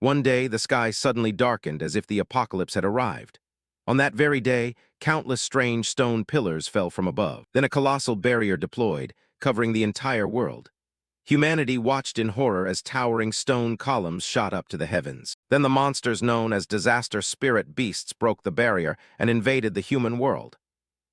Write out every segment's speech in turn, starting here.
One day, the sky suddenly darkened as if the apocalypse had arrived. On that very day, countless strange stone pillars fell from above. Then a colossal barrier deployed, covering the entire world. Humanity watched in horror as towering stone columns shot up to the heavens. Then the monsters known as disaster spirit beasts broke the barrier and invaded the human world.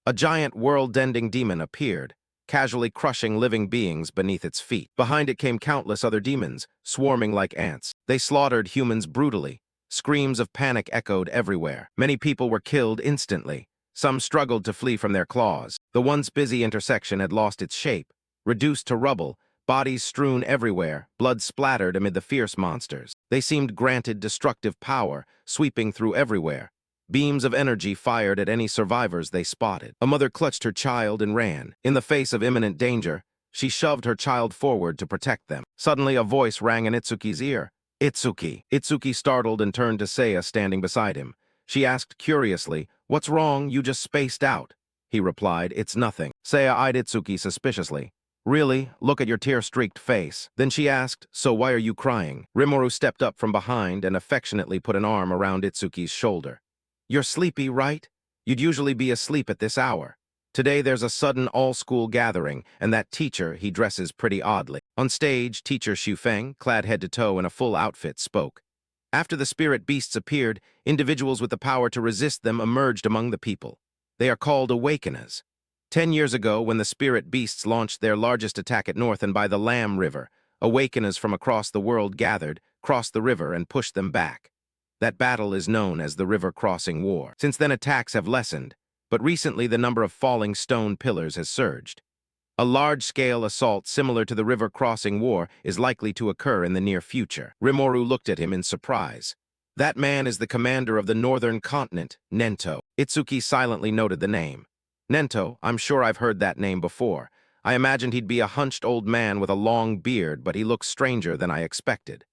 A giant world-ending demon appeared, casually crushing living beings beneath its feet. Behind it came countless other demons, swarming like ants. They slaughtered humans brutally. Screams of panic echoed everywhere. Many people were killed instantly. Some struggled to flee from their claws. The once busy intersection had lost its shape, reduced to rubble, bodies strewn everywhere, blood splattered amid the fierce monsters. They seemed granted destructive power, sweeping through everywhere. Beams of energy fired at any survivors they spotted. A mother clutched her child and ran. In the face of imminent danger, she shoved her child forward to protect them. Suddenly, a voice rang in Itsuki's ear. Itsuki. Itsuki startled and turned to Seiya standing beside him. She asked curiously, "What's wrong? You just spaced out." He replied, "It's nothing." Seiya eyed Itsuki suspiciously. "Really? Look at your tear-streaked face." Then she asked, "So why are you crying?" Rimuru stepped up from behind and affectionately put an arm around Itsuki's shoulder. "You're sleepy, right? You'd usually be asleep at this hour. Today there's a sudden all-school gathering, and that teacher, he dresses pretty oddly." On stage, teacher Xufeng, clad head to toe in a full outfit, spoke. After the spirit beasts appeared, individuals with the power to resist them emerged among the people. They are called awakeners. 10 years ago, when the spirit beasts launched their largest attack at North and by the Lam River, awakeners from across the world gathered, crossed the river, and pushed them back. That battle is known as the River Crossing War. Since then, attacks have lessened, but recently the number of falling stone pillars has surged. A large-scale assault similar to the River Crossing War is likely to occur in the near future. Rimuru looked at him in surprise. That man is the commander of the northern continent, Nento. Itsuki silently noted the name. Nento, I'm sure I've heard that name before. I imagined he'd be a hunched old man with a long beard, but he looks stranger than I expected.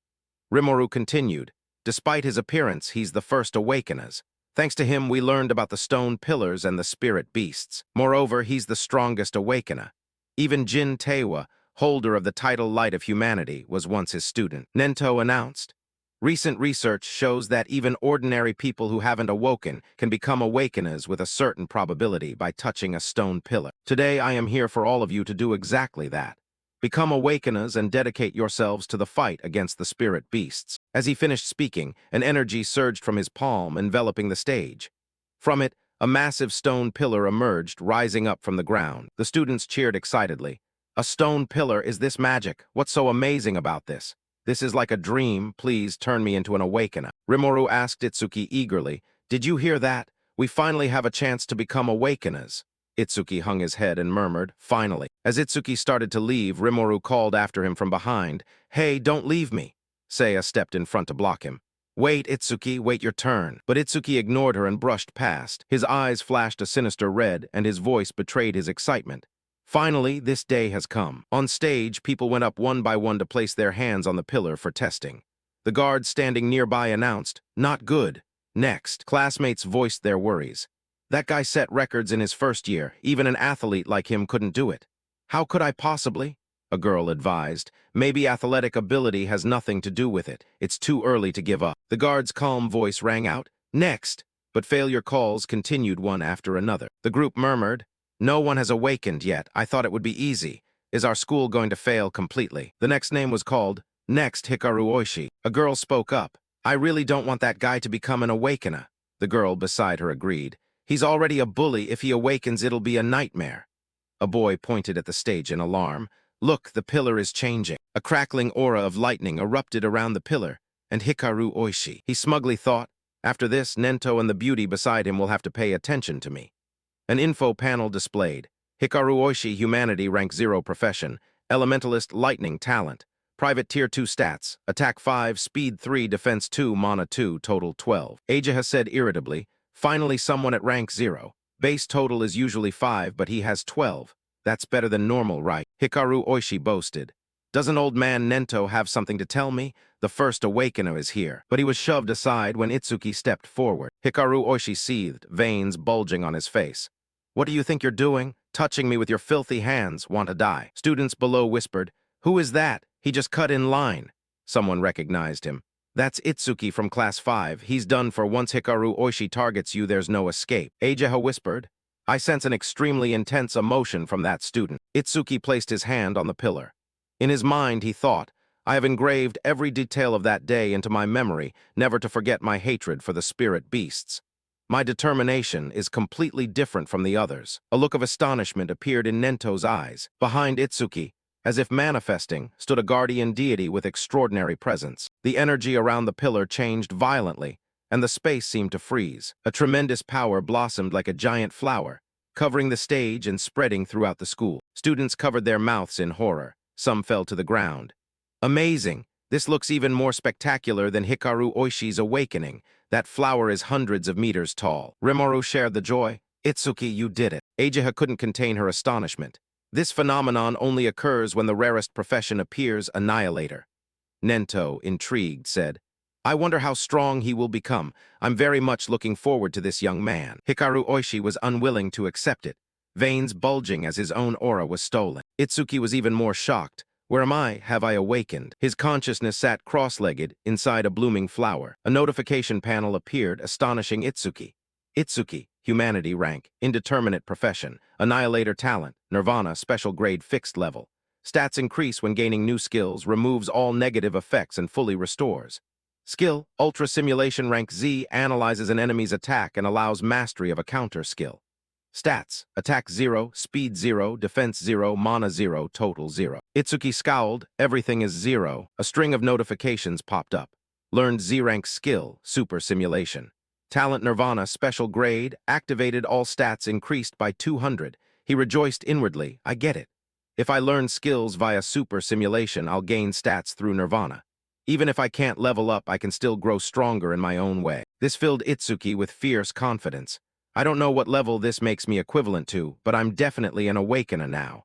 Rimuru continued. Despite his appearance, he's the first awakeners. Thanks to him, we learned about the stone pillars and the spirit beasts. Moreover, he's the strongest awakener. Even Jin Taewa, holder of the title Light of Humanity, was once his student. Nento announced. Recent research shows that even ordinary people who haven't awoken can become awakeners with a certain probability by touching a stone pillar. Today, I am here for all of you to do exactly that. Become awakeners and dedicate yourselves to the fight against the spirit beasts. As he finished speaking, an energy surged from his palm, enveloping the stage. From it, a massive stone pillar emerged, rising up from the ground. The students cheered excitedly. "A stone pillar? Is this magic? What's so amazing about this? This is like a dream. Please turn me into an awakener." Rimuru asked Itsuki eagerly, "Did you hear that? We finally have a chance to become awakeners." Itsuki hung his head and murmured, "Finally." As Itsuki started to leave, Rimuru called after him from behind, "Hey, don't leave me." Seiya stepped in front to block him. "Wait, Itsuki, wait your turn." But Itsuki ignored her and brushed past. His eyes flashed a sinister red, and his voice betrayed his excitement. Finally, this day has come. On stage, people went up one by one to place their hands on the pillar for testing. The guards standing nearby announced, "Not good. Next." Classmates voiced their worries. "That guy set records in his first year. Even an athlete like him couldn't do it." "How could I possibly?" A girl advised. "Maybe athletic ability has nothing to do with it. It's too early to give up." The guard's calm voice rang out, "Next!" But failure calls continued one after another. The group murmured, "No one has awakened yet. I thought it would be easy. Is our school going to fail completely?" The next name was called. "Next, Hikaru Oishi." A girl spoke up. "I really don't want that guy to become an awakener." The girl beside her agreed. "He's already a bully. If he awakens, it'll be a nightmare." A boy pointed at the stage in alarm. "Look, the pillar is changing." A crackling aura of lightning erupted around the pillar, and Hikaru Oishi. He smugly thought, "After this, Nento and the beauty beside him will have to pay attention to me." An info panel displayed. Hikaru Oishi, Humanity, Rank 0 Profession. Elementalist, Lightning, Talent. Private Tier 2 Stats. Attack 5, Speed 3, Defense 2, Mana 2, Total 12. Aja said irritably, "Finally someone at Rank 0. Base total is usually 5, but he has 12. That's better than normal, right?" Hikaru Oishi boasted. "Doesn't old man Nento have something to tell me? The first awakener is here." But he was shoved aside when Itsuki stepped forward. Hikaru Oishi seethed, veins bulging on his face. "What do you think you're doing? Touching me with your filthy hands. Want to die?" Students below whispered, "Who is that? He just cut in line." Someone recognized him. That's Itsuki from Class 5. He's done for once Hikaru Oishi targets you, there's no escape. Ageha whispered. I sense an extremely intense emotion from that student. Itsuki placed his hand on the pillar. In his mind, he thought, I have engraved every detail of that day into my memory, never to forget my hatred for the spirit beasts. My determination is completely different from the others. A look of astonishment appeared in Nento's eyes. Behind Itsuki, as if manifesting, stood a guardian deity with extraordinary presence. The energy around the pillar changed violently, and the space seemed to freeze. A tremendous power blossomed like a giant flower, covering the stage and spreading throughout the school. Students covered their mouths in horror. Some fell to the ground. Amazing! This looks even more spectacular than Hikaru Oishi's awakening. That flower is hundreds of meters tall. Rimuru shared the joy. Itsuki, you did it. Ageha couldn't contain her astonishment. This phenomenon only occurs when the rarest profession appears, Annihilator. Nento, intrigued, said, I wonder how strong he will become. I'm very much looking forward to this young man. Hikaru Oishi was unwilling to accept it, veins bulging as his own aura was stolen. Itsuki was even more shocked. Where am I? Have I awakened? His consciousness sat cross-legged inside a blooming flower. A notification panel appeared, astonishing Itsuki. Itsuki, humanity rank, indeterminate profession, annihilator talent, nirvana, special grade fixed level. Stats increase when gaining new skills, removes all negative effects and fully restores. Skill, ultra simulation rank Z, analyzes an enemy's attack and allows mastery of a counter skill. Stats, attack 0, speed 0, defense 0, mana 0, total 0. Itsuki scowled, everything is 0. A string of notifications popped up. Learned Z-rank skill, super simulation. Talent Nirvana, special grade, activated, all stats increased by 200. He rejoiced inwardly, I get it. If I learn skills via super simulation, I'll gain stats through Nirvana. Even if I can't level up, I can still grow stronger in my own way. This filled Itsuki with fierce confidence. I don't know what level this makes me equivalent to, but I'm definitely an awakener now.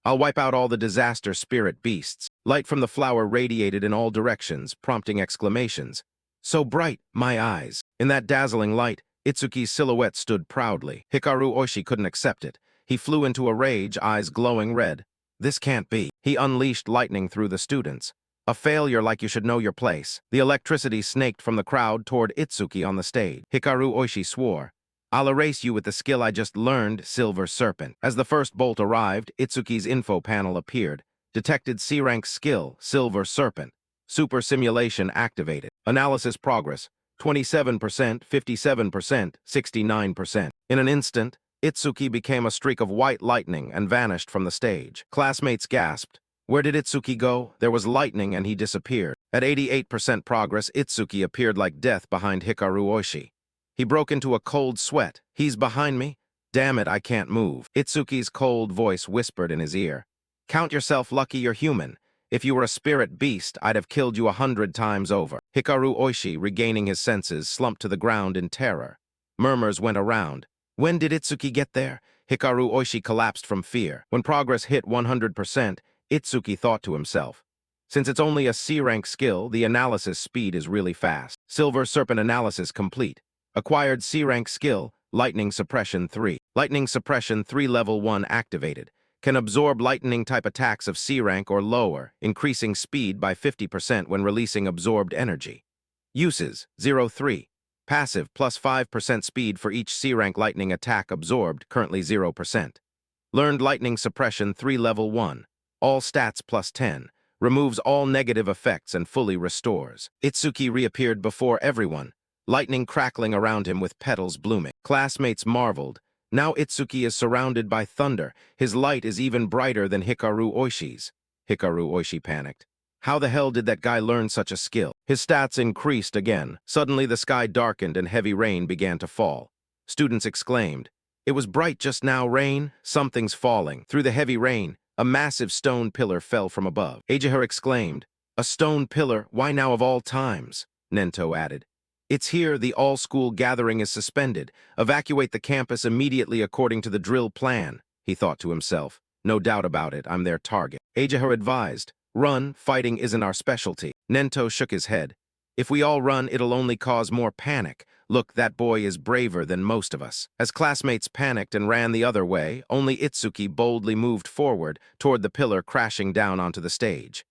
I'll wipe out all the disaster spirit beasts. Light from the flower radiated in all directions, prompting exclamations. So bright, my eyes. In that dazzling light, Itsuki's silhouette stood proudly. Hikaru Oishi couldn't accept it. He flew into a rage, eyes glowing red. This can't be. He unleashed lightning through the students. A failure, like you should know your place. The electricity snaked from the crowd toward Itsuki on the stage. Hikaru Oishi swore. I'll erase you with the skill I just learned, Silver Serpent. As the first bolt arrived, Itsuki's info panel appeared. Detected C-rank skill, Silver Serpent. Super simulation activated. Analysis progress, 27%, 57%, 69%. In an instant, Itsuki became a streak of white lightning and vanished from the stage. Classmates gasped. Where did Itsuki go? There was lightning and he disappeared. At 88% progress, Itsuki appeared like death behind Hikaru Oishi. He broke into a cold sweat. He's behind me? Damn it, I can't move. Itsuki's cold voice whispered in his ear. Count yourself lucky you're human. If you were a spirit beast, I'd have killed you 100 times over. Hikaru Oishi, regaining his senses, slumped to the ground in terror. Murmurs went around. When did Itsuki get there? Hikaru Oishi collapsed from fear. When progress hit 100%, Itsuki thought to himself. Since it's only a C-rank skill, the analysis speed is really fast. Silver Serpent analysis complete. Acquired C-rank skill, Lightning Suppression 3. Lightning Suppression 3 Level 1 activated. Can absorb lightning-type attacks of C-rank or lower, increasing speed by 50% when releasing absorbed energy. Uses, 0-3. Passive, plus 5% speed for each C-rank lightning attack absorbed, currently 0%. Learned Lightning Suppression 3 Level 1. All stats plus 10. Removes all negative effects and fully restores. Itsuki reappeared before everyone, lightning crackling around him with petals blooming. Classmates marveled. Now Itsuki is surrounded by thunder. His light is even brighter than Hikaru Oishi's. Hikaru Oishi panicked. How the hell did that guy learn such a skill? His stats increased again. Suddenly the sky darkened and heavy rain began to fall. Students exclaimed. It was bright just now, rain. Something's falling. Through the heavy rain, a massive stone pillar fell from above. Ageha exclaimed. A stone pillar? Why now of all times? Nento added. It's here, the all-school gathering is suspended. Evacuate the campus immediately according to the drill plan, he thought to himself. No doubt about it, I'm their target. Ageha advised. Run, fighting isn't our specialty. Nento shook his head. If we all run, it'll only cause more panic. Look, that boy is braver than most of us. As classmates panicked and ran the other way, only Itsuki boldly moved forward toward the pillar crashing down onto the stage.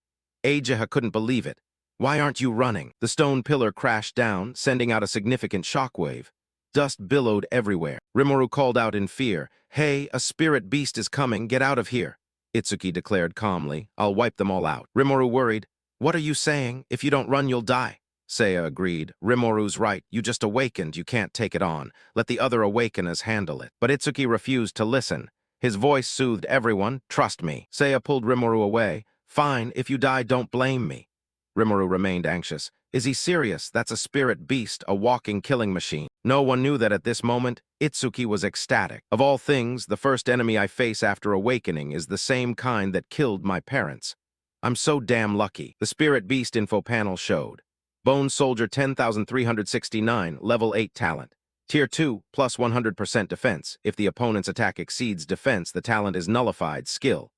Ageha couldn't believe it. Why aren't you running? The stone pillar crashed down, sending out a significant shockwave. Dust billowed everywhere. Rimuru called out in fear, "Hey, a spirit beast is coming, get out of here." Itsuki declared calmly, "I'll wipe them all out." Rimuru worried, "What are you saying? If you don't run, you'll die." Seiya agreed, "Rimuru's right, you just awakened, you can't take it on. Let the other awakeners handle it." But Itsuki refused to listen. His voice soothed everyone, "Trust me." Seiya pulled Rimuru away, "Fine, if you die, don't blame me." Rimuru remained anxious. Is he serious? That's a spirit beast, a walking killing machine. No one knew that at this moment, Itsuki was ecstatic. Of all things, the first enemy I face after awakening is the same kind that killed my parents. I'm so damn lucky. The spirit beast info panel showed. Bone Soldier 10,369, level 8 talent. Tier 2, plus 100% defense. If the opponent's attack exceeds defense, the talent is nullified. Skill.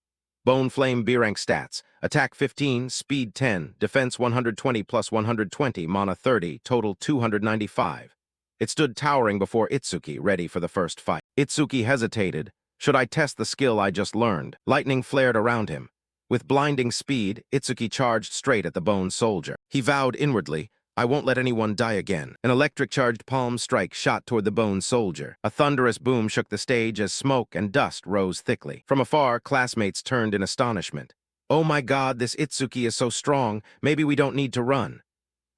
Bone Flame B-rank stats. Attack 15, Speed 10, Defense 120 plus 120, Mana 30, total 295. It stood towering before Itsuki, ready for the first fight. Itsuki hesitated. Should I test the skill I just learned? Lightning flared around him. With blinding speed, Itsuki charged straight at the Bone Soldier. He vowed inwardly, I won't let anyone die again. An electric-charged palm strike shot toward the Bone Soldier. A thunderous boom shook the stage as smoke and dust rose thickly. From afar, classmates turned in astonishment. Oh my God, this Itsuki is so strong, maybe we don't need to run.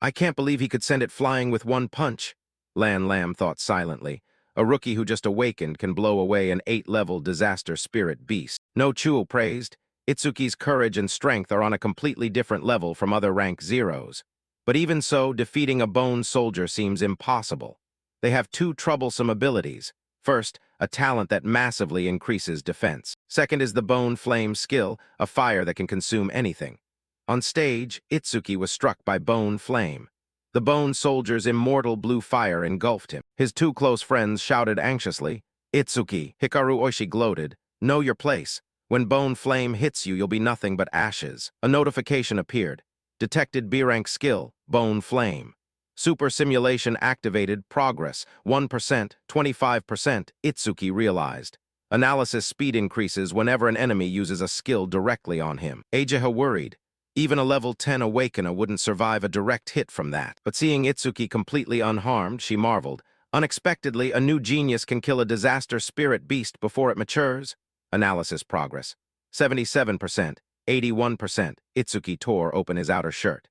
I can't believe he could send it flying with one punch. Lan Lam thought silently. A rookie who just awakened can blow away an 8-level disaster spirit beast. No Chuo praised. Itsuki's courage and strength are on a completely different level from other rank zeros. But even so, defeating a Bone Soldier seems impossible. They have two troublesome abilities. First, a talent that massively increases defense. Second is the Bone Flame skill, a fire that can consume anything. On stage, Itsuki was struck by Bone Flame. The Bone Soldier's immortal blue fire engulfed him. His two close friends shouted anxiously, "Itsuki!" Hikaru Oishi gloated, "Know your place. When Bone Flame hits you, you'll be nothing but ashes." A notification appeared. Detected B-rank skill, Bone Flame. Super simulation activated, progress, 1%, 25%, Itsuki realized. Analysis speed increases whenever an enemy uses a skill directly on him. Ageha worried. Even a level 10 Awakener wouldn't survive a direct hit from that. But seeing Itsuki completely unharmed, she marveled. Unexpectedly, a new genius can kill a disaster spirit beast before it matures. Analysis progress, 77%. 81%, Itsuki tore open his outer shirt.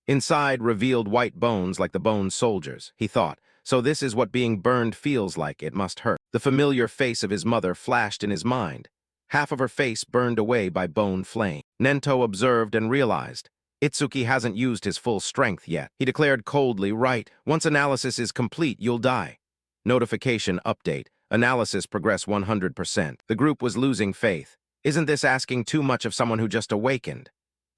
Inside revealed white bones like the Bone Soldier's, he thought. So this is what being burned feels like, it must hurt. The familiar face of his mother flashed in his mind. Half of her face burned away by Bone Flame. Nento observed and realized. Itsuki hasn't used his full strength yet. He declared coldly, right, once analysis is complete, you'll die. Notification update. Analysis progress 100%. The group was losing faith. Isn't this asking too much of someone who just awakened?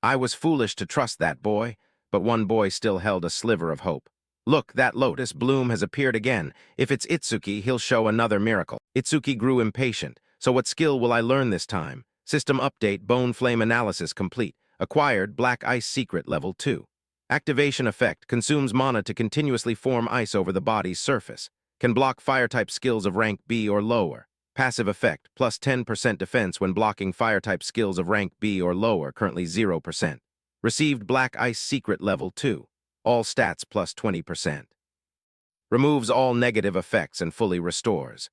I was foolish to trust that boy, but one boy still held a sliver of hope. Look, that lotus bloom has appeared again. If it's Itsuki, he'll show another miracle. Itsuki grew impatient. So what skill will I learn this time? System update, Bone Flame analysis complete. Acquired, Black Ice Secret level 2. Activation effect, consumes mana to continuously form ice over the body's surface. Can block fire-type skills of rank B or lower. Passive effect, plus 10% defense when blocking fire-type skills of rank B or lower, currently 0%. Received Black Ice Secret level 2. All stats plus 20%. Removes all negative effects and fully restores.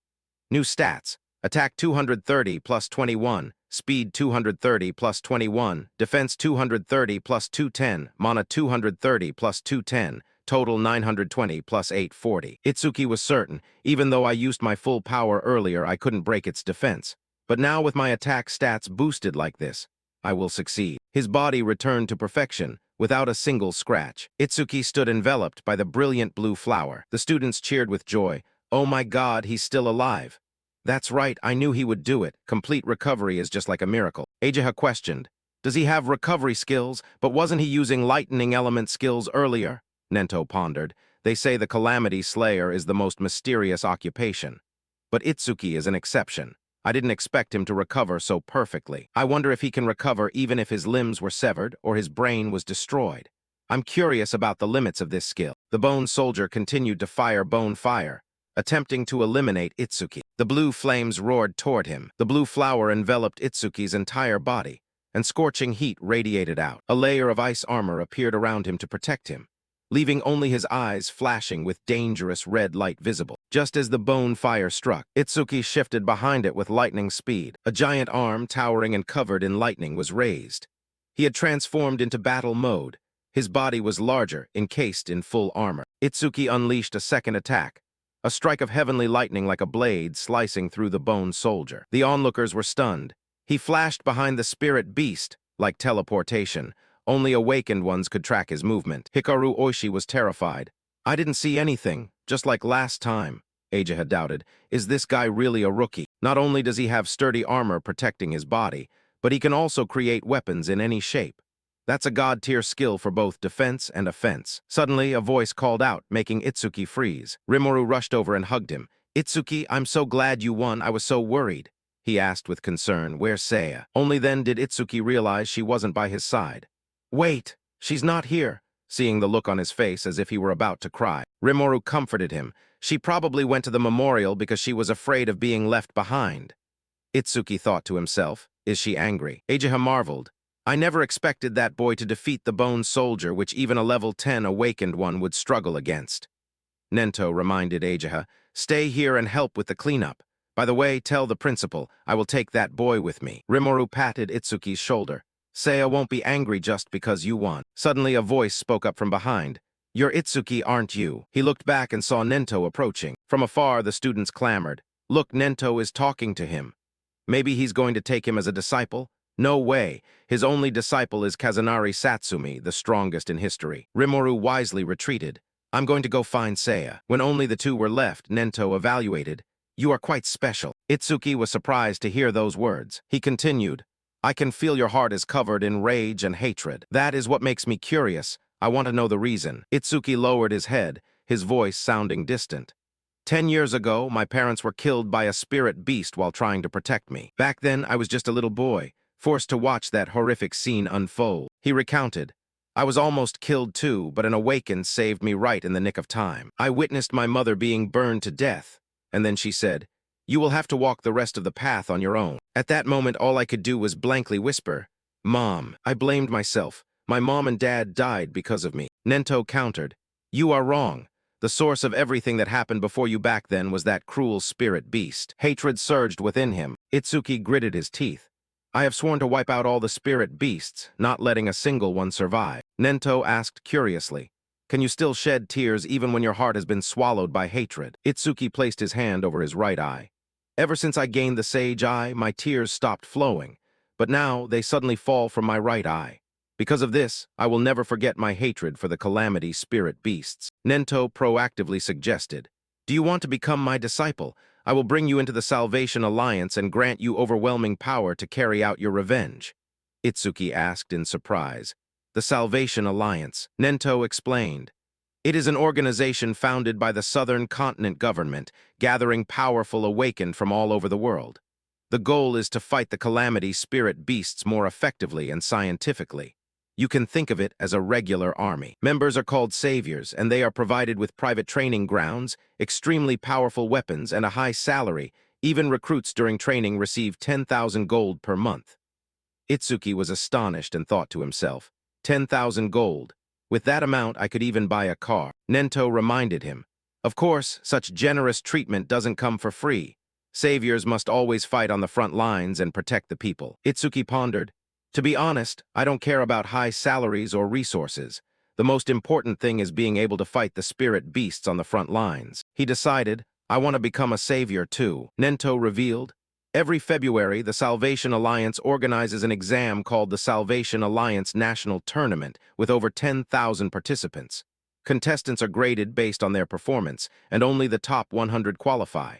New stats, attack 230 plus 21, speed 230 plus 21, defense 230 plus 210, mana 230 plus 210, total 920 plus 840. Itsuki was certain, even though I used my full power earlier, I couldn't break its defense. But now with my attack stats boosted like this, I will succeed. His body returned to perfection, without a single scratch. Itsuki stood enveloped by the brilliant blue flower. The students cheered with joy. Oh my God, he's still alive. That's right, I knew he would do it. Complete recovery is just like a miracle. Ageha questioned, does he have recovery skills, but wasn't he using lightning element skills earlier? Nento pondered. They say the Calamity Slayer is the most mysterious occupation. But Itsuki is an exception. I didn't expect him to recover so perfectly. I wonder if he can recover even if his limbs were severed or his brain was destroyed. I'm curious about the limits of this skill. The Bone Soldier continued to fire bone fire, attempting to eliminate Itsuki. The blue flames roared toward him. The blue flower enveloped Itsuki's entire body. and scorching heat radiated out. A layer of ice armor appeared around him to protect him, leaving only his eyes flashing with dangerous red light visible. Just as the bone fire struck, Itsuki shifted behind it with lightning speed. A giant arm, towering and covered in lightning, was raised. He had transformed into battle mode. His body was larger, encased in full armor. Itsuki unleashed a second attack, a strike of heavenly lightning like a blade slicing through the bone soldier. The onlookers were stunned. He flashed behind the spirit beast, like teleportation. Only awakened ones could track his movement. Hikaru Oishi was terrified. "I didn't see anything, just like last time," Aja had doubted. "Is this guy really a rookie? Not only does he have sturdy armor protecting his body, but he can also create weapons in any shape. That's a god-tier skill for both defense and offense." Suddenly, a voice called out, making Itsuki freeze. Rimuru rushed over and hugged him. "Itsuki, I'm so glad you won. I was so worried," he asked with concern. "Where's Seiya?" Only then did Itsuki realize she wasn't by his side. "Wait, she's not here," seeing the look on his face as if he were about to cry. Rimuru comforted him. "She probably went to the memorial because she was afraid of being left behind." Itsuki thought to himself, "Is she angry?" Aja marveled. "I never expected that boy to defeat the bone soldier, which even a level 10 awakened one would struggle against." Nento reminded Aja, "Stay here and help with the cleanup. By the way, tell the principal, I will take that boy with me." Rimuru patted Itsuki's shoulder. "Seiya won't be angry just because you won." Suddenly a voice spoke up from behind. "You're Itsuki, aren't you?" He looked back and saw Nento approaching. From afar, the students clamored. "Look, Nento is talking to him. Maybe he's going to take him as a disciple?" "No way. His only disciple is Kazunari Satsumi, the strongest in history." Rimuru wisely retreated. "I'm going to go find Seiya." When only the two were left, Nento evaluated. "You are quite special." Itsuki was surprised to hear those words. He continued, "I can feel your heart is covered in rage and hatred. That is what makes me curious. I want to know the reason." Itsuki lowered his head, his voice sounding distant. 10 years ago, my parents were killed by a spirit beast while trying to protect me. Back then, I was just a little boy, forced to watch that horrific scene unfold." He recounted, "I was almost killed too, but an awakened saved me right in the nick of time. I witnessed my mother being burned to death, and then she said, 'You will have to walk the rest of the path on your own.' At that moment, all I could do was blankly whisper, 'Mom.' I blamed myself. My mom and dad died because of me." Nento countered, "You are wrong. The source of everything that happened before you back then was that cruel spirit beast." Hatred surged within him. Itsuki gritted his teeth. "I have sworn to wipe out all the spirit beasts, not letting a single one survive." Nento asked curiously, "Can you still shed tears even when your heart has been swallowed by hatred?" Itsuki placed his hand over his right eye. "Ever since I gained the sage eye, my tears stopped flowing, but now they suddenly fall from my right eye. Because of this, I will never forget my hatred for the calamity spirit beasts." Nento proactively suggested, "Do you want to become my disciple? I will bring you into the Salvation Alliance and grant you overwhelming power to carry out your revenge." Itsuki asked in surprise. "The Salvation Alliance," Nento explained. "It is an organization founded by the Southern Continent government, gathering powerful awakened from all over the world. The goal is to fight the calamity spirit beasts more effectively and scientifically. You can think of it as a regular army. Members are called saviors, and they are provided with private training grounds, extremely powerful weapons, and a high salary. Even recruits during training receive 10,000 gold per month." Itsuki was astonished and thought to himself, 10,000 gold. With that amount, I could even buy a car. Nento reminded him, "Of course, such generous treatment doesn't come for free. Saviors must always fight on the front lines and protect the people." Itsuki pondered, "To be honest, I don't care about high salaries or resources. The most important thing is being able to fight the spirit beasts on the front lines." He decided, "I want to become a savior too." Nento revealed, "Every February, the Salvation Alliance organizes an exam called the Salvation Alliance National Tournament with over 10,000 participants. Contestants are graded based on their performance, and only the top 100 qualify."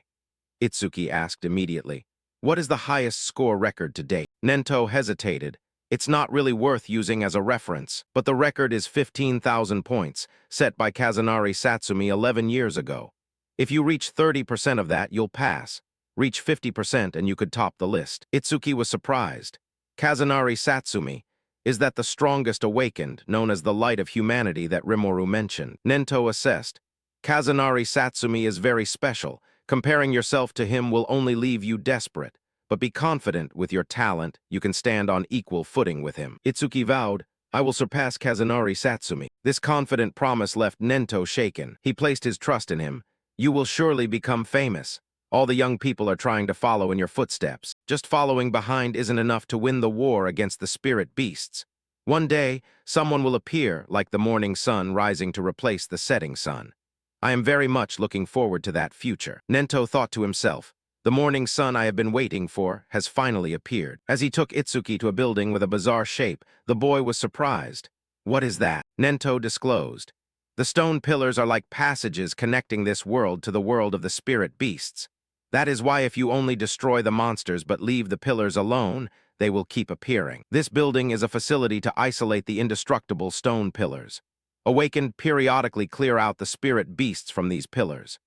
Itsuki asked immediately, "What is the highest score record to date?" Nento hesitated. "It's not really worth using as a reference, but the record is 15,000 points, set by Kazunari Satsumi 11 years ago. If you reach 30% of that, you'll pass. Reach 50% and you could top the list." Itsuki was surprised. Kazunari Satsumi, is that the strongest awakened, known as the light of humanity that Rimuru mentioned? Nento assessed, "Kazunari Satsumi is very special. Comparing yourself to him will only leave you desperate. but be confident with your talent, you can stand on equal footing with him. Itsuki vowed, I will surpass Kazunari Satsumi. This confident promise left Nento shaken. He placed his trust in him. You will surely become famous. All the young people are trying to follow in your footsteps. Just following behind isn't enough to win the war against the spirit beasts. One day, someone will appear like the morning sun rising to replace the setting sun. I am very much looking forward to that future. Nento thought to himself, the morning sun I have been waiting for has finally appeared. As he took Itsuki to a building with a bizarre shape, the boy was surprised. What is that? Nento disclosed. The stone pillars are like passages connecting this world to the world of the spirit beasts. That is why if you only destroy the monsters but leave the pillars alone, they will keep appearing. This building is a facility to isolate the indestructible stone pillars. Awakened periodically clear out the spirit beasts from these pillars.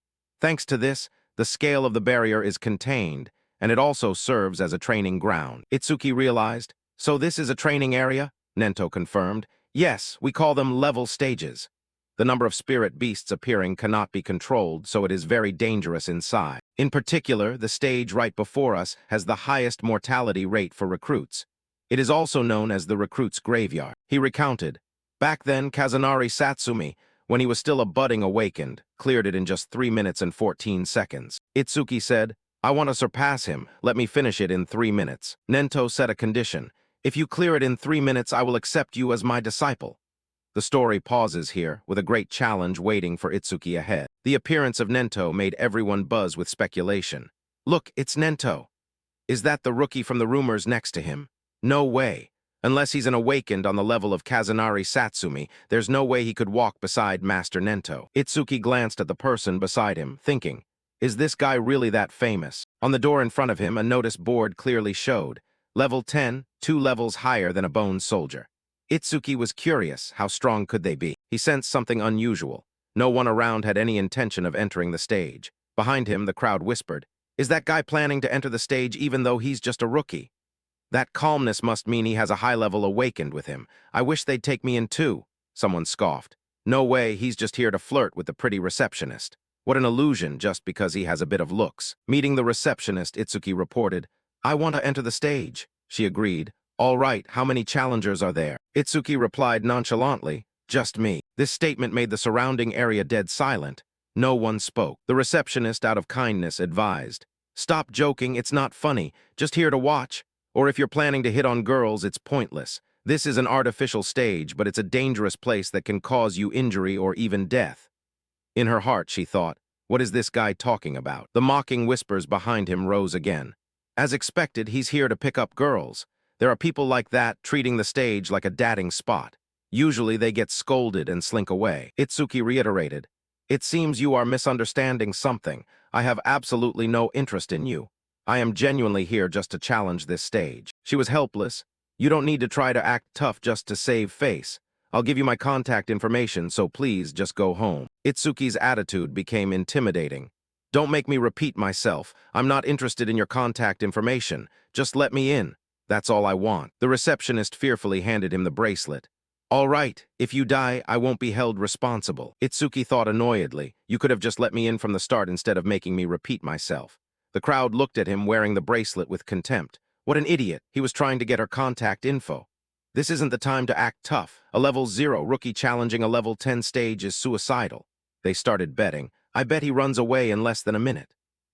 Thanks to this, the scale of the barrier is contained, and it also serves as a training ground. Itsuki realized, so this is a training area? Nento confirmed. Yes, we call them level stages. The number of spirit beasts appearing cannot be controlled, so it is very dangerous inside. In particular, the stage right before us has the highest mortality rate for recruits. It is also known as the recruit's graveyard. He recounted, back then, Kazunari Satsumi, when he was still a budding awakened, cleared it in just 3 minutes and 14 seconds. Itsuki said, I want to surpass him. Let me finish it in 3 minutes. Nento set a condition. If you clear it in 3 minutes, I will accept you as my disciple. The story pauses here, with a great challenge waiting for Itsuki ahead. The appearance of Nento made everyone buzz with speculation. Look, it's Nento. Is that the rookie from the rumors next to him? No way. Unless he's an awakened on the level of Kazunari Satsumi, there's no way he could walk beside Master Nento. Itsuki glanced at the person beside him, thinking, is this guy really that famous? On the door in front of him, a notice board clearly showed, Level 10, 2 levels higher than a bone soldier. Itsuki was curious, how strong could they be? He sensed something unusual. No one around had any intention of entering the stage. Behind him, the crowd whispered, is that guy planning to enter the stage even though he's just a rookie? That calmness must mean he has a high-level awakened with him. I wish they'd take me in too. Someone scoffed. No way, he's just here to flirt with the pretty receptionist. What an illusion just because he has a bit of looks. Meeting the receptionist, Itsuki reported, I want to enter the stage. She agreed. All right, how many challengers are there? Itsuki replied nonchalantly, just me. This statement made the surrounding area dead silent. No one spoke. The receptionist, out of kindness, advised, stop joking, it's not funny, just here to watch. Or if you're planning to hit on girls, it's pointless. This is an artificial stage, but it's a dangerous place that can cause you injury or even death. In her heart, she thought, what is this guy talking about? The mocking whispers behind him rose again. As expected, he's here to pick up girls. There are people like that treating the stage like a dating spot. Usually they get scolded and slink away. Itsuki reiterated, it seems you are misunderstanding something. I have absolutely no interest in you. I am genuinely here just to challenge this stage. She was helpless. You don't need to try to act tough just to save face. I'll give you my contact information, so please just go home. Itsuki's attitude became intimidating. Don't make me repeat myself. I'm not interested in your contact information. Just let me in. That's all I want. The receptionist fearfully handed him the bracelet. All right, if you die, I won't be held responsible. Itsuki thought annoyedly. You could have just let me in from the start instead of making me repeat myself. The crowd looked at him wearing the bracelet with contempt. What an idiot. He was trying to get her contact info. This isn't the time to act tough. A level 0 rookie challenging a level 10 stage is suicidal. They started betting. I bet he runs away in less than a minute.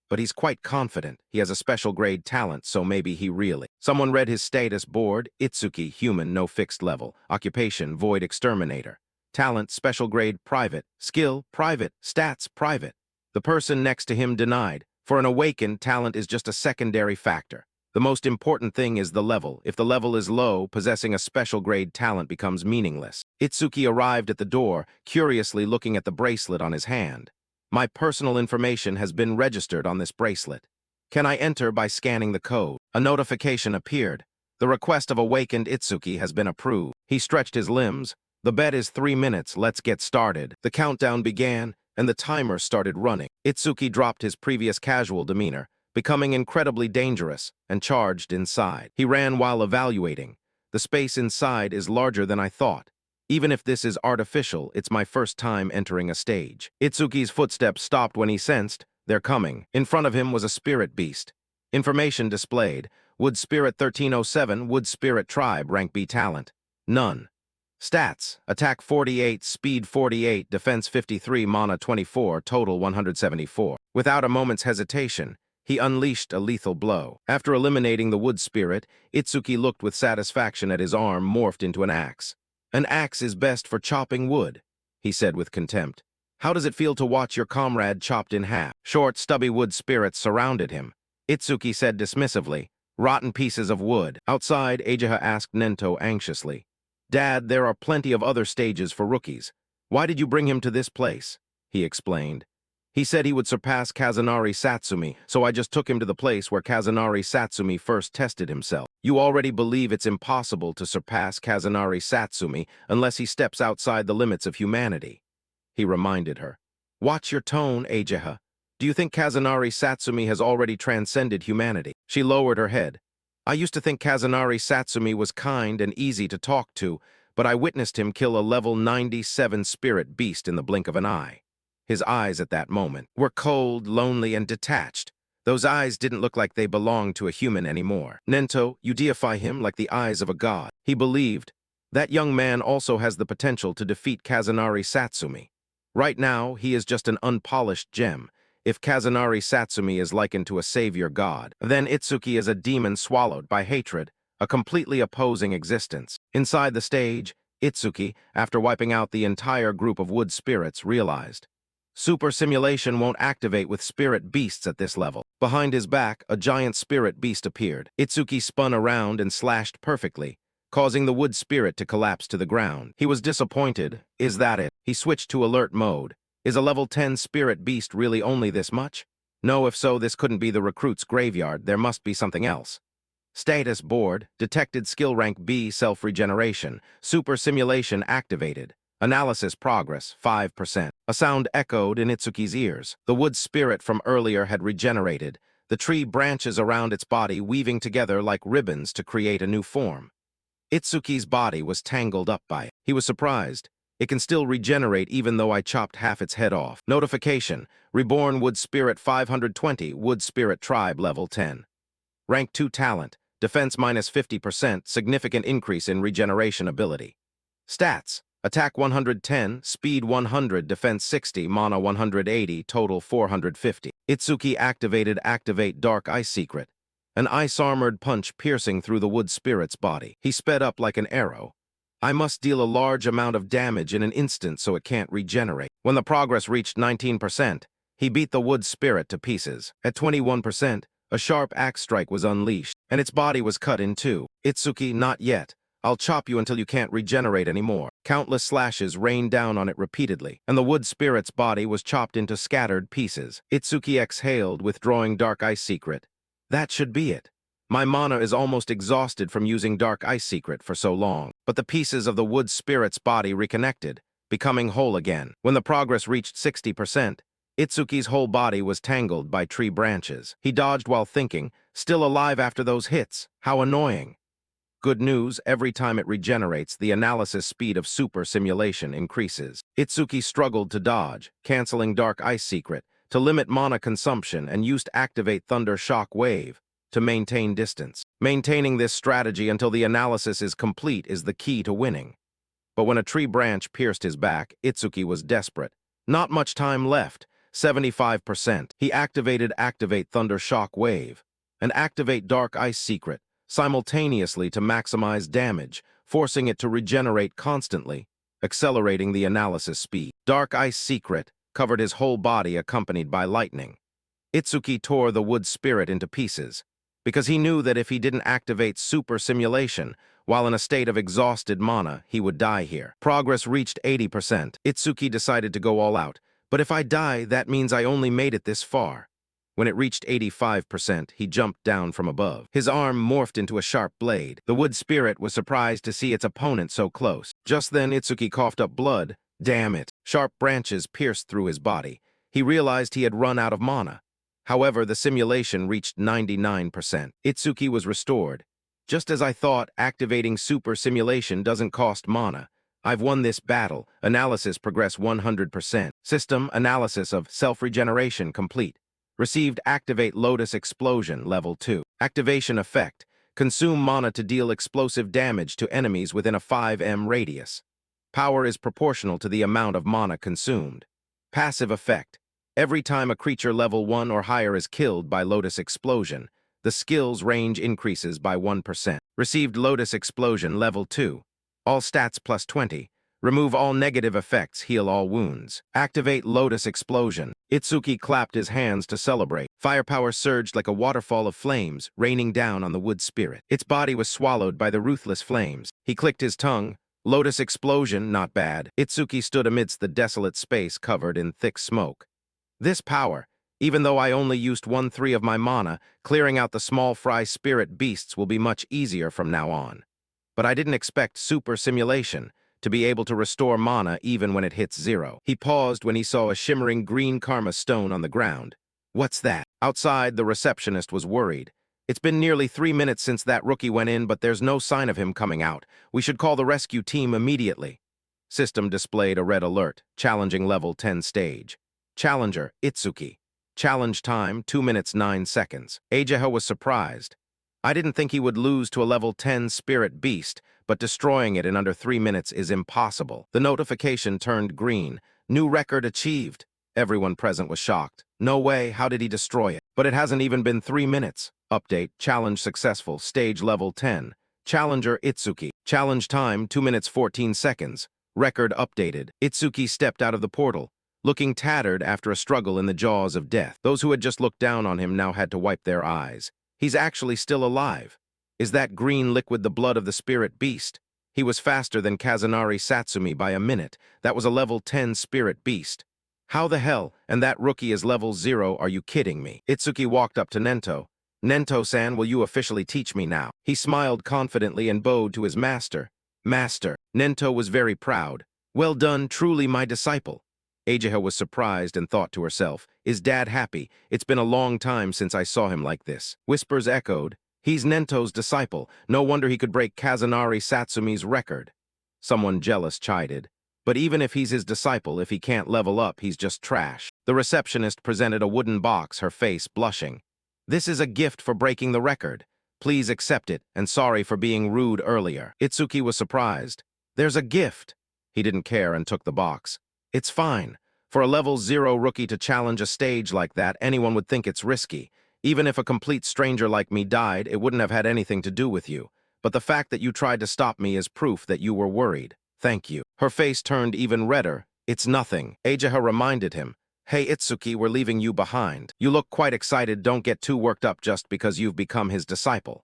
But he's quite confident. He has a special grade talent, so maybe he really. Someone read his status board. Itsuki, human, no fixed level. Occupation, void exterminator. Talent, special grade, private. Skill, private. Stats, private. The person next to him denied. For an awakened, talent is just a secondary factor. The most important thing is the level. If the level is low, possessing a special grade talent becomes meaningless. Itsuki arrived at the door, curiously looking at the bracelet on his hand. My personal information has been registered on this bracelet. Can I enter by scanning the code? A notification appeared. The request of awakened Itsuki has been approved. He stretched his limbs. The bet is 3 minutes. Let's get started. The countdown began, and the timer started running. Itsuki dropped his previous casual demeanor, becoming incredibly dangerous, and charged inside. He ran while evaluating. The space inside is larger than I thought. Even if this is artificial, it's my first time entering a stage. Itsuki's footsteps stopped when he sensed, they're coming. In front of him was a spirit beast. Information displayed. Wood Spirit 1307, Wood Spirit Tribe, Rank B Talent. None. Stats. Attack 48, Speed 48, Defense 53, Mana 24, Total 174. Without a moment's hesitation, he unleashed a lethal blow. After eliminating the Wood Spirit, Itsuki looked with satisfaction at his arm morphed into an axe. An axe is best for chopping wood, he said with contempt. How does it feel to watch your comrade chopped in half? Short, stubby wood spirits surrounded him. Itsuki said dismissively, rotten pieces of wood. Outside, Ageha asked Nento anxiously. Dad, there are plenty of other stages for rookies. Why did you bring him to this place? He explained. He said he would surpass Kazunari Satsumi, so I just took him to the place where Kazunari Satsumi first tested himself. You already believe it's impossible to surpass Kazunari Satsumi unless he steps outside the limits of humanity. He reminded her. Watch your tone, Ageha. Do you think Kazunari Satsumi has already transcended humanity? She lowered her head. I used to think Kazunari Satsumi was kind and easy to talk to, but I witnessed him kill a level 97 spirit beast in the blink of an eye. His eyes at that moment were cold, lonely, and detached. Those eyes didn't look like they belonged to a human anymore. Nento, you deify him like the eyes of a god. He believed. That young man also has the potential to defeat Kazunari Satsumi. Right now, he is just an unpolished gem. If Kazunari Satsumi is likened to a savior god, then Itsuki is a demon swallowed by hatred, a completely opposing existence. Inside the stage, Itsuki, after wiping out the entire group of wood spirits, realized. Super simulation won't activate with spirit beasts at this level. Behind his back, a giant spirit beast appeared. Itsuki spun around and slashed perfectly, causing the wood spirit to collapse to the ground. He was disappointed. Is that it? He switched to alert mode. Is a level 10 spirit beast really only this much? No, if so, this couldn't be the recruit's graveyard. There must be something else. Status board. Detected skill rank B self-regeneration. Super simulation activated. Analysis progress, 5%. A sound echoed in Itsuki's ears. The wood spirit from earlier had regenerated, the tree branches around its body weaving together like ribbons to create a new form. Itsuki's body was tangled up by it. He was surprised. It can still regenerate even though I chopped half its head off. Notification. Reborn Wood Spirit 520, Wood Spirit Tribe level 10. Rank 2 talent. Defense minus 50%, significant increase in regeneration ability. Stats. Attack 110, Speed 100, Defense 60, Mana 180, Total 450. Itsuki Activate Dark Ice Secret. An ice-armored punch piercing through the wood spirit's body. He sped up like an arrow. I must deal a large amount of damage in an instant so it can't regenerate. When the progress reached 19%, he beat the wood spirit to pieces. At 21%, a sharp axe strike was unleashed, and its body was cut in two. Itsuki, not yet. I'll chop you until you can't regenerate anymore. Countless slashes rained down on it repeatedly, and the wood spirit's body was chopped into scattered pieces. Itsuki exhaled, withdrawing Dark Ice Secret. That should be it. My mana is almost exhausted from using Dark Ice Secret for so long, but the pieces of the wood spirit's body reconnected, becoming whole again. When the progress reached 60%, Itsuki's whole body was tangled by tree branches. He dodged while thinking, still alive after those hits. How annoying. Good news, every time it regenerates, the analysis speed of super simulation increases. Itsuki struggled to dodge, canceling Dark Ice Secret, to limit mana consumption, and used Activate Thunder Shock Wave to maintain distance. Maintaining this strategy until the analysis is complete is the key to winning. But when a tree branch pierced his back, Itsuki was desperate. Not much time left, 75%. He Activate Thunder Shock Wave and Activate Dark Ice Secret simultaneously to maximize damage, forcing it to regenerate constantly, accelerating the analysis speed. Dark Ice Secret covered his whole body accompanied by lightning. Itsuki tore the wood spirit into pieces, because he knew that if he didn't activate super simulation, while in a state of exhausted mana, he would die here. Progress reached 80%. Itsuki decided to go all out, but if I die, that means I only made it this far. When it reached 85%, he jumped down from above. His arm morphed into a sharp blade. The wood spirit was surprised to see its opponent so close. Just then, Itsuki coughed up blood. Damn it. Sharp branches pierced through his body. He realized he had run out of mana. However, the simulation reached 99%. Itsuki was restored. Just as I thought, activating super simulation doesn't cost mana. I've won this battle. Analysis progress 100%. System analysis of self-regeneration complete. Received Activate Lotus Explosion, Level 2. Activation Effect. Consume mana to deal explosive damage to enemies within a 5m radius. Power is proportional to the amount of mana consumed. Passive Effect. Every time a creature level 1 or higher is killed by Lotus Explosion, the skill's range increases by 1%. Received Lotus Explosion, Level 2. All stats plus 20. Remove all negative effects, heal all wounds. Activate Lotus Explosion. Itsuki clapped his hands to celebrate. Firepower surged like a waterfall of flames, raining down on the wood spirit. Its body was swallowed by the ruthless flames. He clicked his tongue. Lotus Explosion, not bad. Itsuki stood amidst the desolate space covered in thick smoke. This power, even though I only used 1/3 of my mana, clearing out the small fry spirit beasts will be much easier from now on. But I didn't expect super simulation to be able to restore mana even when it hits 0. He paused when he saw a shimmering green karma stone on the ground. What's that? Outside, the receptionist was worried. It's been nearly 3 minutes since that rookie went in, but there's no sign of him coming out. We should call the rescue team immediately. System displayed a red alert, challenging level 10 stage. Challenger, Itsuki. Challenge time, 2 minutes 9 seconds. Ageha was surprised. I didn't think he would lose to a level 10 spirit beast, but destroying it in under 3 minutes is impossible. The notification turned green. New record achieved. Everyone present was shocked. No way, how did he destroy it? But it hasn't even been 3 minutes. Update, challenge successful, stage level 10. Challenger Itsuki. Challenge time, 2 minutes 14 seconds. Record updated. Itsuki stepped out of the portal, looking tattered after a struggle in the jaws of death. Those who had just looked down on him now had to wipe their eyes. He's actually still alive. Is that green liquid the blood of the spirit beast? He was faster than Kazunari Satsumi by a minute. That was a level 10 spirit beast. How the hell? And that rookie is level 0, are you kidding me? Itsuki walked up to Nento. Nento-san, will you officially teach me now? He smiled confidently and bowed to his master. Master. Nento was very proud. Well done, truly my disciple. Ageha was surprised and thought to herself, is Dad happy? It's been a long time since I saw him like this. Whispers echoed, he's Nento's disciple. No wonder he could break Kazunari Satsumi's record. Someone jealous chided. But even if he's his disciple, if he can't level up, he's just trash. The receptionist presented a wooden box, her face blushing. This is a gift for breaking the record. Please accept it, and sorry for being rude earlier. Itsuki was surprised. There's a gift. He didn't care and took the box. It's fine. For a level 0 rookie to challenge a stage like that, anyone would think it's risky. Even if a complete stranger like me died, it wouldn't have had anything to do with you. But the fact that you tried to stop me is proof that you were worried. Thank you. Her face turned even redder. It's nothing. Ageha reminded him. Hey Itsuki, we're leaving you behind. You look quite excited, don't get too worked up just because you've become his disciple.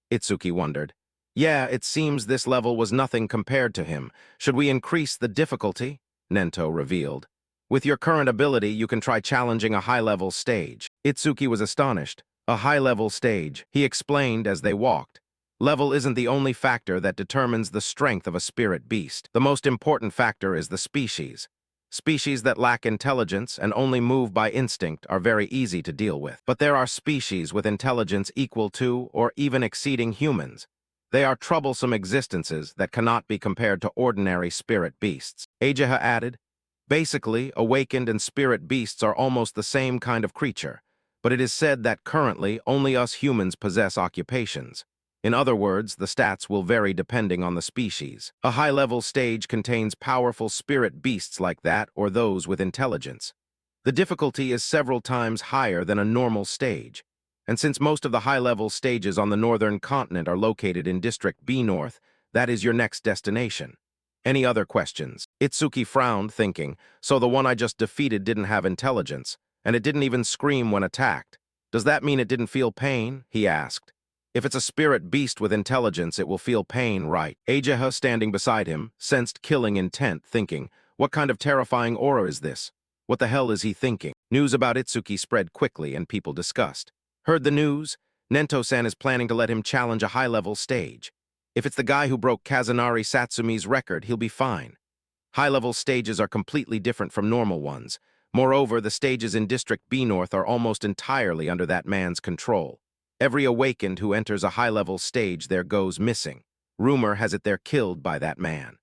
Itsuki wondered. Yeah, it seems this level was nothing compared to him. Should we increase the difficulty? Nento revealed. With your current ability, you can try challenging a high-level stage. Itsuki was astonished. A high-level stage, he explained as they walked. Level isn't the only factor that determines the strength of a spirit beast. The most important factor is the species. Species that lack intelligence and only move by instinct are very easy to deal with. But there are species with intelligence equal to or even exceeding humans. They are troublesome existences that cannot be compared to ordinary spirit beasts. Ageha added, basically, awakened and spirit beasts are almost the same kind of creature, but it is said that currently only us humans possess occupations. In other words, the stats will vary depending on the species. A high-level stage contains powerful spirit beasts like that or those with intelligence. The difficulty is several times higher than a normal stage. And since most of the high-level stages on the northern continent are located in District B North, that is your next destination. Any other questions? Itsuki frowned, thinking, so the one I just defeated didn't have intelligence, and it didn't even scream when attacked. Does that mean it didn't feel pain? He asked. If it's a spirit beast with intelligence, it will feel pain, right? Ageha, standing beside him, sensed killing intent, thinking, what kind of terrifying aura is this? What the hell is he thinking? News about Itsuki spread quickly and people discussed. Heard the news? Nento-san is planning to let him challenge a high-level stage. If it's the guy who broke Kazunari Satsumi's record, he'll be fine. High-level stages are completely different from normal ones. Moreover, the stages in District B North are almost entirely under that man's control. Every awakened who enters a high-level stage there goes missing. Rumor has it they're killed by that man.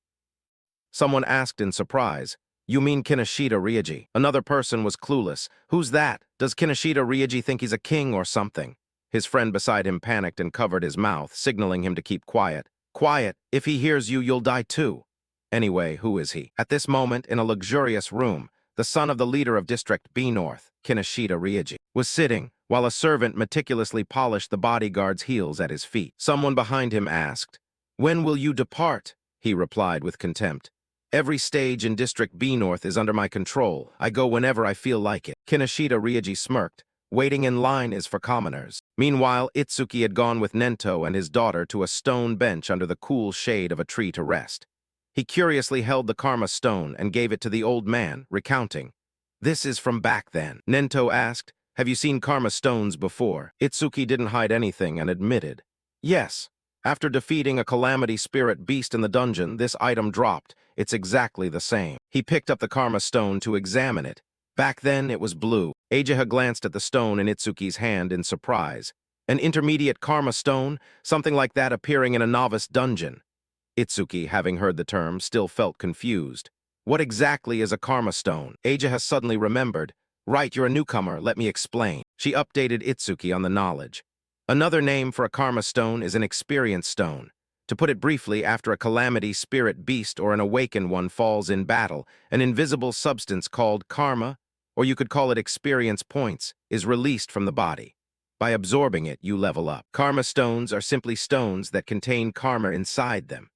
Someone asked in surprise, You mean Kinoshita Ryoji? Another person was clueless. Who's that? Does Kinoshita Ryoji think he's a king or something? His friend beside him panicked and covered his mouth, signaling him to keep quiet. Quiet! If he hears you, you'll die too. Anyway, who is he? At this moment, in a luxurious room, the son of the leader of District B North, Kinoshita Ryoji, was sitting, while a servant meticulously polished the bodyguard's heels at his feet. Someone behind him asked, "When will you depart?" He replied with contempt. "Every stage in District B North is under my control. I go whenever I feel like it." Kinoshita Ryoji smirked. Waiting in line is for commoners. Meanwhile, Itsuki had gone with Nento and his daughter to a stone bench under the cool shade of a tree to rest. He curiously held the karma stone and gave it to the old man, recounting. "This is from back then." Nento asked, "Have you seen karma stones before?" Itsuki didn't hide anything and admitted, "Yes. After defeating a calamity spirit beast in the dungeon, this item dropped. It's exactly the same." He picked up the karma stone to examine it. Back then, it was blue. Ageha glanced at the stone in Itsuki's hand in surprise. An intermediate karma stone? Something like that appearing in a novice dungeon. Itsuki, having heard the term, still felt confused. What exactly is a karma stone? Ageha suddenly remembered. Right, you're a newcomer, let me explain. She updated Itsuki on the knowledge. Another name for a karma stone is an experience stone. To put it briefly, after a calamity spirit beast or an awakened one falls in battle, an invisible substance called karma, or you could call it experience points, is released from the body. By absorbing it, you level up. Karma stones are simply stones that contain karma inside them.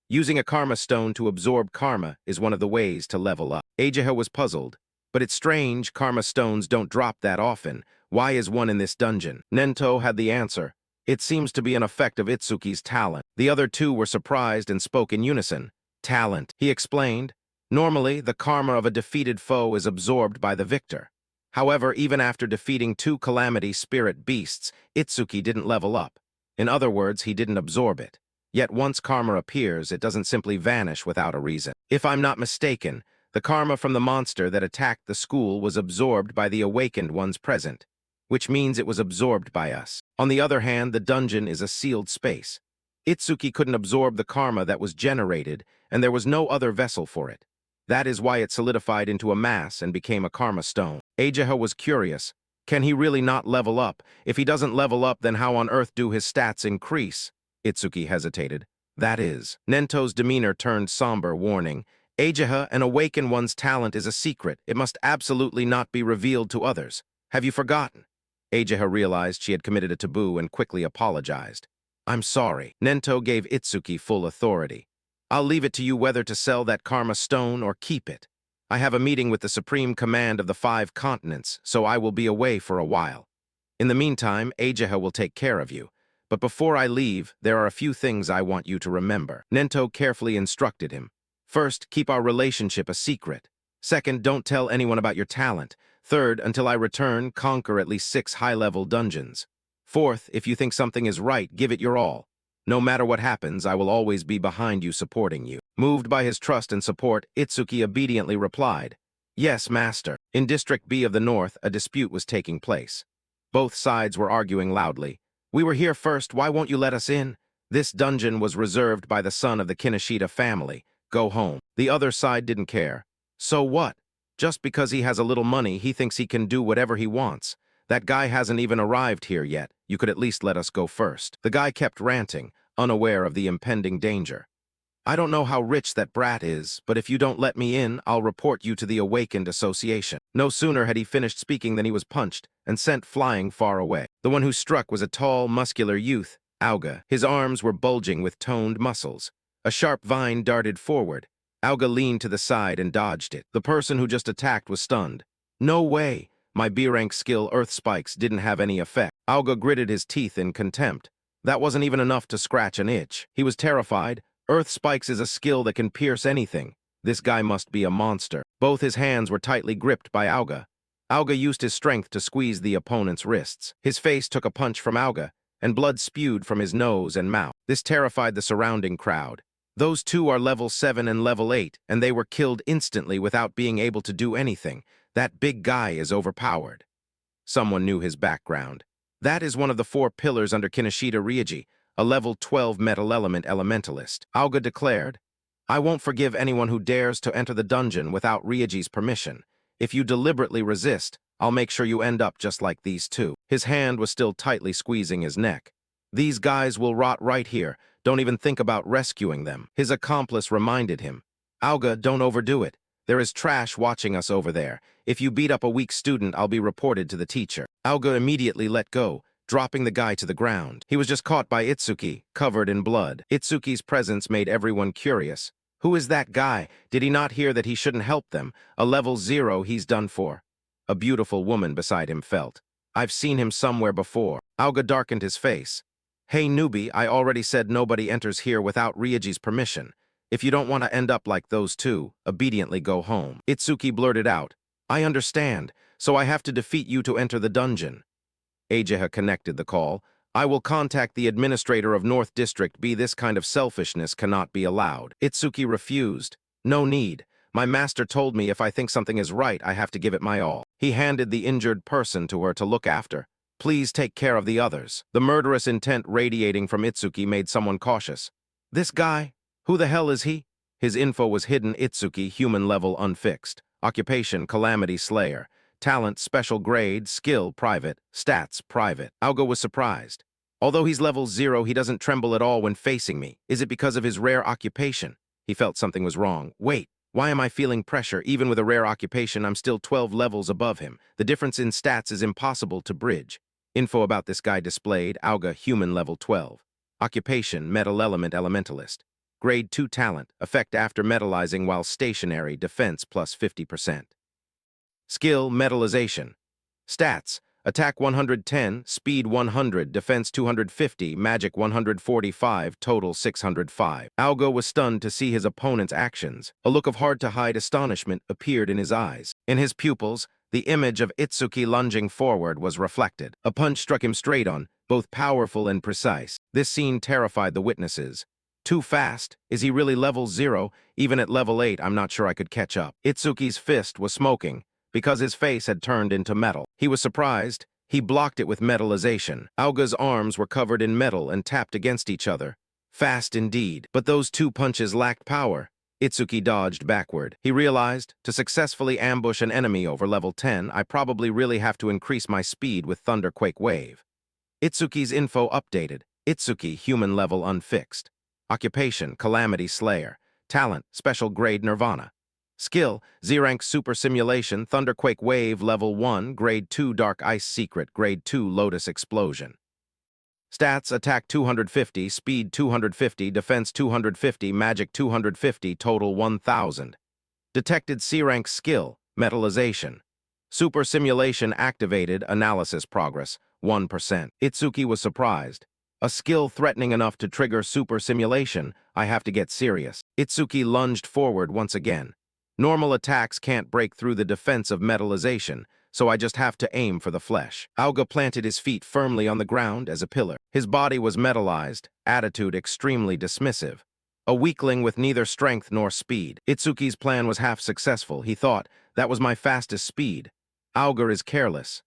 Using a karma stone to absorb karma is one of the ways to level up. Ageha was puzzled. But it's strange, karma stones don't drop that often. Why is one in this dungeon? Nento had the answer. It seems to be an effect of Itsuki's talent. The other two were surprised and spoke in unison. Talent, he explained. Normally, the karma of a defeated foe is absorbed by the victor. However, even after defeating two calamity spirit beasts, Itsuki didn't level up. In other words, he didn't absorb it. Yet once karma appears, it doesn't simply vanish without a reason. If I'm not mistaken, the karma from the monster that attacked the school was absorbed by the awakened ones present, which means it was absorbed by us. On the other hand, the dungeon is a sealed space. Itsuki couldn't absorb the karma that was generated, and there was no other vessel for it. That is why it solidified into a mass and became a karma stone. Ageha was curious. Can he really not level up? If he doesn't level up, then how on earth do his stats increase? Itsuki hesitated. That is. Nento's demeanor turned somber, warning. Ageha, an awakened one's talent is a secret. It must absolutely not be revealed to others. Have you forgotten? Ageha realized she had committed a taboo and quickly apologized. I'm sorry. Nento gave Itsuki full authority. I'll leave it to you whether to sell that karma stone or keep it. I have a meeting with the Supreme Command of the 5 continents, so I will be away for a while. In the meantime, Ageha will take care of you. But before I leave, there are a few things I want you to remember. Nento carefully instructed him. First, keep our relationship a secret. Second, don't tell anyone about your talent. Third, until I return, conquer at least 6 high-level dungeons. Fourth, if you think something is right, give it your all. No matter what happens, I will always be behind you supporting you. Moved by his trust and support, Itsuki obediently replied, Yes, master. In District B of the North, a dispute was taking place. Both sides were arguing loudly. We were here first, why won't you let us in? This dungeon was reserved by the son of the Kinoshita family. Go home. The other side didn't care. So what? Just because he has a little money, he thinks he can do whatever he wants. That guy hasn't even arrived here yet. You could at least let us go first. The guy kept ranting, unaware of the impending danger. I don't know how rich that brat is, but if you don't let me in, I'll report you to the Awakened Association. No sooner had he finished speaking than he was punched and sent flying far away. The one who struck was a tall, muscular youth, Auga. His arms were bulging with toned muscles. A sharp vine darted forward. Auga leaned to the side and dodged it. The person who just attacked was stunned. No way! My B-rank skill Earth Spikes didn't have any effect. Auga gritted his teeth in contempt. That wasn't even enough to scratch an itch. He was terrified. Earth Spikes is a skill that can pierce anything. This guy must be a monster. Both his hands were tightly gripped by Auga. Auga used his strength to squeeze the opponent's wrists. His face took a punch from Auga, and blood spewed from his nose and mouth. This terrified the surrounding crowd. Those two are level 7 and level 8, and they were killed instantly without being able to do anything. That big guy is overpowered. Someone knew his background. That is one of the 4 pillars under Kinoshita Ryoji, a level 12 metal element elementalist. Auga declared. I won't forgive anyone who dares to enter the dungeon without Ryoji's permission. If you deliberately resist, I'll make sure you end up just like these two. His hand was still tightly squeezing his neck. These guys will rot right here. Don't even think about rescuing them. His accomplice reminded him. Auga, don't overdo it. There is trash watching us over there. If you beat up a weak student, I'll be reported to the teacher. Auga immediately let go, dropping the guy to the ground. He was just caught by Itsuki, covered in blood. Itsuki's presence made everyone curious. Who is that guy? Did he not hear that he shouldn't help them? A level 0 he's done for. A beautiful woman beside him felt. I've seen him somewhere before. Auga darkened his face. Hey newbie, I already said nobody enters here without Ryoji's permission. If you don't want to end up like those two, obediently go home. Itsuki blurted out. I understand, so I have to defeat you to enter the dungeon. Ageha connected the call. I will contact the administrator of North District B. This kind of selfishness cannot be allowed. Itsuki refused. No need. My master told me if I think something is right, I have to give it my all. He handed the injured person to her to look after. Please take care of the others. The murderous intent radiating from Itsuki made someone cautious. This guy? Who the hell is he? His info was hidden. Itsuki, human level unfixed. Occupation, Calamity Slayer. Talent, special grade, skill, private, stats, private. Auga was surprised. Although he's level 0, he doesn't tremble at all when facing me. Is it because of his rare occupation? He felt something was wrong. Wait, why am I feeling pressure? Even with a rare occupation, I'm still 12 levels above him. The difference in stats is impossible to bridge. Info about this guy displayed. Auga, human level 12. Occupation, metal element elementalist. Grade 2 talent, effect after metallizing while stationary, defense plus 50%. Skill, metallization. Stats, attack 110, speed 100, defense 250, magic 145, total 605. Auga was stunned to see his opponent's actions. A look of hard-to-hide astonishment appeared in his eyes. In his pupils, the image of Itsuki lunging forward was reflected. A punch struck him straight on, both powerful and precise. This scene terrified the witnesses. Too fast? Is he really level 0? Even at level 8, I'm not sure I could catch up. Itsuki's fist was smoking, because his face had turned into metal. He was surprised. He blocked it with metallization. Auga's arms were covered in metal and tapped against each other. Fast indeed. But those two punches lacked power. Itsuki dodged backward. He realized, to successfully ambush an enemy over level 10, I probably really have to increase my speed with Thunderquake Wave. Itsuki's info updated. Itsuki, human level unfixed. Occupation, Calamity Slayer. Talent, special grade Nirvana. Skill, Z-Rank Super Simulation, Thunderquake Wave, Level 1, Grade 2 Dark Ice Secret, Grade 2 Lotus Explosion. Stats, Attack 250, Speed 250, Defense 250, Magic 250, Total 1000. Detected C-Rank Skill, Metallization. Super Simulation activated, Analysis Progress, 1%. Itsuki was surprised. A skill threatening enough to trigger Super Simulation, I have to get serious. Itsuki lunged forward once again. Normal attacks can't break through the defense of metallization, so I just have to aim for the flesh. Auga planted his feet firmly on the ground as a pillar. His body was metallized, attitude extremely dismissive. A weakling with neither strength nor speed. Itsuki's plan was half successful. He thought, that was my fastest speed. Auga is careless.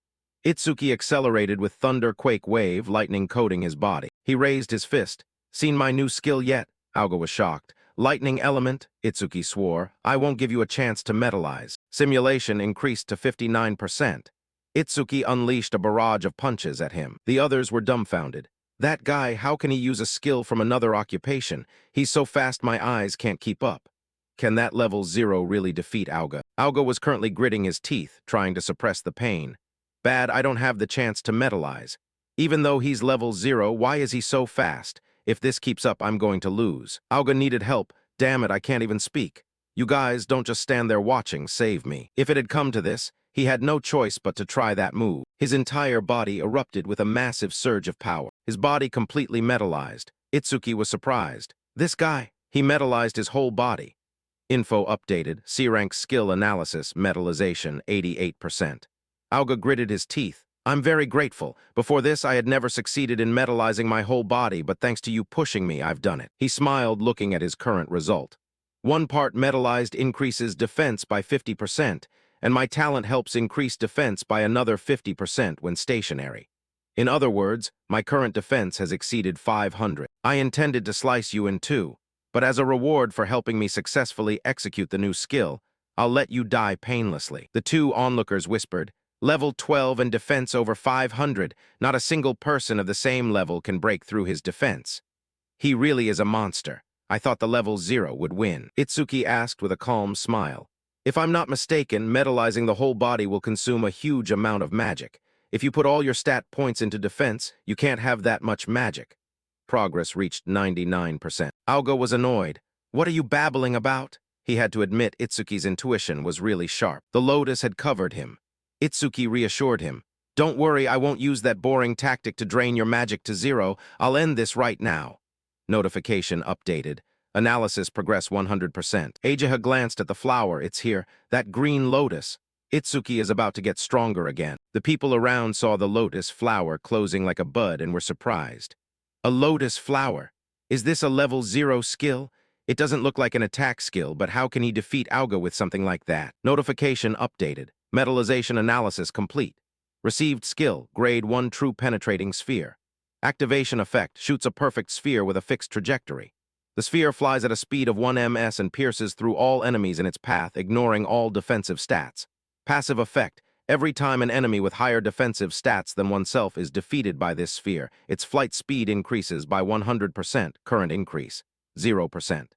Itsuki accelerated with Thunder Quake Wave, lightning coating his body. He raised his fist. Seen my new skill yet? Auga was shocked. Lightning element, Itsuki swore. I won't give you a chance to metallize. Simulation increased to 59%. Itsuki unleashed a barrage of punches at him. The others were dumbfounded. That guy, how can he use a skill from another occupation? He's so fast my eyes can't keep up. Can that level 0 really defeat Auga? Auga was currently gritting his teeth, trying to suppress the pain. Bad, I don't have the chance to metallize. Even though he's level 0, why is he so fast? If this keeps up, I'm going to lose. Auga needed help. Damn it, I can't even speak. You guys don't just stand there watching, save me. If it had come to this, he had no choice but to try that move. His entire body erupted with a massive surge of power. His body completely metallized. Itsuki was surprised. This guy, he metallized his whole body. Info updated. C-Rank Skill Analysis, Metallization, 88%. Auga gritted his teeth. I'm very grateful. Before this, I had never succeeded in metallizing my whole body, but thanks to you pushing me, I've done it. He smiled, looking at his current result. 1 part metallized increases defense by 50%, and my talent helps increase defense by another 50% when stationary. In other words, my current defense has exceeded 500. I intended to slice you in two. But as a reward for helping me successfully execute the new skill, I'll let you die painlessly. The two onlookers whispered, Level 12 and defense over 500. Not a single person of the same level can break through his defense. He really is a monster. I thought the level 0 would win. Itsuki asked with a calm smile. If I'm not mistaken, metallizing the whole body will consume a huge amount of magic. If you put all your stat points into defense, you can't have that much magic. Progress reached 99%. Aoga was annoyed. What are you babbling about? He had to admit Itsuki's intuition was really sharp. The lotus had covered him. Itsuki reassured him. Don't worry, I won't use that boring tactic to drain your magic to 0. I'll end this right now. Notification updated. Analysis progress 100%. Ajaha glanced at the flower. It's here. That green lotus. Itsuki is about to get stronger again. The people around saw the lotus flower closing like a bud and were surprised. A lotus flower? Is this a level 0 skill? It doesn't look like an attack skill, but how can he defeat Aoga with something like that? Notification updated. Metallization analysis complete. Received skill, grade 1 true penetrating sphere. Activation effect, shoots a perfect sphere with a fixed trajectory. The sphere flies at a speed of 1 ms and pierces through all enemies in its path, ignoring all defensive stats. Passive effect, every time an enemy with higher defensive stats than oneself is defeated by this sphere, its flight speed increases by 100%, current increase, 0%.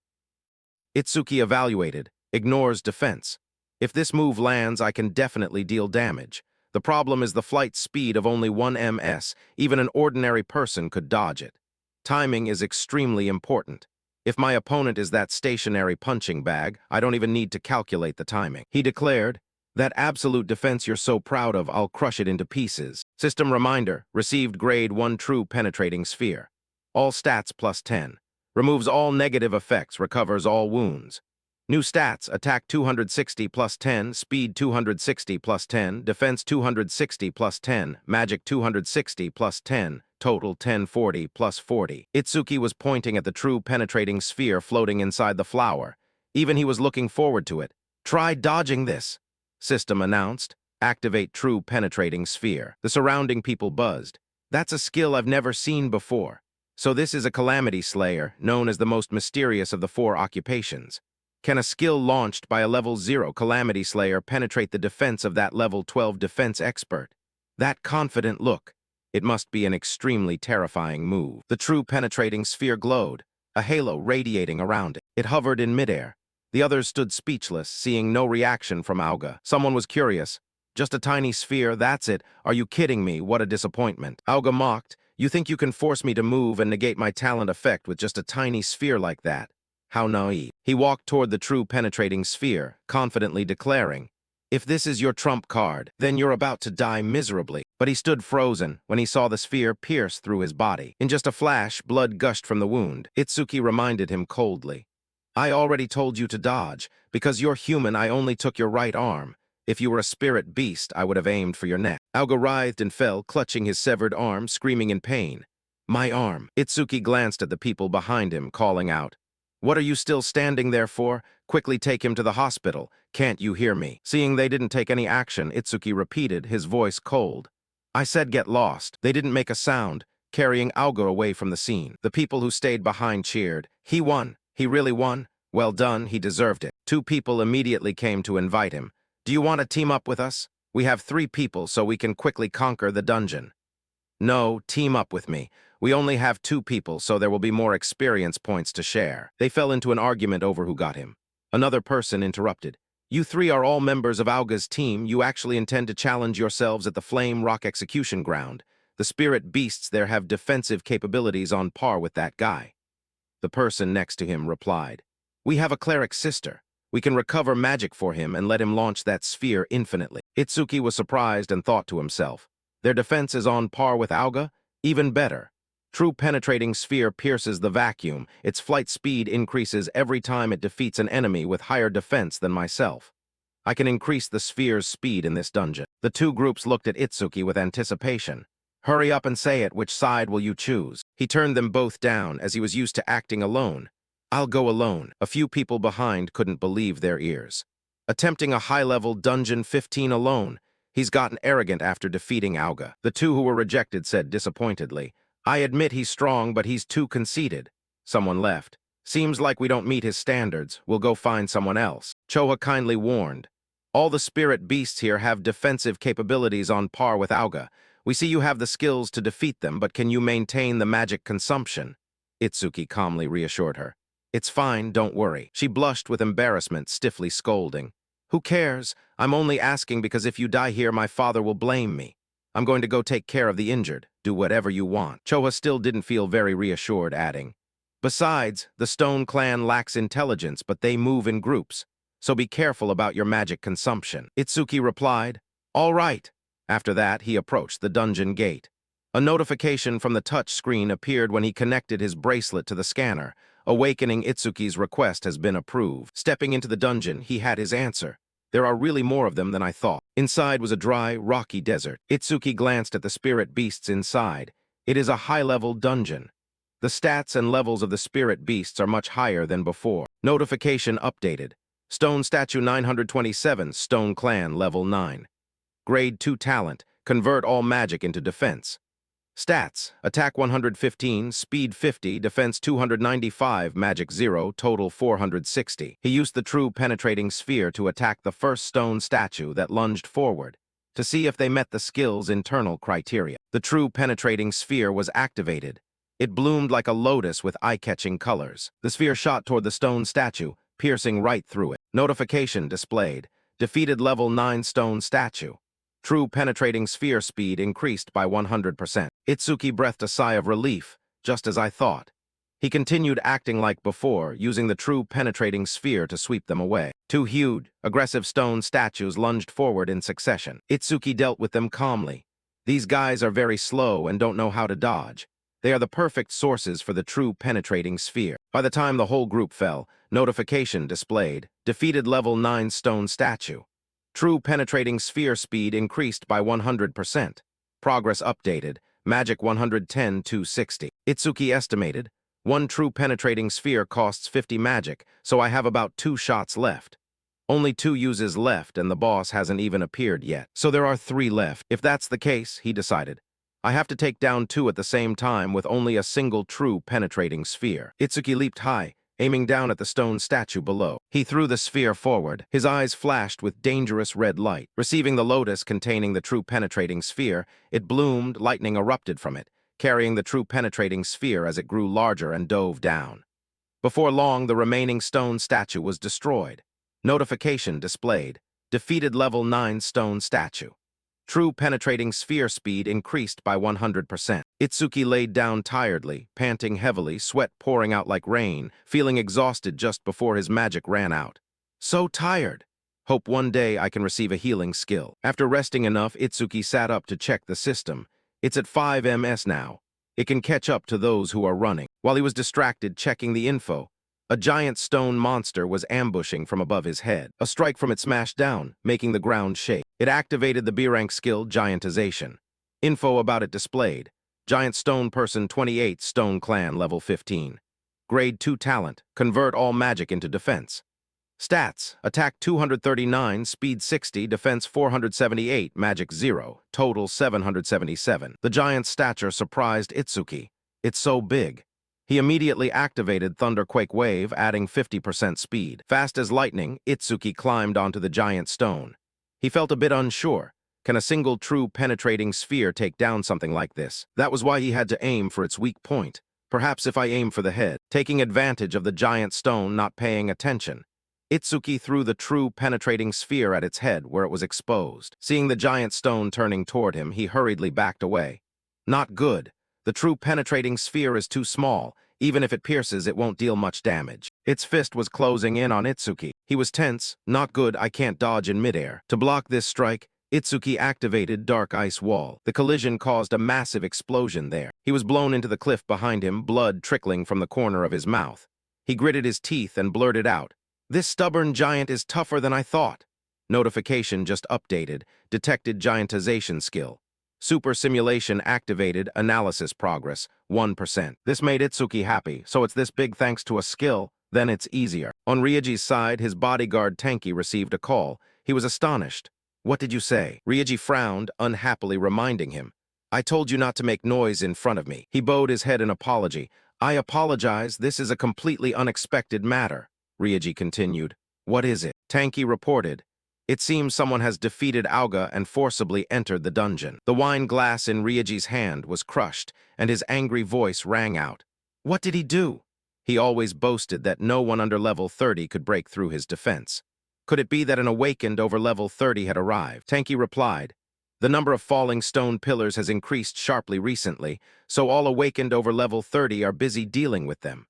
Itsuki evaluated, ignores defense. If this move lands, I can definitely deal damage. The problem is the flight speed of only 1 ms. Even an ordinary person could dodge it. Timing is extremely important. If my opponent is that stationary punching bag, I don't even need to calculate the timing. He declared, that absolute defense you're so proud of, I'll crush it into pieces. System reminder, received grade 1 true penetrating sphere. All stats plus 10. Removes all negative effects, recovers all wounds. New stats, attack 260 plus 10, speed 260 plus 10, defense 260 plus 10, magic 260 plus 10, total 1040 plus 40. Itsuki was pointing at the true penetrating sphere floating inside the flower. Even he was looking forward to it. Try dodging this. System announced, activate true penetrating sphere. The surrounding people buzzed. That's a skill I've never seen before. So this is a calamity slayer, known as the most mysterious of the 4 occupations. Can a skill launched by a level 0 calamity slayer penetrate the defense of that level 12 defense expert? That confident look. It must be an extremely terrifying move. The true penetrating sphere glowed, a halo radiating around it. It hovered in midair. The others stood speechless, seeing no reaction from Aoga. Someone was curious. Just a tiny sphere, that's it. Are you kidding me? What a disappointment. Aoga mocked. You think you can force me to move and negate my talent effect with just a tiny sphere like that? How naive. He walked toward the true penetrating sphere, confidently declaring, if this is your trump card, then you're about to die miserably. But he stood frozen when he saw the sphere pierce through his body. In just a flash, blood gushed from the wound. Itsuki reminded him coldly, I already told you to dodge. Because you're human, I only took your right arm. If you were a spirit beast, I would have aimed for your neck. Aoga writhed and fell, clutching his severed arm, screaming in pain. My arm. Itsuki glanced at the people behind him, calling out, what are you still standing there for? Quickly take him to the hospital. Can't you hear me? Seeing they didn't take any action, Itsuki repeated, his voice cold. I said get lost. They didn't make a sound, carrying Aoga away from the scene. The people who stayed behind cheered. He won. He really won. Well done, he deserved it. 2 people immediately came to invite him. Do you want to team up with us? We have 3 people so we can quickly conquer the dungeon. No, team up with me. We only have 2 people, so there will be more experience points to share. They fell into an argument over who got him. Another person interrupted. You 3 are all members of Aoga's team. You actually intend to challenge yourselves at the Flame Rock Execution Ground. The spirit beasts there have defensive capabilities on par with that guy. The person next to him replied, we have a cleric sister. We can recover magic for him and let him launch that sphere infinitely. Itsuki was surprised and thought to himself, their defense is on par with Aoga? Even better. True penetrating sphere pierces the vacuum. Its flight speed increases every time it defeats an enemy with higher defense than myself. I can increase the sphere's speed in this dungeon. The 2 groups looked at Itsuki with anticipation. Hurry up and say it. Which side will you choose? He turned them both down, as he was used to acting alone. I'll go alone. A few people behind couldn't believe their ears. Attempting a high-level dungeon 15 alone. He's gotten arrogant after defeating Aoga. The 2 who were rejected said disappointedly, I admit he's strong, but he's too conceited. Someone left. Seems like we don't meet his standards. We'll go find someone else. Choha kindly warned. All the spirit beasts here have defensive capabilities on par with Auga. We see you have the skills to defeat them, but can you maintain the magic consumption? Itsuki calmly reassured her. It's fine, don't worry. She blushed with embarrassment, stiffly scolding. Who cares? I'm only asking because if you die here, my father will blame me. I'm going to go take care of the injured. Do whatever you want. Choha still didn't feel very reassured, adding, besides, the Stone Clan lacks intelligence, but they move in groups, so be careful about your magic consumption. Itsuki replied, all right. After that, he approached the dungeon gate. A notification from the touch screen appeared when he connected his bracelet to the scanner, awakening Itsuki's request has been approved. Stepping into the dungeon, he had his answer. There are really more of them than I thought. Inside was a dry, rocky desert. Itsuki glanced at the spirit beasts inside. It is a high-level dungeon. The stats and levels of the spirit beasts are much higher than before. Notification updated. Stone Statue 927, Stone Clan, Level 9. Grade 2 Talent, convert all magic into defense. Stats, Attack 115, Speed 50, Defense 295, Magic 0, Total 460. He used the true penetrating sphere to attack the first stone statue that lunged forward, to see if they met the skill's internal criteria. The true penetrating sphere was activated. It bloomed like a lotus with eye-catching colors. The sphere shot toward the stone statue, piercing right through it. Notification displayed. Defeated Level 9 stone statue. True penetrating sphere speed increased by 100%. Itsuki breathed a sigh of relief, just as I thought. He continued acting like before, using the true penetrating sphere to sweep them away. Two huge, aggressive stone statues lunged forward in succession. Itsuki dealt with them calmly. These guys are very slow and don't know how to dodge. They are the perfect sources for the true penetrating sphere. By the time the whole group fell, notification displayed. Defeated Level 9 stone statue. True penetrating sphere speed increased by 100%. Progress updated. Magic 110-260. Itsuki estimated. One true penetrating sphere costs 50 magic, so I have about 2 shots left. Only 2 uses left and the boss hasn't even appeared yet. So there are 3 left. If that's the case, he decided, I have to take down 2 at the same time with only a single true penetrating sphere. Itsuki leaped high, aiming down at the stone statue below. He threw the sphere forward. His eyes flashed with dangerous red light. Receiving the lotus containing the true penetrating sphere, it bloomed, lightning erupted from it, carrying the true penetrating sphere as it grew larger and dove down. Before long, the remaining stone statue was destroyed. Notification displayed. Defeated Level 9 stone statue. True penetrating sphere speed increased by 100%. Itsuki laid down tiredly, panting heavily, sweat pouring out like rain, feeling exhausted just before his magic ran out. So tired. Hope one day I can receive a healing skill. After resting enough, Itsuki sat up to check the system. It's at 5 ms now. It can catch up to those who are running. While he was distracted checking the info, a giant stone monster was ambushing from above his head. A strike from it smashed down, making the ground shake. It activated the B-rank skill, Giantization. Info about it displayed. Giant Stone Person 28, Stone Clan, Level 15. Grade 2 Talent, convert all magic into defense. Stats, Attack 239, Speed 60, Defense 478, Magic 0, Total 777. The giant's stature surprised Itsuki. It's so big. He immediately activated Thunderquake Wave, adding 50% speed. Fast as lightning, Itsuki climbed onto the giant stone. He felt a bit unsure. Can a single true penetrating sphere take down something like this? That was why he had to aim for its weak point. Perhaps if I aim for the head, taking advantage of the giant stone not paying attention. Itsuki threw the true penetrating sphere at its head where it was exposed. Seeing the giant stone turning toward him, he hurriedly backed away. Not good. The true penetrating sphere is too small. Even if it pierces, it won't deal much damage. Its fist was closing in on Itsuki. He was tense. Not good, I can't dodge in midair. To block this strike, Itsuki activated Dark Ice Wall. The collision caused a massive explosion there. He was blown into the cliff behind him, blood trickling from the corner of his mouth. He gritted his teeth and blurted out, "This stubborn giant is tougher than I thought." Notification just updated. Detected giantization skill. Super simulation activated, analysis progress, 1%. This made Itsuki happy, so it's this big thanks to a skill, then it's easier. On Ryoji's side, his bodyguard Tanki received a call. He was astonished. What did you say? Ryoji frowned, unhappily reminding him. I told you not to make noise in front of me. He bowed his head in apology. I apologize, this is a completely unexpected matter, Ryuji continued. What is it? Tanki reported. It seems someone has defeated Auga and forcibly entered the dungeon. The wine glass in Ryuji's hand was crushed, and his angry voice rang out. What did he do? He always boasted that no one under level 30 could break through his defense. Could it be that an awakened over level 30 had arrived? Tanki replied. The number of falling stone pillars has increased sharply recently, so all awakened over level 30 are busy dealing with them.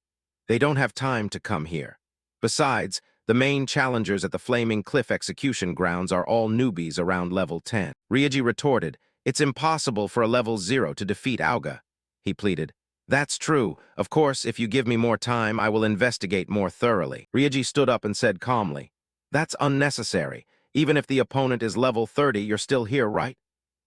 They don't have time to come here. Besides, the main challengers at the Flaming Cliff execution grounds are all newbies around level 10. Ryuji retorted, it's impossible for a level 0 to defeat Auga. He pleaded, that's true. Of course, if you give me more time, I will investigate more thoroughly. Ryuji stood up and said calmly, that's unnecessary. Even if the opponent is level 30, you're still here, right?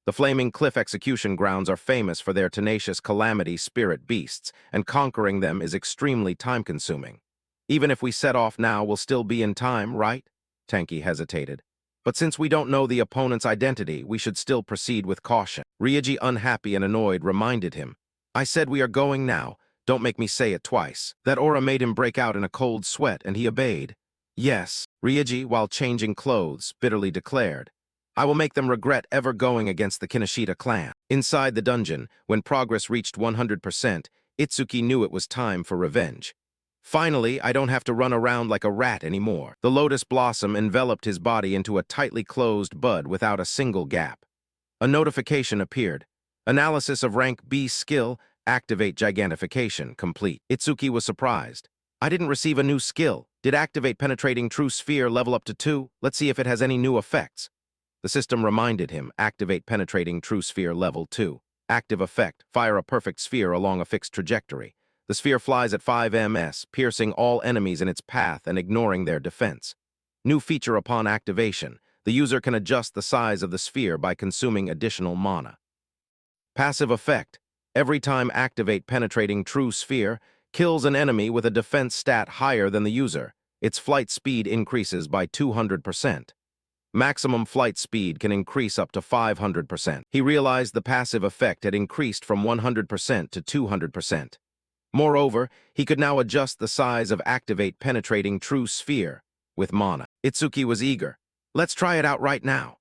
The Flaming Cliff execution grounds are famous for their tenacious calamity spirit beasts, and conquering them is extremely time-consuming. Even if we set off now, we'll still be in time, right? Tanki hesitated. But since we don't know the opponent's identity, we should still proceed with caution. Ryuji, unhappy and annoyed, reminded him. I said we are going now. Don't make me say it twice. That aura made him break out in a cold sweat, and he obeyed. Yes, Ryuji, while changing clothes, bitterly declared. I will make them regret ever going against the Kinoshita clan. Inside the dungeon, when progress reached 100%, Itsuki knew it was time for revenge. Finally, I don't have to run around like a rat anymore. The lotus blossom enveloped his body into a tightly closed bud without a single gap. A notification appeared. Analysis of rank B skill, activate gigantification, complete. Itsuki was surprised. I didn't receive a new skill. Did activate penetrating true sphere level up to 2? Let's see if it has any new effects. The system reminded him, activate penetrating true sphere level 2. Active effect, fire a perfect sphere along a fixed trajectory. The sphere flies at 5 ms, piercing all enemies in its path and ignoring their defense. New feature upon activation, the user can adjust the size of the sphere by consuming additional mana. Passive effect, every time activate penetrating true sphere, kills an enemy with a defense stat higher than the user. Its flight speed increases by 200%. Maximum flight speed can increase up to 500%. He realized the passive effect had increased from 100% to 200%. Moreover, he could now adjust the size of activate penetrating true sphere with mana. Itsuki was eager. Let's try it out right now.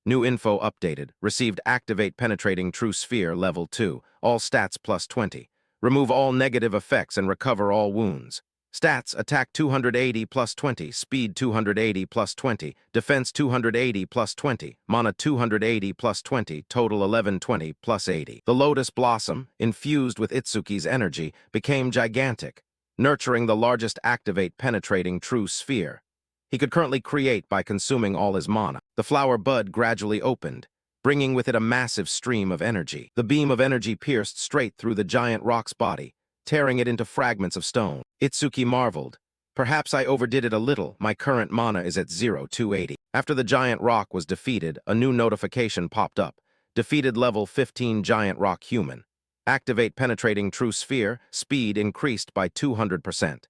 New info updated. Received activate penetrating true sphere level 2. All stats plus 20. Remove all negative effects and recover all wounds. Stats, attack 280 plus 20, speed 280 plus 20, defense 280 plus 20, mana 280 plus 20, total 1120 plus 80. The lotus blossom, infused with Itsuki's energy, became gigantic, nurturing the largest activate penetrating true sphere. He could currently create by consuming all his mana. The flower bud gradually opened, bringing with it a massive stream of energy. The beam of energy pierced straight through the giant rock's body, tearing it into fragments of stone. Itsuki marveled. Perhaps I overdid it a little. My current mana is at 280. After the giant rock was defeated, a new notification popped up. Defeated level 15 giant rock human. Activate penetrating true sphere, speed increased by 200%.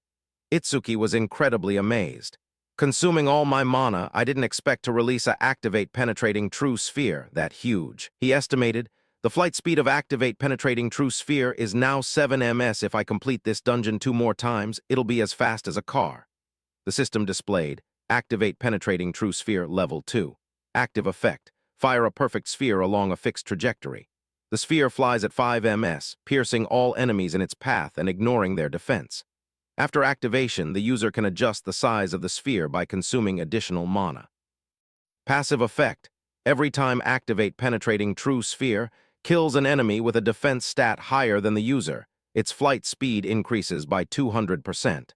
Itsuki was incredibly amazed. Consuming all my mana, I didn't expect to release a activate penetrating true sphere that huge. He estimated, the flight speed of activate penetrating true sphere is now 7 ms. If I complete this dungeon 2 more times, it'll be as fast as a car. The system displayed, activate penetrating true sphere level 2. Active effect, fire a perfect sphere along a fixed trajectory. The sphere flies at 5 ms, piercing all enemies in its path and ignoring their defense. After activation, the user can adjust the size of the sphere by consuming additional mana. Passive effect, every time activate penetrating true sphere, kills an enemy with a defense stat higher than the user. Its flight speed increases by 200%.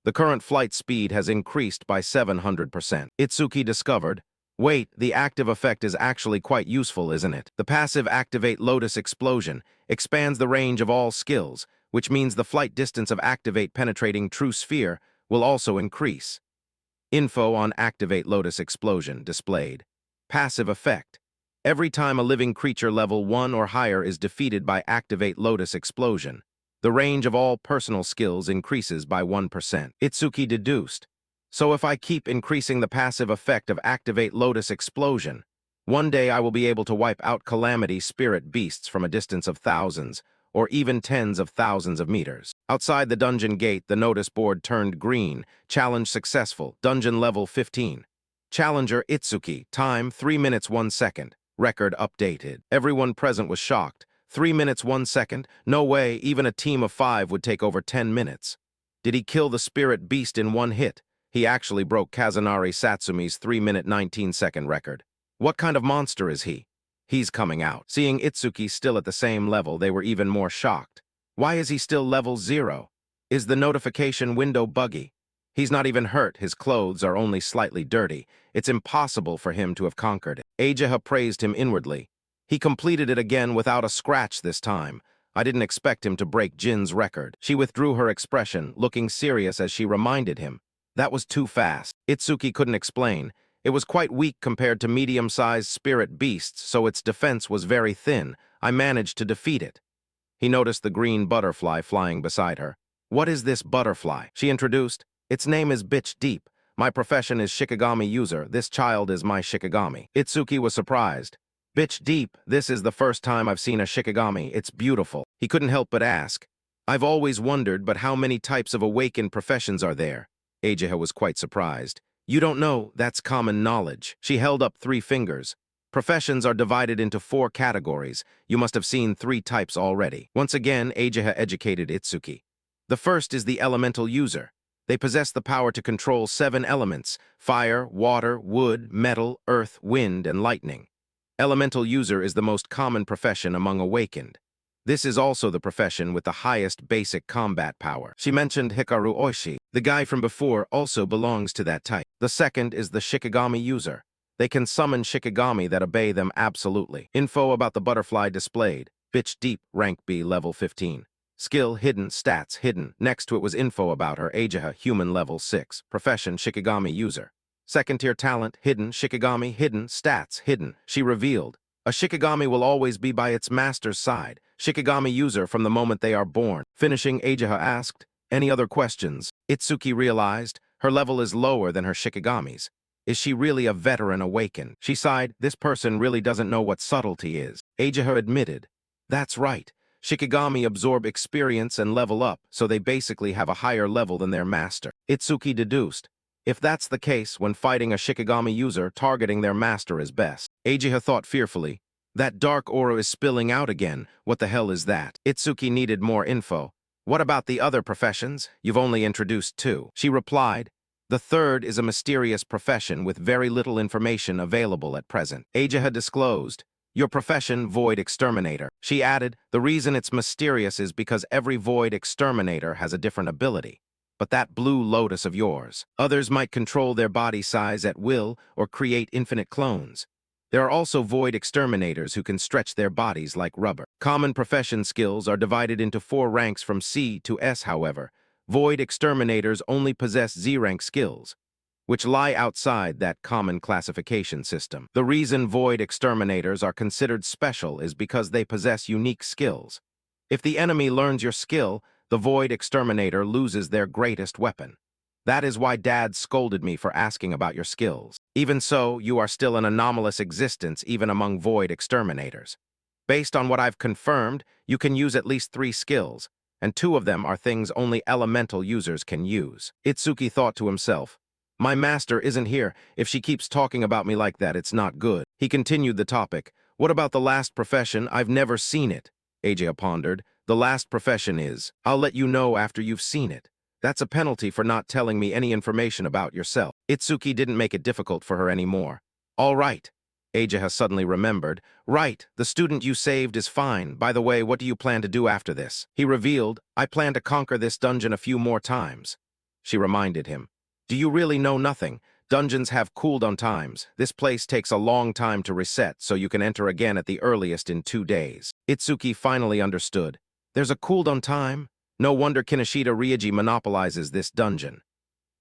The current flight speed has increased by 700%. Itsuki discovered, wait, the active effect is actually quite useful, isn't it? The passive activate lotus explosion expands the range of all skills, which means the flight distance of activate penetrating true sphere will also increase. Info on activate lotus explosion displayed. Passive effect. Every time a living creature level 1 or higher is defeated by activate lotus explosion, the range of all personal skills increases by 1%. Itsuki deduced. So if I keep increasing the passive effect of activate lotus explosion, one day I will be able to wipe out calamity spirit beasts from a distance of thousands, or even tens of thousands of meters. Outside the dungeon gate, the notice board turned green. Challenge successful. Dungeon level 15. Challenger Itsuki. Time 3 minutes 1 second. Record updated. Everyone present was shocked. 3 minutes 1 second? No way, even a team of 5 would take over 10 minutes. Did he kill the spirit beast in one hit? He actually broke Kazunari Satsumi's 3-minute 19-second record. What kind of monster is he? He's coming out. Seeing Itsuki still at the same level, they were even more shocked. Why is he still level 0? Is the notification window buggy? He's not even hurt, his clothes are only slightly dirty. It's impossible for him to have conquered it. Ageha praised him inwardly. He completed it again without a scratch this time. I didn't expect him to break Jin's record. She withdrew her expression, looking serious as she reminded him. That was too fast. Itsuki couldn't explain. It was quite weak compared to medium-sized spirit beasts, so its defense was very thin. I managed to defeat it. He noticed the green butterfly flying beside her. What is this butterfly? She introduced. Its name is Bitch Deep. My profession is Shikigami user. This child is my Shikigami. Itsuki was surprised. Bitch Deep, this is the first time I've seen a Shikigami. It's beautiful. He couldn't help but ask. I've always wondered, but how many types of awakened professions are there? Ageha was quite surprised. You don't know, that's common knowledge. She held up 3 fingers. Professions are divided into 4 categories. You must have seen 3 types already. Once again, Ageha educated Itsuki. The first is the elemental user. They possess the power to control 7 elements: fire, water, wood, metal, earth, wind, and lightning. Elemental user is the most common profession among awakened. This is also the profession with the highest basic combat power. She mentioned Hikaru Oishi. The guy from before also belongs to that type. The second is the Shikigami user. They can summon Shikigami that obey them absolutely. Info about the butterfly displayed. Bitch Deep, rank B, level 15. Skill hidden, stats hidden. Next to it was info about her. Ageha, human level 6. Profession, Shikigami user. Second-tier talent, hidden, Shikigami, hidden, stats, hidden. She revealed. A Shikigami will always be by its master's side. Shikigami user from the moment they are born. Finishing, Ageha asked, any other questions? Itsuki realized her level is lower than her Shikigami's. Is she really a veteran awakened? She sighed, this person really doesn't know what subtlety is. Ageha admitted, that's right. Shikigami absorb experience and level up, so they basically have a higher level than their master. Itsuki deduced, if that's the case, when fighting a Shikigami user, targeting their master is best. Ageha thought fearfully, that dark aura is spilling out again. What the hell is that? Itsuki needed more info. What about the other professions? You've only introduced 2. She replied, the third is a mysterious profession with very little information available at present. Ageha disclosed, your profession, Void Exterminator. She added, the reason it's mysterious is because every Void Exterminator has a different ability. But that blue lotus of yours. Others might control their body size at will or create infinite clones. There are also Void Exterminators who can stretch their bodies like rubber. Common profession skills are divided into 4 ranks from C to S, however. Void Exterminators only possess Z-rank skills, which lie outside that common classification system. The reason Void Exterminators are considered special is because they possess unique skills. If the enemy learns your skill, the Void Exterminator loses their greatest weapon. That is why Dad scolded me for asking about your skills. Even so, you are still an anomalous existence even among Void Exterminators. Based on what I've confirmed, you can use at least 3 skills, and 2 of them are things only elemental users can use. Itsuki thought to himself, my master isn't here. If she keeps talking about me like that, it's not good. He continued the topic. What about the last profession? I've never seen it. Ageha pondered. The last profession is, I'll let you know after you've seen it. That's a penalty for not telling me any information about yourself. Itsuki didn't make it difficult for her anymore. All right. Ageha suddenly remembered. Right, the student you saved is fine. By the way, what do you plan to do after this? He revealed, I plan to conquer this dungeon a few more times. She reminded him. Do you really know nothing? Dungeons have cooldown times. This place takes a long time to reset, so you can enter again at the earliest in 2 days. Itsuki finally understood. There's a cooldown time? No wonder Kinoshita Ryuji monopolizes this dungeon.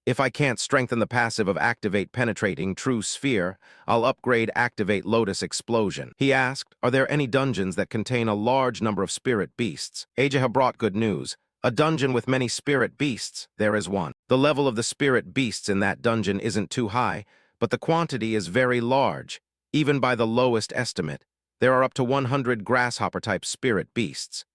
If I can't strengthen the passive of Activate Penetrating True Sphere, I'll upgrade Activate Lotus Explosion. He asked, are there any dungeons that contain a large number of spirit beasts? Ageha brought good news. A dungeon with many spirit beasts, there is one. The level of the spirit beasts in that dungeon isn't too high, but the quantity is very large. Even by the lowest estimate, there are up to 100 grasshopper-type spirit beasts.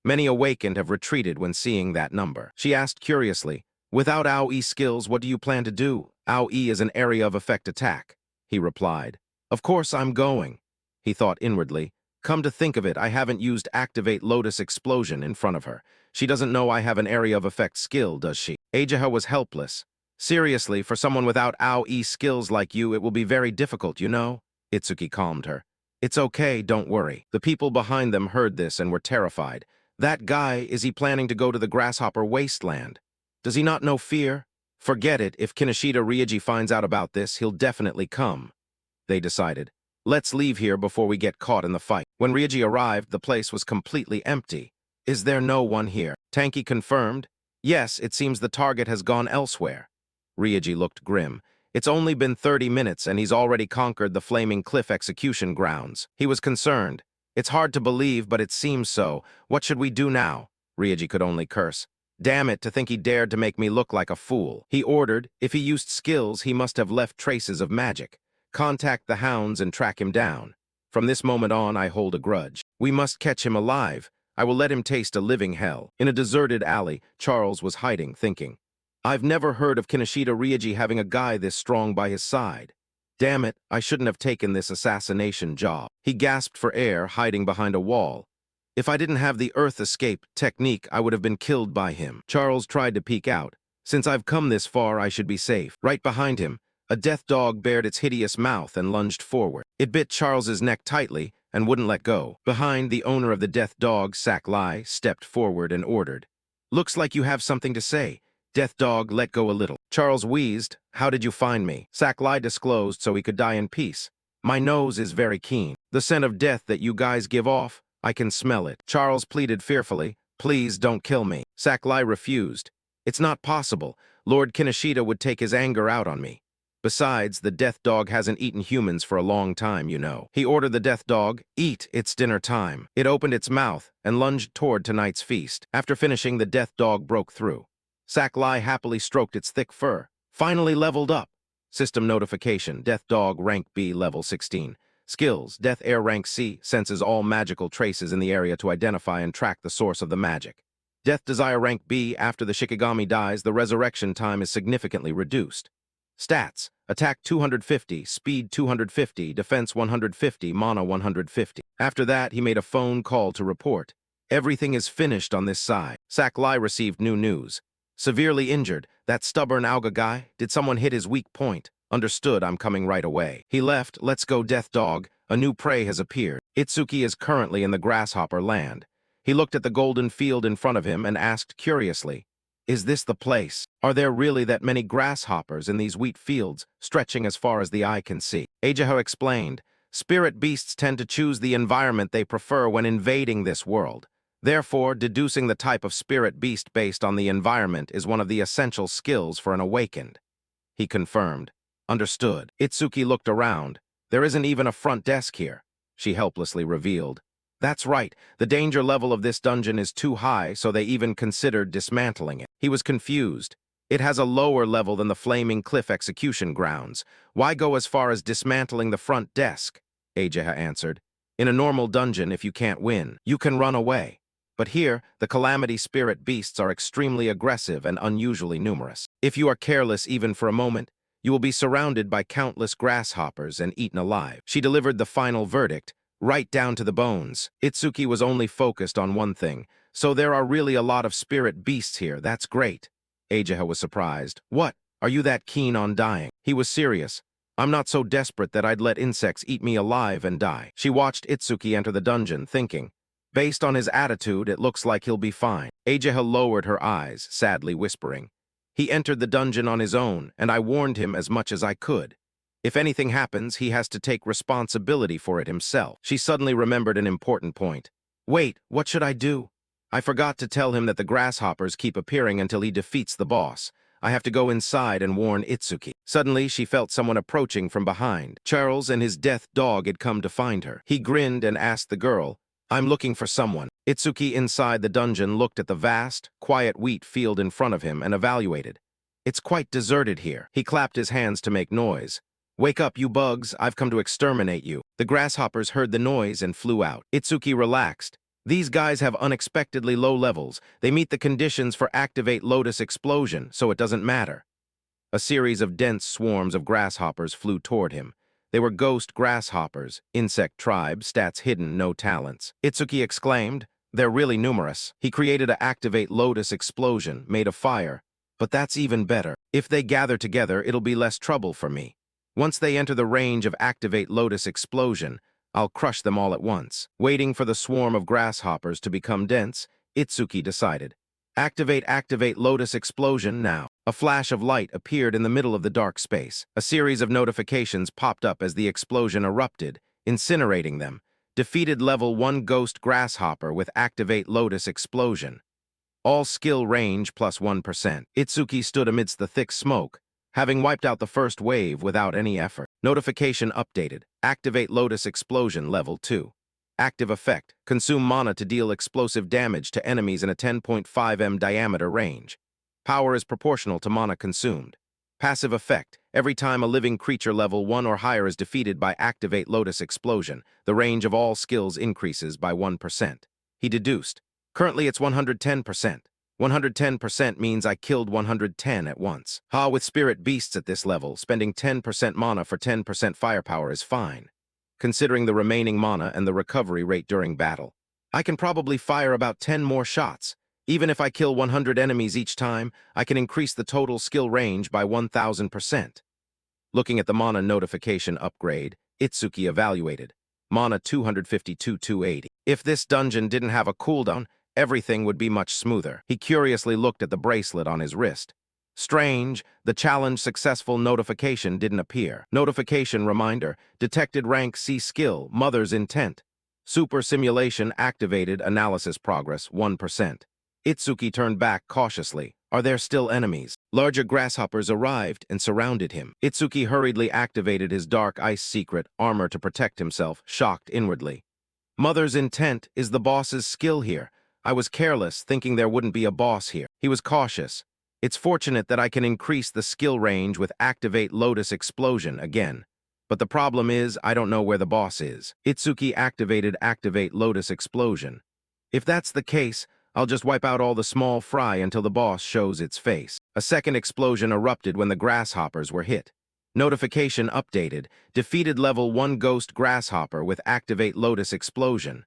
Many awakened have retreated when seeing that number. She asked curiously, "Without AoE skills, what do you plan to do?" "AoE is an area of effect attack," he replied. "Of course I'm going," he thought inwardly. Come to think of it, I haven't used Activate Lotus Explosion in front of her. She doesn't know I have an area of effect skill, does she? Ajaha was helpless. "Seriously, for someone without AoE skills like you, it will be very difficult, you know?" Itsuki calmed her. "It's okay, don't worry." The people behind them heard this and were terrified. "That guy, is he planning to go to the Grasshopper Wasteland? Does he not know fear?" "Forget it, if Kinoshita Ryuji finds out about this, he'll definitely come," they decided. "Let's leave here before we get caught in the fight." When Ryuji arrived, the place was completely empty. "Is there no one here?" Tanki confirmed. "Yes, it seems the target has gone elsewhere." Ryuji looked grim. "It's only been 30 minutes and he's already conquered the Flaming Cliff execution grounds." He was concerned. "It's hard to believe, but it seems so. What should we do now?" Ryuji could only curse. "Damn it, to think he dared to make me look like a fool." He ordered, if he used skills, he must have left traces of magic. "Contact the hounds and track him down. From this moment on, I hold a grudge. We must catch him alive. I will let him taste a living hell." In a deserted alley, Charles was hiding, thinking, "I've never heard of Kinoshita Ryuji having a guy this strong by his side. Damn it, I shouldn't have taken this assassination job." He gasped for air, hiding behind a wall. "If I didn't have the earth escape technique, I would have been killed by him." Charles tried to peek out. "Since I've come this far, I should be safe." Right behind him, a death dog bared its hideous mouth and lunged forward. It bit Charles's neck tightly and wouldn't let go. Behind, the owner of the death dog, Saklai, stepped forward and ordered, "Looks like you have something to say. Death dog, let go a little." Charles wheezed. "How did you find me?" Saklai disclosed so he could die in peace. "My nose is very keen. The scent of death that you guys give off, I can smell it." Charles pleaded fearfully, "Please don't kill me." Saklai refused. "It's not possible. Lord Kinoshita would take his anger out on me. Besides, the death dog hasn't eaten humans for a long time, you know." He ordered the death dog, "Eat, it's dinner time." It opened its mouth and lunged toward tonight's feast. After finishing, the death dog broke through. Saklai happily stroked its thick fur. "Finally leveled up." System notification, Death Dog rank B level 16. Skills, Death Air rank C, senses all magical traces in the area to identify and track the source of the magic. Death Desire rank B, after the Shikigami dies, the resurrection time is significantly reduced. Stats, Attack 250, Speed 250, Defense 150, Mana 150. After that, he made a phone call to report. "Everything is finished on this side." Saklai received new news. "Severely injured. That stubborn Auga guy, did someone hit his weak point?" "Understood, I'm coming right away." He left. "Let's go, Death Dog. A new prey has appeared." Itsuki is currently in the Grasshopper land. He looked at the golden field in front of him and asked curiously, "Is this the place? Are there really that many grasshoppers in these wheat fields, stretching as far as the eye can see?" Ajaho explained, "Spirit beasts tend to choose the environment they prefer when invading this world. Therefore, deducing the type of spirit beast based on the environment is one of the essential skills for an awakened." He confirmed. "Understood." Itsuki looked around. "There isn't even a front desk here," she helplessly revealed. "That's right. The danger level of this dungeon is too high, so they even considered dismantling it." He was confused. "It has a lower level than the Flaming Cliff execution grounds. Why go as far as dismantling the front desk?" Ajaha answered. "In a normal dungeon, if you can't win, you can run away. But here, the Calamity Spirit beasts are extremely aggressive and unusually numerous. If you are careless even for a moment, you will be surrounded by countless grasshoppers and eaten alive." She delivered the final verdict, right down to the bones. Itsuki was only focused on one thing. "So there are really a lot of spirit beasts here, that's great." Ajaha was surprised. "What? Are you that keen on dying?" He was serious. "I'm not so desperate that I'd let insects eat me alive and die." She watched Itsuki enter the dungeon, thinking, "Based on his attitude, it looks like he'll be fine." Ajaha lowered her eyes, sadly whispering, "He entered the dungeon on his own, and I warned him as much as I could. If anything happens, he has to take responsibility for it himself." She suddenly remembered an important point. "Wait, what should I do? I forgot to tell him that the grasshoppers keep appearing until he defeats the boss. I have to go inside and warn Itsuki." Suddenly, she felt someone approaching from behind. Charles and his death dog had come to find her. He grinned and asked the girl, "I'm looking for someone." Itsuki inside the dungeon looked at the vast, quiet wheat field in front of him and evaluated. "It's quite deserted here." He clapped his hands to make noise. "Wake up, you bugs, I've come to exterminate you." The grasshoppers heard the noise and flew out. Itsuki relaxed. These guys have unexpectedly low levels. They meet the conditions for Activate Lotus Explosion, so it doesn't matter. A series of dense swarms of grasshoppers flew toward him. They were ghost grasshoppers, insect tribe, stats hidden, no talents. Itsuki exclaimed, "They're really numerous." He created a Activate Lotus Explosion, made of fire. But that's even better. If they gather together, it'll be less trouble for me. Once they enter the range of Activate Lotus Explosion, I'll crush them all at once. Waiting for the swarm of grasshoppers to become dense, Itsuki decided. Activate Lotus Explosion now. A flash of light appeared in the middle of the dark space. A series of notifications popped up as the explosion erupted, incinerating them. Defeated level 1 ghost grasshopper with Activate Lotus Explosion. All skill range plus 1%. Itsuki stood amidst the thick smoke, having wiped out the first wave without any effort. Notification updated. Activate Lotus Explosion level 2. Active effect. Consume mana to deal explosive damage to enemies in a 10.5 m diameter range. Power is proportional to mana consumed. Passive effect. Every time a living creature level 1 or higher is defeated by Activate Lotus Explosion, the range of all skills increases by 1%. He deduced. Currently it's 110%. 110% means I killed 110 at once. With spirit beasts at this level, spending 10% mana for 10% firepower is fine. Considering the remaining mana and the recovery rate during battle, I can probably fire about 10 more shots. Even if I kill 100 enemies each time, I can increase the total skill range by 1000%. Looking at the mana notification upgrade, Itsuki evaluated. Mana 252-280. If this dungeon didn't have a cooldown, everything would be much smoother. He curiously looked at the bracelet on his wrist. Strange, the challenge successful notification didn't appear. Notification reminder, detected rank C skill, Mother's Intent. Super simulation activated, analysis progress 1%. Itsuki turned back cautiously. Are there still enemies? Larger grasshoppers arrived and surrounded him. Itsuki hurriedly activated his dark ice secret armor to protect himself, shocked inwardly. Mother's Intent is the boss's skill here. I was careless, thinking there wouldn't be a boss here. He was cautious. It's fortunate that I can increase the skill range with Activate Lotus Explosion again. But the problem is, I don't know where the boss is. Itsuki activated Activate Lotus Explosion. If that's the case, I'll just wipe out all the small fry until the boss shows its face. A second explosion erupted when the grasshoppers were hit. Notification updated. Defeated level 1 ghost grasshopper with Activate Lotus Explosion.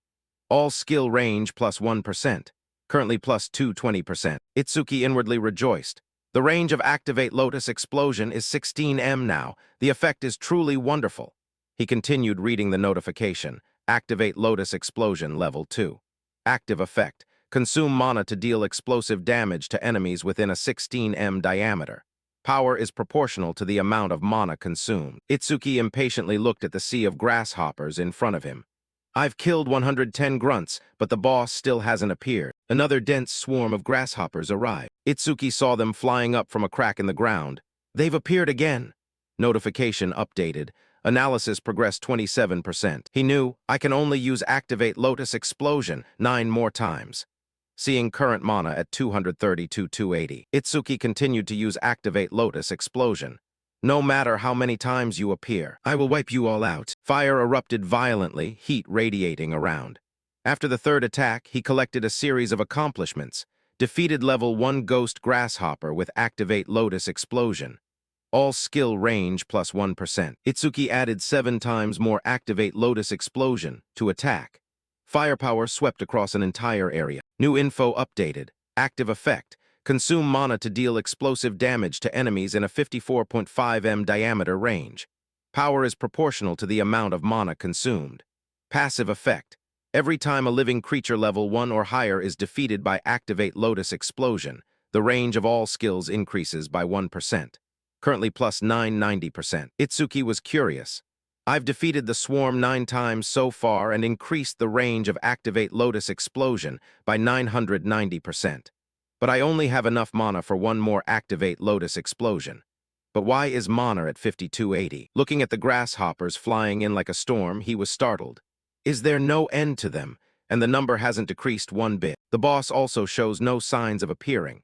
All skill range plus 1%. Currently plus 220%. Itsuki inwardly rejoiced. The range of Activate Lotus Explosion is 16 m now. The effect is truly wonderful. He continued reading the notification. Activate Lotus Explosion level 2. Active effect. Consume mana to deal explosive damage to enemies within a 16 m diameter. Power is proportional to the amount of mana consumed. Itsuki impatiently looked at the sea of grasshoppers in front of him. I've killed 110 grunts, but the boss still hasn't appeared. Another dense swarm of grasshoppers arrived. Itsuki saw them flying up from a crack in the ground. They've appeared again. Notification updated. Analysis progressed 27%. He knew, I can only use Activate Lotus Explosion 9 more times. Seeing current mana at 232-280, Itsuki continued to use Activate Lotus Explosion. No matter how many times you appear, I will wipe you all out. Fire erupted violently, heat radiating around. After the third attack, he collected a series of accomplishments. Defeated level 1 ghost grasshopper with Activate Lotus Explosion. All skill range plus 1%. Itsuki added 7 times more Activate Lotus Explosion to attack. Firepower swept across an entire area. New info updated. Active effect. Consume mana to deal explosive damage to enemies in a 54.5 m diameter range. Power is proportional to the amount of mana consumed. Passive effect. Every time a living creature level 1 or higher is defeated by Activate Lotus Explosion, the range of all skills increases by 1%. Currently plus 990%. Itsuki was curious. I've defeated the swarm 9 times so far and increased the range of Activate Lotus Explosion by 990%. But I only have enough mana for one more Activate Lotus Explosion. But why is mana at 5280? Looking at the grasshoppers flying in like a storm, he was startled. Is there no end to them? And the number hasn't decreased one bit. The boss also shows no signs of appearing.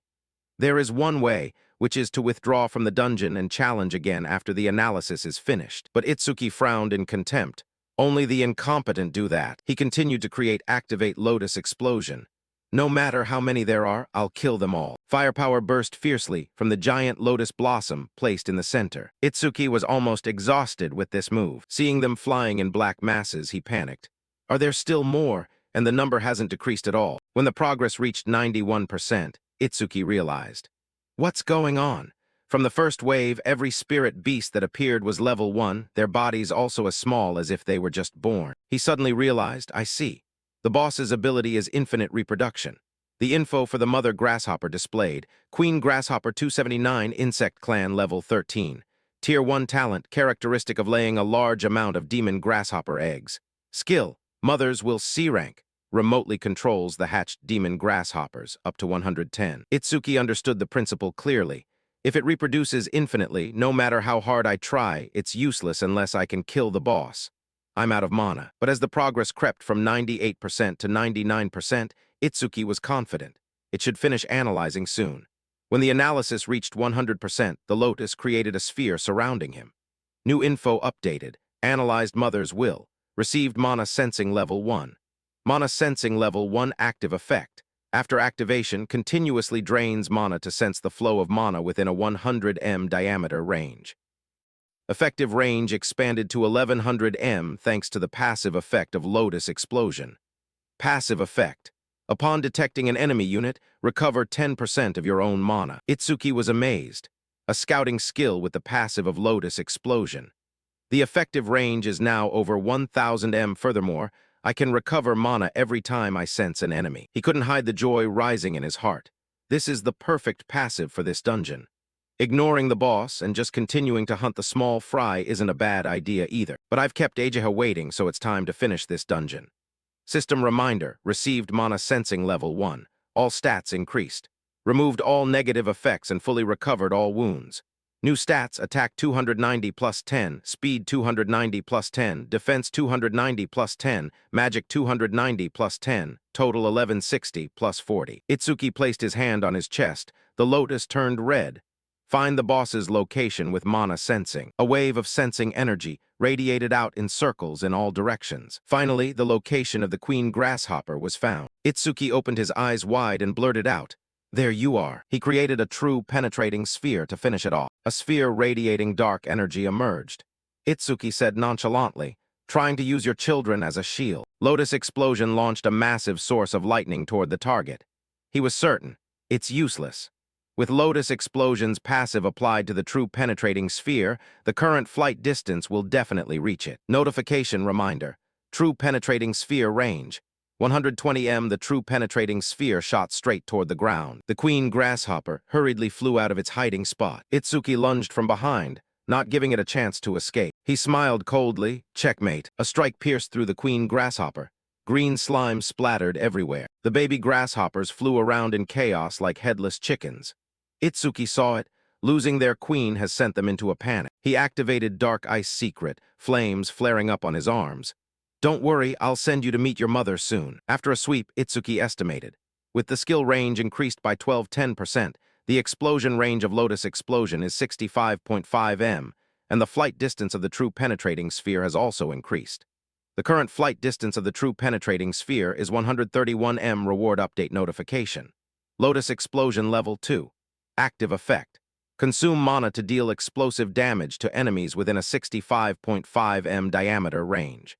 There is one way, which is to withdraw from the dungeon and challenge again after the analysis is finished. But Itsuki frowned in contempt. Only the incompetent do that. He continued to create Activate Lotus Explosion. No matter how many there are, I'll kill them all. Firepower burst fiercely from the giant lotus blossom placed in the center. Itsuki was almost exhausted with this move. Seeing them flying in black masses, he panicked. Are there still more? And the number hasn't decreased at all. When the progress reached 91%, Itsuki realized. What's going on? From the first wave, every spirit beast that appeared was level 1, their bodies also as small as if they were just born. He suddenly realized, I see. The boss's ability is infinite reproduction. The info for the mother grasshopper displayed, Queen Grasshopper 279, Insect Clan level 13. Tier 1 talent, characteristic of laying a large amount of demon grasshopper eggs. Skill, mothers will C rank. Remotely controls the hatched demon grasshoppers, up to 110. Itsuki understood the principle clearly. If it reproduces infinitely, no matter how hard I try, it's useless unless I can kill the boss. I'm out of mana. But as the progress crept from 98% to 99%, Itsuki was confident. It should finish analyzing soon. When the analysis reached 100%, the lotus created a sphere surrounding him. New info updated. Analyzed Mother's Will. Received Mana Sensing Level 1. Mana Sensing Level 1 active effect. After activation, continuously drains mana to sense the flow of mana within a 100 m diameter range. Effective range expanded to 1100 m thanks to the passive effect of Lotus Explosion. Passive effect. Upon detecting an enemy unit, recover 10% of your own mana. Itsuki was amazed. A scouting skill with the passive of Lotus Explosion. The effective range is now over 1000 m. Furthermore, I can recover mana every time I sense an enemy. He couldn't hide the joy rising in his heart. This is the perfect passive for this dungeon. Ignoring the boss and just continuing to hunt the small fry isn't a bad idea either. But I've kept Ageha waiting, so it's time to finish this dungeon. System reminder, received Mana Sensing Level 1. All stats increased. Removed all negative effects and fully recovered all wounds. New stats, attack 290 plus 10, speed 290 plus 10, defense 290 plus 10, magic 290 plus 10, total 1160 plus 40. Itsuki placed his hand on his chest. The lotus turned red. Find the boss's location with mana sensing. A wave of sensing energy radiated out in circles in all directions. Finally, the location of the queen grasshopper was found. Itsuki opened his eyes wide and blurted out, "There you are." He created a true penetrating sphere to finish it off. A sphere radiating dark energy emerged. Itsuki said nonchalantly, "Trying to use your children as a shield." Lotus Explosion launched a massive source of lightning toward the target. He was certain, it's useless. With Lotus Explosion's passive applied to the true penetrating sphere, the current flight distance will definitely reach it. Notification reminder. True penetrating sphere range. 120 m. The true penetrating sphere shot straight toward the ground. The queen grasshopper hurriedly flew out of its hiding spot. Itsuki lunged from behind, not giving it a chance to escape. He smiled coldly. Checkmate. A strike pierced through the queen grasshopper. Green slime splattered everywhere. The baby grasshoppers flew around in chaos like headless chickens. Itsuki saw it. Losing their queen has sent them into a panic. He activated Dark Ice Secret, flames flaring up on his arms. "Don't worry, I'll send you to meet your mother soon." After a sweep, Itsuki estimated. With the skill range increased by 12-10%, the explosion range of Lotus Explosion is 65.5 m, and the flight distance of the true penetrating sphere has also increased. The current flight distance of the true penetrating sphere is 131 m. Reward update notification. Lotus Explosion Level 2. Active effect. Consume mana to deal explosive damage to enemies within a 65.5 m diameter range.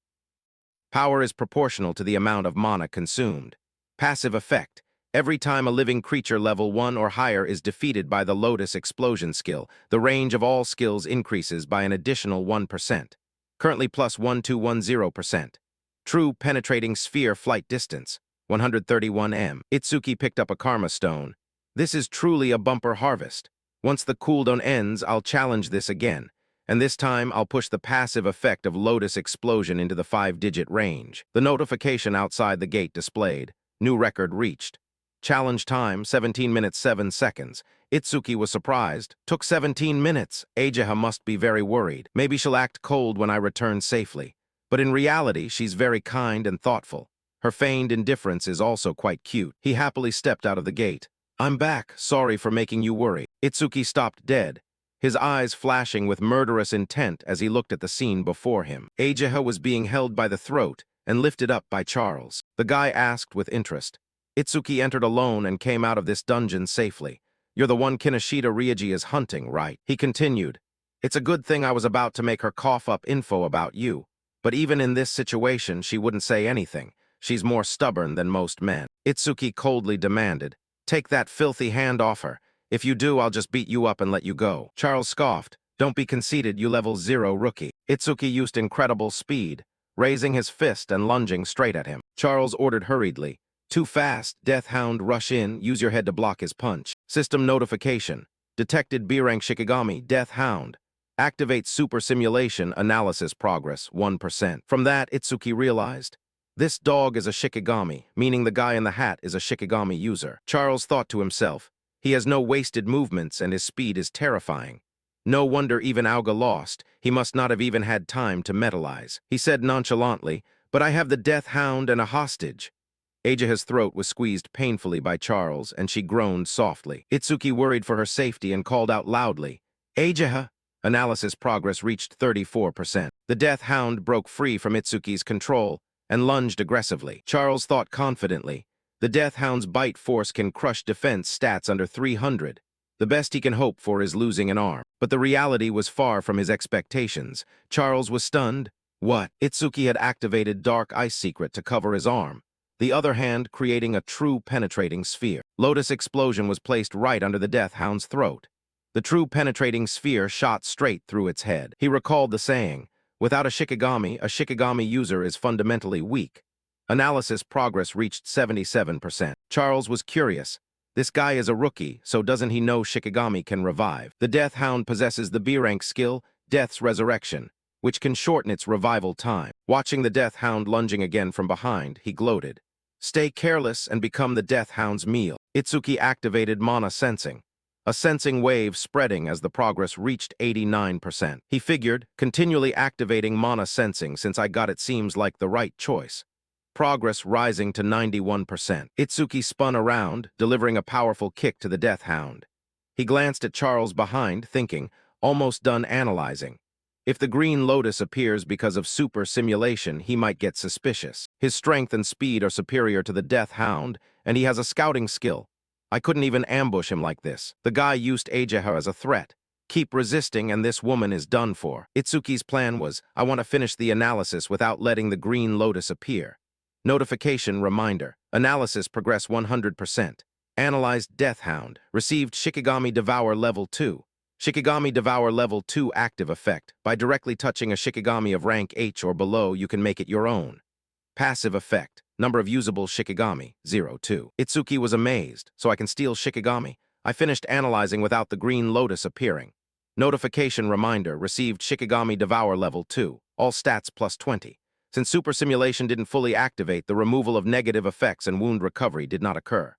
Power is proportional to the amount of mana consumed. Passive effect. Every time a living creature level 1 or higher is defeated by the Lotus Explosion skill, the range of all skills increases by an additional 1%. Currently plus 1210%. True penetrating sphere flight distance, 131 m. Itsuki picked up a karma stone. This is truly a bumper harvest. Once the cooldown ends, I'll challenge this again, and this time I'll push the passive effect of Lotus Explosion into the 5-digit range. The notification outside the gate displayed. New record reached. Challenge time, 17 minutes 7 seconds. Itsuki was surprised. Took 17 minutes. Ageha must be very worried. Maybe she'll act cold when I return safely. But in reality, she's very kind and thoughtful. Her feigned indifference is also quite cute. He happily stepped out of the gate. "I'm back. Sorry for making you worry." Itsuki stopped dead. his eyes flashing with murderous intent as he looked at the scene before him. Ageha was being held by the throat and lifted up by Charles. The guy asked with interest. Itsuki entered alone and came out of this dungeon safely. You're the one Kinoshita Ryuji is hunting, right? He continued. It's a good thing I was about to make her cough up info about you. But even in this situation, she wouldn't say anything. She's more stubborn than most men. Itsuki coldly demanded, take that filthy hand off her. If you do, I'll just beat you up and let you go. Charles scoffed. Don't be conceited, you level 0 rookie. Itsuki used incredible speed, raising his fist and lunging straight at him. Charles ordered hurriedly. Too fast, Death Hound, rush in, use your head to block his punch. System notification. Detected B-rank Shikigami, Death Hound. Activate super simulation, analysis progress, 1%. From that, Itsuki realized, this dog is a Shikigami, meaning the guy in the hat is a Shikigami user. Charles thought to himself, he has no wasted movements and his speed is terrifying. No wonder even Auga lost, he must not have even had time to metalize. He said nonchalantly, but I have the Death Hound and a hostage. Ageha's throat was squeezed painfully by Charles, and she groaned softly. Itsuki worried for her safety and called out loudly, Ageha! Analysis progress reached 34%. The Death Hound broke free from Itsuki's control and lunged aggressively. Charles thought confidently, the Death Hound's bite force can crush defense stats under 300. The best he can hope for is losing an arm. But the reality was far from his expectations. Charles was stunned. What? Itsuki had activated Dark Ice Secret to cover his arm, the other hand creating a true penetrating sphere. Lotus Explosion was placed right under the Death Hound's throat. The true penetrating sphere shot straight through its head. He recalled the saying, without a Shikigami user is fundamentally weak. Analysis progress reached 77%. Charles was curious. This guy is a rookie, so doesn't he know Shikigami can revive? The Death Hound possesses the B-rank skill, Death's Resurrection, which can shorten its revival time. Watching the Death Hound lunging again from behind, he gloated. Stay careless and become the Death Hound's meal. Itsuki activated Mana Sensing, a sensing wave spreading as the progress reached 89%. He figured, continually activating Mana Sensing since I got it seems like the right choice. Progress rising to 91%. Itsuki spun around, delivering a powerful kick to the Death Hound. He glanced at Charles behind, thinking, almost done analyzing. If the Green Lotus appears because of super simulation, he might get suspicious. His strength and speed are superior to the Death Hound, and he has a scouting skill. I couldn't even ambush him like this. The guy used Ageha as a threat. Keep resisting and this woman is done for. Itsuki's plan was, I want to finish the analysis without letting the Green Lotus appear. Notification reminder. Analysis progress 100%. Analyzed Death Hound. Received Shikigami Devour Level 2. Shikigami Devour Level 2 active effect. By directly touching a Shikigami of rank H or below, you can make it your own. Passive effect. Number of usable Shikigami, 0-2. Itsuki was amazed, so I can steal Shikigami. I finished analyzing without the Green Lotus appearing. Notification reminder. Received Shikigami Devour Level 2. All stats plus 20. Since Super Simulation didn't fully activate, the removal of negative effects and wound recovery did not occur.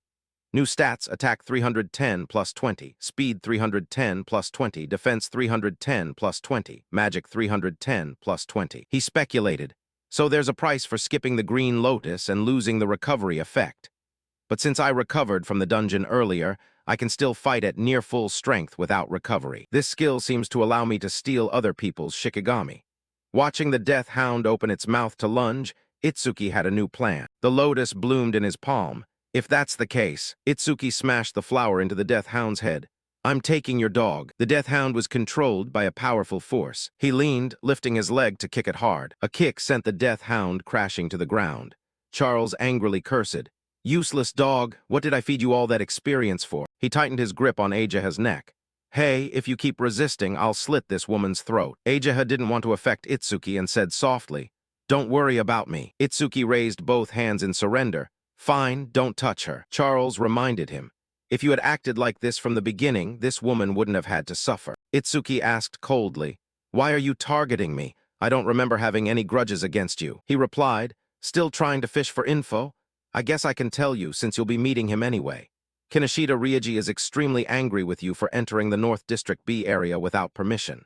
New stats, attack 310 plus 20, speed 310 plus 20, defense 310 plus 20, magic 310 plus 20. He speculated, so there's a price for skipping the Green Lotus and losing the recovery effect. But since I recovered from the dungeon earlier, I can still fight at near full strength without recovery. This skill seems to allow me to steal other people's Shikigami. Watching the Death Hound open its mouth to lunge, Itsuki had a new plan. The lotus bloomed in his palm. If that's the case, Itsuki smashed the flower into the Death Hound's head. I'm taking your dog. The Death Hound was controlled by a powerful force. He leaned, lifting his leg to kick it hard. A kick sent the Death Hound crashing to the ground. Charles angrily cursed. Useless dog, what did I feed you all that experience for? He tightened his grip on Ageha's neck. Hey, if you keep resisting, I'll slit this woman's throat. Ageha didn't want to affect Itsuki and said softly, don't worry about me. Itsuki raised both hands in surrender. Fine, don't touch her. Charles reminded him. If you had acted like this from the beginning, this woman wouldn't have had to suffer. Itsuki asked coldly, why are you targeting me? I don't remember having any grudges against you. He replied, still trying to fish for info? I guess I can tell you since you'll be meeting him anyway. Kinoshita Ryuji is extremely angry with you for entering the North District B area without permission.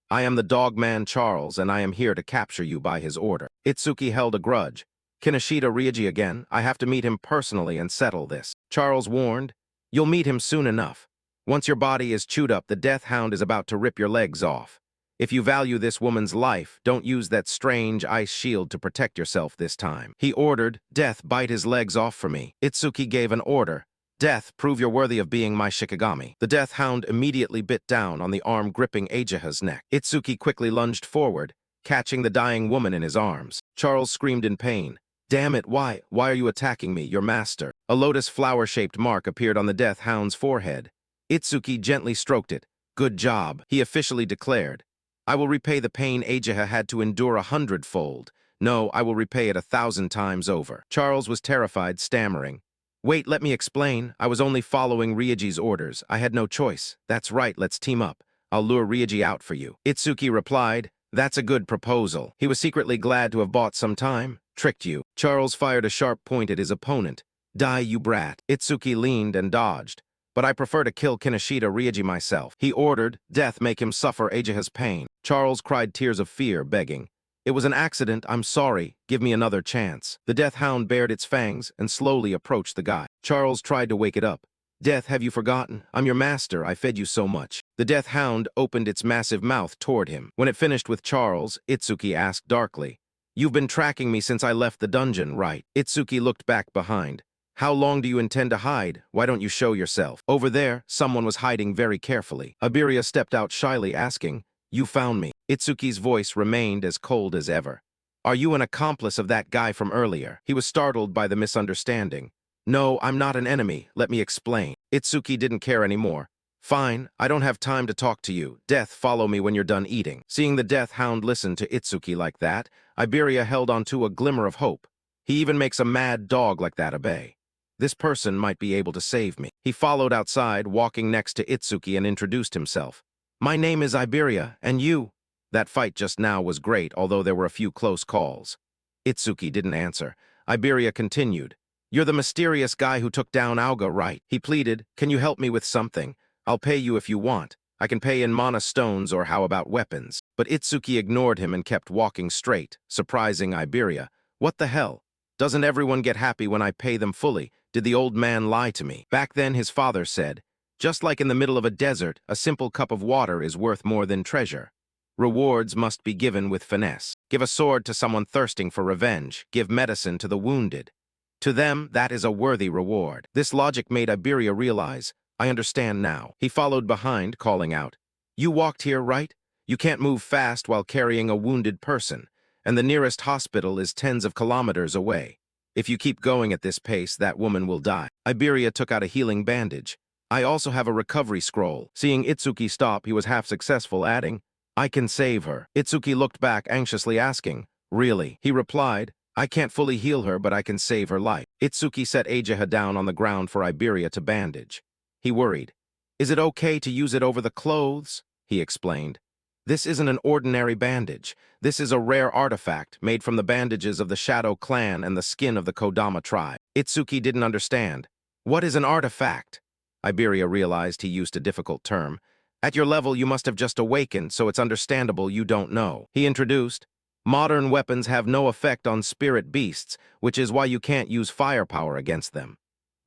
I am the Dogman Charles, and I am here to capture you by his order. Itsuki held a grudge. Kinoshita Ryuji again, I have to meet him personally and settle this. Charles warned, you'll meet him soon enough. Once your body is chewed up, the death hound is about to rip your legs off. If you value this woman's life, don't use that strange ice shield to protect yourself this time. He ordered, Death, bite his legs off for me. Itsuki gave an order. Death, prove you're worthy of being my Shikigami. The death hound immediately bit down on the arm gripping Ageha's neck. Itsuki quickly lunged forward, catching the dying woman in his arms. Charles screamed in pain. Damn it, why are you attacking me, your master? A lotus flower-shaped mark appeared on the death hound's forehead. Itsuki gently stroked it. Good job, he officially declared. I will repay the pain Ageha had to endure 100-fold. No, I will repay it 1,000 times over. Charles was terrified, stammering. Wait, let me explain. I was only following Ryoji's orders. I had no choice. That's right, let's team up. I'll lure Ryoji out for you. Itsuki replied, That's a good proposal. He was secretly glad to have bought some time. Tricked you. Charles fired a sharp point at his opponent. Die, you brat. Itsuki leaned and dodged. But I prefer to kill Kinoshita Ryoji myself. He ordered, Death, make him suffer Ageha's pain. Charles cried tears of fear, begging. It was an accident, I'm sorry, give me another chance. The death hound bared its fangs and slowly approached the guy. Charles tried to wake it up. Death, have you forgotten? I'm your master, I fed you so much. The death hound opened its massive mouth toward him. When it finished with Charles, Itsuki asked darkly, You've been tracking me since I left the dungeon, right? Itsuki looked back behind. How long do you intend to hide? Why don't you show yourself? Over there, someone was hiding very carefully. Iberia stepped out shyly, asking, You found me. Itsuki's voice remained as cold as ever. Are you an accomplice of that guy from earlier? He was startled by the misunderstanding. No, I'm not an enemy. Let me explain. Itsuki didn't care anymore. Fine, I don't have time to talk to you. Death, follow me when you're done eating. Seeing the death hound listen to Itsuki like that, Iberia held onto a glimmer of hope. He even makes a mad dog like that obey. This person might be able to save me. He followed outside, walking next to Itsuki, and introduced himself. My name is Iberia, and you? That fight just now was great, although there were a few close calls. Itsuki didn't answer. Iberia continued. You're the mysterious guy who took down Auga, right? He pleaded, Can you help me with something? I'll pay you if you want. I can pay in mana stones, or how about weapons? But Itsuki ignored him and kept walking straight, surprising Iberia. What the hell? Doesn't everyone get happy when I pay them fully? Did the old man lie to me? Back then, his father said, Just like in the middle of a desert, a simple cup of water is worth more than treasure. Rewards must be given with finesse. Give a sword to someone thirsting for revenge. Give medicine to the wounded. To them, that is a worthy reward. This logic made Iberia realize, I understand now. He followed behind, calling out, You walked here, right? You can't move fast while carrying a wounded person, and the nearest hospital is tens of kilometers away. If you keep going at this pace, that woman will die. Iberia took out a healing bandage. I also have a recovery scroll. Seeing Itsuki stop, he was half successful, adding, I can save her. Itsuki looked back, anxiously asking, Really? He replied, I can't fully heal her, but I can save her life. Itsuki set Ageha down on the ground for Iberia to bandage. He worried. Is it okay to use it over the clothes? He explained. This isn't an ordinary bandage. This is a rare artifact made from the bandages of the Shadow Clan and the skin of the Kodama tribe. Itsuki didn't understand. What is an artifact? Iberia realized he used a difficult term. At your level, you must have just awakened, so it's understandable you don't know. He introduced, Modern weapons have no effect on spirit beasts, which is why you can't use firepower against them.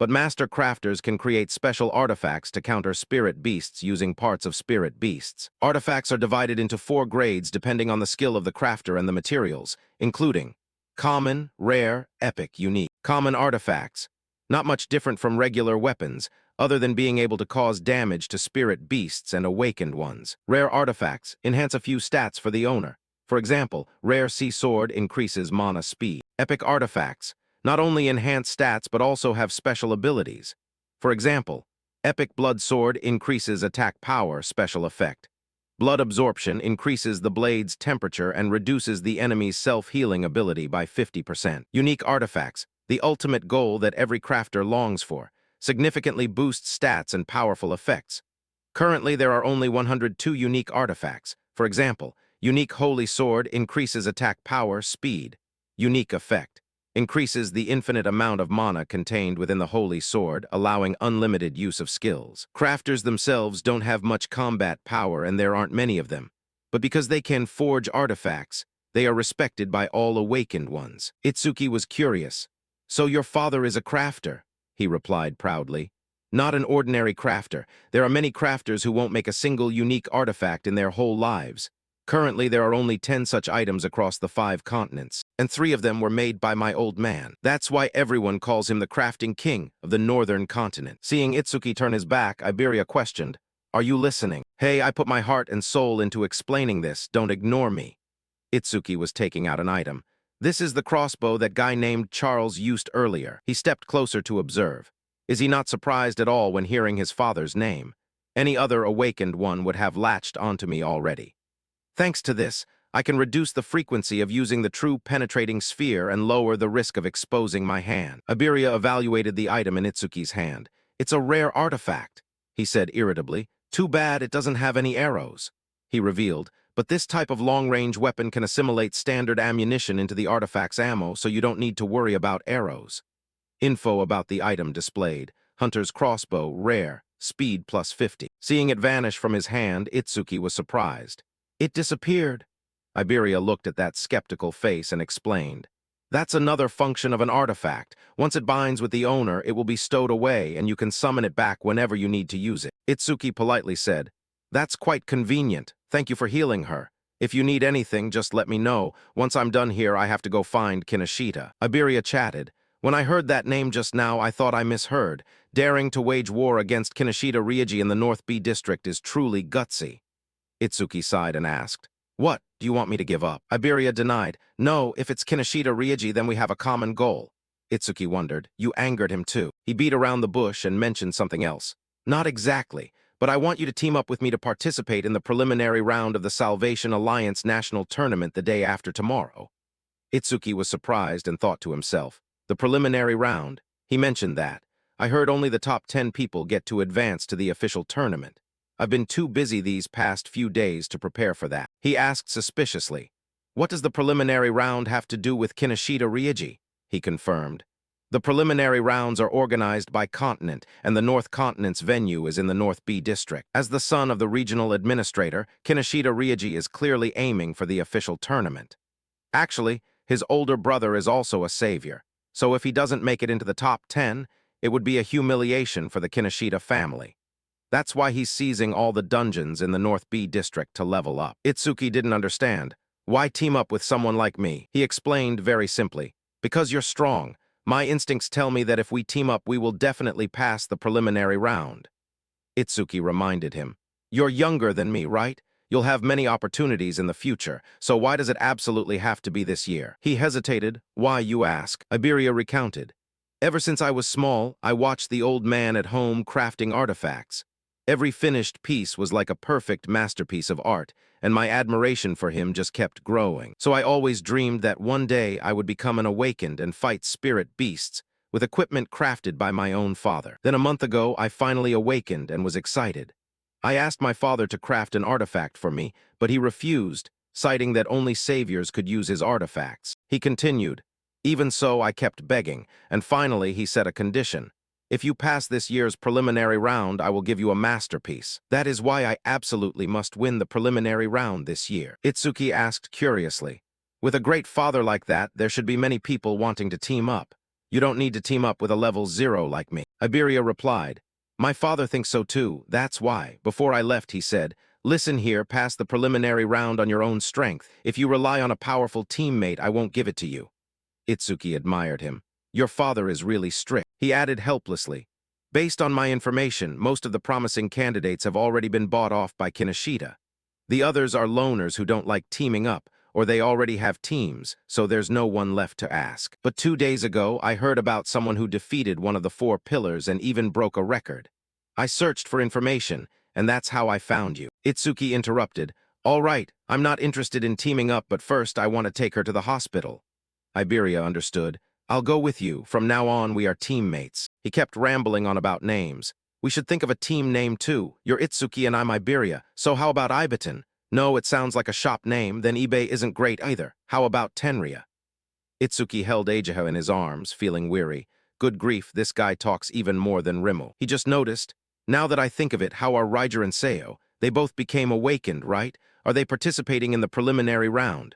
But master crafters can create special artifacts to counter spirit beasts using parts of spirit beasts. Artifacts are divided into 4 grades depending on the skill of the crafter and the materials, including common, rare, epic, unique. Common artifacts, not much different from regular weapons, other than being able to cause damage to spirit beasts and awakened ones. Rare artifacts enhance a few stats for the owner. For example, rare sea sword increases mana speed. Epic artifacts not only enhance stats but also have special abilities. For example, Epic Blood Sword increases attack power special effect. Blood Absorption increases the blade's temperature and reduces the enemy's self-healing ability by 50%. Unique artifacts, the ultimate goal that every crafter longs for, significantly boosts stats and powerful effects. Currently, there are only 102 unique artifacts. For example, Unique Holy Sword increases attack power speed. Unique effect increases the infinite amount of mana contained within the Holy Sword, allowing unlimited use of skills. Crafters themselves don't have much combat power, and there aren't many of them. But because they can forge artifacts, they are respected by all awakened ones. Itsuki was curious. So your father is a crafter, he replied proudly. Not an ordinary crafter. There are many crafters who won't make a single unique artifact in their whole lives. Currently, there are only 10 such items across the 5 continents, and 3 of them were made by my old man. That's why everyone calls him the crafting king of the northern continent. Seeing Itsuki turn his back, Iberia questioned, "Are you listening?" "Hey, I put my heart and soul into explaining this. Don't ignore me." Itsuki was taking out an item. "This is the crossbow that guy named Charles used earlier." He stepped closer to observe. Is he not surprised at all when hearing his father's name? Any other awakened one would have latched onto me already. Thanks to this, I can reduce the frequency of using the true penetrating sphere and lower the risk of exposing my hand. Iberia evaluated the item in Itsuki's hand. "It's a rare artifact," he said irritably. "Too bad it doesn't have any arrows," he revealed. "But this type of long-range weapon can assimilate standard ammunition into the artifact's ammo, so you don't need to worry about arrows." Info about the item displayed. Hunter's crossbow, rare, speed +50. Seeing it vanish from his hand, Itsuki was surprised. "It disappeared." Iberia looked at that skeptical face and explained. "That's another function of an artifact. Once it binds with the owner, it will be stowed away and you can summon it back whenever you need to use it." Itsuki politely said, "That's quite convenient. Thank you for healing her. If you need anything, just let me know. Once I'm done here, I have to go find Kinoshita." Iberia chatted. "When I heard that name just now, I thought I misheard. Daring to wage war against Kinoshita Ryuji in the North B district is truly gutsy." Itsuki sighed and asked, "What, do you want me to give up?" Iberia denied. "No, if it's Kinoshita Ryuji, then we have a common goal." Itsuki wondered. "You angered him too." He beat around the bush and mentioned something else. "Not exactly, but I want you to team up with me to participate in the preliminary round of the Salvation Alliance National Tournament the day after tomorrow." Itsuki was surprised and thought to himself, "The preliminary round? He mentioned that. I heard only the top 10 people get to advance to the official tournament. I've been too busy these past few days to prepare for that." He asked suspiciously, "What does the preliminary round have to do with Kinoshita Ryuji?" He confirmed. "The preliminary rounds are organized by continent, and the North Continent's venue is in the North B district. As the son of the regional administrator, Kinoshita Ryuji is clearly aiming for the official tournament. Actually, his older brother is also a savior, so if he doesn't make it into the top 10, it would be a humiliation for the Kinoshita family. That's why he's seizing all the dungeons in the North B district to level up." Itsuki didn't understand. "Why team up with someone like me?" He explained very simply. "Because you're strong. My instincts tell me that if we team up, we will definitely pass the preliminary round." Itsuki reminded him. "You're younger than me, right? You'll have many opportunities in the future, so why does it absolutely have to be this year?" He hesitated. "Why, you ask?" Iberia recounted. "Ever since I was small, I watched the old man at home crafting artifacts. Every finished piece was like a perfect masterpiece of art, and my admiration for him just kept growing. So I always dreamed that one day I would become an awakened and fight spirit beasts with equipment crafted by my own father. Then a month ago, I finally awakened and was excited. I asked my father to craft an artifact for me, but he refused, citing that only saviors could use his artifacts." He continued, "Even so, I kept begging, and finally he set a condition. If you pass this year's preliminary round, I will give you a masterpiece. That is why I absolutely must win the preliminary round this year." Itsuki asked curiously, "With a great father like that, there should be many people wanting to team up. You don't need to team up with a level 0 like me." Iberia replied, "My father thinks so too, that's why. Before I left, he said, 'Listen here, pass the preliminary round on your own strength. If you rely on a powerful teammate, I won't give it to you.'" Itsuki admired him. "Your father is really strict." He added helplessly, "Based on my information, most of the promising candidates have already been bought off by Kinoshita. The others are loners who don't like teaming up, or they already have teams, so there's no one left to ask. But 2 days ago, I heard about someone who defeated one of the 4 pillars and even broke a record. I searched for information, and that's how I found you." Itsuki interrupted, "All right, I'm not interested in teaming up, but first I want to take her to the hospital." Iberia understood. "I'll go with you. From now on, we are teammates." He kept rambling on about names. "We should think of a team name too. You're Itsuki and I'm Iberia, so how about Ibeton? No, it sounds like a shop name, then eBay isn't great either. How about Tenria?" Itsuki held Ageha in his arms, feeling weary. Good grief, this guy talks even more than Rimmel. He just noticed. "Now that I think of it, how are Ryger and Seo? They both became awakened, right? Are they participating in the preliminary round?"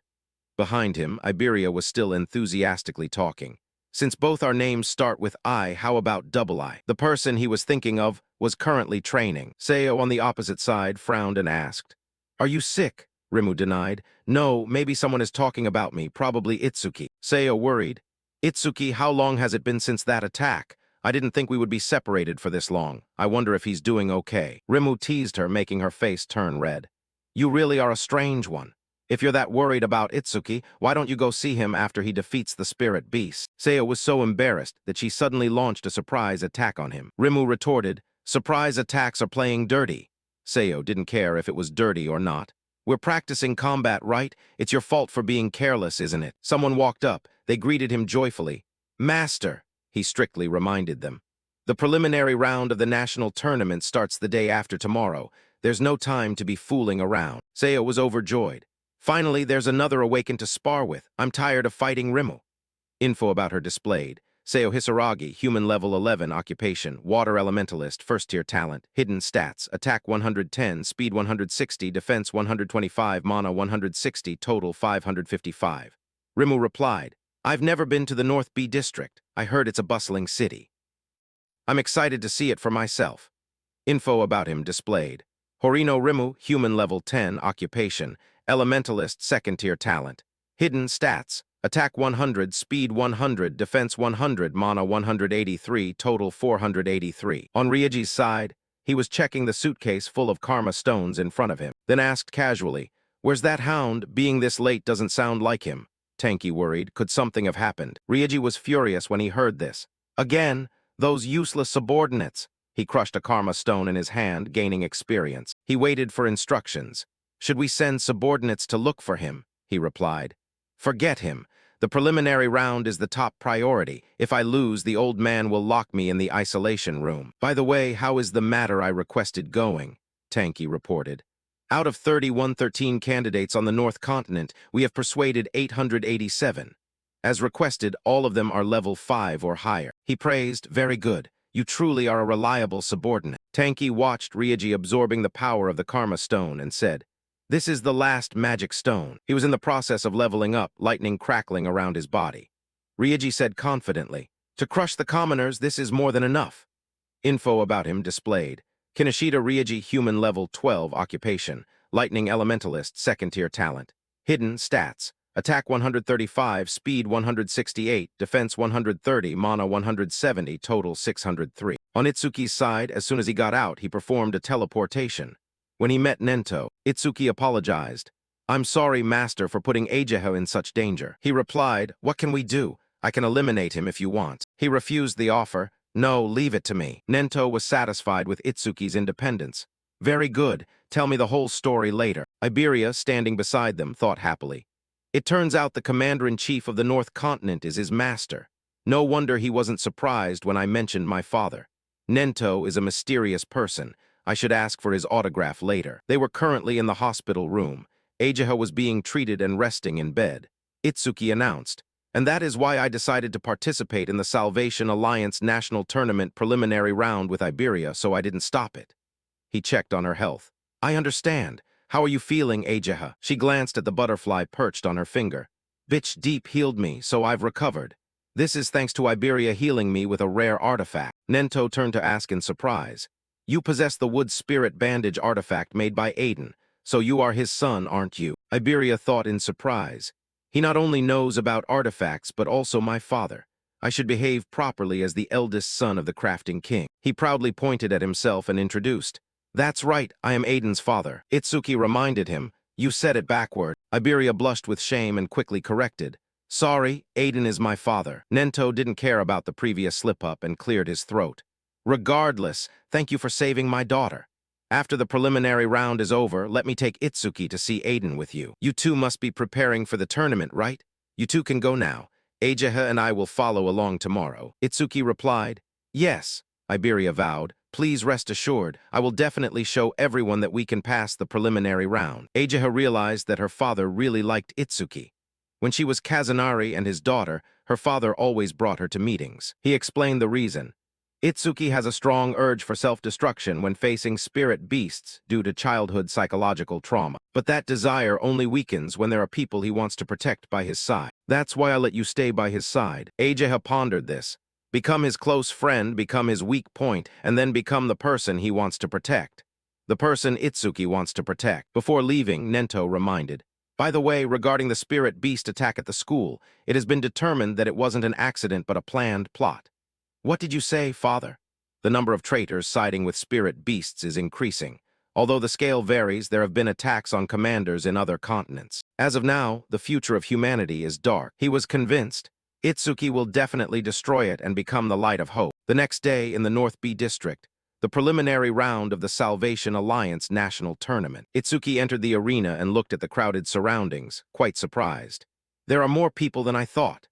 Behind him, Iberia was still enthusiastically talking. Since both our names start with I, how about double I? The person he was thinking of was currently training. Seo on the opposite side frowned and asked, "Are you sick?" Rimu denied. "No, maybe someone is talking about me, probably Itsuki." Seo worried. "Itsuki, how long has it been since that attack? I didn't think we would be separated for this long. I wonder if he's doing okay." Rimu teased her, making her face turn red. "You really are a strange one. If you're that worried about Itsuki, why don't you go see him after he defeats the spirit beast?" Seo was so embarrassed that she suddenly launched a surprise attack on him. Rimu retorted, "Surprise attacks are playing dirty." Seo didn't care if it was dirty or not. "We're practicing combat, right? It's your fault for being careless, isn't it?" Someone walked up. They greeted him joyfully. "Master," he strictly reminded them. "The preliminary round of the national tournament starts the day after tomorrow. There's no time to be fooling around." Seo was overjoyed. "Finally, there's another awakened to spar with. I'm tired of fighting Rimmel." Info about her displayed. Seo Hisaragi, human level 11, occupation, water elementalist, first-tier talent, hidden stats, attack 110, speed 160, defense 125, mana 160, total 555. Rimu replied, "I've never been to the North B district. I heard it's a bustling city. I'm excited to see it for myself." Info about him displayed. Horino Rimu, human level 10, occupation, elementalist, second-tier talent. Hidden stats, attack 100, speed 100, defense 100, mana 183, total 483. On Ryoji's side, he was checking the suitcase full of karma stones in front of him, then asked casually, "Where's that hound? Being this late doesn't sound like him." Tanky worried, could something have happened? Ryoji was furious when he heard this. Again, those useless subordinates. He crushed a karma stone in his hand, gaining experience. He waited for instructions. "Should we send subordinates to look for him?" he replied. "Forget him. The preliminary round is the top priority. If I lose, the old man will lock me in the isolation room." "By the way, how is the matter I requested going?" Tanky reported. "Out of 3113 candidates on the North Continent, we have persuaded 887. As requested, all of them are level 5 or higher." He praised, "Very good. You truly are a reliable subordinate." Tanky watched Ryoji absorbing the power of the Karma Stone and said, "This is the last magic stone." He was in the process of leveling up, lightning crackling around his body. Ryoji said confidently, "To crush the commoners, this is more than enough." Info about him displayed. Kinoshita Ryoji, human level 12, occupation, lightning elementalist, second-tier talent. Hidden stats. Attack 135, speed 168, defense 130, mana 170, total 603. On Itsuki's side, as soon as he got out, he performed a teleportation. When he met Nento, Itsuki apologized. "I'm sorry, Master, for putting Ageha in such danger." He replied, "What can we do? I can eliminate him if you want." He refused the offer. "No, leave it to me." Nento was satisfied with Itsuki's independence. "Very good. Tell me the whole story later." Iberia, standing beside them, thought happily. "It turns out the commander-in-chief of the North Continent is his master. No wonder he wasn't surprised when I mentioned my father. Nento is a mysterious person. I should ask for his autograph later." They were currently in the hospital room. Ageha was being treated and resting in bed. Itsuki announced, "And that is why I decided to participate in the Salvation Alliance National Tournament preliminary round with Iberia, so I didn't stop it." He checked on her health. "I understand. How are you feeling, Ageha?" She glanced at the butterfly perched on her finger. "Bitch Deep healed me, so I've recovered. This is thanks to Iberia healing me with a rare artifact." Nento turned to ask in surprise, "You possess the wood spirit bandage artifact made by Aiden, so you are his son, aren't you?" Iberia thought in surprise. "He not only knows about artifacts, but also my father. I should behave properly as the eldest son of the crafting king." He proudly pointed at himself and introduced, "That's right, I am Aiden's father." Itsuki reminded him, "You said it backward." Iberia blushed with shame and quickly corrected, "Sorry, Aiden is my father." Nento didn't care about the previous slip-up and cleared his throat. "Regardless, thank you for saving my daughter. After the preliminary round is over, let me take Itsuki to see Aiden with you. You two must be preparing for the tournament, right? You two can go now. Ageha and I will follow along tomorrow." Itsuki replied, "Yes," Iberia vowed. "Please rest assured, I will definitely show everyone that we can pass the preliminary round." Ageha realized that her father really liked Itsuki. When she was Kazunari and his daughter, her father always brought her to meetings. He explained the reason. Itsuki has a strong urge for self-destruction when facing spirit beasts due to childhood psychological trauma. But that desire only weakens when there are people he wants to protect by his side. That's why I let you stay by his side. Ageha pondered this. Become his close friend, become his weak point, and then become the person he wants to protect. The person Itsuki wants to protect. Before leaving, Nento reminded, by the way, regarding the spirit beast attack at the school, it has been determined that it wasn't an accident but a planned plot. What did you say, father? The number of traitors siding with spirit beasts is increasing. Although the scale varies, there have been attacks on commanders in other continents. As of now, the future of humanity is dark. He was convinced Itsuki will definitely destroy it and become the light of hope. The next day in the North B District, the preliminary round of the Salvation Alliance National Tournament. Itsuki entered the arena and looked at the crowded surroundings, quite surprised. There are more people than I thought,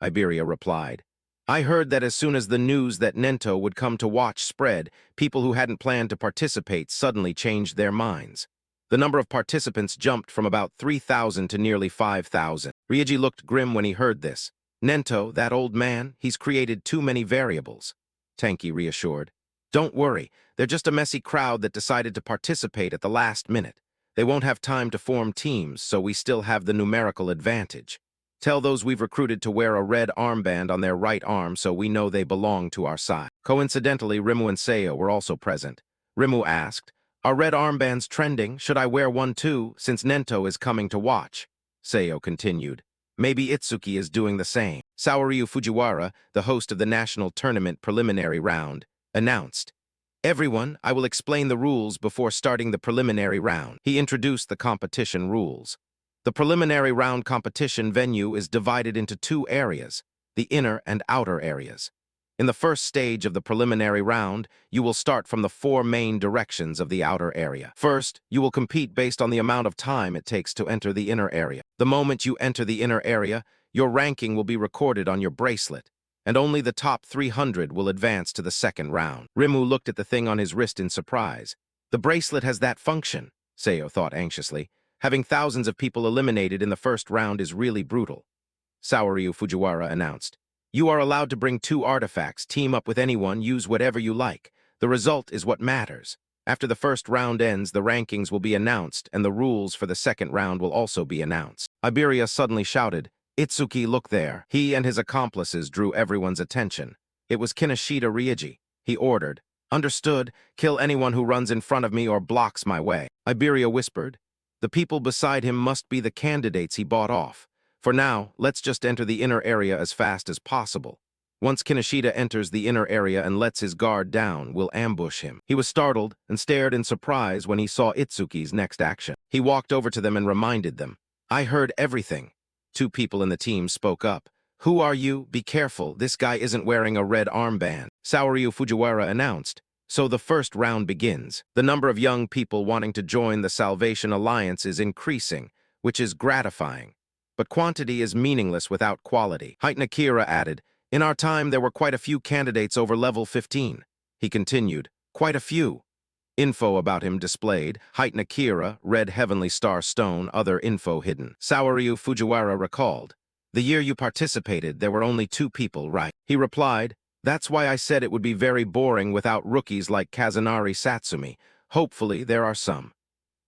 Iberia replied. I heard that as soon as the news that Nento would come to watch spread, people who hadn't planned to participate suddenly changed their minds. The number of participants jumped from about 3,000 to nearly 5,000. Ryuji looked grim when he heard this. Nento, that old man, he's created too many variables. Tenki reassured. Don't worry, they're just a messy crowd that decided to participate at the last minute. They won't have time to form teams, so we still have the numerical advantage. Tell those we've recruited to wear a red armband on their right arm so we know they belong to our side. Coincidentally, Rimu and Seo were also present. Rimu asked, are red armbands trending? Should I wear one too, since Nento is coming to watch? Seo continued. Maybe Itsuki is doing the same. Saoryu Fujiwara, the host of the national tournament preliminary round, announced, everyone, I will explain the rules before starting the preliminary round. He introduced the competition rules. The preliminary round competition venue is divided into two areas, the inner and outer areas. In the first stage of the preliminary round, you will start from the four main directions of the outer area. First, you will compete based on the amount of time it takes to enter the inner area. The moment you enter the inner area, your ranking will be recorded on your bracelet, and only the top 300 will advance to the second round. Rimu looked at the thing on his wrist in surprise. The bracelet has that function, Seo thought anxiously. Having thousands of people eliminated in the first round is really brutal. Saoryu Fujiwara announced. You are allowed to bring two artifacts, team up with anyone, use whatever you like. The result is what matters. After the first round ends, the rankings will be announced, and the rules for the second round will also be announced. Iberia suddenly shouted, Itsuki, look there. He and his accomplices drew everyone's attention. It was Kinoshita Ryuji. He ordered, understood, kill anyone who runs in front of me or blocks my way. Iberia whispered, the people beside him must be the candidates he bought off. For now, let's just enter the inner area as fast as possible. Once Kinoshita enters the inner area and lets his guard down, we'll ambush him. He was startled and stared in surprise when he saw Itsuki's next action. He walked over to them and reminded them, I heard everything. Two people in the team spoke up. Who are you? Be careful, this guy isn't wearing a red armband. Saoryu Fujiwara announced. So the first round begins. The number of young people wanting to join the Salvation Alliance is increasing, which is gratifying. But quantity is meaningless without quality. Haitnakira added, in our time there were quite a few candidates over level 15. He continued, quite a few. Info about him displayed, Haitnakira, red heavenly star stone, other info hidden. Saoryu Fujiwara recalled, the year you participated there were only 2 people, right? He replied, that's why I said it would be very boring without rookies like Kazunari Satsumi. Hopefully there are some.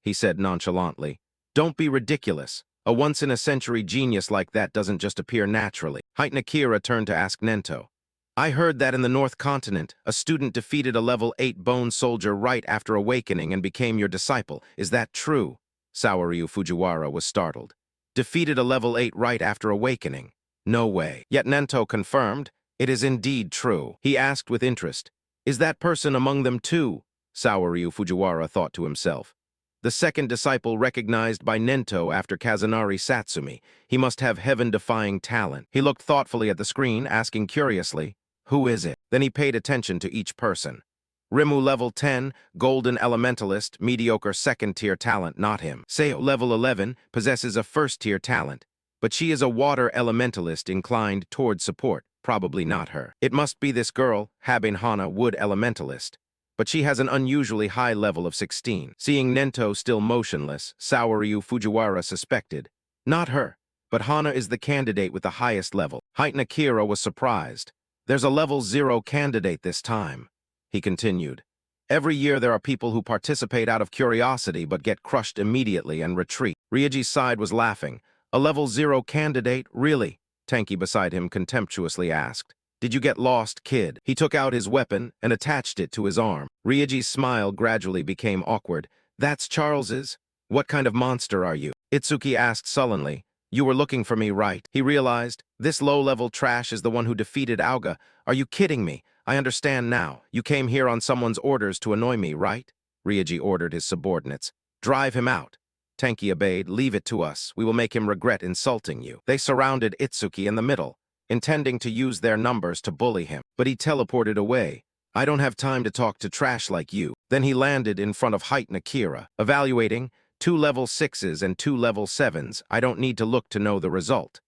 He said nonchalantly, don't be ridiculous. A once-in-a-century genius like that doesn't just appear naturally. Haitnakira turned to ask Nento. I heard that in the North Continent, a student defeated a level 8 bone soldier right after awakening and became your disciple. Is that true? Saoryu Fujiwara was startled. Defeated a level 8 right after awakening? No way. Yet Nento confirmed, it is indeed true. He asked with interest, is that person among them too? Saoryu Fujiwara thought to himself. The second disciple recognized by Nento after Kazunari Satsumi. He must have heaven-defying talent. He looked thoughtfully at the screen, asking curiously, who is it? Then he paid attention to each person. Rimu level 10, golden elementalist, mediocre second-tier talent, not him. Seo level 11, possesses a first-tier talent, but she is a water elementalist inclined toward support, probably not her. It must be this girl, Haben Hana, wood elementalist. But she has an unusually high level of 16. Seeing Nento still motionless, Saoryu Fujiwara suspected. Not her, but Hana is the candidate with the highest level. Haitnakira was surprised. There's a level 0 candidate this time, he continued. Every year there are people who participate out of curiosity but get crushed immediately and retreat. Ryoji's side was laughing. A level 0 candidate? Really? Tanky beside him contemptuously asked. Did you get lost, kid? He took out his weapon and attached it to his arm. Ryoji's smile gradually became awkward. That's Charles's? What kind of monster are you? Itsuki asked sullenly. You were looking for me, right? He realized. This low-level trash is the one who defeated Auga. Are you kidding me? I understand now. You came here on someone's orders to annoy me, right? Ryoji ordered his subordinates. Drive him out. Tanky obeyed. Leave it to us. We will make him regret insulting you. They surrounded Itsuki in the middle, intending to use their numbers to bully him. But he teleported away. I don't have time to talk to trash like you. Then he landed in front of Height and Akira, evaluating 2 level 6s and 2 level 7s. I don't need to look to know the result.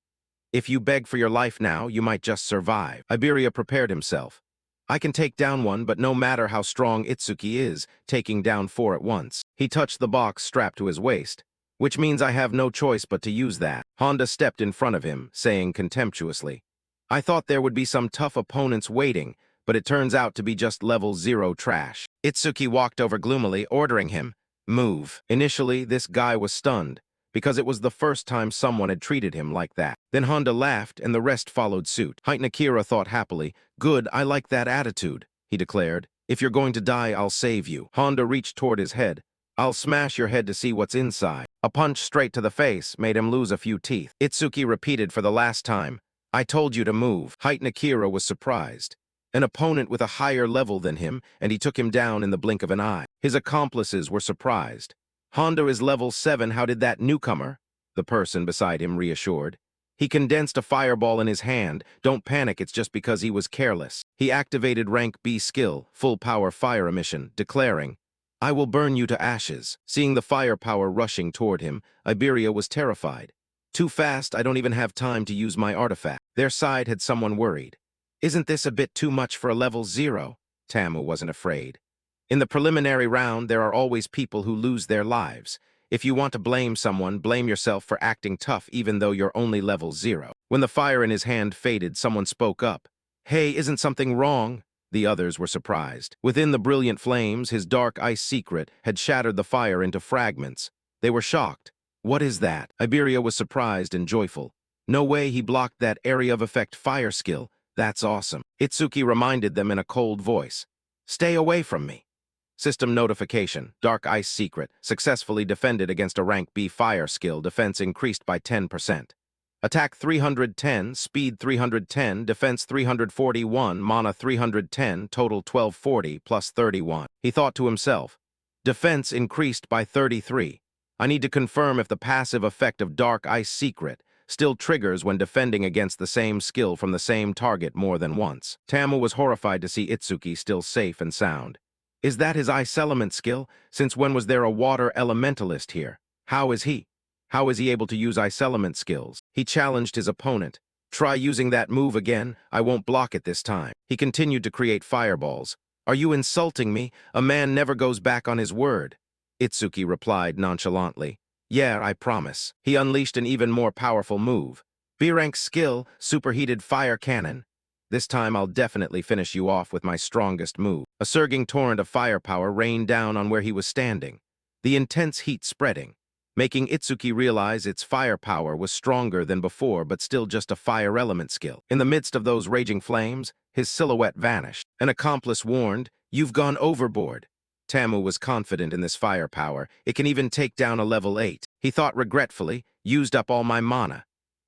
If you beg for your life now, you might just survive. Iberia prepared himself. I can take down one, but no matter how strong Itsuki is, taking down 4 at once. He touched the box strapped to his waist, which means I have no choice but to use that. Honda stepped in front of him, saying contemptuously, I thought there would be some tough opponents waiting, but it turns out to be just level 0 trash. Itsuki walked over gloomily, ordering him, move. Initially, this guy was stunned, because it was the first time someone had treated him like that. Then Honda laughed, and the rest followed suit. Height and Akira thought happily, Good, I like that attitude, he declared. If you're going to die, I'll save you. Honda reached toward his head. I'll smash your head to see what's inside. A punch straight to the face made him lose a few teeth. Itsuki repeated for the last time, I told you to move. Height and Akira was surprised. An opponent with a higher level than him, and he took him down in the blink of an eye. His accomplices were surprised. Honda is level 7, how did that newcomer? The person beside him reassured. He condensed a fireball in his hand. Don't panic, it's just because he was careless. He activated rank B skill, full power fire emission, declaring, I will burn you to ashes. Seeing the firepower rushing toward him, Iberia was terrified. Too fast, I don't even have time to use my artifact. Their side had someone worried. Isn't this a bit too much for a level 0? Tamu wasn't afraid. In the preliminary round, there are always people who lose their lives. If you want to blame someone, blame yourself for acting tough even though you're only level 0. When the fire in his hand faded, someone spoke up. Hey, isn't something wrong? The others were surprised. Within the brilliant flames, his dark ice secret had shattered the fire into fragments. They were shocked. What is that? Iberia was surprised and joyful. No way he blocked that area of effect fire skill. That's awesome. Itsuki reminded them in a cold voice. Stay away from me. System notification. Dark ice secret. Successfully defended against a rank B fire skill. Defense increased by 10%. Attack 310, speed 310, defense 341, mana 310, total 1240 plus 31. He thought to himself, defense increased by 33. I need to confirm if the passive effect of Dark Ice Secret still triggers when defending against the same skill from the same target more than once. Tamu was horrified to see Itsuki still safe and sound. Is that his Ice Element skill? Since when was there a water elementalist here? How is he able to use Ice Element skills? He challenged his opponent. Try using that move again. I won't block it this time. He continued to create fireballs. Are you insulting me? A man never goes back on his word. Itsuki replied nonchalantly. Yeah, I promise. He unleashed an even more powerful move. B-rank skill, superheated fire cannon. This time I'll definitely finish you off with my strongest move. A surging torrent of firepower rained down on where he was standing, the intense heat spreading, making Itsuki realize its firepower was stronger than before but still just a fire element skill. In the midst of those raging flames, his silhouette vanished. An accomplice warned, "You've gone overboard." Tamu was confident in this firepower. It can even take down a level 8. He thought regretfully, used up all my mana.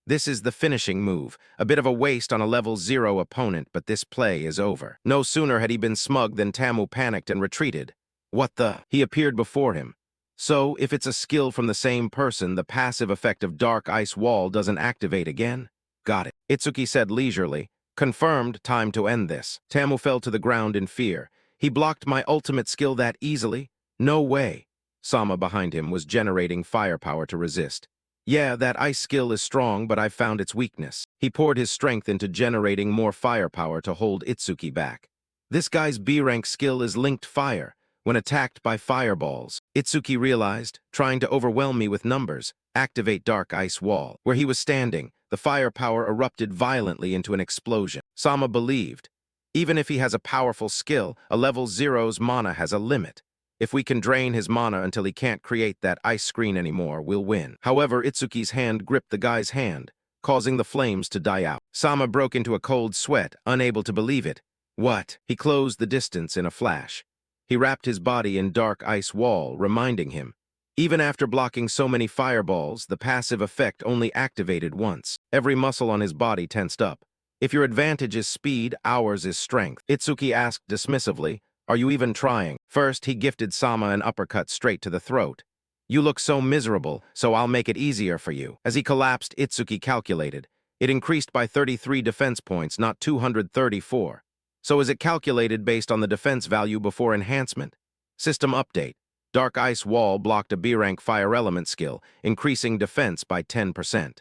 This is the finishing move, a bit of a waste on a level 0 opponent, but this play is over. No sooner had he been smug than Tamu panicked and retreated. What the? He appeared before him. So, if it's a skill from the same person, the passive effect of Dark Ice Wall doesn't activate again? Got it. Itsuki said leisurely. Confirmed, time to end this. Tamu fell to the ground in fear. He blocked my ultimate skill that easily? No way. Sama behind him was generating firepower to resist. Yeah, that ice skill is strong, but I've found its weakness. He poured his strength into generating more firepower to hold Itsuki back. This guy's B-rank skill is linked fire. When attacked by fireballs, Itsuki realized, trying to overwhelm me with numbers, activate Dark Ice Wall. Where he was standing, the firepower erupted violently into an explosion. Sama believed. Even if he has a powerful skill, a level 0's mana has a limit. If we can drain his mana until he can't create that ice screen anymore, we'll win. However, Itsuki's hand gripped the guy's hand, causing the flames to die out. Sama broke into a cold sweat, unable to believe it. What? He closed the distance in a flash. He wrapped his body in dark ice wall, reminding him. Even after blocking so many fireballs, the passive effect only activated once. Every muscle on his body tensed up. If your advantage is speed, ours is strength. Itsuki asked dismissively, are you even trying? First, he gifted Sama an uppercut straight to the throat. You look so miserable, so I'll make it easier for you. As he collapsed, Itsuki calculated. It increased by 33 defense points, not 234. So is it calculated based on the defense value before enhancement? System update. Dark Ice Wall blocked a B-rank fire element skill, increasing defense by 10%.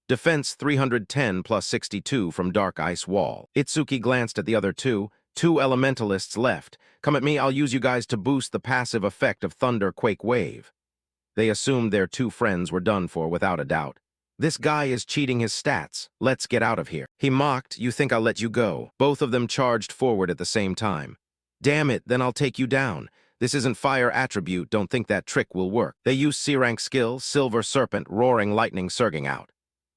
Defense 310 plus 62 from Dark Ice Wall. Itsuki glanced at the other two elementalists left. Come at me, I'll use you guys to boost the passive effect of Thunder Quake Wave. They assumed their two friends were done for without a doubt. This guy is cheating his stats. Let's get out of here. He mocked, you think I'll let you go. Both of them charged forward at the same time. Damn it, then I'll take you down. This isn't fire attribute, don't think that trick will work. They used C-rank skill, Silver Serpent, Roaring Lightning surging out.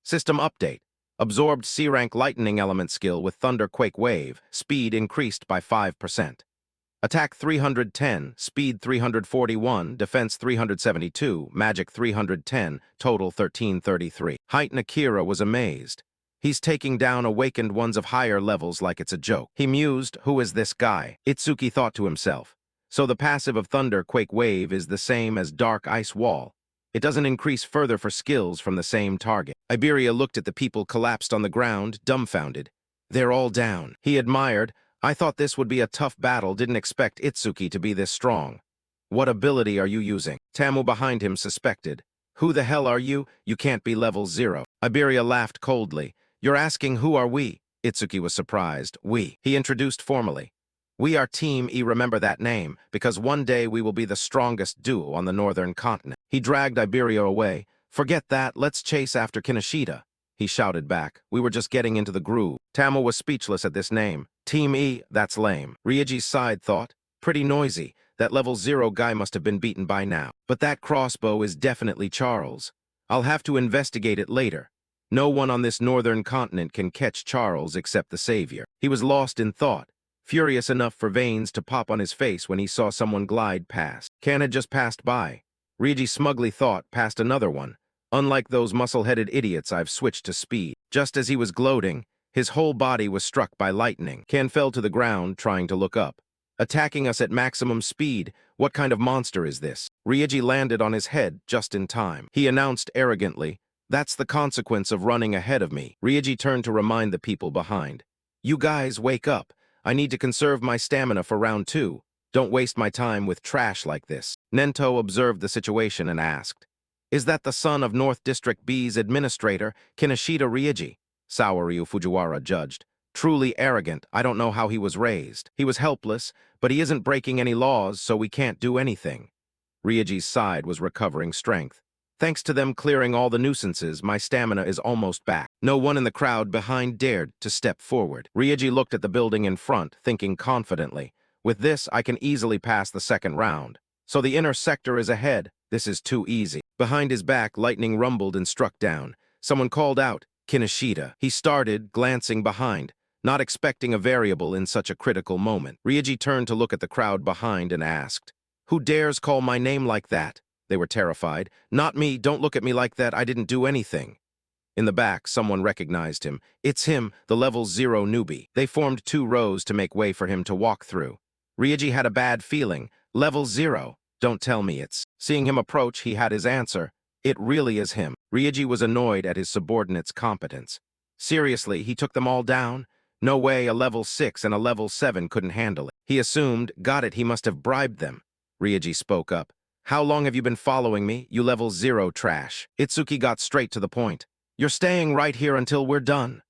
System update. Absorbed C-rank lightning element skill with Thunder Quake Wave, speed increased by 5%. Attack 310, speed 341, defense 372, magic 310, total 1333. Height Akira was amazed. He's taking down awakened ones of higher levels like it's a joke. He mused, who is this guy? Itsuki thought to himself. So the passive of Thunder Quake Wave is the same as Dark Ice Wall. It doesn't increase further for skills from the same target. Iberia looked at the people collapsed on the ground, dumbfounded. They're all down. He admired. I thought this would be a tough battle, didn't expect Itsuki to be this strong. What ability are you using? Tamu behind him suspected. Who the hell are you? You can't be level 0. Iberia laughed coldly. You're asking who are we? Itsuki was surprised. We. He introduced formally. We are Team E, remember that name, because one day we will be the strongest duo on the northern continent. He dragged Iberia away. Forget that, let's chase after Kinoshita. He shouted back. We were just getting into the groove. Tamu was speechless at this name. Team E, that's lame. Ryoji's side thought. Pretty noisy. That level 0 guy must have been beaten by now. But that crossbow is definitely Charles. I'll have to investigate it later. No one on this northern continent can catch Charles except the savior. He was lost in thought, furious enough for veins to pop on his face when he saw someone glide past. Kan had just passed by. Ryoji smugly thought past another one. Unlike those muscle-headed idiots, I've switched to speed. Just as he was gloating, his whole body was struck by lightning. Kan fell to the ground, trying to look up. Attacking us at maximum speed, what kind of monster is this? Ryoji landed on his head just in time. He announced arrogantly, that's the consequence of running ahead of me. Ryoji turned to remind the people behind. You guys, wake up. I need to conserve my stamina for round 2. Don't waste my time with trash like this. Nento observed the situation and asked, is that the son of North District B's administrator, Kinoshita Ryoji? Saoryu Fujiwara judged. Truly arrogant, I don't know how he was raised. He was helpless, but he isn't breaking any laws, so we can't do anything. Ryoji's side was recovering strength. Thanks to them clearing all the nuisances, my stamina is almost back. No one in the crowd behind dared to step forward. Ryoji looked at the building in front, thinking confidently. With this, I can easily pass the second round. So the inner sector is ahead. This is too easy. Behind his back, lightning rumbled and struck down. Someone called out, Kinoshita. He started, glancing behind, not expecting a variable in such a critical moment. Ryoji turned to look at the crowd behind and asked, who dares call my name like that? They were terrified. Not me, don't look at me like that, I didn't do anything. In the back, someone recognized him. It's him, the level 0 newbie. They formed 2 rows to make way for him to walk through. Ryoji had a bad feeling. Level 0. Don't tell me it's. Seeing him approach, he had his answer. It really is him. Ryoji was annoyed at his subordinate's competence. Seriously, he took them all down? No way a level 6 and a level 7 couldn't handle it. He assumed, got it, he must have bribed them. Ryoji spoke up. How long have you been following me, you level 0 trash? Itsuki got straight to the point. You're staying right here until we're done.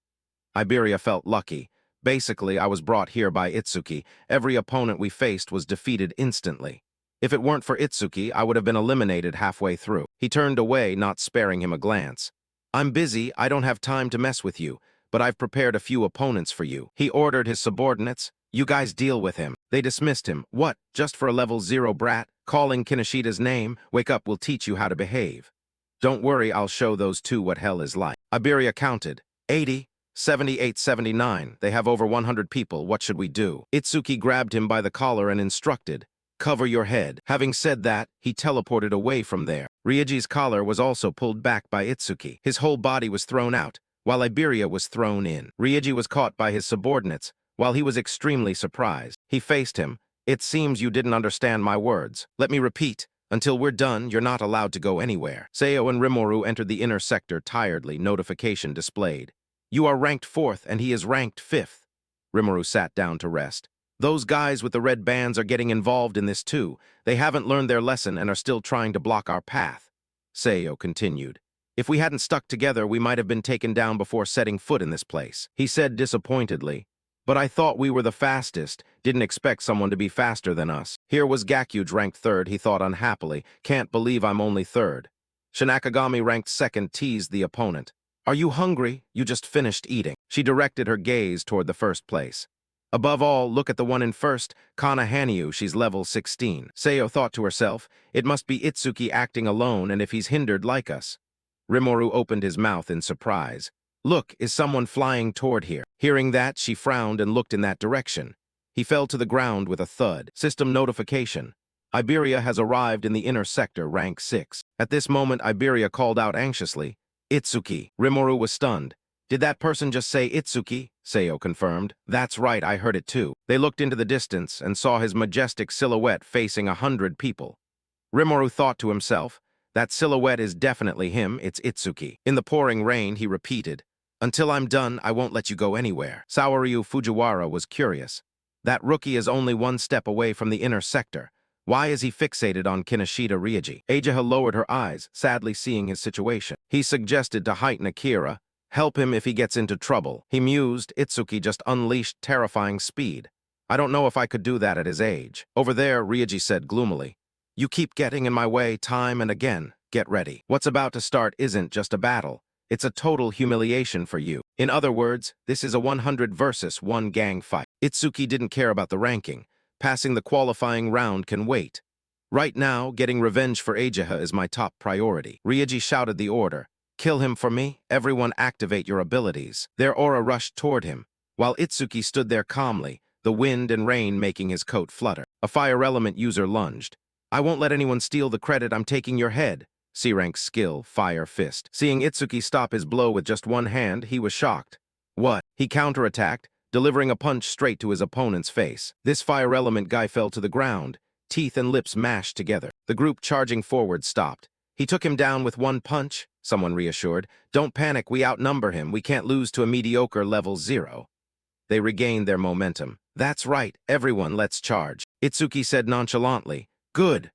Iberia felt lucky. Basically, I was brought here by Itsuki. Every opponent we faced was defeated instantly. If it weren't for Itsuki, I would have been eliminated halfway through. He turned away, not sparing him a glance. I'm busy, I don't have time to mess with you, but I've prepared a few opponents for you. He ordered his subordinates. You guys deal with him. They dismissed him. What? Just for a level 0 brat? Calling Kinishida's name? Wake up, we'll teach you how to behave. Don't worry, I'll show those two what hell is like. Iberia counted. 80, 78, 79. They have over 100 people. What should we do? Itsuki grabbed him by the collar and instructed, cover your head. Having said that, he teleported away from there. Ryoji's collar was also pulled back by Itsuki. His whole body was thrown out, while Iberia was thrown in. Ryoji was caught by his subordinates, while he was extremely surprised. He faced him. It seems you didn't understand my words. Let me repeat. Until we're done, you're not allowed to go anywhere. Seo and Rimuru entered the inner sector tiredly, notification displayed. You are ranked 4th and he is ranked 5th. Rimuru sat down to rest. Those guys with the red bands are getting involved in this too. They haven't learned their lesson and are still trying to block our path. Seo continued. If we hadn't stuck together, we might have been taken down before setting foot in this place. He said disappointedly. But I thought we were the fastest, didn't expect someone to be faster than us. Here was Gakyuj ranked 3rd, he thought unhappily. Can't believe I'm only 3rd. Shinakagami ranked 2nd teased the opponent. Are you hungry? You just finished eating. She directed her gaze toward the 1st place. Above all, look at the one in 1st, Kana Hanyu, she's level 16. Seo thought to herself, it must be Itsuki acting alone and if he's hindered like us. Rimuru opened his mouth in surprise. Look, is someone flying toward here? Hearing that, she frowned and looked in that direction. He fell to the ground with a thud. System notification. Iberia has arrived in the inner sector, rank 6. At this moment, Iberia called out anxiously, Itsuki. Rimuru was stunned. Did that person just say Itsuki? Seo confirmed. That's right, I heard it too. They looked into the distance and saw his majestic silhouette facing 100 people. Rimuru thought to himself, that silhouette is definitely him, it's Itsuki. In the pouring rain, he repeated, until I'm done, I won't let you go anywhere. Saoryu Fujiwara was curious. That rookie is only one step away from the inner sector. Why is he fixated on Kinoshita Ryoji? Ageha lowered her eyes, sadly seeing his situation. He suggested to heighten Akira, help him if he gets into trouble. He mused, Itsuki just unleashed terrifying speed. I don't know if I could do that at his age. Over there, Ryoji said gloomily. You keep getting in my way time and again. Get ready. What's about to start isn't just a battle. It's a total humiliation for you. In other words, this is a 100 versus 1 gang fight. Itsuki didn't care about the ranking. Passing the qualifying round can wait. Right now, getting revenge for Ageha is my top priority. Ryoji shouted the order. Kill him for me. Everyone activate your abilities. Their aura rushed toward him, while Itsuki stood there calmly, the wind and rain making his coat flutter. A fire element user lunged. I won't let anyone steal the credit, I'm taking your head. C-rank skill, fire fist. Seeing Itsuki stop his blow with just one hand, he was shocked. What? He counterattacked, delivering a punch straight to his opponent's face. This fire element guy fell to the ground, teeth and lips mashed together. The group charging forward stopped. He took him down with one punch, someone reassured. Don't panic, we outnumber him. We can't lose to a mediocre level 0. They regained their momentum. That's right, everyone, let's charge. Itsuki said nonchalantly. Good.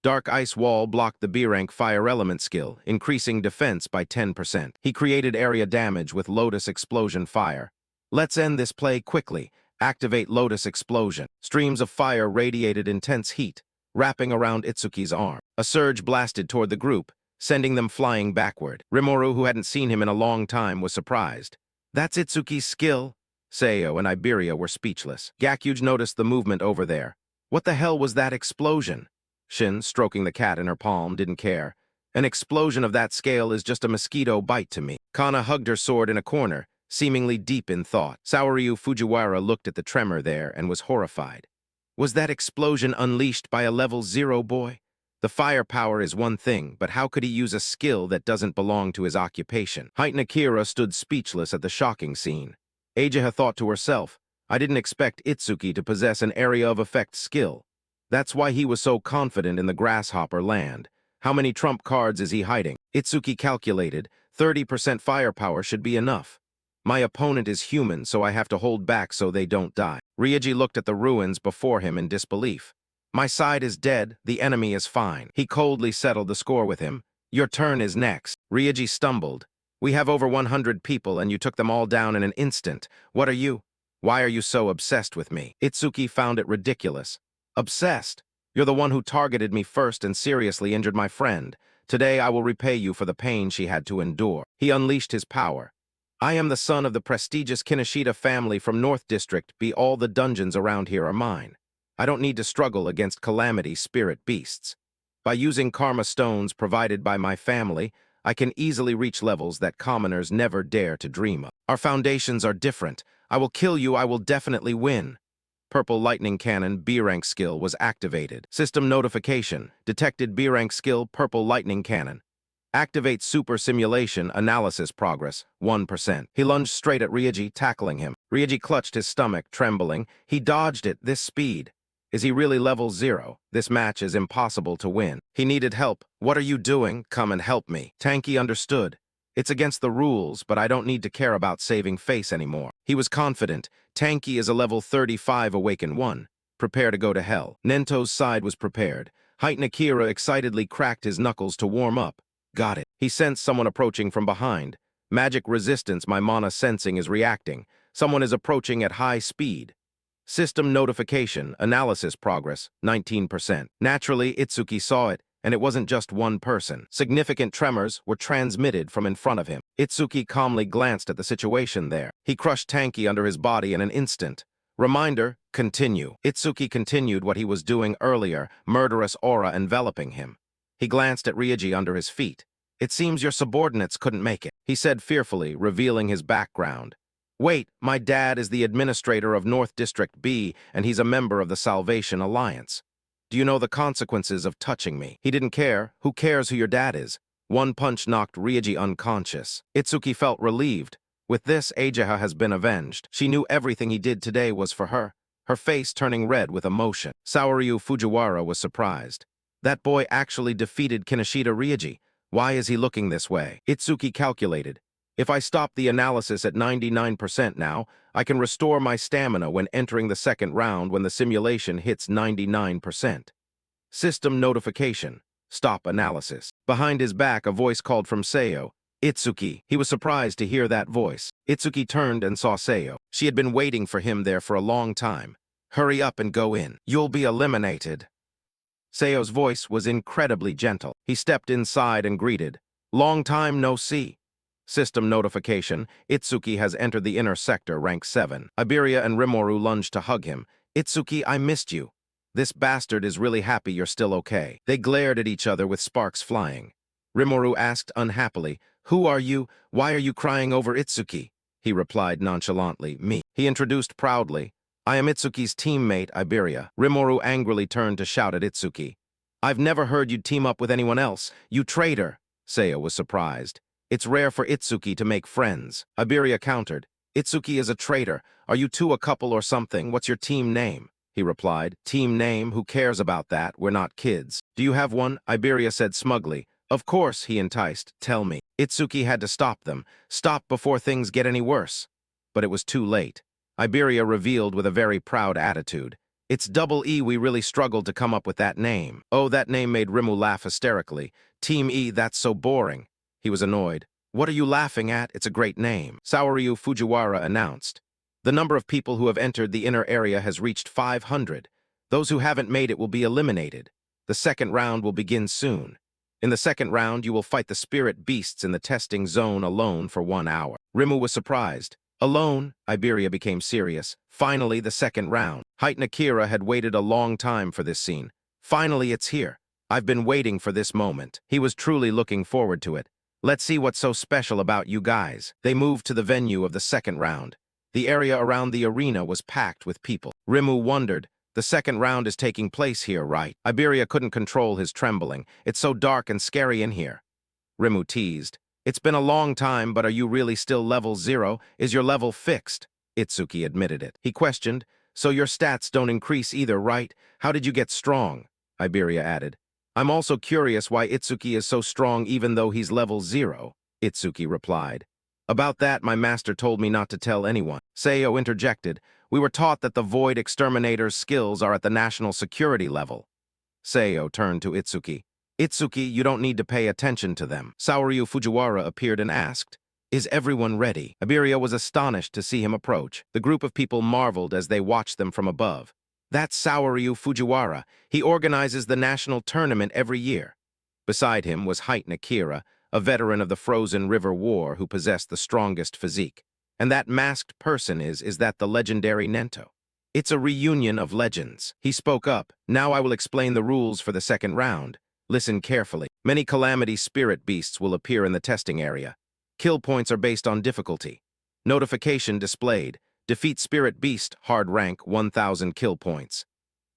Dark Ice Wall blocked the B-rank fire element skill, increasing defense by 10%. He created area damage with Lotus Explosion Fire. Let's end this play quickly. Activate Lotus Explosion. Streams of fire radiated intense heat, wrapping around Itsuki's arm. A surge blasted toward the group, sending them flying backward. Rimuru, who hadn't seen him in a long time, was surprised. That's Itsuki's skill? Seo and Iberia were speechless. Gakyuj noticed the movement over there. What the hell was that explosion? Shin, stroking the cat in her palm, didn't care. An explosion of that scale is just a mosquito bite to me. Kana hugged her sword in a corner, seemingly deep in thought. Saoryu Fujiwara looked at the tremor there and was horrified. Was that explosion unleashed by a level 0 boy? The firepower is one thing, but how could he use a skill that doesn't belong to his occupation? Heighten Akira stood speechless at the shocking scene. Ageha thought to herself, I didn't expect Itsuki to possess an area of effect skill. That's why he was so confident in the grasshopper land. How many trump cards is he hiding? Itsuki calculated, 30% firepower should be enough. My opponent is human, so I have to hold back so they don't die. Ryoji looked at the ruins before him in disbelief. My side is dead, the enemy is fine. He coldly settled the score with him. Your turn is next. Ryoji stumbled. We have over 100 people and you took them all down in an instant. What are you? Why are you so obsessed with me? Itsuki found it ridiculous. Obsessed? You're the one who targeted me first and seriously injured my friend. Today I will repay you for the pain she had to endure. He unleashed his power. I am the son of the prestigious Kinoshita family from North District. All the dungeons around here are mine. I don't need to struggle against calamity spirit beasts. By using karma stones provided by my family, I can easily reach levels that commoners never dare to dream of. Our foundations are different. I will kill you, I will definitely win. Purple Lightning Cannon B-Rank skill was activated. System notification. Detected B-Rank skill Purple Lightning Cannon. Activate super simulation analysis progress, 1%. He lunged straight at Ryuji, tackling him. Ryuji clutched his stomach, trembling. He dodged it, this speed. Is he really level 0? This match is impossible to win. He needed help. What are you doing? Come and help me. Tanky understood. It's against the rules, but I don't need to care about saving face anymore. He was confident. Tanky is a level 35 Awakened 1. Prepare to go to hell. Nento's side was prepared. Height Nakira excitedly cracked his knuckles to warm up. Got it. He sensed someone approaching from behind. Magic resistance my mana sensing is reacting. Someone is approaching at high speed. System notification, analysis progress, 19%. Naturally, Itsuki saw it, and it wasn't just one person. Significant tremors were transmitted from in front of him. Itsuki calmly glanced at the situation there. He crushed Tanky under his body in an instant. Reminder, continue. Itsuki continued what he was doing earlier, murderous aura enveloping him. He glanced at Ryuji under his feet. It seems your subordinates couldn't make it, he said fearfully, revealing his background. Wait, my dad is the administrator of North District B, and he's a member of the Salvation Alliance. Do you know the consequences of touching me? He didn't care. Who cares who your dad is? One punch knocked Ryuji unconscious. Itsuki felt relieved. With this, Ageha has been avenged. She knew everything he did today was for her, her face turning red with emotion. Saoryu Fujiwara was surprised. That boy actually defeated Kinoshita Ryuji. Why is he looking this way? Itsuki calculated. If I stop the analysis at 99% now, I can restore my stamina when entering the second round when the simulation hits 99%. System notification. Stop analysis. Behind his back, a voice called from Seo. Itsuki. He was surprised to hear that voice. Itsuki turned and saw Seo. She had been waiting for him there for a long time. Hurry up and go in. You'll be eliminated. Seo's voice was incredibly gentle. He stepped inside and greeted. Long time no see. System notification. Itsuki has entered the inner sector, rank 7. Iberia and Rimuru lunged to hug him. Itsuki, I missed you. This bastard is really happy you're still okay. They glared at each other with sparks flying. Rimuru asked unhappily, Who are you? Why are you crying over Itsuki? He replied nonchalantly, Me. He introduced proudly. I am Itsuki's teammate, Iberia. Rimuru angrily turned to shout at Itsuki. I've never heard you'd team up with anyone else. You traitor. Seo was surprised. It's rare for Itsuki to make friends. Iberia countered. Itsuki is a traitor. Are you two a couple or something? What's your team name? He replied. Team name? Who cares about that? We're not kids. Do you have one? Iberia said smugly. Of course, he enticed. Tell me. Itsuki had to stop them. Stop before things get any worse. But it was too late. Iberia revealed with a very proud attitude. It's double E, we really struggled to come up with that name. Oh, that name made Rimu laugh hysterically. Team E, that's so boring. He was annoyed. What are you laughing at? It's a great name. Saoryu Fujiwara announced. The number of people who have entered the inner area has reached 500. Those who haven't made it will be eliminated. The second round will begin soon. In the second round, you will fight the spirit beasts in the testing zone alone for 1 hour. Rimu was surprised. Alone, Iberia became serious. Finally, the second round. Height Nakira had waited a long time for this scene. Finally, it's here. I've been waiting for this moment. He was truly looking forward to it. Let's see what's so special about you guys. They moved to the venue of the second round. The area around the arena was packed with people. Rimu wondered, the second round is taking place here, right? Iberia couldn't control his trembling. It's so dark and scary in here. Rimu teased. It's been a long time, but are you really still level 0? Is your level fixed? Itsuki admitted it. He questioned, so your stats don't increase either, right? How did you get strong? Iberia added. I'm also curious why Itsuki is so strong even though he's level 0, Itsuki replied. About that, my master told me not to tell anyone. Seo interjected. We were taught that the Void Exterminator's skills are at the national security level. Seo turned to Itsuki. Itsuki, you don't need to pay attention to them. Saoryu Fujiwara appeared and asked, Is everyone ready? Iberia was astonished to see him approach. The group of people marveled as they watched them from above. That's Saoryu Fujiwara. He organizes the national tournament every year. Beside him was Height Nakira, a veteran of the Frozen River War who possessed the strongest physique. And that masked person is that the legendary Nento? It's a reunion of legends. He spoke up. Now I will explain the rules for the second round. Listen carefully. Many calamity spirit beasts will appear in the testing area. Kill points are based on difficulty. Notification displayed. Defeat spirit beast, hard rank, 1,000 kill points.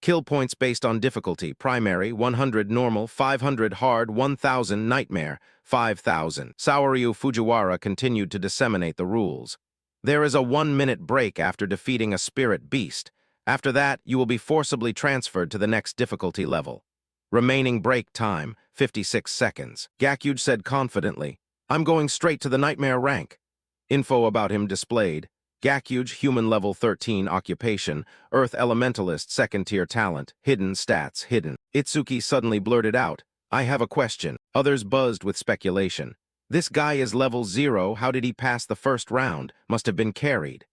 Kill points based on difficulty. Primary, 100 normal, 500 hard, 1,000 nightmare, 5,000. Saoryu Fujiwara continued to disseminate the rules. There is a 1-minute break after defeating a spirit beast. After that, you will be forcibly transferred to the next difficulty level. Remaining break time, 56 seconds. Gakuge said confidently, I'm going straight to the nightmare rank. Info about him displayed. Gakuge, human level 13 occupation, Earth Elementalist 2nd tier talent, hidden stats, hidden. Itsuki suddenly blurted out, I have a question. Others buzzed with speculation. This guy is level 0, how did he pass the first round? Must have been carried.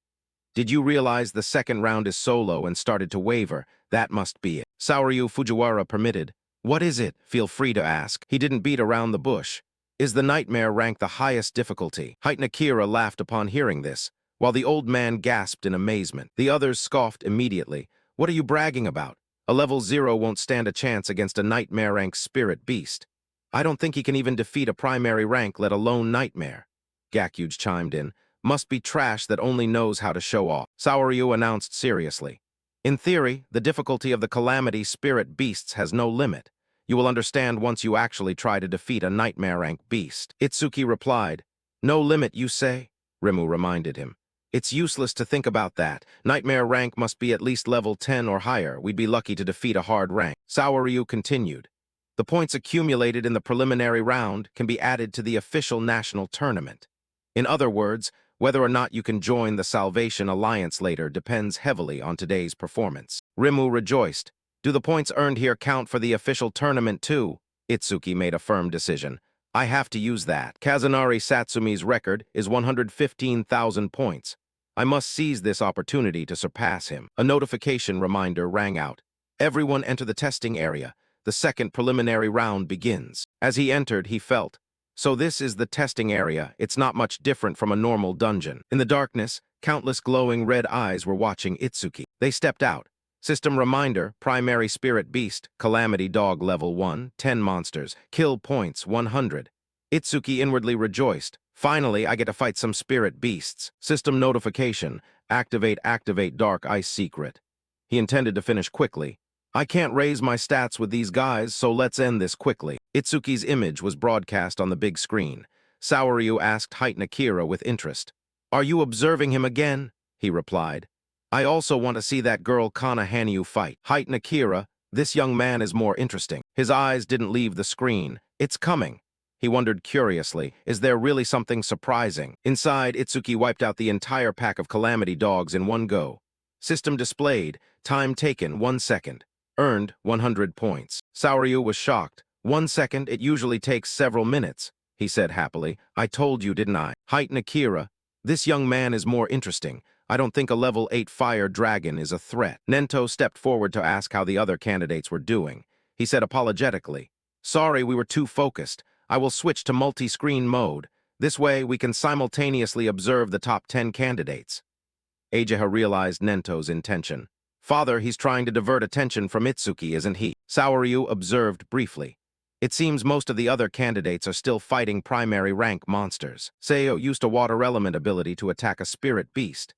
Did you realize the second round is solo and started to waver? That must be it. Saoryu Fujiwara permitted. What is it? Feel free to ask. He didn't beat around the bush. Is the nightmare rank the highest difficulty? Nakira laughed upon hearing this, while the old man gasped in amazement. The others scoffed immediately. What are you bragging about? A level 0 won't stand a chance against a nightmare rank spirit beast. I don't think he can even defeat a primary rank, let alone nightmare. Gakuge chimed in. Must be trash that only knows how to show off. Saoryu announced seriously. In theory, the difficulty of the calamity spirit beasts has no limit. You will understand once you actually try to defeat a nightmare rank beast. Itsuki replied. No limit, you say? Rimu reminded him. It's useless to think about that. Nightmare rank must be at least level 10 or higher. We'd be lucky to defeat a hard rank. Saoryu continued. The points accumulated in the preliminary round can be added to the official national tournament. In other words, whether or not you can join the Salvation Alliance later depends heavily on today's performance. Rimu rejoiced. Do the points earned here count for the official tournament too? Itsuki made a firm decision. I have to use that. Kazunari Satsumi's record is 115,000 points. I must seize this opportunity to surpass him. A notification reminder rang out. Everyone enter the testing area. The second preliminary round begins. As he entered, he felt. So this is the testing area. It's not much different from a normal dungeon. In the darkness, countless glowing red eyes were watching Itsuki. They stepped out. System reminder, primary spirit beast, calamity dog level 1, 10 monsters, kill points 100. Itsuki inwardly rejoiced. Finally, I get to fight some spirit beasts. System notification, activate dark ice secret. He intended to finish quickly. I can't raise my stats with these guys, so let's end this quickly. Itsuki's image was broadcast on the big screen. Saoryu asked Nakira with interest. Are you observing him again? He replied. I also want to see that girl Kana Hanyu fight. Nakira, this young man is more interesting. His eyes didn't leave the screen. It's coming. He wondered curiously, is there really something surprising? Inside, Itsuki wiped out the entire pack of calamity dogs in one go. System displayed, time taken 1 second. Earned 100 points. Saoryu was shocked. 1 second, it usually takes several minutes, he said happily. I told you, didn't I? Nakira, this young man is more interesting. I don't think a level 8 fire dragon is a threat. Nento stepped forward to ask how the other candidates were doing. He said apologetically, sorry, we were too focused. I will switch to multi-screen mode. This way, we can simultaneously observe the top 10 candidates. Ageha realized Nento's intention. Father, he's trying to divert attention from Itsuki, isn't he? Saoryu observed briefly. It seems most of the other candidates are still fighting primary rank monsters. Seiyo used a water element ability to attack a spirit beast.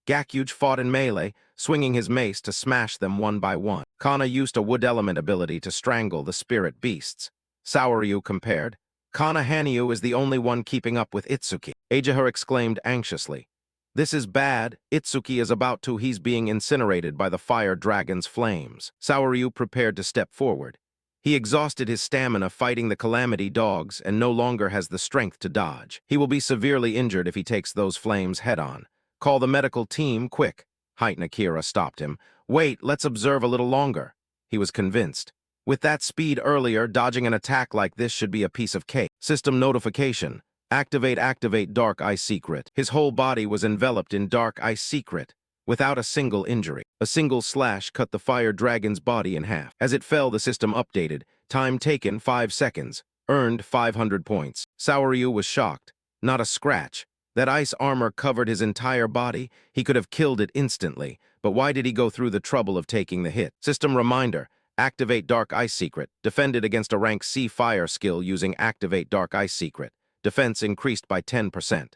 Gakuge fought in melee, swinging his mace to smash them one by one. Kana used a wood element ability to strangle the spirit beasts. Saoryu compared. Kana Hanyu is the only one keeping up with Itsuki. Ageha exclaimed anxiously. This is bad. Itsuki is about to. He's being incinerated by the fire dragon's flames. Saoryu prepared to step forward. He exhausted his stamina fighting the calamity dogs and no longer has the strength to dodge. He will be severely injured if he takes those flames head-on. Call the medical team, quick. Nakira stopped him. Wait, let's observe a little longer. He was convinced. With that speed earlier, dodging an attack like this should be a piece of cake. System notification. Activate dark ice secret. His whole body was enveloped in dark ice secret, without a single injury. A single slash cut the fire dragon's body in half. As it fell, the system updated. Time taken 5 seconds. earned 500 points. Saoryu was shocked. Not a scratch. That ice armor covered his entire body. He could have killed it instantly, but why did he go through the trouble of taking the hit? System reminder. Activate Dark Ice Secret. Defended against a rank C fire skill using Activate Dark Ice Secret. Defense increased by 10%.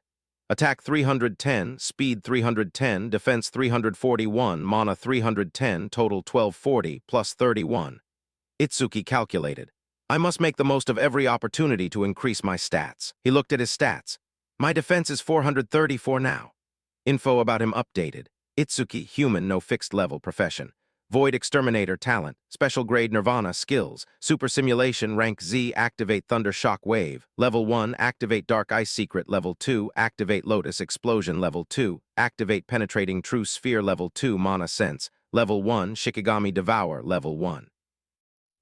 Attack 310, Speed 310, Defense 341, Mana 310, Total 1240, plus 31. Itsuki calculated. I must make the most of every opportunity to increase my stats. He looked at his stats. My defense is 434 now. Info about him updated. Itsuki, human, no fixed level profession. Void Exterminator talent, special grade Nirvana skills, Super Simulation rank Z, activate Thunder Shock Wave, level 1, activate Dark Ice Secret, level 2, activate Lotus Explosion, level 2, activate Penetrating True Sphere, level 2, Mana Sense, level 1, Shikigami Devour, level 1.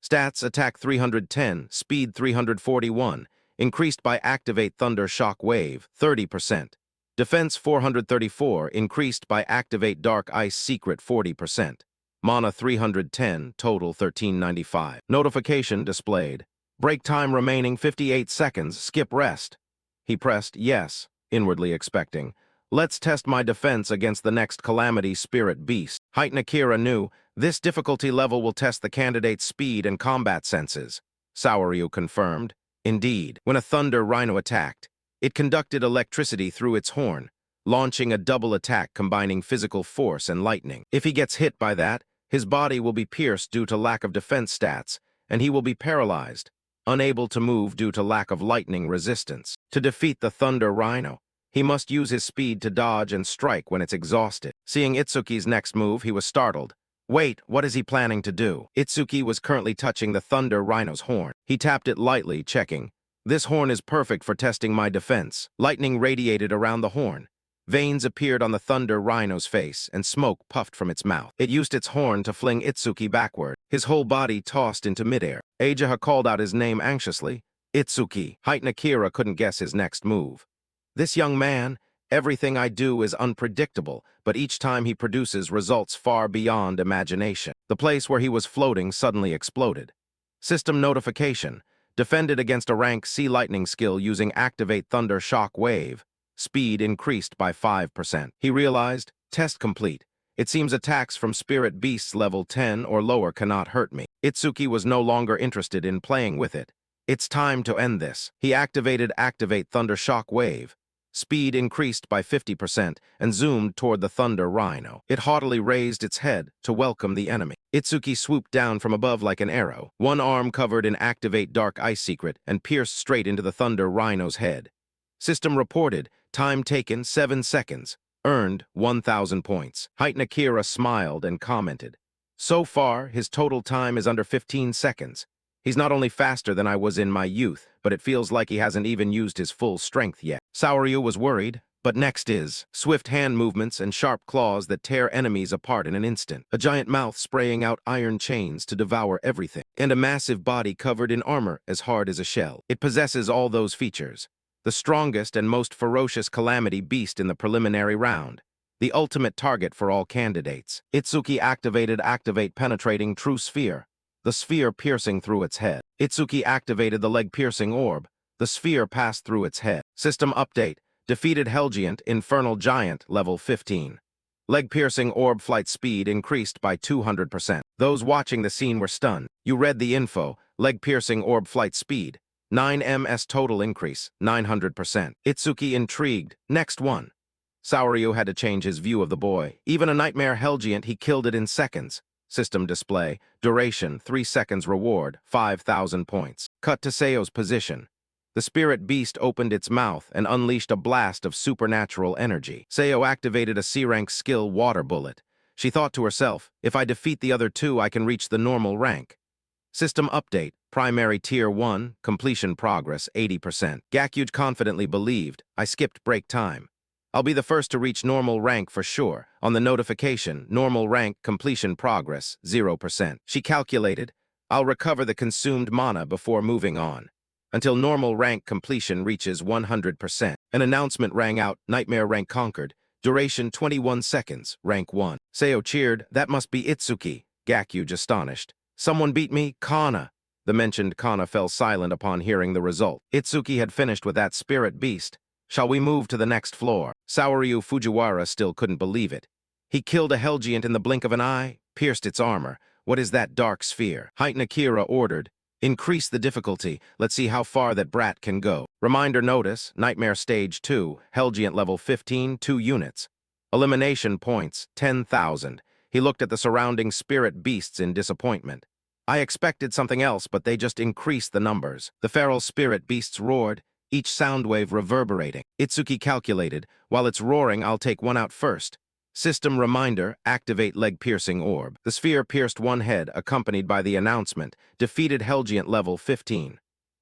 Stats, attack 310, speed 341, increased by activate Thunder Shock Wave, 30%. Defense 434, increased by activate Dark Ice Secret, 40%. Mana 310, total 1395. Notification displayed. Break time remaining 58 seconds, skip rest. He pressed yes, inwardly expecting. Let's test my defense against the next Calamity Spirit Beast. Height Akira knew, this difficulty level will test the candidate's speed and combat senses. Saoryu confirmed. Indeed, when a Thunder Rhino attacked, it conducted electricity through its horn, launching a double attack combining physical force and lightning. If he gets hit by that, his body will be pierced due to lack of defense stats, and he will be paralyzed, unable to move due to lack of lightning resistance. To defeat the Thunder Rhino, he must use his speed to dodge and strike when it's exhausted. Seeing Itsuki's next move, he was startled. Wait, what is he planning to do? Itsuki was currently touching the Thunder Rhino's horn. He tapped it lightly, checking. This horn is perfect for testing my defense. Lightning radiated around the horn. Veins appeared on the Thunder Rhino's face, and smoke puffed from its mouth. It used its horn to fling Itsuki backward. His whole body tossed into midair. Ajaha called out his name anxiously. Itsuki. Height Akira couldn't guess his next move. This young man, everything I do is unpredictable, but each time he produces results far beyond imagination. The place where he was floating suddenly exploded. System notification. Defended against a rank C lightning skill using Activate Thunder Shock Wave. Speed increased by 5%. He realized, test complete. It seems attacks from spirit beasts level 10 or lower cannot hurt me. Itsuki was no longer interested in playing with it. It's time to end this. He activated Activate Thunder Shock Wave. Speed increased by 50% and zoomed toward the Thunder Rhino. It haughtily raised its head to welcome the enemy. Itsuki swooped down from above like an arrow, one arm covered in Activate Dark Ice Secret and pierced straight into the Thunder Rhino's head. System reported, time taken 7 seconds, earned 1,000 points. Height Akira smiled and commented. So far, his total time is under 15 seconds. He's not only faster than I was in my youth, but it feels like he hasn't even used his full strength yet. Saoryu was worried, but next is swift hand movements and sharp claws that tear enemies apart in an instant, a giant mouth spraying out iron chains to devour everything, and a massive body covered in armor as hard as a shell. It possesses all those features. The strongest and most ferocious calamity beast in the preliminary round. The ultimate target for all candidates. Itsuki activated Activate Penetrating True Sphere, the sphere piercing through its head. Itsuki activated the leg-piercing orb. The sphere passed through its head. System update. Defeated Helgiant, Infernal Giant, level 15. Leg-piercing orb flight speed increased by 200%. Those watching the scene were stunned. You read the info. Leg-piercing orb flight speed. 9 ms total increase, 900%. Itsuki intrigued. Next one. Saoryu had to change his view of the boy. Even a Nightmare Helgiant, he killed it in seconds. System display. Duration, 3 seconds reward, 5,000 points. Cut to Seo's position. The spirit beast opened its mouth and unleashed a blast of supernatural energy. Seo activated a C-rank skill Water Bullet. She thought to herself, if I defeat the other two, I can reach the normal rank. System update. Primary Tier 1, completion progress 80%. Gakyuj confidently believed, I skipped break time. I'll be the first to reach normal rank for sure. On the notification, normal rank completion progress 0%. She calculated, I'll recover the consumed mana before moving on, until normal rank completion reaches 100%. An announcement rang out, Nightmare rank conquered. Duration 21 seconds, rank 1. Seo cheered, that must be Itsuki. Gakyuj astonished. Someone beat me, Kana. The mentioned Kana fell silent upon hearing the result. Itsuki had finished with that spirit beast. Shall we move to the next floor? Saoryu Fujiwara still couldn't believe it. He killed a Hellgiant in the blink of an eye, pierced its armor. What is that dark sphere? Heighten Akira ordered. Increase the difficulty. Let's see how far that brat can go. Reminder notice, Nightmare Stage 2, Hellgiant level 15, 2 units. Elimination points, 10,000. He looked at the surrounding spirit beasts in disappointment. I expected something else, but they just increased the numbers. The feral spirit beasts roared, each sound wave reverberating. Itsuki calculated, while it's roaring, I'll take one out first. System reminder, activate leg-piercing orb. The sphere pierced one head, accompanied by the announcement, defeated Hellgiant level 15.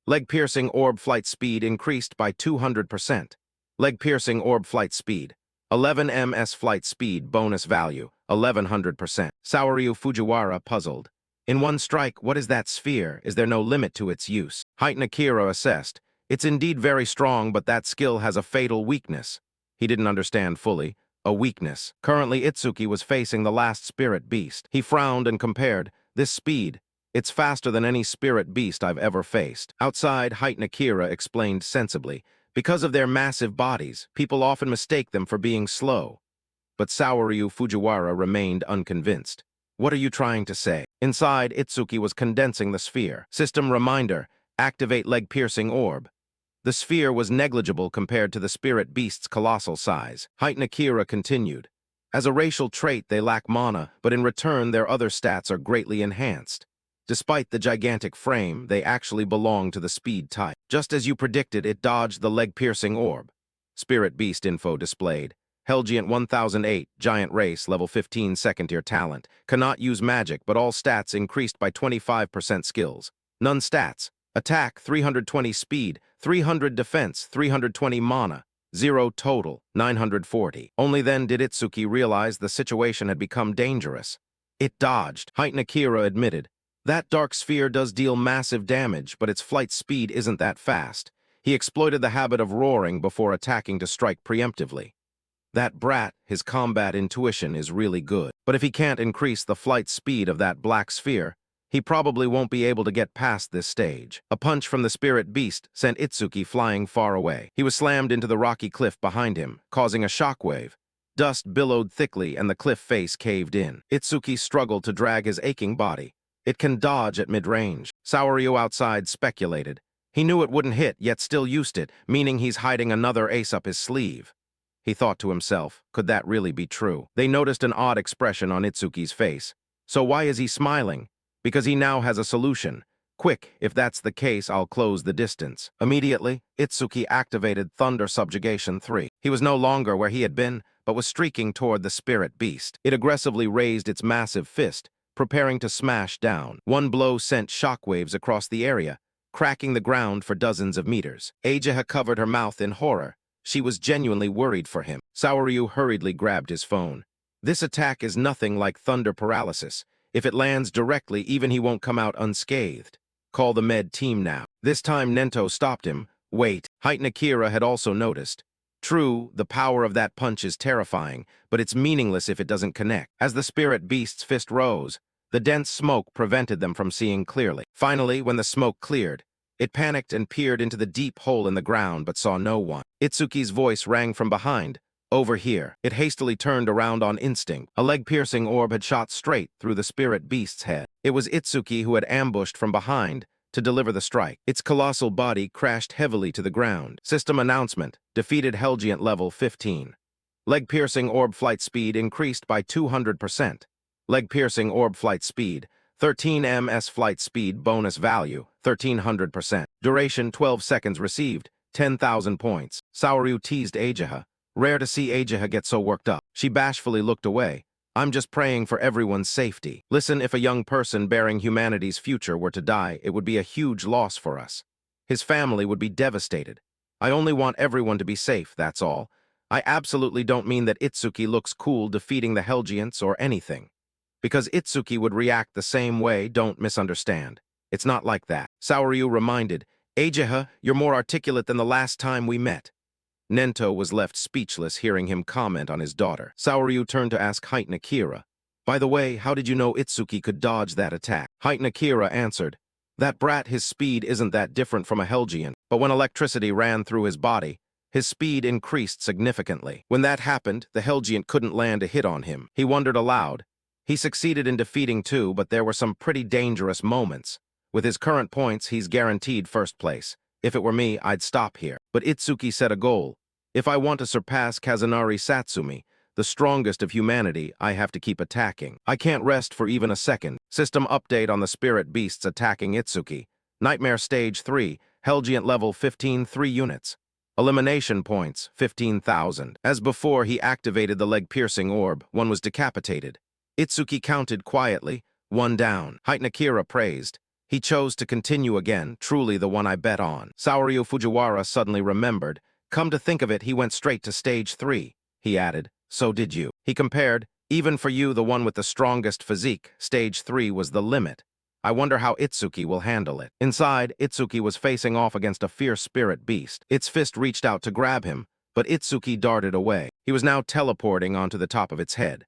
Leg-piercing orb flight speed increased by 200%. Leg-piercing orb flight speed. 11 ms flight speed bonus value, 1100%. Saoryu Fujiwara puzzled. In one strike, what is that sphere? Is there no limit to its use? Heighten Akira assessed. It's indeed very strong, but that skill has a fatal weakness. He didn't understand fully. A weakness. Currently, Itsuki was facing the last spirit beast. He frowned and compared. This speed. It's faster than any spirit beast I've ever faced. Outside, Heighten Akira explained sensibly. Because of their massive bodies, people often mistake them for being slow. But Saoryu Fujiwara remained unconvinced. What are you trying to say? Inside, Itsuki was condensing the sphere. System reminder, activate leg-piercing orb. The sphere was negligible compared to the spirit beast's colossal size. Heighten Akira continued. As a racial trait, they lack mana, but in return, their other stats are greatly enhanced. Despite the gigantic frame, they actually belong to the speed type. Just as you predicted, it dodged the leg-piercing orb. Spirit beast info displayed. Hellgiant 1008, Giant Race, level 15 second-tier talent. Cannot use magic, but all stats increased by 25% skills. None stats. Attack, 320 speed, 300 defense, 320 mana, 0 total, 940. Only then did Itsuki realize the situation had become dangerous. It dodged, Heighten Akira admitted. That dark sphere does deal massive damage, but its flight speed isn't that fast. He exploited the habit of roaring before attacking to strike preemptively. That brat, his combat intuition is really good. But if he can't increase the flight speed of that black sphere, he probably won't be able to get past this stage. A punch from the spirit beast sent Itsuki flying far away. He was slammed into the rocky cliff behind him, causing a shockwave. Dust billowed thickly and the cliff face caved in. Itsuki struggled to drag his aching body. It can dodge at mid-range. Saoryu outside speculated. He knew it wouldn't hit, yet still used it, meaning he's hiding another ace up his sleeve. He thought to himself, could that really be true? They noticed an odd expression on Itsuki's face. So why is he smiling? Because he now has a solution. Quick, if that's the case, I'll close the distance. Immediately, Itsuki activated Thunder Subjugation 3. He was no longer where he had been, but was streaking toward the spirit beast. It aggressively raised its massive fist, preparing to smash down. One blow sent shockwaves across the area, cracking the ground for dozens of meters. Ageha covered her mouth in horror. She was genuinely worried for him. Saoryu hurriedly grabbed his phone. This attack is nothing like thunder paralysis. If it lands directly, even he won't come out unscathed. Call the med team now. This time Nento stopped him. Wait, Heighten Akira had also noticed. True, the power of that punch is terrifying, but it's meaningless if it doesn't connect. As the spirit beast's fist rose, the dense smoke prevented them from seeing clearly. Finally, when the smoke cleared, it panicked and peered into the deep hole in the ground but saw no one. Itsuki's voice rang from behind. Over here. It hastily turned around on instinct. A leg-piercing orb had shot straight through the spirit beast's head. It was Itsuki who had ambushed from behind to deliver the strike. Its colossal body crashed heavily to the ground. System announcement, defeated Hellgiant level 15. Leg-piercing orb flight speed increased by 200%. Leg-piercing orb flight speed, 13 ms flight speed bonus value, 1300%. Duration 12 seconds received, 10,000 points. Saoryu teased Ageha. Rare to see Ageha get so worked up. She bashfully looked away. I'm just praying for everyone's safety. Listen, if a young person bearing humanity's future were to die, it would be a huge loss for us. His family would be devastated. I only want everyone to be safe, that's all. I absolutely don't mean that Itsuki looks cool defeating the Hellgiants or anything. Because Itsuki would react the same way, don't misunderstand. It's not like that. Saoryu reminded, Ageha, you're more articulate than the last time we met. Nento was left speechless hearing him comment on his daughter. Saoryu turned to ask Heighten Akira, by the way, how did you know Itsuki could dodge that attack? Heighten Akira answered, That brat, his speed isn't that different from a Helgian, but when electricity ran through his body, his speed increased significantly. When that happened, the Helgiant couldn't land a hit on him. He wondered aloud. He succeeded in defeating two, but there were some pretty dangerous moments. With his current points, he's guaranteed first place. If it were me, I'd stop here. But Itsuki set a goal. If I want to surpass Kazunari Satsumi, the strongest of humanity, I have to keep attacking. I can't rest for even a second. System update on the spirit beasts attacking Itsuki. Nightmare Stage 3, Helgiant level 15, 3 units. Elimination points, 15,000. As before, he activated the leg-piercing orb. One was decapitated. Itsuki counted quietly, one down. Nakira praised. He chose to continue again, truly the one I bet on. Saoryu Fujiwara suddenly remembered. Come to think of it, he went straight to Stage 3. He added, so did you. He compared, even for you, the one with the strongest physique, Stage 3 was the limit. I wonder how Itsuki will handle it. Inside, Itsuki was facing off against a fierce spirit beast. Its fist reached out to grab him, but Itsuki darted away. He was now teleporting onto the top of its head.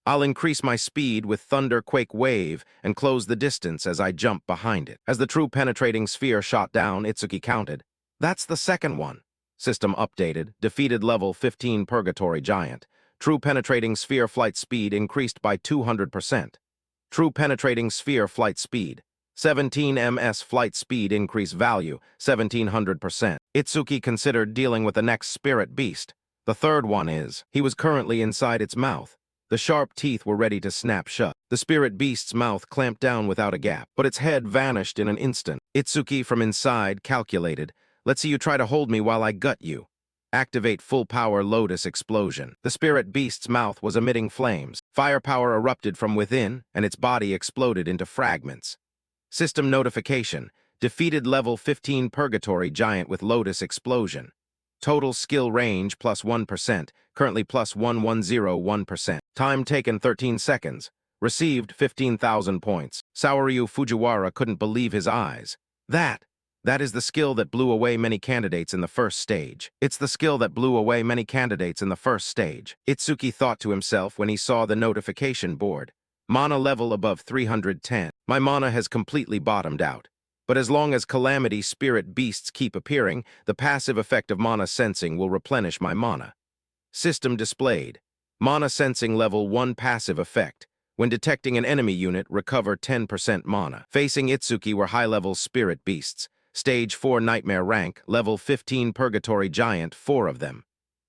I'll increase my speed with Thunder Quake Wave and close the distance as I jump behind it. As the true penetrating sphere shot down, Itsuki counted. That's the second one. System updated. Defeated level 15 Purgatory Giant. True penetrating sphere flight speed increased by 200%. True penetrating sphere flight speed. 17 ms flight speed increase value, 1700%. Itsuki considered dealing with the next spirit beast. The third one is, he was currently inside its mouth. The sharp teeth were ready to snap shut. The spirit beast's mouth clamped down without a gap, but its head vanished in an instant. Itsuki from inside calculated, let's see you try to hold me while I gut you. Activate full power Lotus explosion. The spirit beast's mouth was emitting flames. Firepower erupted from within, and its body exploded into fragments. System notification. Defeated level 15 Purgatory Giant with Lotus explosion. Total skill range plus 1%, currently plus 1101%. Time taken 13 seconds. Received 15,000 points. Saoryu Fujiwara couldn't believe his eyes. That is the skill that blew away many candidates in the first stage. It's the skill that blew away many candidates in the first stage. Itsuki thought to himself when he saw the notification board. Mana level above 310. My mana has completely bottomed out. But as long as calamity spirit beasts keep appearing, the passive effect of mana sensing will replenish my mana. System displayed. Mana sensing level 1 passive effect. When detecting an enemy unit, recover 10% mana. Facing Itsuki were high-level spirit beasts. Stage 4 Nightmare rank, level 15 Purgatory Giant, 4 of them.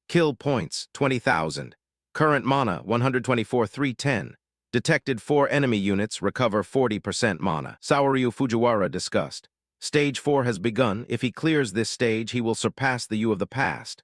Kill points, 20,000. Current mana, 124,310. Detected 4 enemy units, recover 40% mana. Saoryu Fujiwara discussed. Stage 4 has begun. If he clears this stage, he will surpass the you of the past.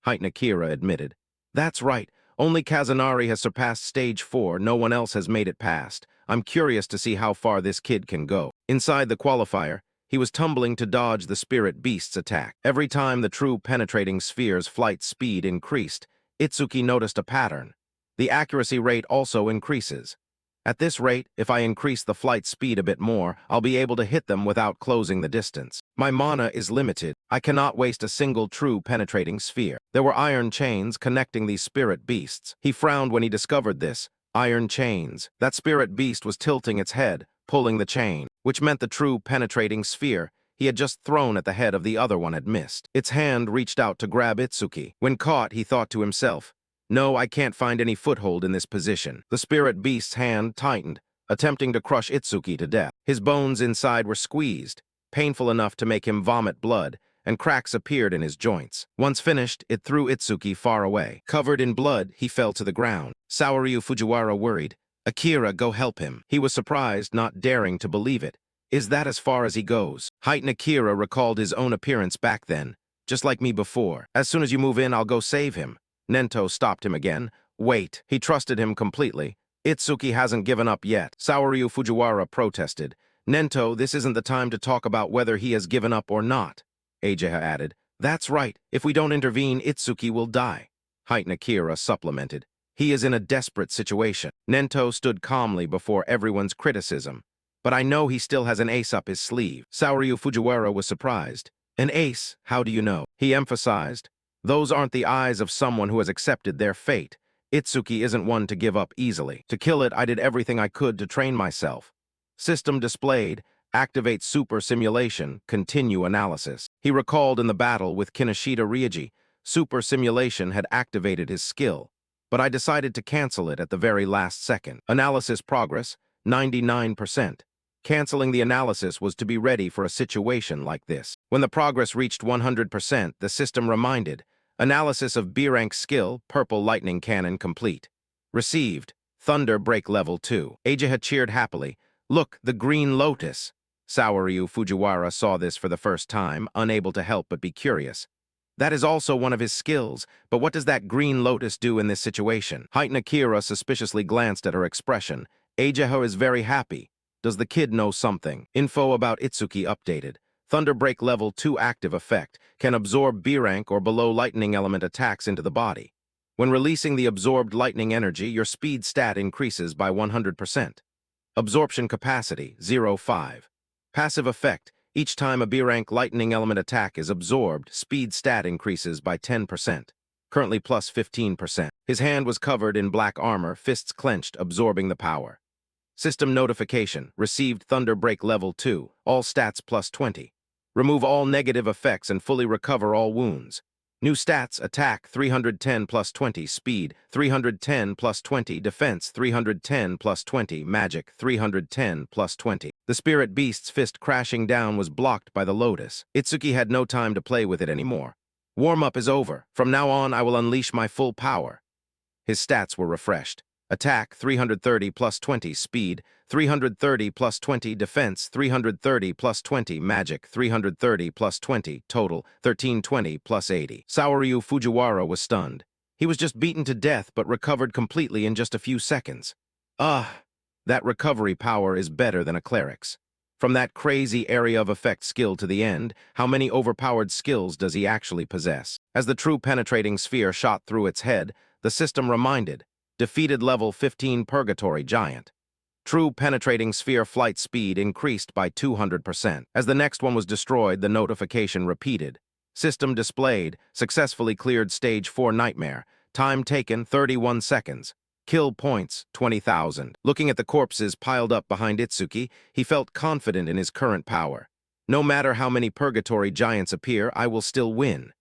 Nakira admitted. That's right. Only Kazunari has surpassed Stage 4. No one else has made it past. I'm curious to see how far this kid can go. Inside the qualifier, he was tumbling to dodge the spirit beast's attack. Every time the true penetrating sphere's flight speed increased, Itsuki noticed a pattern. The accuracy rate also increases. At this rate, if I increase the flight speed a bit more, I'll be able to hit them without closing the distance. My mana is limited. I cannot waste a single true penetrating sphere. There were iron chains connecting these spirit beasts. He frowned when he discovered this. Iron chains. That spirit beast was tilting its head, pulling the chain, which meant the true penetrating sphere he had just thrown at the head of the other one had missed. Its hand reached out to grab Itsuki. When caught, he thought to himself, no, I can't find any foothold in this position. The spirit beast's hand tightened, attempting to crush Itsuki to death. His bones inside were squeezed, painful enough to make him vomit blood, and cracks appeared in his joints. Once finished, it threw Itsuki far away. Covered in blood, he fell to the ground. Saoryu Fujiwara worried. Akira, go help him. He was surprised, not daring to believe it. Is that as far as he goes? Akira recalled his own appearance back then, just like me before. As soon as you move in, I'll go save him. Nento stopped him again. Wait. He trusted him completely. Itsuki hasn't given up yet. Saoryu Fujiwara protested. Nento, this isn't the time to talk about whether he has given up or not. Ageha added. That's right. If we don't intervene, Itsuki will die. Nakira supplemented. He is in a desperate situation. Nento stood calmly before everyone's criticism. But I know he still has an ace up his sleeve. Saoryu Fujiwara was surprised. An ace? How do you know? He emphasized. Those aren't the eyes of someone who has accepted their fate. Itsuki isn't one to give up easily. To kill it, I did everything I could to train myself. System displayed. Activate super simulation, continue analysis. He recalled in the battle with Kinoshita Ryuji, super simulation had activated his skill, but I decided to cancel it at the very last second. Analysis progress, 99%. Canceling the analysis was to be ready for a situation like this. When the progress reached 100%, the system reminded, analysis of B-rank skill, purple lightning cannon complete. Received, thunder break level 2. Ageha cheered happily. Look, the green lotus. Saoryu Fujiwara saw this for the first time, unable to help but be curious. That is also one of his skills, but what does that green lotus do in this situation? Heighten Akira suspiciously glanced at her expression. Ageha is very happy. Does the kid know something? Info about Itsuki updated. Thunderbreak level 2 active effect, can absorb B-rank or below lightning element attacks into the body. When releasing the absorbed lightning energy, your speed stat increases by 100%. Absorption capacity, 0.5. Passive effect, each time a B-rank lightning element attack is absorbed, speed stat increases by 10%. Currently plus 15%. His hand was covered in black armor, fists clenched, absorbing the power. System notification, received Thunder Break level 2, all stats plus 20. Remove all negative effects and fully recover all wounds. New stats, attack 310 plus 20, speed 310 plus 20, defense 310 plus 20, magic 310 plus 20. The spirit beast's fist crashing down was blocked by the lotus. Itsuki had no time to play with it anymore. Warm-up is over. From now on, I will unleash my full power. His stats were refreshed. Attack 330 plus 20, speed 330 plus 20, defense 330 plus 20, magic 330 plus 20, total 1320 plus 80. Saoryu Fujiwara was stunned. He was just beaten to death but recovered completely in just a few seconds. That recovery power is better than a cleric's. From that crazy area of effect skill to the end, how many overpowered skills does he actually possess? As the true penetrating sphere shot through its head, the system reminded, defeated level 15 Purgatory Giant. True penetrating sphere flight speed increased by 200%. As the next one was destroyed, the notification repeated. System displayed, successfully cleared stage 4 Nightmare. Time taken 31 seconds. Kill points 20,000. Looking at the corpses piled up behind Itsuki, he felt confident in his current power. No matter how many Purgatory Giants appear, I will still win.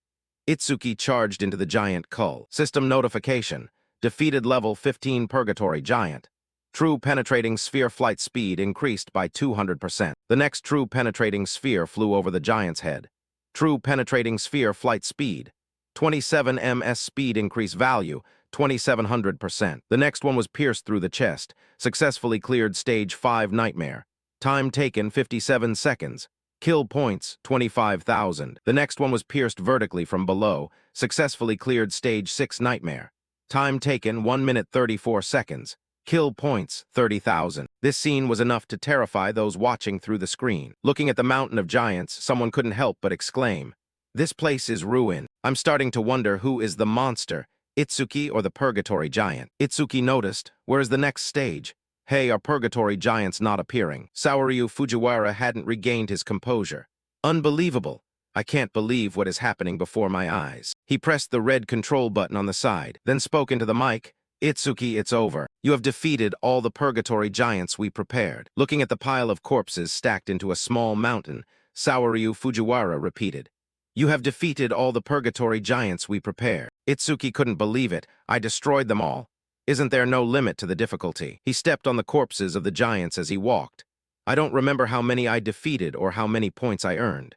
Itsuki charged into the giant cull. System notification. Defeated level 15 Purgatory Giant. True penetrating sphere flight speed increased by 200%. The next true penetrating sphere flew over the giant's head. True penetrating sphere flight speed. 27 ms speed increase value, 2700%. The next one was pierced through the chest, successfully cleared stage 5 Nightmare. Time taken 57 seconds. Kill points 25,000. The next one was pierced vertically from below, successfully cleared stage 6 Nightmare. Time taken 1 minute 34 seconds. Kill points 30,000. This scene was enough to terrify those watching through the screen. Looking at the mountain of giants, someone couldn't help but exclaim, "This place is ruin." I'm starting to wonder who is the monster, Itsuki or the Purgatory Giant. Itsuki noticed, where's the next stage? Hey, are Purgatory Giants not appearing? Saoryu Fujiwara hadn't regained his composure. Unbelievable. I can't believe what is happening before my eyes. He pressed the red control button on the side, then spoke into the mic. Itsuki, it's over. You have defeated all the Purgatory Giants we prepared. Looking at the pile of corpses stacked into a small mountain, Saoryu Fujiwara repeated. You have defeated all the Purgatory Giants we prepared. Itsuki couldn't believe it. I destroyed them all. Isn't there no limit to the difficulty? He stepped on the corpses of the giants as he walked. I don't remember how many I defeated or how many points I earned.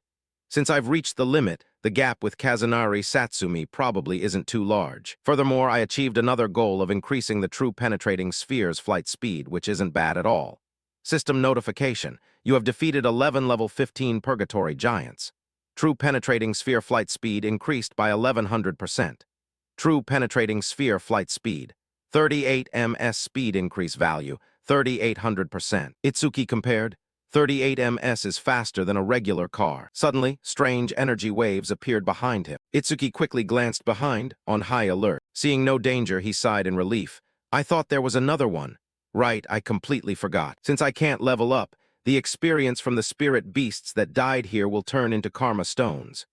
Since I've reached the limit, the gap with Kazunari Satsumi probably isn't too large. Furthermore, I achieved another goal of increasing the true penetrating sphere's flight speed, which isn't bad at all. System notification. You have defeated 11 level 15 Purgatory Giants. True penetrating sphere flight speed increased by 1100%. True penetrating sphere flight speed. 38 ms speed increase value, 3800%. Itsuki compared. 38 ms is faster than a regular car. Suddenly, strange energy waves appeared behind him. Itsuki quickly glanced behind, on high alert. Seeing no danger, he sighed in relief. I thought there was another one. Right, I completely forgot. Since I can't level up, the experience from the spirit beasts that died here will turn into karma stones.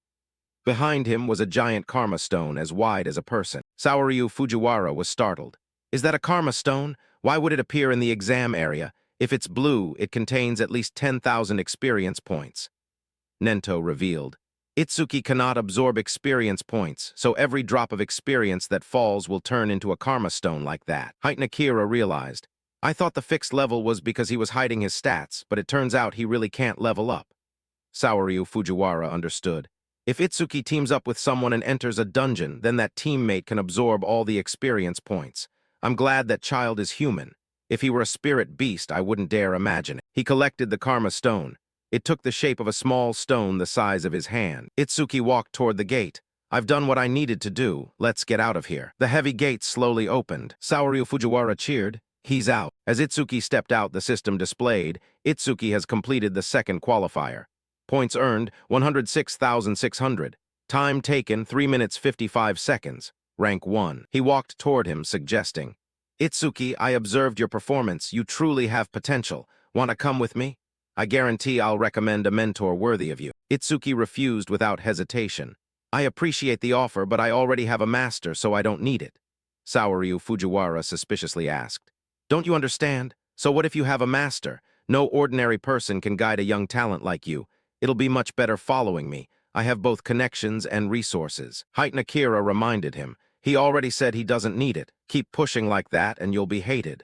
Behind him was a giant karma stone as wide as a person. Saoryu Fujiwara was startled. Is that a karma stone? Why would it appear in the exam area? If it's blue, it contains at least 10,000 experience points. Nento revealed. Itsuki cannot absorb experience points, so every drop of experience that falls will turn into a karma stone like that. Akira realized. I thought the fixed level was because he was hiding his stats, but it turns out he really can't level up. Saoryu Fujiwara understood. If Itsuki teams up with someone and enters a dungeon, then that teammate can absorb all the experience points. I'm glad that child is human. If he were a spirit beast, I wouldn't dare imagine it. He collected the karma stone. It took the shape of a small stone the size of his hand. Itsuki walked toward the gate. I've done what I needed to do. Let's get out of here. The heavy gate slowly opened. Saoryu Fujiwara cheered. He's out. As Itsuki stepped out, the system displayed. Itsuki has completed the second qualifier. Points earned, 106,600. Time taken, 3 minutes 55 seconds. Rank 1. He walked toward him, suggesting, Itsuki, I observed your performance. You truly have potential. Want to come with me? I guarantee I'll recommend a mentor worthy of you. Itsuki refused without hesitation. I appreciate the offer, but I already have a master, so I don't need it. Saoryu Fujiwara suspiciously asked. Don't you understand? So what if you have a master? No ordinary person can guide a young talent like you. It'll be much better following me. I have both connections and resources. Akira reminded him. He already said he doesn't need it. Keep pushing like that and you'll be hated.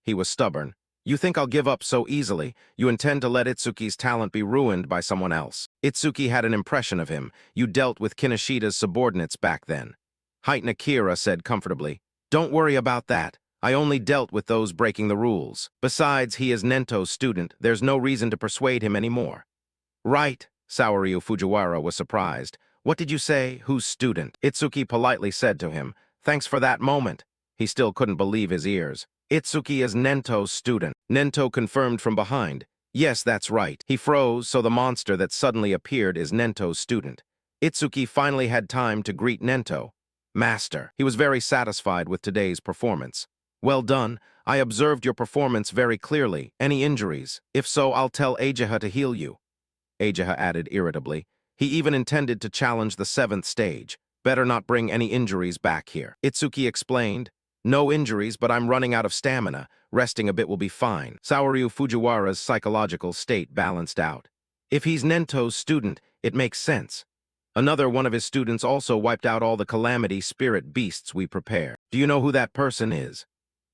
He was stubborn. You think I'll give up so easily? You intend to let Itsuki's talent be ruined by someone else. Itsuki had an impression of him. You dealt with Kinishida's subordinates back then. Akira said comfortably. Don't worry about that. I only dealt with those breaking the rules. Besides, he is Nento's student. There's no reason to persuade him anymore. Right, Saoryu Fujiwara was surprised. What did you say? Whose student? Itsuki politely said to him. Thanks for that moment. He still couldn't believe his ears. Itsuki is Nento's student. Nento confirmed from behind. Yes, that's right. He froze, so the monster that suddenly appeared is Nento's student. Itsuki finally had time to greet Nento. Master. He was very satisfied with today's performance. Well done. I observed your performance very clearly. Any injuries? If so, I'll tell Ageha to heal you. Ageha added irritably. He even intended to challenge the 7th stage. Better not bring any injuries back here. Itsuki explained. No injuries, but I'm running out of stamina. Resting a bit will be fine. Saoryu Fujiwara's psychological state balanced out. If he's Nento's student, it makes sense. Another one of his students also wiped out all the calamity spirit beasts we prepare. Do you know who that person is?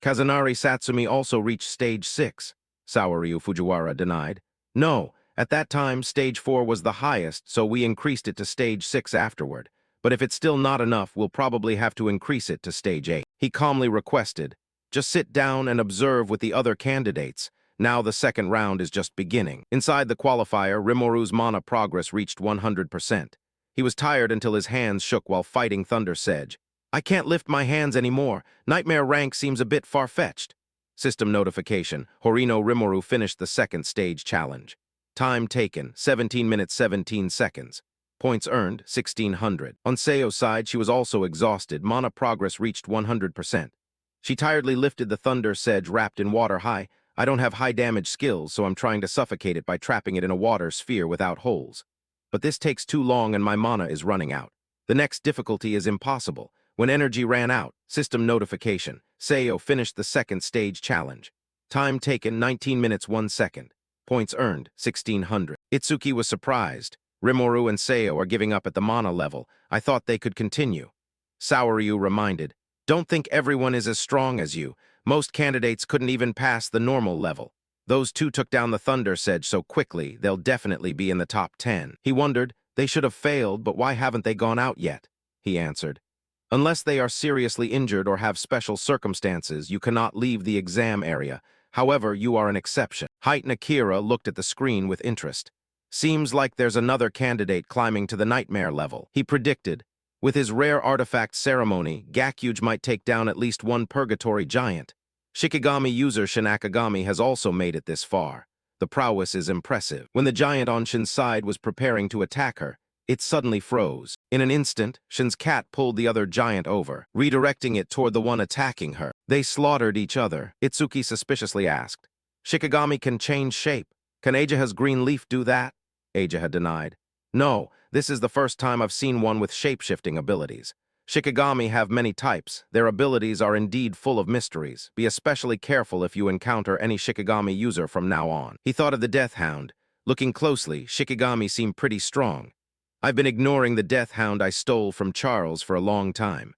Kazunari Satsumi also reached stage 6. Saoryu Fujiwara denied. No, at that time stage 4 was the highest, so we increased it to stage 6 afterward. But if it's still not enough, we'll probably have to increase it to stage 8. He calmly requested, just sit down and observe with the other candidates. Now the second round is just beginning. Inside the qualifier, Rimourou's mana progress reached 100%. He was tired until his hands shook while fighting Thunder Sedge. I can't lift my hands anymore. Nightmare rank seems a bit far-fetched. System notification. Horino Rimuru finished the second stage challenge. Time taken, 17 minutes 17 seconds. Points earned, 1,600. On Seo's side, she was also exhausted. Mana progress reached 100%. She tiredly lifted the Thunder Sedge wrapped in water high. I don't have high damage skills, so I'm trying to suffocate it by trapping it in a water sphere without holes. But this takes too long and my mana is running out. The next difficulty is impossible. When energy ran out, system notification. Seo finished the second stage challenge. Time taken, 19 minutes 1 second. Points earned, 1,600. Itsuki was surprised. Rimuru and Seo are giving up at the mana level. I thought they could continue. Saoryu reminded, don't think everyone is as strong as you. Most candidates couldn't even pass the normal level. Those two took down the Thunder Sedge so quickly, they'll definitely be in the top 10. He wondered, they should have failed, but why haven't they gone out yet? He answered, unless they are seriously injured or have special circumstances, you cannot leave the exam area. However, you are an exception. Akira looked at the screen with interest. Seems like there's another candidate climbing to the nightmare level. He predicted, with his rare artifact ceremony, Gakuge might take down at least one purgatory giant. Shikigami user Shinakagami has also made it this far. The prowess is impressive. When the giant on Shin's side was preparing to attack her, it suddenly froze. In an instant, Shin's cat pulled the other giant over, redirecting it toward the one attacking her. They slaughtered each other. Itsuki suspiciously asked, Shikigami can change shape. Can Ageha's green leaf do that? Ageha denied. No, this is the first time I've seen one with shape-shifting abilities. Shikigami have many types. Their abilities are indeed full of mysteries. Be especially careful if you encounter any Shikigami user from now on. He thought of the Death Hound. Looking closely, Shikigami seemed pretty strong. I've been ignoring the Death Hound I stole from Charles for a long time.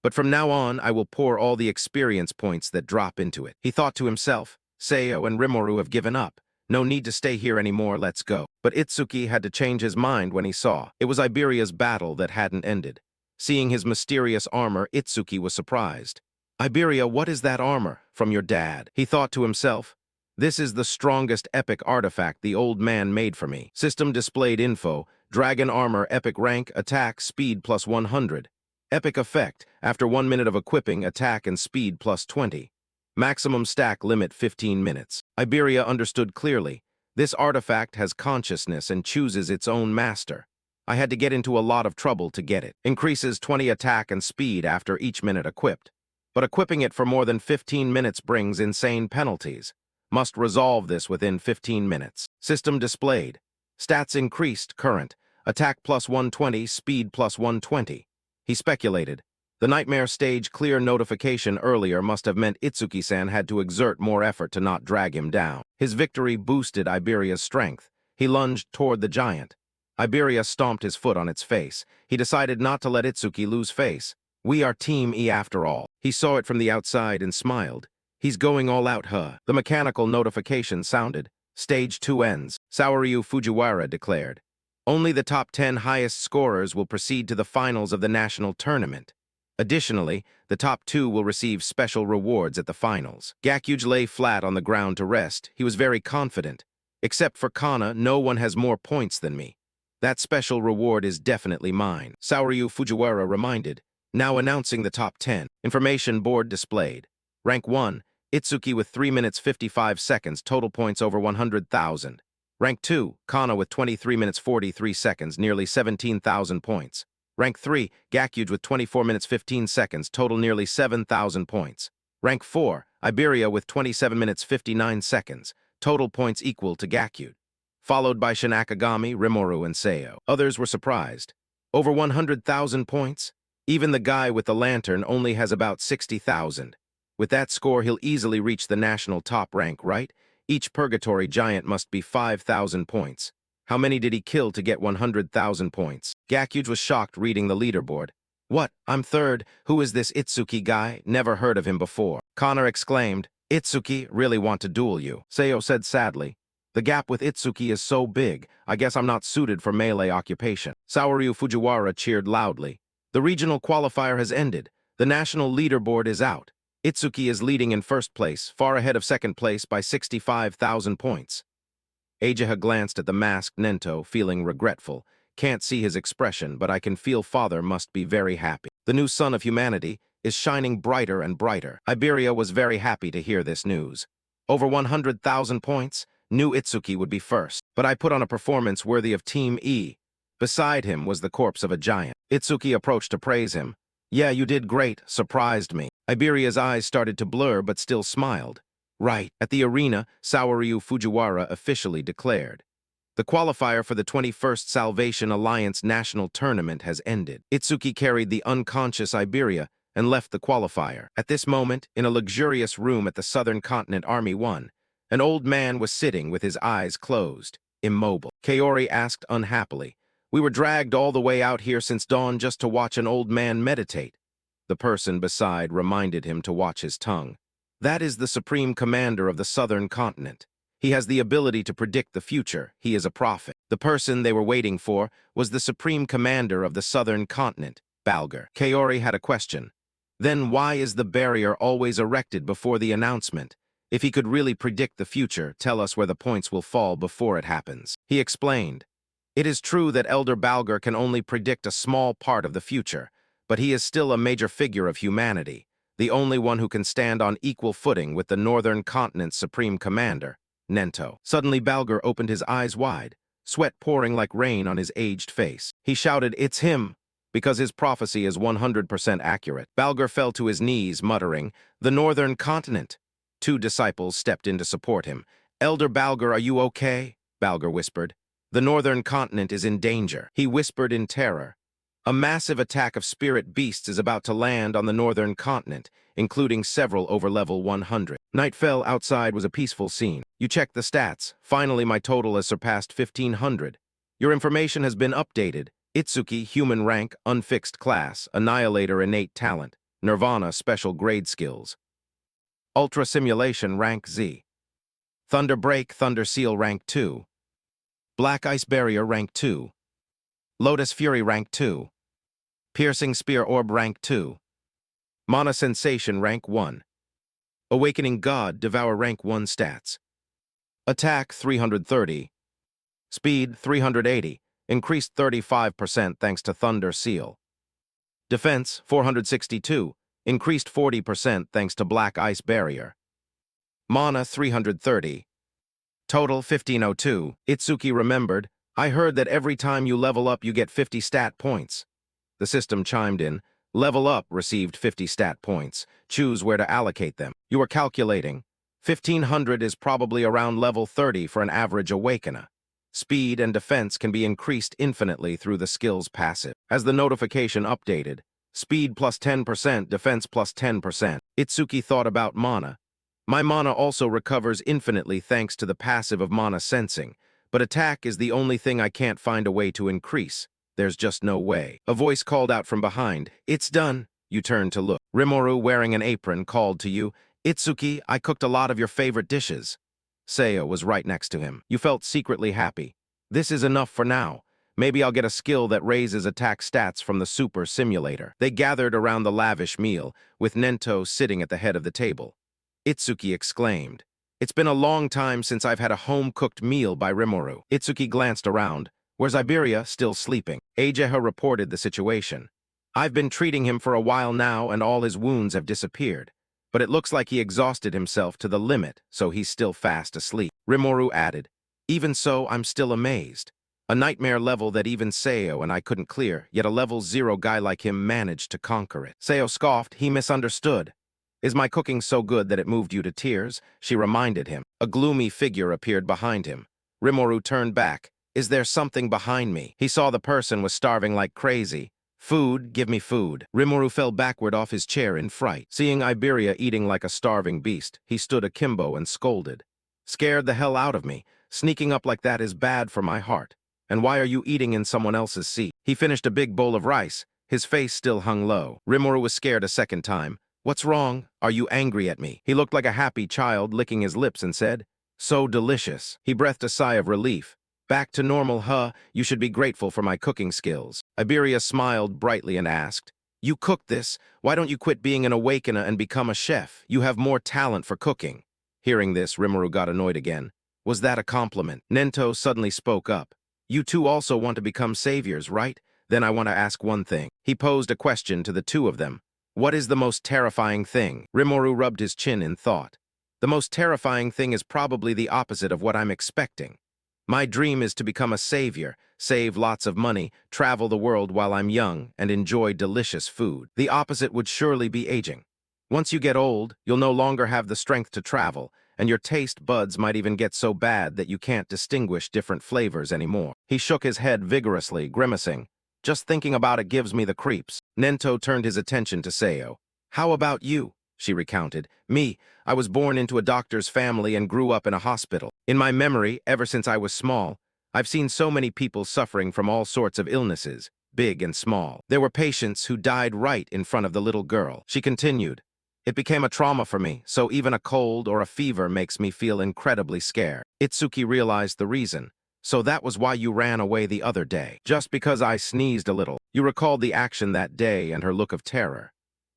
But from now on, I will pour all the experience points that drop into it. He thought to himself, Seo and Rimuru have given up. No need to stay here anymore, let's go. But Itsuki had to change his mind when he saw. It was Iberia's battle that hadn't ended. Seeing his mysterious armor, Itsuki was surprised. Iberia, what is that armor? From your dad. He thought to himself, this is the strongest epic artifact the old man made for me. System displayed info, Dragon Armor Epic Rank, Attack, Speed plus 100. Epic Effect, after 1 minute of equipping, Attack and Speed plus 20. Maximum stack limit 15 minutes. Iberia understood clearly. This artifact has consciousness and chooses its own master. I had to get into a lot of trouble to get it. Increases 20 attack and speed after each minute equipped. But equipping it for more than 15 minutes brings insane penalties. Must resolve this within 15 minutes. System displayed. Stats increased, current. Attack plus 120, speed plus 120. He speculated. The Nightmare Stage clear notification earlier must have meant Itsuki-san had to exert more effort to not drag him down. His victory boosted Iberia's strength. He lunged toward the giant. Iberia stomped his foot on its face. He decided not to let Itsuki lose face. We are Team E after all. He saw it from the outside and smiled. He's going all out, huh? The mechanical notification sounded. Stage 2 ends. Saoryu Fujiwara declared. Only the top 10 highest scorers will proceed to the finals of the national tournament. Additionally, the top 2 will receive special rewards at the finals. Gakuge lay flat on the ground to rest. He was very confident. Except for Kana, no one has more points than me. That special reward is definitely mine. Saoryu Fujiwara reminded. Now announcing the top 10. Information board displayed. Rank 1, Itsuki with 3 minutes 55 seconds, total points over 100,000. Rank 2, Kana with 23 minutes 43 seconds, nearly 17,000 points. Rank 3, Gakuge with 24 minutes 15 seconds, total nearly 7,000 points. Rank 4, Iberia with 27 minutes 59 seconds, total points equal to Gakuge. Followed by Shinakagami, Rimuru, and Seo. Others were surprised. Over 100,000 points? Even the guy with the lantern only has about 60,000. With that score, he'll easily reach the national top rank, right? Each purgatory giant must be 5,000 points. How many did he kill to get 100,000 points? Gakuge was shocked reading the leaderboard. What? I'm third. Who is this Itsuki guy? Never heard of him before. Connor exclaimed, Itsuki, really want to duel you. Seo said sadly. The gap with Itsuki is so big, I guess I'm not suited for melee occupation. Saoryu Fujiwara cheered loudly. The regional qualifier has ended. The national leaderboard is out. Itsuki is leading in first place, far ahead of second place by 65,000 points. Ageha glanced at the masked Nento, feeling regretful. Can't see his expression, but I can feel father must be very happy. The new sun of humanity is shining brighter and brighter. Iberia was very happy to hear this news. Over 100,000 points? Knew Itsuki would be first, but I put on a performance worthy of Team E. Beside him was the corpse of a giant. Itsuki approached to praise him. Yeah, you did great, surprised me. Iberia's eyes started to blur but still smiled. Right. At the arena, Saoryu Fujiwara officially declared. The qualifier for the 21st Salvation Alliance National Tournament has ended. Itsuki carried the unconscious Iberia and left the qualifier. At this moment, in a luxurious room at the Southern Continent Army 1, an old man was sitting with his eyes closed, immobile. Kaori asked unhappily, We were dragged all the way out here since dawn just to watch an old man meditate. The person beside reminded him to watch his tongue. That is the supreme commander of the Southern Continent. He has the ability to predict the future. He is a prophet. The person they were waiting for was the supreme commander of the Southern Continent, Balger. Kaori had a question. Then why is the barrier always erected before the announcement? If he could really predict the future, tell us where the points will fall before it happens. He explained. It is true that Elder Balger can only predict a small part of the future, but he is still a major figure of humanity, the only one who can stand on equal footing with the Northern Continent's Supreme Commander, Nento. Suddenly Balger opened his eyes wide, sweat pouring like rain on his aged face. He shouted, It's him! Because his prophecy is 100% accurate. Balger fell to his knees, muttering, The Northern Continent! 2 disciples stepped in to support him. Elder Balger, are you okay? Balger whispered. The Northern Continent is in danger. He whispered in terror. A massive attack of spirit beasts is about to land on the northern continent, including several over level 100. Night fell outside was a peaceful scene. You check the stats. Finally, my total has surpassed 1,500. Your information has been updated. Itsuki, human rank, unfixed class, Annihilator, innate talent, Nirvana, special grade skills. Ultra Simulation, rank Z. Thunder Break, Thunder Seal, rank 2. Black Ice Barrier, rank 2. Lotus Fury, rank 2. Piercing Spear Orb, rank 2. Mana Sensation, rank 1. Awakening God, Devour, rank 1 stats. Attack, 330. Speed, 380. Increased 35% thanks to Thunder Seal. Defense, 462. Increased 40% thanks to Black Ice Barrier. Mana, 330. Total, 1502. Itsuki remembered, I heard that every time you level up you get 50 stat points. The system chimed in. Level up received 50 stat points. Choose where to allocate them. You are calculating. 1,500 is probably around level 30 for an average Awakener. Speed and defense can be increased infinitely through the skill's passive. As the notification updated, speed plus 10%, defense plus 10%. Itsuki thought about mana. My mana also recovers infinitely thanks to the passive of mana sensing, but attack is the only thing I can't find a way to increase. There's just no way. A voice called out from behind. It's done. You turned to look. Rimuru, wearing an apron, called to you. Itsuki, I cooked a lot of your favorite dishes. Seiya was right next to him. You felt secretly happy. This is enough for now. Maybe I'll get a skill that raises attack stats from the super simulator. They gathered around the lavish meal, with Nento sitting at the head of the table. Itsuki exclaimed. It's been a long time since I've had a home-cooked meal by Rimuru. Itsuki glanced around. Where's Iberia, still sleeping? Ageha reported the situation. I've been treating him for a while now and all his wounds have disappeared. But it looks like he exhausted himself to the limit, so he's still fast asleep. Rimuru added, even so, I'm still amazed. A nightmare level that even Seiya and I couldn't clear, yet a level 0 guy like him managed to conquer it. Seiya scoffed, he misunderstood. Is my cooking so good that it moved you to tears? She reminded him. A gloomy figure appeared behind him. Rimuru turned back. Is there something behind me? He saw the person was starving like crazy. Food, give me food. Rimuru fell backward off his chair in fright. Seeing Iberia eating like a starving beast, he stood akimbo and scolded. Scared the hell out of me. Sneaking up like that is bad for my heart. And why are you eating in someone else's seat? He finished a big bowl of rice. His face still hung low. Rimuru was scared a second time. What's wrong? Are you angry at me? He looked like a happy child, licking his lips and said, so delicious. He breathed a sigh of relief. Back to normal, huh? You should be grateful for my cooking skills. Iberia smiled brightly and asked, you cooked this? Why don't you quit being an Awakener and become a chef? You have more talent for cooking. Hearing this, Rimuru got annoyed again. Was that a compliment? Nento suddenly spoke up. You two also want to become saviors, right? Then I want to ask one thing. He posed a question to the two of them. What is the most terrifying thing? Rimuru rubbed his chin in thought. The most terrifying thing is probably the opposite of what I'm expecting. My dream is to become a savior, save lots of money, travel the world while I'm young, and enjoy delicious food. The opposite would surely be aging. Once you get old, you'll no longer have the strength to travel, and your taste buds might even get so bad that you can't distinguish different flavors anymore. He shook his head vigorously, grimacing. Just thinking about it gives me the creeps. Nento turned his attention to Seiya. How about you? She recounted. Me, I was born into a doctor's family and grew up in a hospital. In my memory, ever since I was small, I've seen so many people suffering from all sorts of illnesses, big and small. There were patients who died right in front of the little girl. She continued. It became a trauma for me, so even a cold or a fever makes me feel incredibly scared. Itsuki realized the reason. So that was why you ran away the other day. Just because I sneezed a little. You recalled the action that day and her look of terror.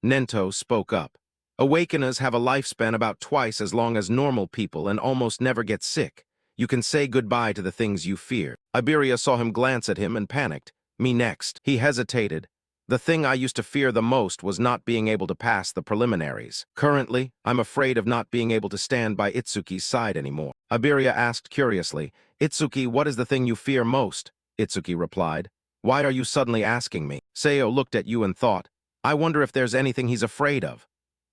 Nento spoke up. Awakeners have a lifespan about twice as long as normal people and almost never get sick. You can say goodbye to the things you fear. Iberia saw him glance at him and panicked. Me next. He hesitated. The thing I used to fear the most was not being able to pass the preliminaries. Currently, I'm afraid of not being able to stand by Itsuki's side anymore. Iberia asked curiously, Itsuki, what is the thing you fear most? Itsuki replied, why are you suddenly asking me? Seiya looked at you and thought, I wonder if there's anything he's afraid of.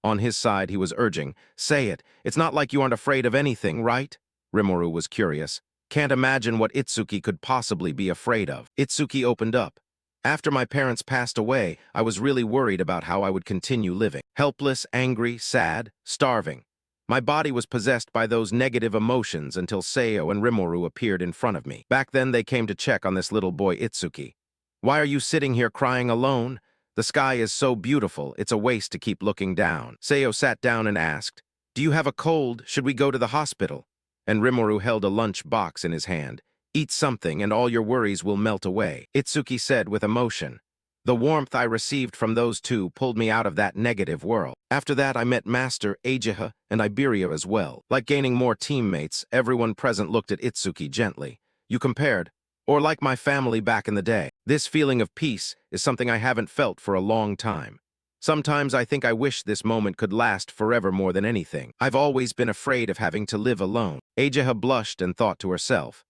On his side, he was urging, say it. It's not like you aren't afraid of anything, right? Rimuru was curious. Can't imagine what Itsuki could possibly be afraid of. Itsuki opened up. After my parents passed away, I was really worried about how I would continue living. Helpless, angry, sad, starving. My body was possessed by those negative emotions until Seo and Rimuru appeared in front of me. Back then, they came to check on this little boy Itsuki. "Why are you sitting here crying alone? The sky is so beautiful, it's a waste to keep looking down." Seo sat down and asked, "Do you have a cold? Should we go to the hospital?" And Rimuru held a lunch box in his hand. "Eat something and all your worries will melt away," Itsuki said with emotion. "The warmth I received from those two pulled me out of that negative world. After that, I met Master, Ageha, and Iberia as well. Like gaining more teammates, everyone present looked at Itsuki gently. You compared, or like my family back in the day. This feeling of peace is something I haven't felt for a long time. Sometimes I think I wish this moment could last forever more than anything. I've always been afraid of having to live alone." Ageha blushed and thought to herself.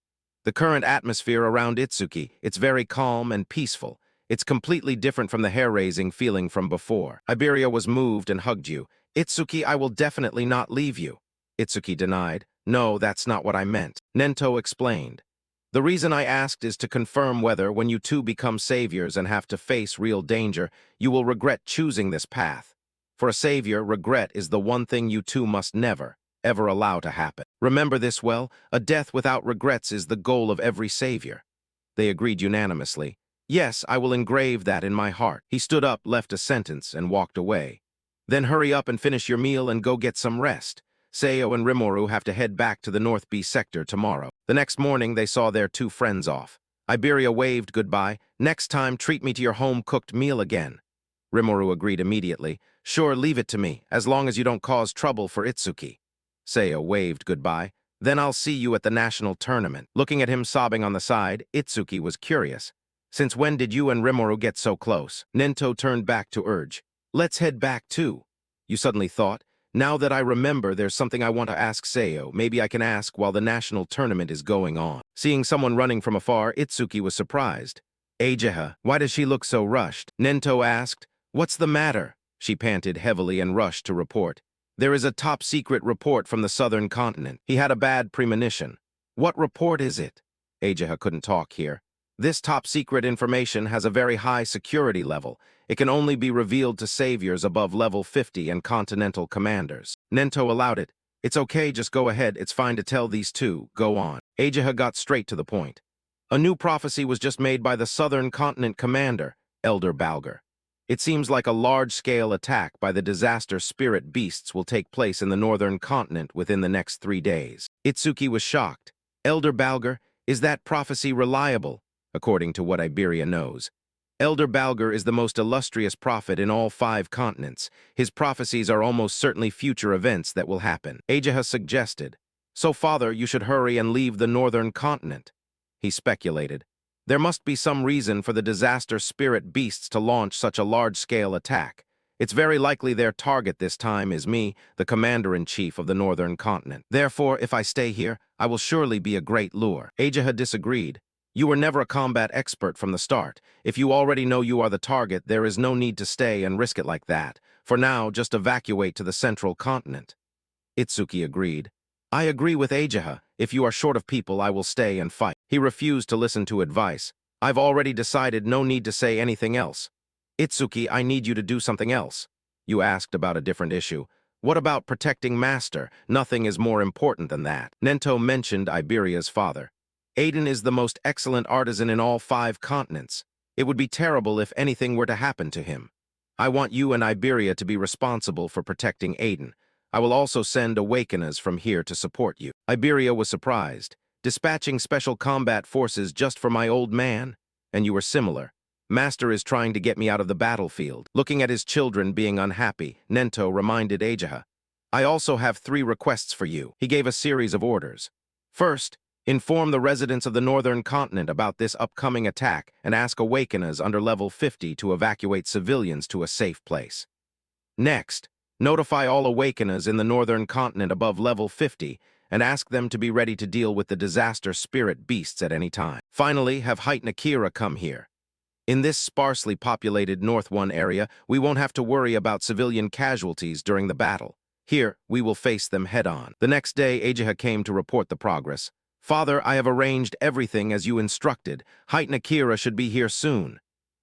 The current atmosphere around Itsuki, it's very calm and peaceful. It's completely different from the hair-raising feeling from before. Iberia was moved and hugged you. "Itsuki, I will definitely not leave you." Itsuki denied. "No, that's not what I meant." Nento explained. "The reason I asked is to confirm whether, when you two become saviors and have to face real danger, you will regret choosing this path. For a savior, regret is the one thing you two must never, ever allow to happen. Remember this well, a death without regrets is the goal of every savior." They agreed unanimously. "Yes, I will engrave that in my heart." He stood up, left a sentence, and walked away. "Then hurry up and finish your meal and go get some rest. Seo and Rimuru have to head back to the North B sector tomorrow." The next morning, they saw their two friends off. Iberia waved goodbye. "Next time, treat me to your home-cooked meal again." Rimuru agreed immediately. "Sure, leave it to me, as long as you don't cause trouble for Itsuki." Seo waved goodbye. "Then I'll see you at the national tournament." Looking at him sobbing on the side, Itsuki was curious. "Since when did you and Rimuru get so close?" Nento turned back to urge. "Let's head back too." You suddenly thought, "Now that I remember, there's something I want to ask Seo. Maybe I can ask while the national tournament is going on." Seeing someone running from afar, Itsuki was surprised. "Ageha, why does she look so rushed?" Nento asked. "What's the matter?" She panted heavily and rushed to report. "There is a top-secret report from the southern continent. He had a bad premonition." "What report is it?" Ageha couldn't talk here. "This top-secret information has a very high security level. It can only be revealed to saviors above level 50 and continental commanders." Nento allowed it. "It's okay, just go ahead. It's fine to tell these two. Go on." Ageha got straight to the point. "A new prophecy was just made by the southern continent commander, Elder Balger. It seems like a large-scale attack by the disaster spirit beasts will take place in the northern continent within the next 3 days." Itsuki was shocked. "Elder Balger, is that prophecy reliable?" According to what Iberia knows. Elder Balger is the most illustrious prophet in all 5 continents. His prophecies are almost certainly future events that will happen. Ageha suggested. "So, father, you should hurry and leave the northern continent." He speculated. "There must be some reason for the disaster spirit beasts to launch such a large-scale attack. It's very likely their target this time is me, the commander-in-chief of the northern continent. Therefore, if I stay here, I will surely be a great lure." Ageha disagreed. "You were never a combat expert from the start. If you already know you are the target, there is no need to stay and risk it like that. For now, just evacuate to the central continent." Itsuki agreed. "I agree with Ageha. If you are short of people, I will stay and fight." He refused to listen to advice. "I've already decided, no need to say anything else." "Itsuki, I need you to do something else." You asked about a different issue. "What about protecting Master? Nothing is more important than that." Nento mentioned Iberia's father. "Aiden is the most excellent artisan in all 5 continents. It would be terrible if anything were to happen to him. I want you and Iberia to be responsible for protecting Aiden. I will also send awakeners from here to support you." Iberia was surprised. "Dispatching special combat forces just for my old man? And you were similar. Master is trying to get me out of the battlefield." Looking at his children being unhappy, Nento reminded Ageha. "I also have 3 requests for you." He gave a series of orders. "First, inform the residents of the northern continent about this upcoming attack and ask awakeners under level 50 to evacuate civilians to a safe place. Next, notify all awakeners in the northern continent above level 50 and ask them to be ready to deal with the disaster spirit beasts at any time. Finally, have Height Nakira come here. In this sparsely populated North 1 area, we won't have to worry about civilian casualties during the battle. Here, we will face them head-on." The next day, Ageha came to report the progress. "Father, I have arranged everything as you instructed. Height Nakira should be here soon."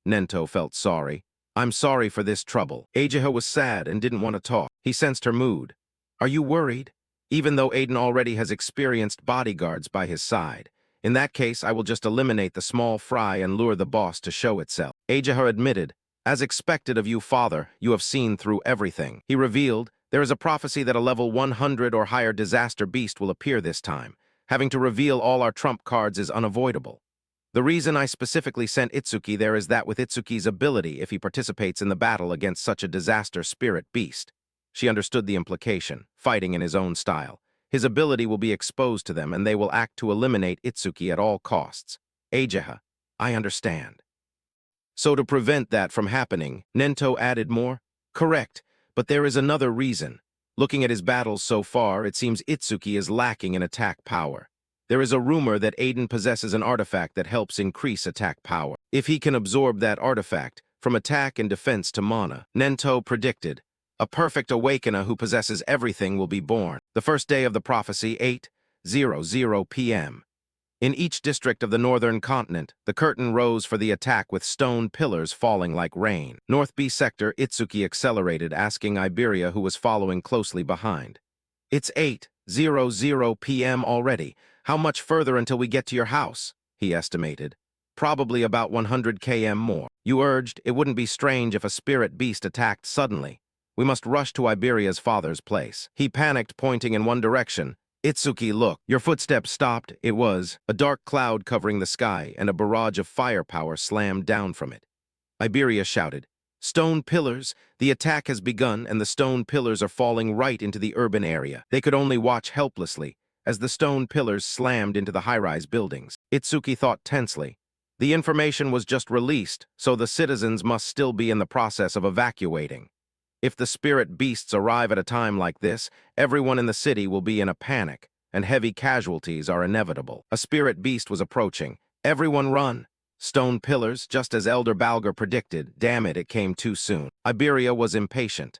Nento felt sorry. I'm sorry for this trouble. Ageha was sad and didn't want to talk. He sensed her mood. Are you worried? Even though Aiden already has experienced bodyguards by his side. In that case, I will just eliminate the small fry and lure the boss to show itself. Ageha admitted, as expected of you, father, you have seen through everything. He revealed, there is a prophecy that a level 100 or higher disaster beast will appear this time. Having to reveal all our trump cards is unavoidable. The reason I specifically sent Itsuki there is that with Itsuki's ability if he participates in the battle against such a disaster spirit beast. She understood the implication, fighting in his own style. His ability will be exposed to them and they will act to eliminate Itsuki at all costs. Ageha, I understand. So to prevent that from happening, Nento added more? Correct, but there is another reason. Looking at his battles so far, it seems Itsuki is lacking in attack power. There is a rumor that Aiden possesses an artifact that helps increase attack power. If he can absorb that artifact, from attack and defense to mana, Nento predicted, a perfect awakener who possesses everything will be born. The first day of the prophecy, 8:00 p.m. In each district of the northern continent, the curtain rose for the attack with stone pillars falling like rain. North B sector, Itsuki accelerated, asking Iberia, who was following closely behind. It's 8:00 p.m. already. How much further until we get to your house? He estimated. Probably about 100 km more. You urged it wouldn't be strange if a spirit beast attacked suddenly. We must rush to Iberia's father's place. He panicked, pointing in one direction. Itsuki, look. Your footsteps stopped. It was a dark cloud covering the sky, and a barrage of firepower slammed down from it. Iberia shouted, Stone pillars! The attack has begun, and the stone pillars are falling right into the urban area. They could only watch helplessly as the stone pillars slammed into the high-rise buildings. Itsuki thought tensely. The information was just released, so the citizens must still be in the process of evacuating. If the spirit beasts arrive at a time like this, everyone in the city will be in a panic, and heavy casualties are inevitable. A spirit beast was approaching. Everyone run! Stone pillars, just as Elder Balger predicted. Damn it, it came too soon. Iberia was impatient.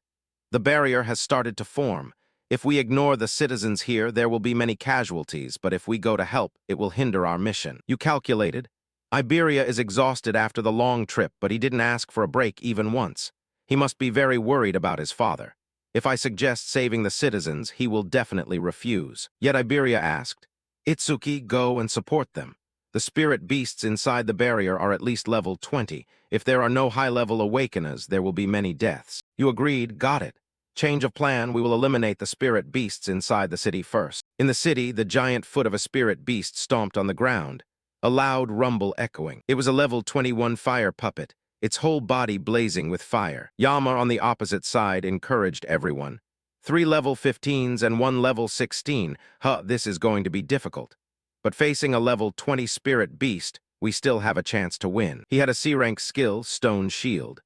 The barrier has started to form. If we ignore the citizens here, there will be many casualties, but if we go to help, it will hinder our mission. You calculated? Iberia is exhausted after the long trip, but he didn't ask for a break even once. He must be very worried about his father. If I suggest saving the citizens, he will definitely refuse. Yet Iberia asked, Itsuki, go and support them. The spirit beasts inside the barrier are at least level 20. If there are no high-level awakeners, there will be many deaths. You agreed, got it. Change of plan, we will eliminate the spirit beasts inside the city first. In the city, the giant foot of a spirit beast stomped on the ground, a loud rumble echoing. It was a level 21 fire puppet, its whole body blazing with fire. Yama on the opposite side encouraged everyone. 3 level 15s and 1 level 16. This is going to be difficult. But facing a level 20 spirit beast, we still have a chance to win. He had a C-rank skill, Stone Shield.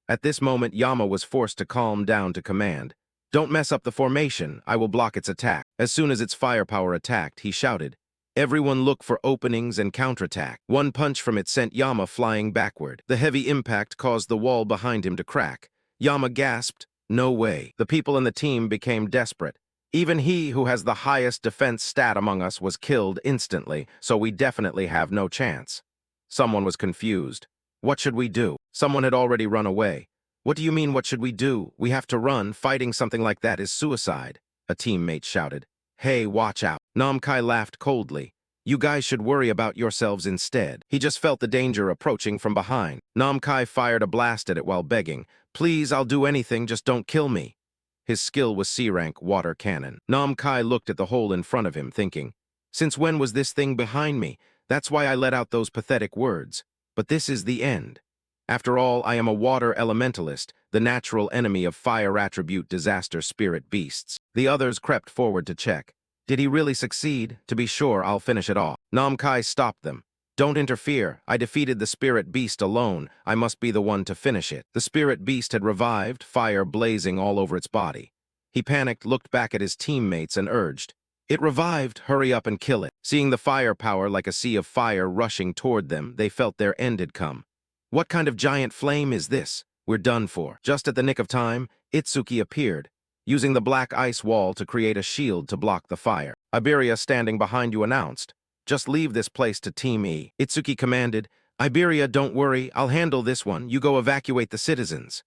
At this moment, Yama was forced to calm down to command. Don't mess up the formation, I will block its attack. As soon as its firepower attacked, he shouted, everyone look for openings and counterattack. One punch from it sent Yama flying backward. The heavy impact caused the wall behind him to crack. Yama gasped, no way. The people in the team became desperate. Even he who has the highest defense stat among us was killed instantly, so we definitely have no chance. Someone was confused. What should we do? Someone had already run away. What do you mean, what should we do? We have to run. Fighting something like that is suicide, a teammate shouted. Hey, watch out. Namkai laughed coldly. You guys should worry about yourselves instead. He just felt the danger approaching from behind. Namkai fired a blast at it while begging, please, I'll do anything, just don't kill me. His skill was C-rank water cannon. Namkai looked at the hole in front of him, thinking, since when was this thing behind me? That's why I let out those pathetic words. But this is the end. After all, I am a water elementalist, the natural enemy of fire attribute disaster spirit beasts. The others crept forward to check. Did he really succeed? To be sure, I'll finish it off. Namkai stopped them. Don't interfere. I defeated the spirit beast alone. I must be the one to finish it. The spirit beast had revived, fire blazing all over its body. He panicked, looked back at his teammates, and urged, it revived, hurry up and kill it. Seeing the firepower like a sea of fire rushing toward them, they felt their end had come. What kind of giant flame is this? We're done for. Just at the nick of time, Itsuki appeared, using the black ice wall to create a shield to block the fire. Iberia, standing behind you, announced, just leave this place to Team E. Itsuki commanded, Iberia, don't worry, I'll handle this one. You go evacuate the citizens.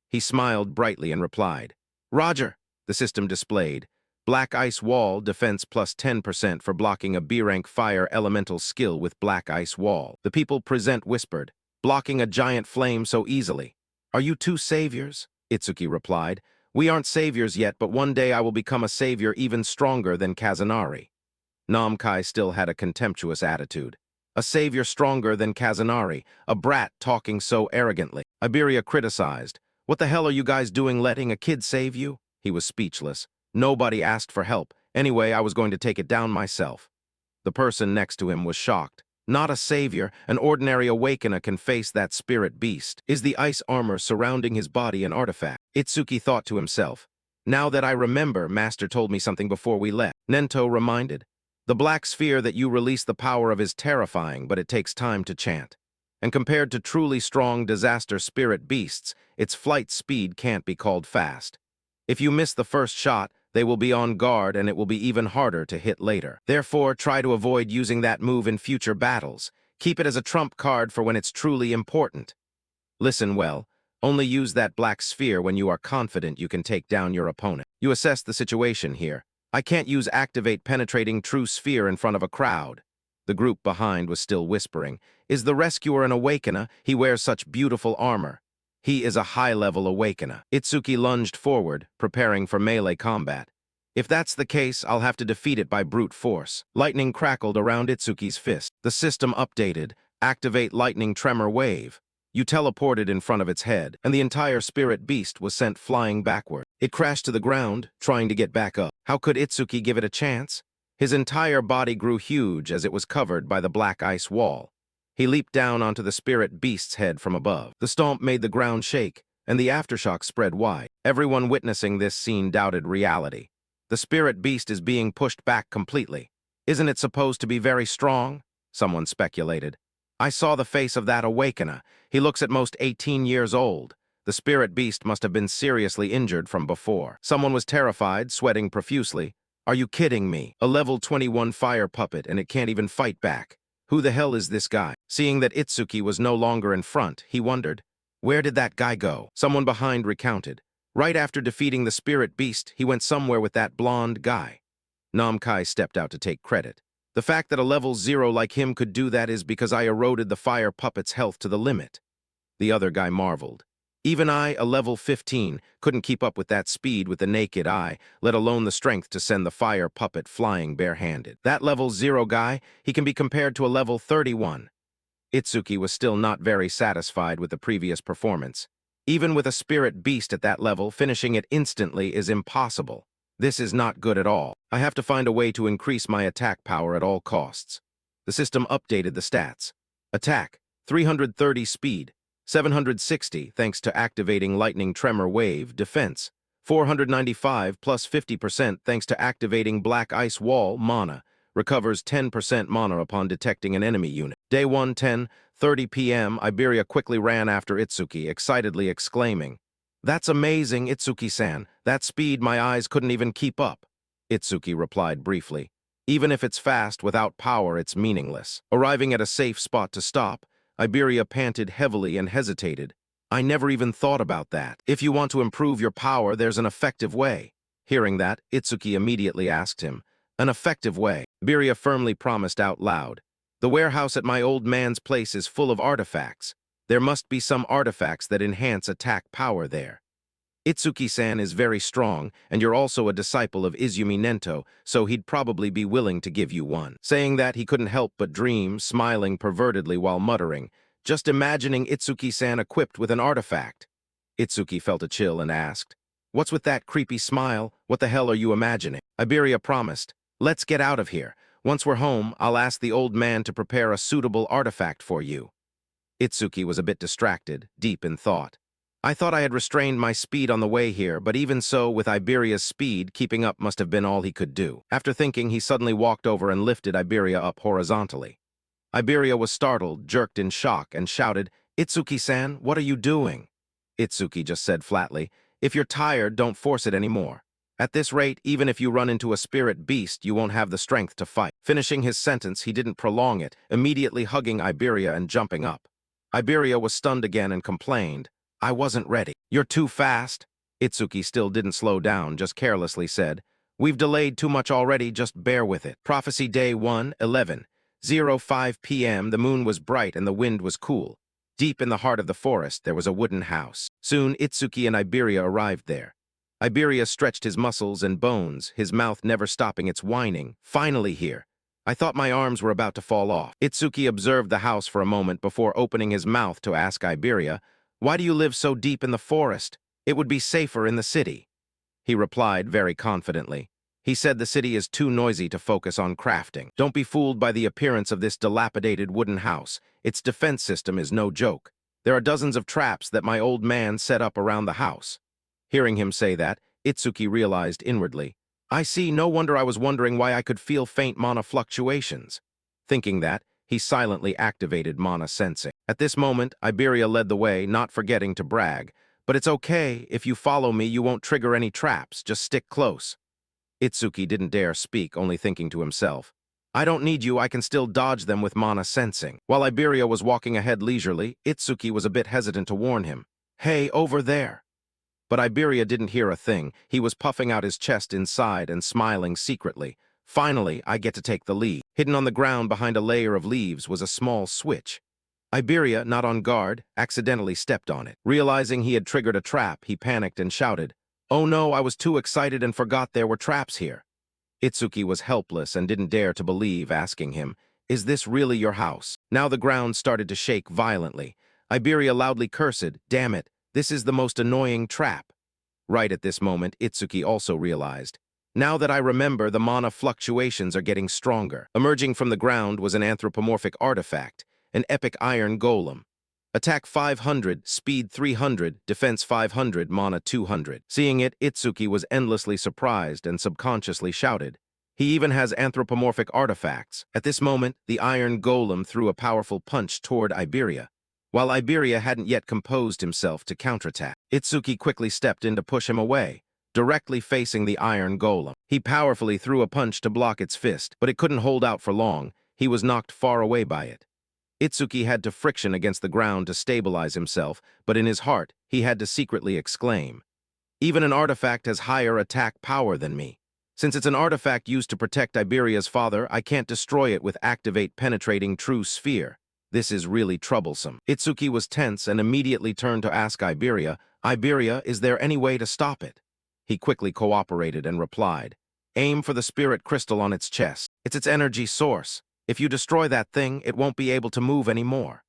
He smiled brightly and replied. Roger, the system displayed. Black ice wall, defense plus 10% for blocking a B-rank fire elemental skill with black ice wall. The people present whispered, blocking a giant flame so easily. Are you two saviors? Itsuki replied. We aren't saviors yet, but one day I will become a savior even stronger than Kazunari. Namkai still had a contemptuous attitude. A savior stronger than Kazunari, a brat talking so arrogantly. Iberia criticized. What the hell are you guys doing letting a kid save you? He was speechless. Nobody asked for help. Anyway, I was going to take it down myself. The person next to him was shocked. Not a savior, an ordinary awakener can face that spirit beast. Is the ice armor surrounding his body an artifact? Itsuki thought to himself. Now that I remember, Master told me something before we left. Nento reminded. The black sphere that you release the power of is terrifying, but it takes time to chant. And compared to truly strong disaster spirit beasts, its flight speed can't be called fast. If you miss the first shot, they will be on guard and it will be even harder to hit later. Therefore, try to avoid using that move in future battles. Keep it as a trump card for when it's truly important. Listen well. Only use that black sphere when you are confident you can take down your opponent. You assess the situation here. I can't use activate penetrating true sphere in front of a crowd. The group behind was still whispering. Is the rescuer an awakener? He wears such beautiful armor. He is a high-level awakener. Itsuki lunged forward, preparing for melee combat. If that's the case, I'll have to defeat it by brute force. Lightning crackled around Itsuki's fist. The system updated. Activate lightning tremor wave. You teleported in front of its head, and the entire spirit beast was sent flying backward. It crashed to the ground, trying to get back up. How could Itsuki give it a chance? His entire body grew huge as it was covered by the black ice wall. He leaped down onto the spirit beast's head from above. The stomp made the ground shake, and the aftershock spread wide. Everyone witnessing this scene doubted reality. The spirit beast is being pushed back completely. Isn't it supposed to be very strong? Someone speculated. I saw the face of that awakener. He looks at most 18 years old. The spirit beast must have been seriously injured from before. Someone was terrified, sweating profusely. Are you kidding me? A level 21 fire puppet and it can't even fight back. Who the hell is this guy? Seeing that Itsuki was no longer in front, he wondered, where did that guy go? Someone behind recounted. Right after defeating the spirit beast, he went somewhere with that blonde guy. Namkai stepped out to take credit. The fact that a level 0 like him could do that is because I eroded the fire puppet's health to the limit. The other guy marveled. Even I, a level 15, couldn't keep up with that speed with the naked eye, let alone the strength to send the fire puppet flying barehanded. That level 0 guy, he can be compared to a level 31. Itsuki was still not very satisfied with the previous performance. Even with a spirit beast at that level, finishing it instantly is impossible. This is not good at all. I have to find a way to increase my attack power at all costs. The system updated the stats. Attack, 330 speed. 760 thanks to activating lightning tremor wave. Defense, 495 plus 50% thanks to activating black ice wall. Mana, recovers 10% mana upon detecting an enemy unit. Day 1, 10:30 p.m. Iberia quickly ran after Itsuki, excitedly exclaiming, That's amazing, Itsuki-san. That speed my eyes couldn't even keep up. Itsuki replied briefly, Even if it's fast, without power it's meaningless. Arriving at a safe spot to stop, Iberia panted heavily and hesitated. I never even thought about that. If you want to improve your power, there's an effective way. Hearing that, Itsuki immediately asked him, An effective way? Iberia firmly promised out loud. The warehouse at my old man's place is full of artifacts. There must be some artifacts that enhance attack power there. Itsuki-san is very strong, and you're also a disciple of Izumi Nento, so he'd probably be willing to give you one. Saying that, he couldn't help but dream, smiling pervertedly while muttering, just imagining Itsuki-san equipped with an artifact. Itsuki felt a chill and asked, What's with that creepy smile? What the hell are you imagining? Iberia promised, Let's get out of here. Once we're home, I'll ask the old man to prepare a suitable artifact for you. Itsuki was a bit distracted, deep in thought. I thought I had restrained my speed on the way here, but even so, with Iberia's speed, keeping up must have been all he could do. After thinking, he suddenly walked over and lifted Iberia up horizontally. Iberia was startled, jerked in shock, and shouted, Itsuki-san, what are you doing? Itsuki just said flatly, If you're tired, don't force it anymore. At this rate, even if you run into a spirit beast, you won't have the strength to fight. Finishing his sentence, he didn't prolong it, immediately hugging Iberia and jumping up. Iberia was stunned again and complained, "I wasn't ready." "You're too fast." Itsuki still didn't slow down, just carelessly said, "We've delayed too much already, just bear with it." Prophecy Day 1, 11:05 p.m. The moon was bright and the wind was cool. Deep in the heart of the forest, there was a wooden house. Soon, Itsuki and Iberia arrived there. Iberia stretched his muscles and bones, his mouth never stopping its whining. "Finally here. I thought my arms were about to fall off." Itsuki observed the house for a moment before opening his mouth to ask Iberia, "Why do you live so deep in the forest? It would be safer in the city." He replied very confidently. He said the city is too noisy to focus on crafting. Don't be fooled by the appearance of this dilapidated wooden house. Its defense system is no joke. There are dozens of traps that my old man set up around the house. Hearing him say that, Itsuki realized inwardly, "I see, no wonder I was wondering why I could feel faint mana fluctuations." Thinking that, he silently activated mana sensing. At this moment, Iberia led the way, not forgetting to brag, "But it's okay, if you follow me you won't trigger any traps, just stick close." Itsuki didn't dare speak, only thinking to himself, "I don't need you, I can still dodge them with mana sensing." While Iberia was walking ahead leisurely, Itsuki was a bit hesitant to warn him, "Hey, over there." But Iberia didn't hear a thing. He was puffing out his chest inside and smiling secretly. "Finally, I get to take the lead." Hidden on the ground behind a layer of leaves was a small switch. Iberia, not on guard, accidentally stepped on it. Realizing he had triggered a trap, he panicked and shouted, "Oh no, I was too excited and forgot there were traps here." Itsuki was helpless and didn't dare to believe, asking him, "Is this really your house?" Now the ground started to shake violently. Iberia loudly cursed, "Damn it, this is the most annoying trap." Right at this moment, Itsuki also realized, "Now that I remember, the mana fluctuations are getting stronger." Emerging from the ground was an anthropomorphic artifact, an epic iron golem. Attack 500, speed 300, defense 500, mana 200. Seeing it, Itsuki was endlessly surprised and subconsciously shouted, "He even has anthropomorphic artifacts." At this moment, the iron golem threw a powerful punch toward Iberia. While Iberia hadn't yet composed himself to counterattack, Itsuki quickly stepped in to push him away, directly facing the iron golem. He powerfully threw a punch to block its fist, but it couldn't hold out for long. He was knocked far away by it. Itsuki had to friction against the ground to stabilize himself, but in his heart, he had to secretly exclaim, "Even an artifact has higher attack power than me. Since it's an artifact used to protect Iberia's father, I can't destroy it with activate penetrating true sphere. This is really troublesome." Itsuki was tense and immediately turned to ask Iberia, "Iberia, is there any way to stop it?" He quickly cooperated and replied, "Aim for the spirit crystal on its chest. It's its energy source. If you destroy that thing, it won't be able to move anymore."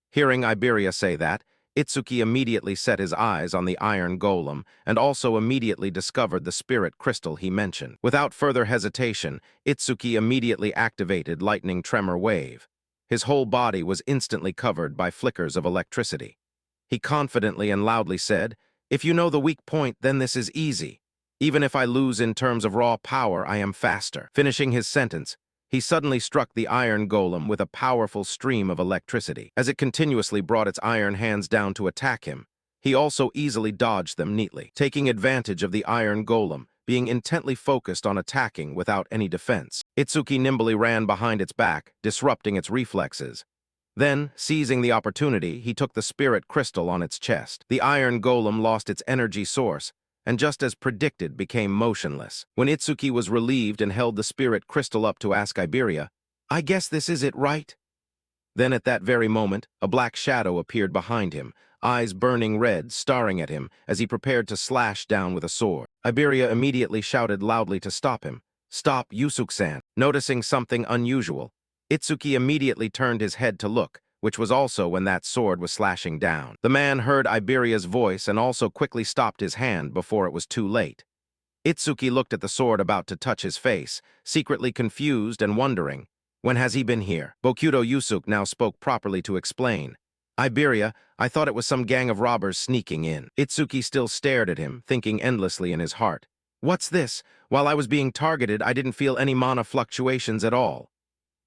Hearing Iberia say that, Itsuki immediately set his eyes on the iron golem and also immediately discovered the spirit crystal he mentioned. Without further hesitation, Itsuki immediately activated Lightning Tremor Wave. His whole body was instantly covered by flickers of electricity. He confidently and loudly said, "If you know the weak point, then this is easy. Even if I lose in terms of raw power, I am faster." Finishing his sentence, he suddenly struck the iron golem with a powerful stream of electricity. As it continuously brought its iron hands down to attack him, he also easily dodged them neatly, taking advantage of the iron golem, being intently focused on attacking without any defense. Itsuki nimbly ran behind its back, disrupting its reflexes. Then, seizing the opportunity, he took the spirit crystal on its chest. The iron golem lost its energy source, and just as predicted, became motionless. When Itsuki was relieved and held the spirit crystal up to ask Iberia, "I guess this is it, right?" Then at that very moment, a black shadow appeared behind him, eyes burning red, staring at him as he prepared to slash down with a sword. Iberia immediately shouted loudly to stop him. "Stop, Yusuke-san." Noticing something unusual, Itsuki immediately turned his head to look, which was also when that sword was slashing down. The man heard Iberia's voice and also quickly stopped his hand before it was too late. Itsuki looked at the sword about to touch his face, secretly confused and wondering, "When has he been here?" Bokudo Yusuke now spoke properly to explain, "Iberia, I thought it was some gang of robbers sneaking in." Itsuki still stared at him, thinking endlessly in his heart, "What's this? While I was being targeted, I didn't feel any mana fluctuations at all."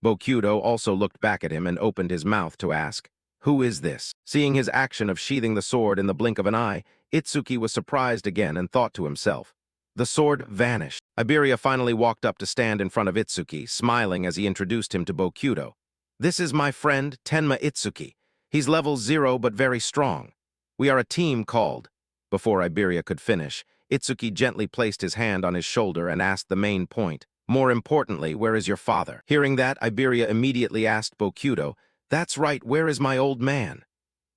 Bokudo also looked back at him and opened his mouth to ask, "Who is this?" Seeing his action of sheathing the sword in the blink of an eye, Itsuki was surprised again and thought to himself, The sword vanished. Iberia finally walked up to stand in front of Itsuki, smiling as he introduced him to Bokudo. This is my friend, Tenma Itsuki. He's level 0 but very strong. We are a team called. Before Iberia could finish, Itsuki gently placed his hand on his shoulder and asked the main point. More importantly, where is your father? Hearing that, Iberia immediately asked Bokudo, That's right, where is my old man?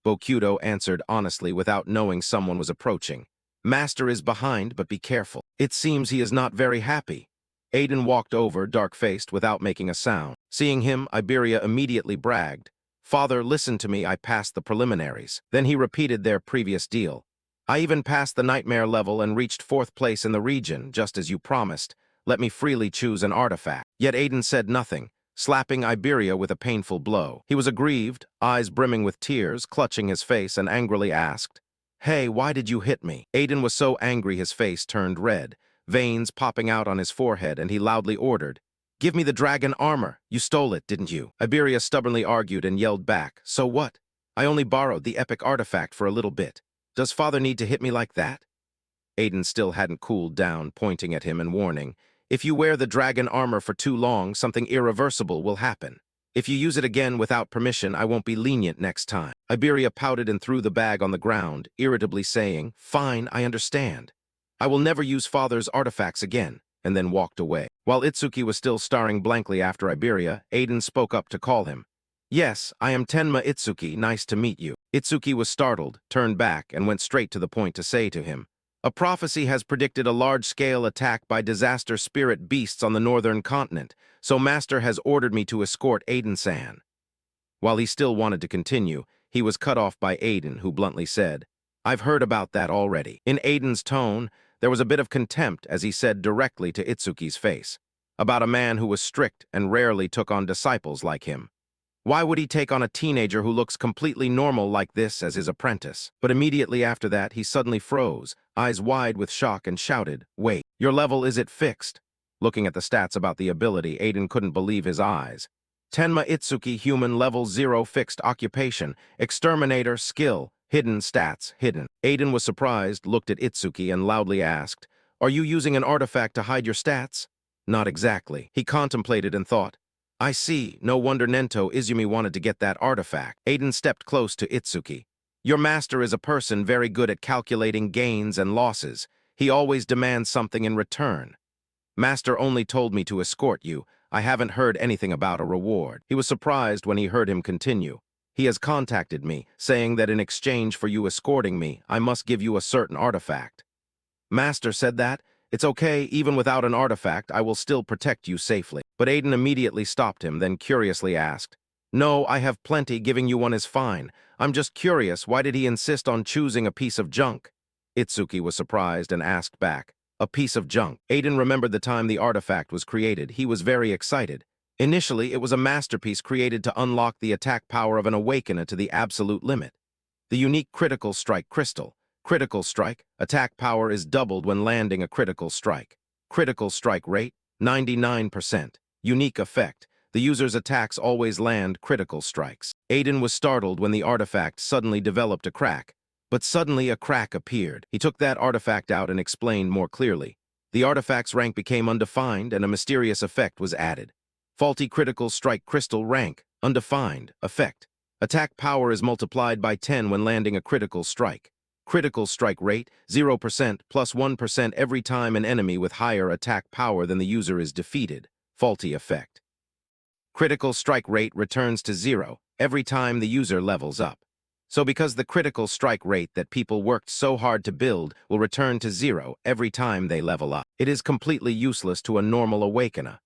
Bokudo answered honestly without knowing someone was approaching. Master is behind, but be careful. It seems he is not very happy. Aiden walked over, dark-faced, without making a sound. Seeing him, Iberia immediately bragged. Father, listen to me, I passed the preliminaries. Then he repeated their previous deal. I even passed the nightmare level and reached 4th place in the region, just as you promised. Let me freely choose an artifact. Yet Aiden said nothing, slapping Iberia with a painful blow. He was aggrieved, eyes brimming with tears, clutching his face, and angrily asked, Hey, why did you hit me? Aiden was so angry his face turned red, veins popping out on his forehead, and he loudly ordered, Give me the dragon armor. You stole it, didn't you? Iberia stubbornly argued and yelled back, So what? I only borrowed the epic artifact for a little bit. Does father need to hit me like that? Aiden still hadn't cooled down, pointing at him and warning, If you wear the dragon armor for too long, something irreversible will happen. If you use it again without permission, I won't be lenient next time. Iberia pouted and threw the bag on the ground, irritably saying, Fine, I understand. I will never use father's artifacts again, and then walked away. While Itsuki was still staring blankly after Iberia, Aiden spoke up to call him. Yes, I am Tenma Itsuki, nice to meet you. Itsuki was startled, turned back, and went straight to the point to say to him, A prophecy has predicted a large-scale attack by disaster spirit beasts on the northern continent, so Master has ordered me to escort Aiden-san. While he still wanted to continue, he was cut off by Aiden, who bluntly said, I've heard about that already. In Aiden's tone, there was a bit of contempt as he said directly to Itsuki's face, about a man who was strict and rarely took on disciples like him. Why would he take on a teenager who looks completely normal like this as his apprentice? But immediately after that, he suddenly froze, eyes wide with shock, and shouted, Wait, your level is it fixed? Looking at the stats about the ability, Aiden couldn't believe his eyes. Tenma Itsuki, human, level 0, fixed occupation, exterminator, skill, hidden stats, hidden. Aiden was surprised, looked at Itsuki, and loudly asked, Are you using an artifact to hide your stats? Not exactly. He contemplated and thought, I see, no wonder Nento Izumi wanted to get that artifact. Aiden stepped close to Itsuki. Your master is a person very good at calculating gains and losses. He always demands something in return. Master only told me to escort you. I haven't heard anything about a reward. He was surprised when he heard him continue. He has contacted me, saying that in exchange for you escorting me, I must give you a certain artifact. Master said that? It's okay, even without an artifact, I will still protect you safely. But Aiden immediately stopped him, then curiously asked, No, I have plenty, giving you one is fine. I'm just curious, why did he insist on choosing a piece of junk? Itsuki was surprised and asked back, A piece of junk. Aiden remembered the time the artifact was created. He was very excited. Initially, it was a masterpiece created to unlock the attack power of an Awakener to the absolute limit. The unique critical strike crystal. Critical strike, attack power is doubled when landing a critical strike. Critical strike rate, 99%. Unique effect, the user's attacks always land critical strikes. Aiden was startled when the artifact suddenly developed a crack. But suddenly a crack appeared. He took that artifact out and explained more clearly. The artifact's rank became undefined and a mysterious effect was added. Faulty critical strike crystal rank, undefined, effect. Attack power is multiplied by 10 when landing a critical strike. Critical strike rate, 0% plus 1% every time an enemy with higher attack power than the user is defeated. Faulty effect. Critical strike rate returns to 0 every time the user levels up. So because the critical strike rate that people worked so hard to build will return to 0 every time they level up, it is completely useless to a normal Awakener.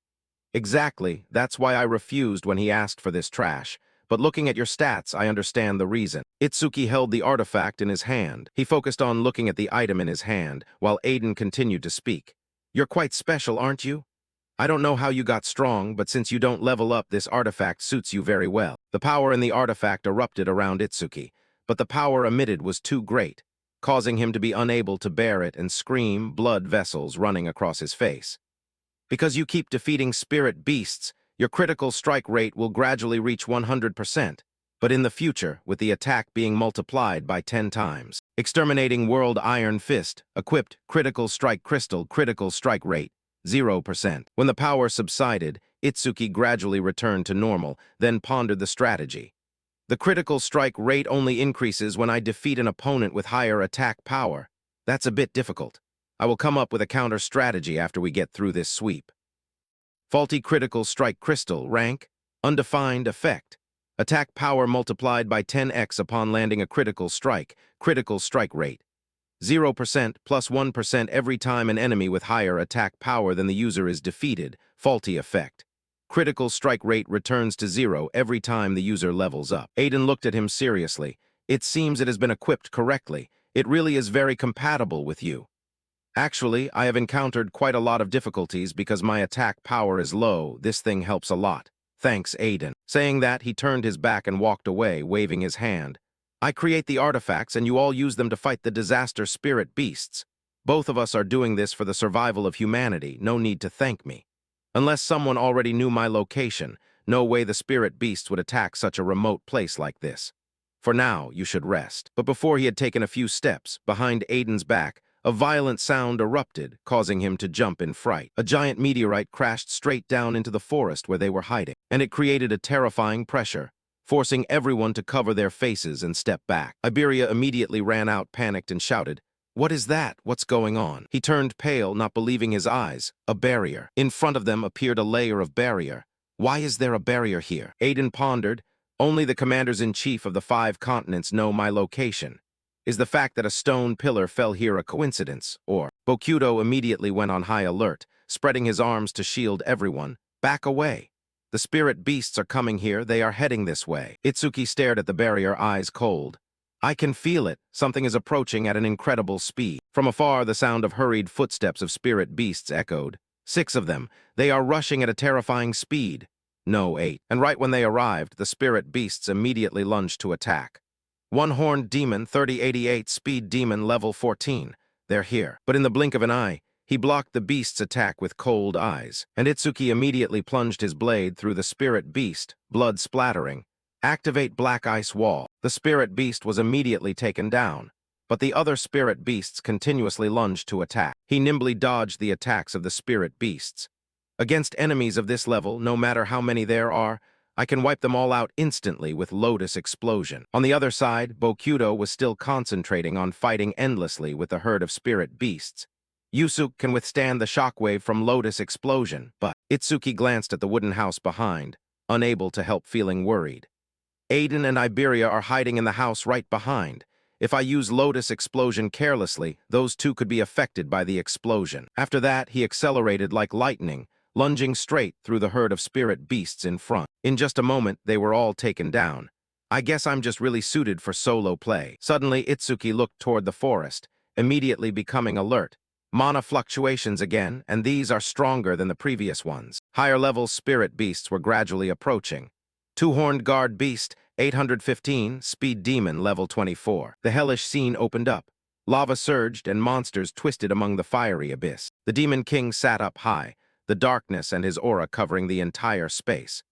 Exactly, that's why I refused when he asked for this trash. But looking at your stats, I understand the reason. Itsuki held the artifact in his hand. He focused on looking at the item in his hand, while Aiden continued to speak. You're quite special, aren't you? I don't know how you got strong, but since you don't level up, this artifact suits you very well. The power in the artifact erupted around Itsuki, but the power emitted was too great, causing him to be unable to bear it and scream, blood vessels running across his face. Because you keep defeating spirit beasts, your critical strike rate will gradually reach 100%. but in the future, with the attack being multiplied by 10 times. Exterminating World Iron Fist, equipped, critical strike crystal, critical strike rate, 0%. When the power subsided, Itsuki gradually returned to normal, then pondered the strategy. The critical strike rate only increases when I defeat an opponent with higher attack power. That's a bit difficult. I will come up with a counter strategy after we get through this sweep. Faulty critical strike crystal, rank, undefined effect. Attack power multiplied by 10x upon landing a critical strike rate. 0% plus 1% every time an enemy with higher attack power than the user is defeated, faulty effect. Critical strike rate returns to 0 every time the user levels up. Aiden looked at him seriously. It seems it has been equipped correctly. It really is very compatible with you. Actually, I have encountered quite a lot of difficulties because my attack power is low. This thing helps a lot. Thanks, Aiden. Saying that, he turned his back and walked away, waving his hand. I create the artifacts and you all use them to fight the disaster spirit beasts. Both of us are doing this for the survival of humanity. No need to thank me. Unless someone already knew my location, no way the spirit beasts would attack such a remote place like this. For now, you should rest. But before he had taken a few steps, behind Aiden's back, a violent sound erupted, causing him to jump in fright. A giant meteorite crashed straight down into the forest where they were hiding, and it created a terrifying pressure, forcing everyone to cover their faces and step back. Iberia immediately ran out, panicked, and shouted, "What is that? What's going on?" He turned pale, not believing his eyes. A barrier. In front of them appeared a layer of barrier. Why is there a barrier here? Aiden pondered. Only the commanders-in-chief of the 5 continents know my location. Is the fact that a stone pillar fell here a coincidence, or? Bokudo immediately went on high alert, spreading his arms to shield everyone. Back away. The spirit beasts are coming here, they are heading this way. Itsuki stared at the barrier, eyes cold. I can feel it. Something is approaching at an incredible speed. From afar, the sound of hurried footsteps of spirit beasts echoed. 6 of them. They are rushing at a terrifying speed. No, 8. And right when they arrived, the spirit beasts immediately lunged to attack. One-horned demon, 3088, speed demon, level 14. They're here. But in the blink of an eye, he blocked the beast's attack with cold eyes, and Itsuki immediately plunged his blade through the spirit beast, blood splattering. Activate Black Ice Wall. The spirit beast was immediately taken down, but the other spirit beasts continuously lunged to attack. He nimbly dodged the attacks of the spirit beasts. Against enemies of this level, no matter how many there are, I can wipe them all out instantly with Lotus Explosion. On the other side, Bokudo was still concentrating on fighting endlessly with the herd of spirit beasts. Yusuke can withstand the shockwave from Lotus Explosion, but Itsuki glanced at the wooden house behind, unable to help feeling worried. Aiden and Iberia are hiding in the house right behind. If I use Lotus Explosion carelessly, those two could be affected by the explosion. After that, he accelerated like lightning, lunging straight through the herd of spirit beasts in front. In just a moment, they were all taken down. I guess I'm just really suited for solo play. Suddenly, Itsuki looked toward the forest, immediately becoming alert. Mana fluctuations again, and these are stronger than the previous ones. Higher-level spirit beasts were gradually approaching. Two-horned guard beast, 815, speed demon, level 24. The hellish scene opened up. Lava surged and monsters twisted among the fiery abyss. The demon king sat up high, the darkness and his aura covering the entire space.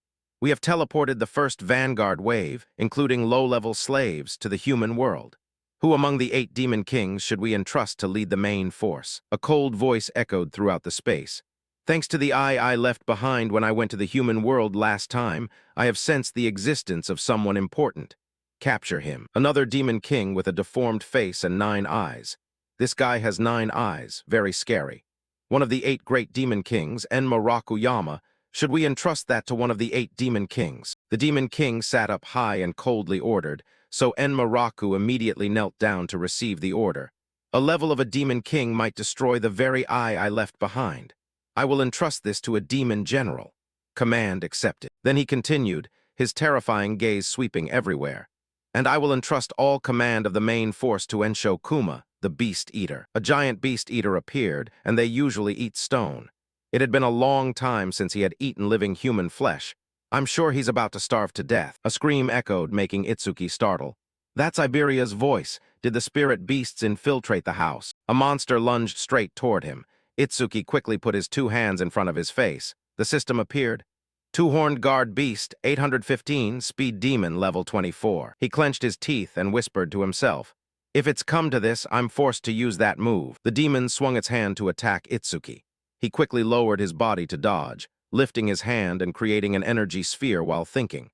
We have teleported the first vanguard wave, including low-level slaves, to the human world. Who among the 8 demon kings should we entrust to lead the main force? A cold voice echoed throughout the space. Thanks to the eye I left behind when I went to the human world last time, I have sensed the existence of someone important. Capture him. Another demon king with a deformed face and 9 eyes. This guy has 9 eyes, very scary. One of the 8 great demon kings, Enma Rakuyama. Should we entrust that to one of the 8 demon kings? The demon king sat up high and coldly ordered, so Enma Raku immediately knelt down to receive the order. A level of a demon king might destroy the very eye I left behind. I will entrust this to a demon general. Command accepted. Then he continued, his terrifying gaze sweeping everywhere. And I will entrust all command of the main force to Ensho Kuma, the Beast Eater. A giant Beast Eater appeared, and they usually eat stone. It had been a long time since he had eaten living human flesh. I'm sure he's about to starve to death. A scream echoed, making Itsuki startle. That's Iberia's voice. Did the spirit beasts infiltrate the house? A monster lunged straight toward him. Itsuki quickly put his 2 hands in front of his face. The system appeared. Two-horned guard beast, 815, speed demon, level 24. He clenched his teeth and whispered to himself, "If it's come to this, I'm forced to use that move." The demon swung its hand to attack Itsuki. He quickly lowered his body to dodge, lifting his hand and creating an energy sphere while thinking.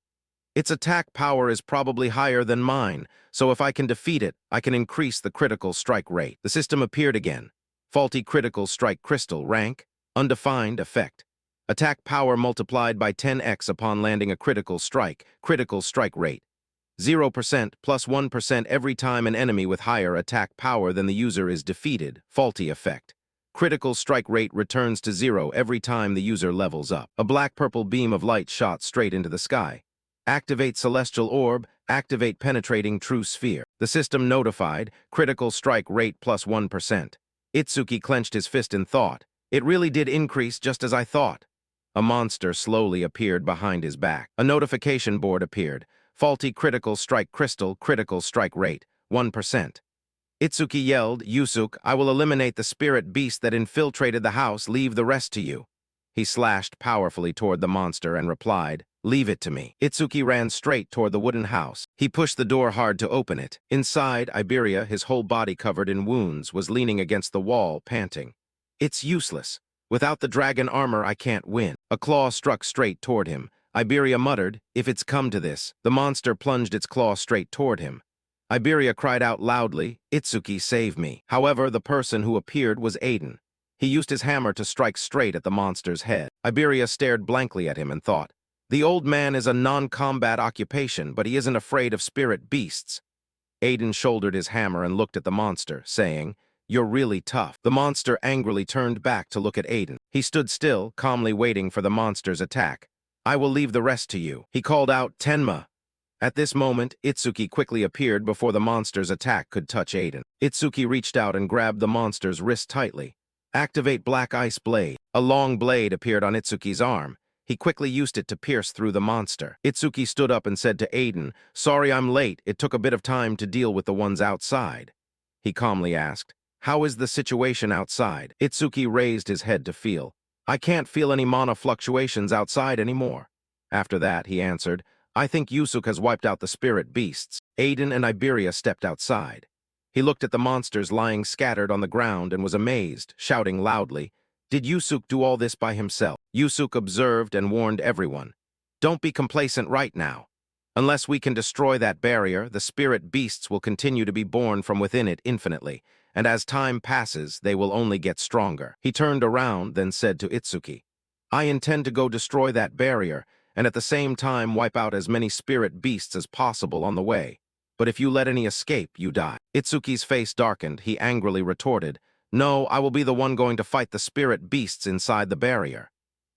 Its attack power is probably higher than mine, so if I can defeat it, I can increase the critical strike rate. The system appeared again. Faulty critical strike crystal, rank, undefined, effect. Attack power multiplied by 10x upon landing a critical strike rate. 0% plus 1% every time an enemy with higher attack power than the user is defeated, faulty effect. Critical strike rate returns to 0 every time the user levels up. A black-purple beam of light shot straight into the sky. Activate celestial orb, activate penetrating true sphere. The system notified, critical strike rate plus 1%. Itsuki clenched his fist in thought. It really did increase just as I thought. A monster slowly appeared behind his back. A notification board appeared. Faulty critical strike crystal, critical strike rate, 1%. Itsuki yelled, "Yusuke, I will eliminate the spirit beast that infiltrated the house, leave the rest to you." He slashed powerfully toward the monster and replied, "Leave it to me." Itsuki ran straight toward the wooden house. He pushed the door hard to open it. Inside, Iberia, his whole body covered in wounds, was leaning against the wall, panting. "It's useless. Without the dragon armor, I can't win." A claw struck straight toward him. Iberia muttered, "If it's come to this." The monster plunged its claw straight toward him. Iberia cried out loudly, "Itsuki, save me." However, the person who appeared was Aiden. He used his hammer to strike straight at the monster's head. Iberia stared blankly at him and thought, "The old man is a non-combat occupation, but he isn't afraid of spirit beasts." Aiden shouldered his hammer and looked at the monster, saying, "You're really tough." The monster angrily turned back to look at Aiden. He stood still, calmly waiting for the monster's attack. "I will leave the rest to you." He called out, "Tenma." At this moment, Itsuki quickly appeared before the monster's attack could touch Aiden. Itsuki reached out and grabbed the monster's wrist tightly. "Activate Black Ice Blade." A long blade appeared on Itsuki's arm. He quickly used it to pierce through the monster. Itsuki stood up and said to Aiden, "Sorry I'm late. It took a bit of time to deal with the ones outside." He calmly asked, "How is the situation outside?" Itsuki raised his head to feel. "I can't feel any mana fluctuations outside anymore." After that, he answered, "I think Yusuke has wiped out the spirit beasts." Aiden and Iberia stepped outside. He looked at the monsters lying scattered on the ground and was amazed, shouting loudly, "Did Yusuke do all this by himself?" Yusuke observed and warned everyone, "Don't be complacent right now. Unless we can destroy that barrier, the spirit beasts will continue to be born from within it infinitely, and as time passes, they will only get stronger." He turned around, then said to Itsuki, "I intend to go destroy that barrier, and at the same time wipe out as many spirit beasts as possible on the way. But if you let any escape, you die." Itsuki's face darkened. He angrily retorted, "No, I will be the one going to fight the spirit beasts inside the barrier.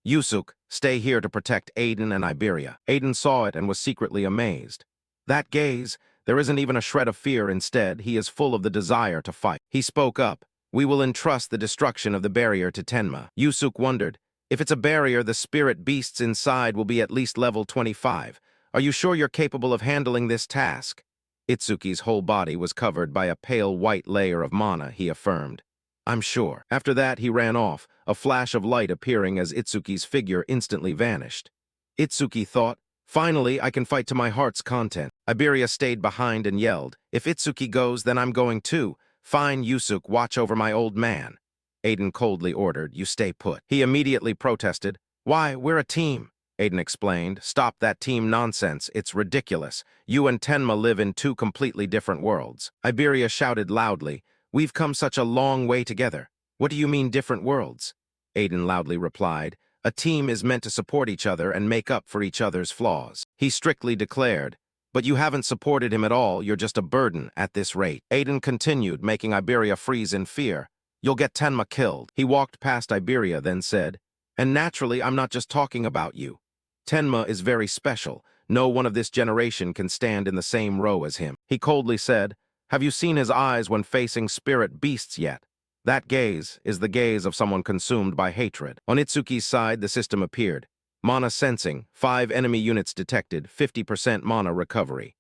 Yusuke, stay here to protect Aiden and Iberia." Aiden saw it and was secretly amazed. That gaze, there isn't even a shred of fear. Instead, he is full of the desire to fight. He spoke up, "We will entrust the destruction of the barrier to Tenma." Yusuke wondered, "If it's a barrier, the spirit beasts inside will be at least level 25. Are you sure you're capable of handling this task?" Itsuki's whole body was covered by a pale white layer of mana, he affirmed. "I'm sure." After that, he ran off, a flash of light appearing as Itsuki's figure instantly vanished. Itsuki thought, "Finally, I can fight to my heart's content." Iberia stayed behind and yelled, "If Itsuki goes, then I'm going too. Fine, Yusuke, watch over my old man." Aiden coldly ordered, "You stay put." He immediately protested, "Why, we're a team." Aiden explained, "Stop that team nonsense. It's ridiculous. You and Tenma live in two completely different worlds." Iberia shouted loudly, "We've come such a long way together. What do you mean different worlds?" Aiden loudly replied, "A team is meant to support each other and make up for each other's flaws." He strictly declared, "But you haven't supported him at all. You're just a burden at this rate." Aiden continued, making Iberia freeze in fear. "You'll get Tenma killed." He walked past Iberia, then said, "And naturally, I'm not just talking about you. Tenma is very special. No one of this generation can stand in the same row as him." He coldly said, "Have you seen his eyes when facing spirit beasts yet? That gaze is the gaze of someone consumed by hatred." On Itsuki's side, the system appeared. Mana sensing, 5 enemy units detected, 50% mana recovery.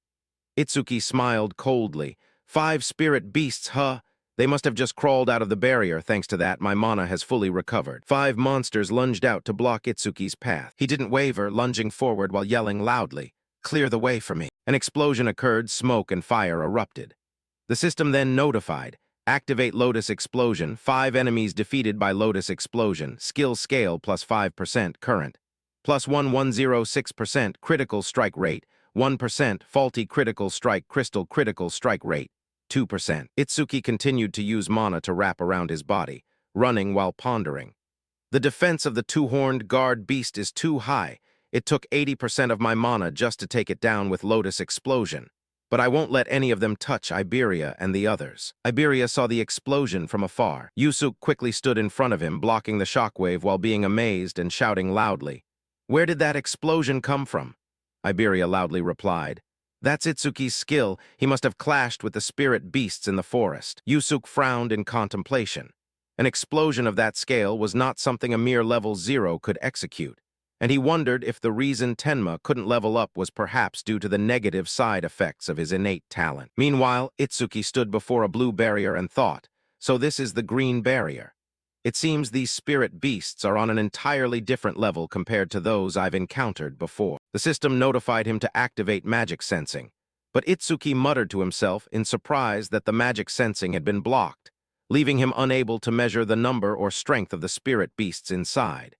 Itsuki smiled coldly. 5 spirit beasts, huh? They must have just crawled out of the barrier. Thanks to that, my mana has fully recovered. 5 monsters lunged out to block Itsuki's path. He didn't waver, lunging forward while yelling loudly, "Clear the way for me." An explosion occurred, smoke and fire erupted. The system then notified, "Activate Lotus Explosion, 5 enemies defeated by Lotus Explosion, skill scale plus 5%, current, plus 1106% critical strike rate, 1% faulty critical strike critical strike rate, 2%. Itsuki continued to use mana to wrap around his body, running while pondering. The defense of the two-horned guard beast is too high. It took 80% of my mana just to take it down with Lotus Explosion. But I won't let any of them touch Iberia and the others. Iberia saw the explosion from afar. Yusuke quickly stood in front of him, blocking the shockwave while being amazed and shouting loudly, "Where did that explosion come from?" Iberia loudly replied, "That's Itsuki's skill. He must have clashed with the spirit beasts in the forest." Yusuke frowned in contemplation. An explosion of that scale was not something a mere level 0 could execute, and he wondered if the reason Tenma couldn't level up was perhaps due to the negative side effects of his innate talent. Meanwhile, Itsuki stood before a blue barrier and thought, "So this is the green barrier. It seems these spirit beasts are on an entirely different level compared to those I've encountered before." The system notified him to activate magic sensing, but Itsuki muttered to himself in surprise that the magic sensing had been blocked, leaving him unable to measure the number or strength of the spirit beasts inside.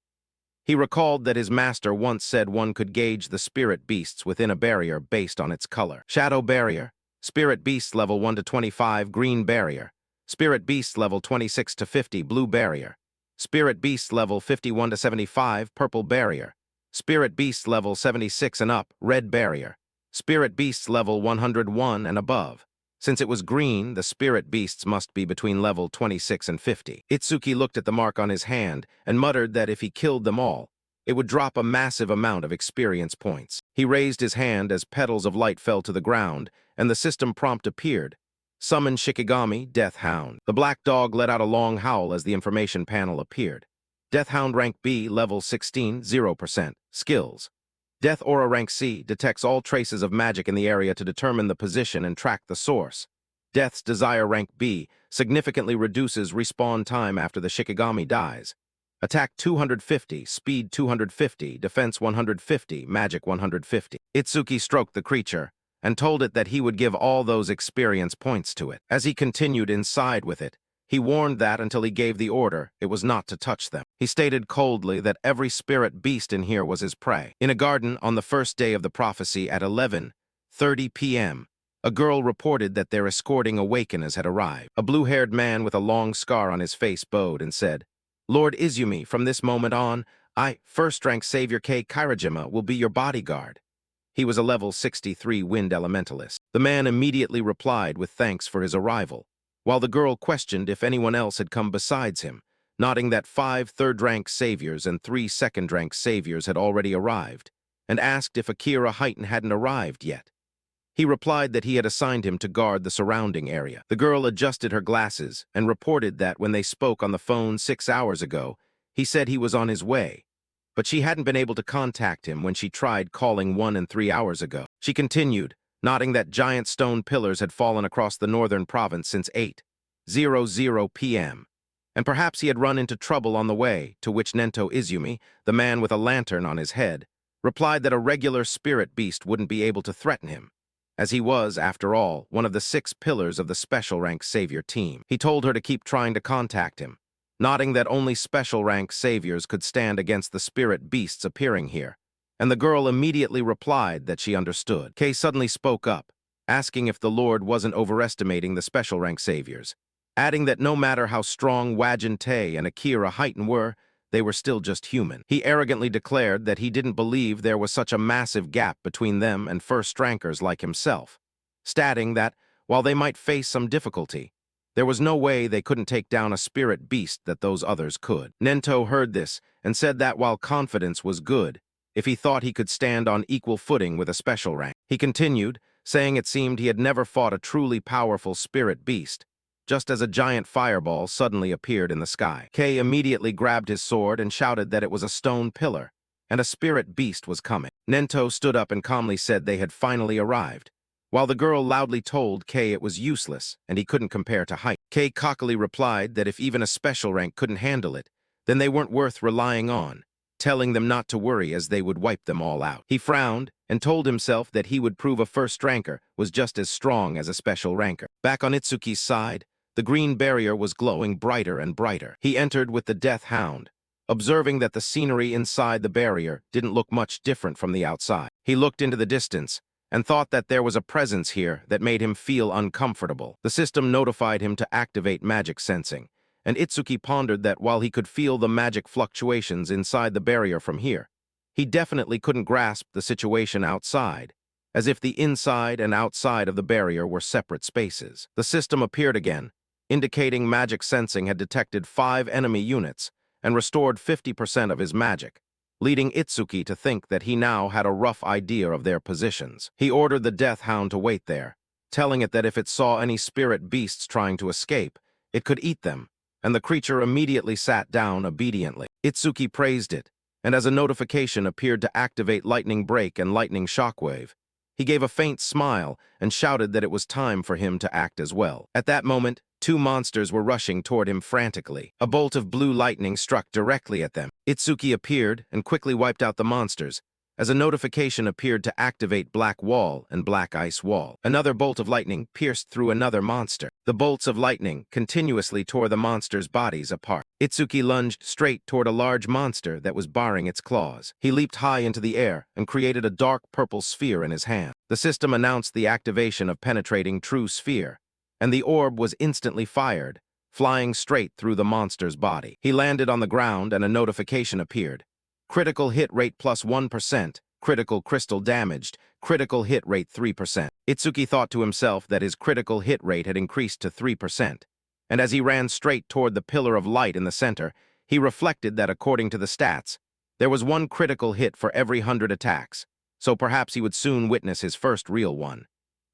He recalled that his master once said one could gauge the spirit beasts within a barrier based on its color. Shadow barrier, spirit beasts level 1 to 25, green barrier. Spirit beasts level 26 to 50, blue barrier. Spirit beasts level 51 to 75, purple barrier. Spirit beasts level 76 and up, red barrier. Spirit beasts level 101 and above. Since it was green, the spirit beasts must be between level 26 and 50. Itsuki looked at the mark on his hand and muttered that if he killed them all, it would drop a massive amount of experience points. He raised his hand as petals of light fell to the ground, and the system prompt appeared. Summon Shikigami, Death Hound. The black dog let out a long howl as the information panel appeared. Death Hound rank B, level 16, 0%. Skills. Death Aura rank C detects all traces of magic in the area to determine the position and track the source. Death's Desire rank B significantly reduces respawn time after the Shikigami dies. Attack 250, speed 250, defense 150, magic 150. Itsuki stroked the creature and told it that he would give all those experience points to it. As he continued inside with it, he warned that until he gave the order, it was not to touch them. He stated coldly that every spirit beast in here was his prey. In a garden on the first day of the prophecy at 11:30 p.m., a girl reported that their escorting awakeners had arrived. A blue-haired man with a long scar on his face bowed and said, "Lord Izumi, from this moment on, I, first-rank Savior K. Kairajima, will be your bodyguard." He was a level 63 wind elementalist. The man immediately replied with thanks for his arrival, while the girl questioned if anyone else had come besides him, nodding that 5 third-rank saviors and 3 second-rank saviors had already arrived, and asked if Akira Heighton hadn't arrived yet. He replied that he had assigned him to guard the surrounding area. The girl adjusted her glasses and reported that when they spoke on the phone 6 hours ago, he said he was on his way, but she hadn't been able to contact him when she tried calling 1 and 3 hours ago. She continued, nodding that giant stone pillars had fallen across the northern province since 8:00 p.m., and perhaps he had run into trouble on the way, to which Nento Izumi, the man with a lantern on his head, replied that a regular spirit beast wouldn't be able to threaten him, as he was, after all, one of the 6 pillars of the special rank savior team. He told her to keep trying to contact him, nodding that only special rank saviors could stand against the spirit beasts appearing here, and the girl immediately replied that she understood. Kay suddenly spoke up, asking if the Lord wasn't overestimating the special rank saviors, adding that no matter how strong Wajin Tae and Akira Heighton were, they were still just human. He arrogantly declared that he didn't believe there was such a massive gap between them and first-rankers like himself, stating that, while they might face some difficulty, there was no way they couldn't take down a spirit beast that those others could. Nento heard this and said that while confidence was good, if he thought he could stand on equal footing with a special rank. He continued, saying it seemed he had never fought a truly powerful spirit beast, just as a giant fireball suddenly appeared in the sky. Kay immediately grabbed his sword and shouted that it was a stone pillar, and a spirit beast was coming. Nento stood up and calmly said they had finally arrived, while the girl loudly told Kay it was useless and he couldn't compare to height. Kay cockily replied that if even a special rank couldn't handle it, then they weren't worth relying on, telling them not to worry as they would wipe them all out. He frowned and told himself that he would prove a first ranker was just as strong as a special ranker. Back on Itsuki's side, the green barrier was glowing brighter and brighter. He entered with the Death Hound, observing that the scenery inside the barrier didn't look much different from the outside. He looked into the distance and thought that there was a presence here that made him feel uncomfortable. The system notified him to activate magic sensing, and Itsuki pondered that while he could feel the magic fluctuations inside the barrier from here, he definitely couldn't grasp the situation outside, as if the inside and outside of the barrier were separate spaces. The system appeared again, indicating magic sensing had detected 5 enemy units and restored 50% of his magic, leading Itsuki to think that he now had a rough idea of their positions. He ordered the Death Hound to wait there, telling it that if it saw any spirit beasts trying to escape, it could eat them, and the creature immediately sat down obediently. Itsuki praised it, and as a notification appeared to activate Lightning Break and Lightning Shockwave, he gave a faint smile and shouted that it was time for him to act as well. At that moment, 2 monsters were rushing toward him frantically. A bolt of blue lightning struck directly at them. Itsuki appeared and quickly wiped out the monsters, as a notification appeared to activate Black Wall and Black Ice Wall. Another bolt of lightning pierced through another monster. The bolts of lightning continuously tore the monsters' bodies apart. Itsuki lunged straight toward a large monster that was baring its claws. He leaped high into the air and created a dark purple sphere in his hand. The system announced the activation of Penetrating True Sphere, and the orb was instantly fired, flying straight through the monster's body. He landed on the ground and a notification appeared. Critical hit rate plus 1%, critical crystal damaged, critical hit rate 3%. Itsuki thought to himself that his critical hit rate had increased to 3%, and as he ran straight toward the pillar of light in the center, he reflected that according to the stats, there was 1 critical hit for every 100 attacks, so perhaps he would soon witness his first real one.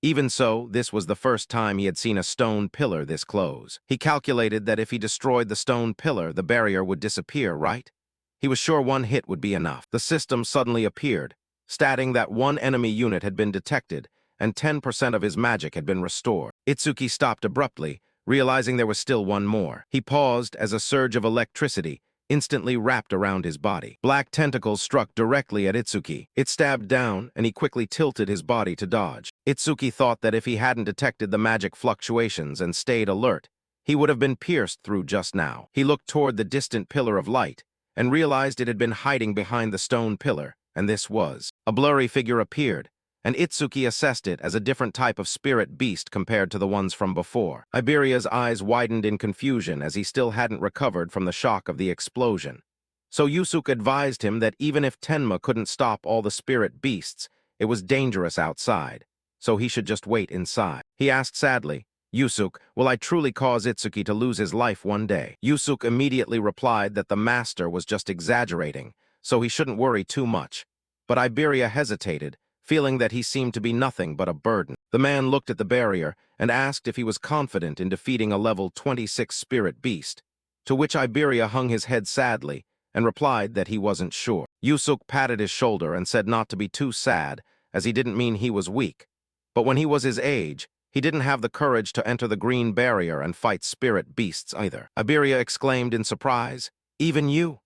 Even so, this was the first time he had seen a stone pillar this close. He calculated that if he destroyed the stone pillar, the barrier would disappear, right? He was sure 1 hit would be enough. The system suddenly appeared, stating that 1 enemy unit had been detected and 10% of his magic had been restored. Itsuki stopped abruptly, realizing there was still 1 more. He paused as a surge of electricity instantly wrapped around his body. Black tentacles struck directly at Itsuki. It stabbed down, and he quickly tilted his body to dodge. Itsuki thought that if he hadn't detected the magic fluctuations and stayed alert, he would have been pierced through just now. He looked toward the distant pillar of light and realized it had been hiding behind the stone pillar, and this was. A blurry figure appeared, and Itsuki assessed it as a different type of spirit beast compared to the ones from before. Iberia's eyes widened in confusion as he still hadn't recovered from the shock of the explosion. So Yusuke advised him that even if Tenma couldn't stop all the spirit beasts, it was dangerous outside, so he should just wait inside. He asked sadly, "Yusuke, will I truly cause Itsuki to lose his life one day?" Yusuke immediately replied that the master was just exaggerating, so he shouldn't worry too much. But Iberia hesitated, feeling that he seemed to be nothing but a burden. The man looked at the barrier and asked if he was confident in defeating a level 26 spirit beast, to which Iberia hung his head sadly and replied that he wasn't sure. Yusuke patted his shoulder and said not to be too sad, as he didn't mean he was weak. But when he was his age, he didn't have the courage to enter the green barrier and fight spirit beasts either. Iberia exclaimed in surprise, "Even you?"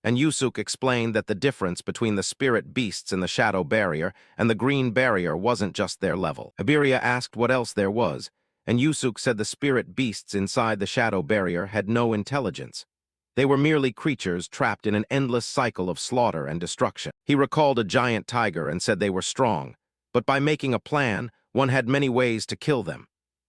And Yusuke explained that the difference between the spirit beasts in the shadow barrier and the green barrier wasn't just their level. Iberia asked what else there was, and Yusuke said the spirit beasts inside the shadow barrier had no intelligence. They were merely creatures trapped in an endless cycle of slaughter and destruction. He recalled a giant tiger and said they were strong, but by making a plan, one had many ways to kill them.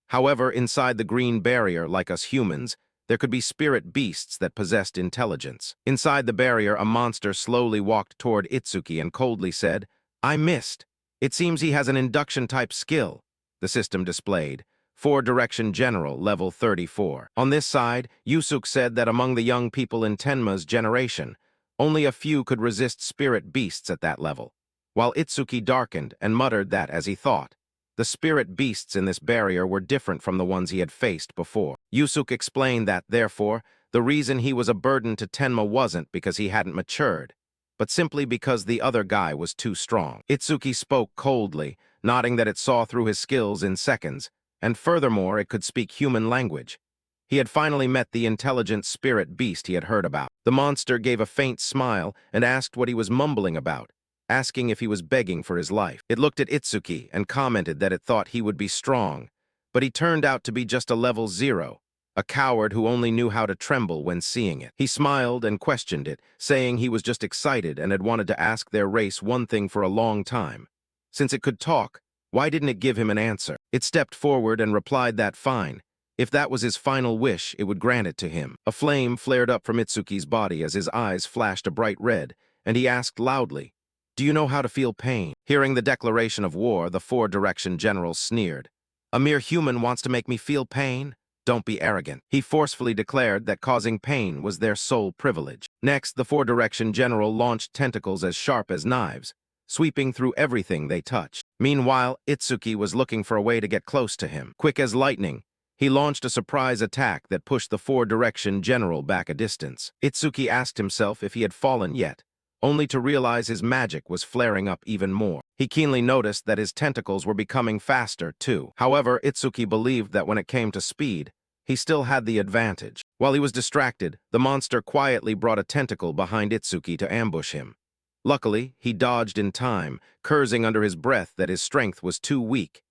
However, inside the green barrier, like us humans, there could be spirit beasts that possessed intelligence. Inside the barrier, a monster slowly walked toward Itsuki and coldly said, "I missed. It seems he has an induction-type skill." The system displayed, 4-Direction General, level 34. On this side, Yusuke said that among the young people in Tenma's generation, only a few could resist spirit beasts at that level, while Itsuki darkened and muttered that, as he thought, the spirit beasts in this barrier were different from the ones he had faced before. Yusuke explained that, therefore, the reason he was a burden to Tenma wasn't because he hadn't matured, but simply because the other guy was too strong. Itsuki spoke coldly, nodding that it saw through his skills in seconds, and furthermore, it could speak human language. He had finally met the intelligent spirit beast he had heard about. The monster gave a faint smile and asked what he was mumbling about, asking if he was begging for his life. It looked at Itsuki and commented that it thought he would be strong, but he turned out to be just a level 0, a coward who only knew how to tremble when seeing it. He smiled and questioned it, saying he was just excited and had wanted to ask their race one thing for a long time. Since it could talk, why didn't it give him an answer? It stepped forward and replied that fine. If that was his final wish, it would grant it to him. A flame flared up from Itsuki's body as his eyes flashed a bright red, and he asked loudly, "Do you know how to feel pain?" Hearing the declaration of war, the four-direction general sneered. "A mere human wants to make me feel pain? Don't be arrogant." He forcefully declared that causing pain was their sole privilege. Next, the four-direction general launched tentacles as sharp as knives, sweeping through everything they touched. Meanwhile, Itsuki was looking for a way to get close to him. Quick as lightning, he launched a surprise attack that pushed the four-direction general back a distance. Itsuki asked himself if he had fallen yet, only to realize his magic was flaring up even more. He keenly noticed that his tentacles were becoming faster, too. However, Itsuki believed that when it came to speed, he still had the advantage. While he was distracted, the monster quietly brought a tentacle behind Itsuki to ambush him. Luckily, he dodged in time, cursing under his breath that his strength was too weak.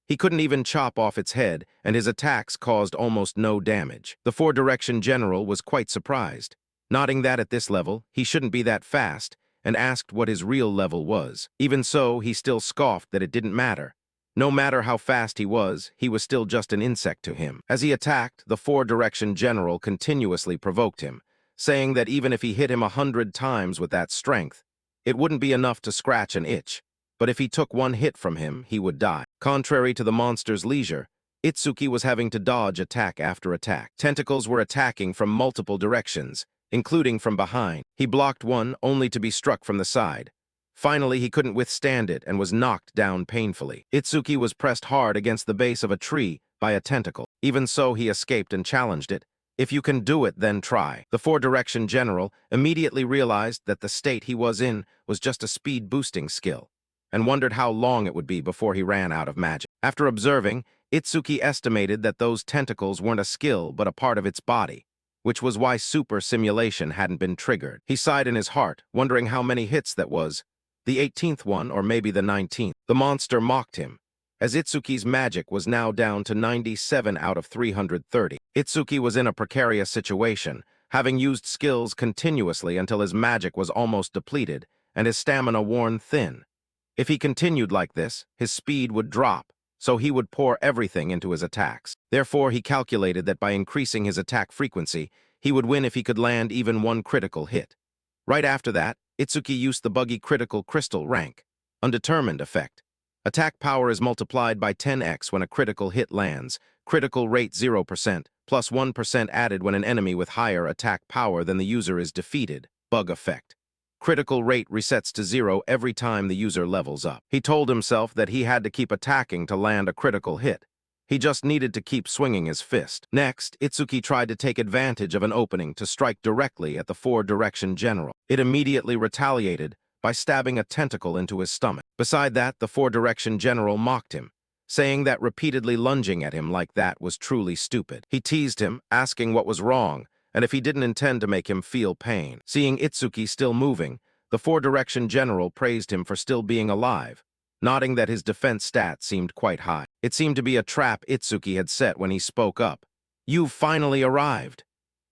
He couldn't even chop off its head, and his attacks caused almost no damage. The four-direction general was quite surprised, nodding that at this level, he shouldn't be that fast, and asked what his real level was. Even so, he still scoffed that it didn't matter. No matter how fast he was still just an insect to him. As he attacked, the four-direction general continuously provoked him, saying that even if he hit him 100 times with that strength, it wouldn't be enough to scratch an itch. But if he took one hit from him, he would die. Contrary to the monster's leisure, Itsuki was having to dodge attack after attack. Tentacles were attacking from multiple directions, including from behind. He blocked one only to be struck from the side. Finally, he couldn't withstand it and was knocked down painfully. Itsuki was pressed hard against the base of a tree by a tentacle. Even so, he escaped and challenged it. "If you can do it, then try." The four-direction general immediately realized that the state he was in was just a speed-boosting skill, and wondered how long it would be before he ran out of magic. After observing, Itsuki estimated that those tentacles weren't a skill but a part of its body, which was why super simulation hadn't been triggered. He sighed in his heart, wondering how many hits that was. The 18th one, or maybe the 19th. The monster mocked him, as Itsuki's magic was now down to 97 out of 330. Itsuki was in a precarious situation, having used skills continuously until his magic was almost depleted and his stamina worn thin. If he continued like this, his speed would drop, so he would pour everything into his attacks. Therefore, he calculated that by increasing his attack frequency, he would win if he could land even one critical hit. Right after that, Itsuki used the buggy critical crystal rank, undetermined effect. Attack power is multiplied by 10x when a critical hit lands, critical rate 0%, plus 1% added when an enemy with higher attack power than the user is defeated, bug effect. Critical rate resets to 0 every time the user levels up. He told himself that he had to keep attacking to land a critical hit. He just needed to keep swinging his fist. Next, Itsuki tried to take advantage of an opening to strike directly at the four-direction general. It immediately retaliated by stabbing a tentacle into his stomach. Beside that, the four-direction general mocked him, saying that repeatedly lunging at him like that was truly stupid. He teased him, asking what was wrong, and if he didn't intend to make him feel pain. Seeing Itsuki still moving, the four-direction general praised him for still being alive, nodding that his defense stat seemed quite high. It seemed to be a trap Itsuki had set when he spoke up. "You've finally arrived."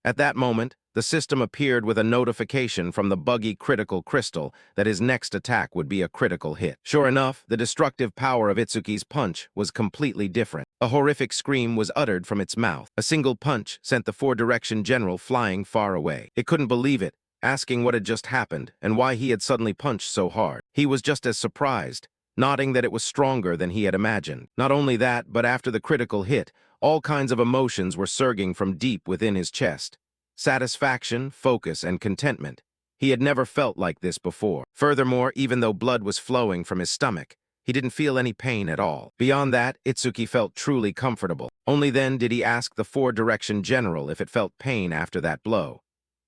At that moment, the system appeared with a notification from the buggy critical crystal that his next attack would be a critical hit. Sure enough, the destructive power of Itsuki's punch was completely different. A horrific scream was uttered from its mouth. A single punch sent the four-direction general flying far away. It couldn't believe it, asking what had just happened and why he had suddenly punched so hard. He was just as surprised, nodding that it was stronger than he had imagined. Not only that, but after the critical hit, all kinds of emotions were surging from deep within his chest. Satisfaction, focus, and contentment. He had never felt like this before. Furthermore, even though blood was flowing from his stomach, he didn't feel any pain at all. Beyond that, Itsuki felt truly comfortable. Only then did he ask the four-direction general if it felt pain after that blow.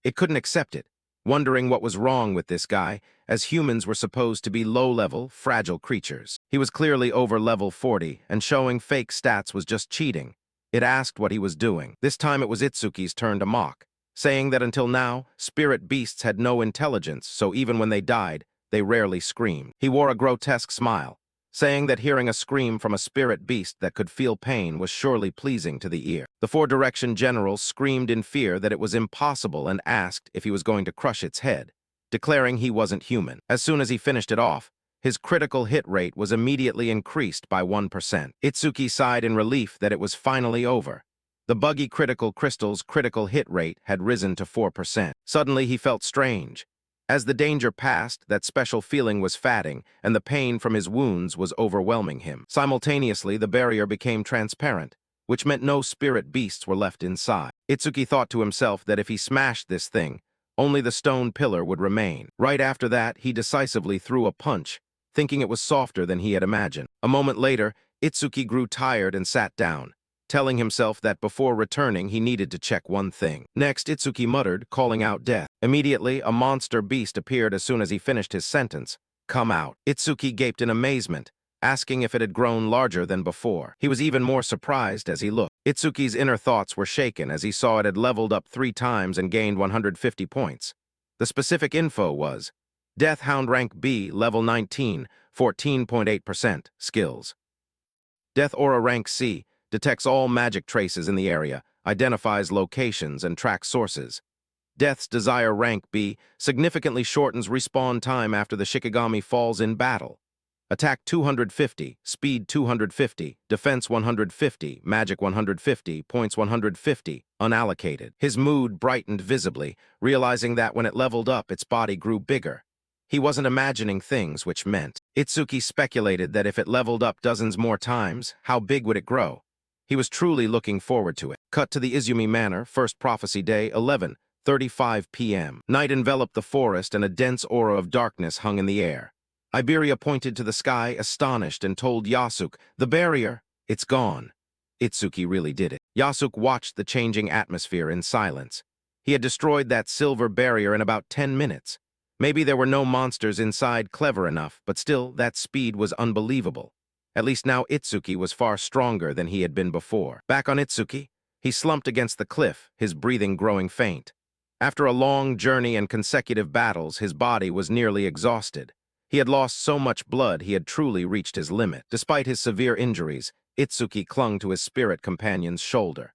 It couldn't accept it, wondering what was wrong with this guy, as humans were supposed to be low-level, fragile creatures. He was clearly over level 40, and showing fake stats was just cheating. It asked what he was doing. This time it was Itsuki's turn to mock, saying that until now, spirit beasts had no intelligence, so even when they died, they rarely screamed. He wore a grotesque smile, saying that hearing a scream from a spirit beast that could feel pain was surely pleasing to the ear. The Four Direction generals screamed in fear that it was impossible and asked if he was going to crush its head, declaring he wasn't human. As soon as he finished it off, his critical hit rate was immediately increased by 1%. Itsuki sighed in relief that it was finally over. The buggy critical crystal's critical hit rate had risen to 4%. Suddenly he felt strange. As the danger passed, that special feeling was fading, and the pain from his wounds was overwhelming him. Simultaneously, the barrier became transparent, which meant no spirit beasts were left inside. Itsuki thought to himself that if he smashed this thing, only the stone pillar would remain. Right after that, he decisively threw a punch, thinking it was softer than he had imagined. A moment later, Itsuki grew tired and sat down, telling himself that before returning he needed to check one thing. Next, Itsuki muttered, calling out death. Immediately, a monster beast appeared as soon as he finished his sentence. "Come out." Itsuki gaped in amazement, asking if it had grown larger than before. He was even more surprised as he looked. Itsuki's inner thoughts were shaken as he saw it had leveled up 3 times and gained 150 points. The specific info was, Death Hound Rank B, Level 19, 14.8%, Skills. Death Aura Rank C, detects all magic traces in the area, identifies locations, and tracks sources. Death's Desire Rank B significantly shortens respawn time after the Shikigami falls in battle. Attack 250, Speed 250, Defense 150, Magic 150, Points 150, unallocated. His mood brightened visibly, realizing that when it leveled up, its body grew bigger. He wasn't imagining things, which meant. Itsuki speculated that if it leveled up dozens more times, how big would it grow? He was truly looking forward to it. Cut to the Izumi Manor, First Prophecy Day, 11:35 p.m. Night enveloped the forest and a dense aura of darkness hung in the air. Iberia pointed to the sky, astonished, and told Yasuke, "The barrier, it's gone." Itsuki really did it. Yasuke watched the changing atmosphere in silence. He had destroyed that silver barrier in about 10 minutes. Maybe there were no monsters inside clever enough, but still, that speed was unbelievable. At least now Itsuki was far stronger than he had been before. Back on Itsuki, he slumped against the cliff, his breathing growing faint. After a long journey and consecutive battles, his body was nearly exhausted. He had lost so much blood he had truly reached his limit. Despite his severe injuries, Itsuki clung to his spirit companion's shoulder.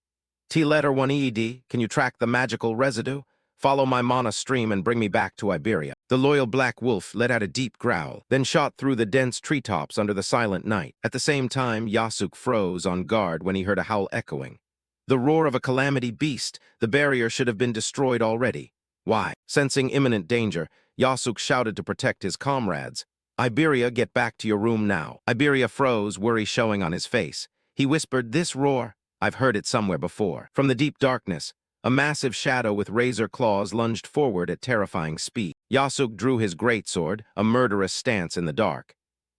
T-letter 1EED, can you track the magical residue? Follow my mana stream and bring me back to Iberia. The loyal black wolf let out a deep growl, then shot through the dense treetops under the silent night. At the same time, Yasuke froze on guard when he heard a howl echoing. The roar of a calamity beast. The barrier should have been destroyed already. Why? Sensing imminent danger, Yasuke shouted to protect his comrades. Iberia, get back to your room now. Iberia froze, worry showing on his face. He whispered, "This roar, I've heard it somewhere before." From the deep darkness, a massive shadow with razor claws lunged forward at terrifying speed. Yasuke drew his greatsword, a murderous stance in the dark.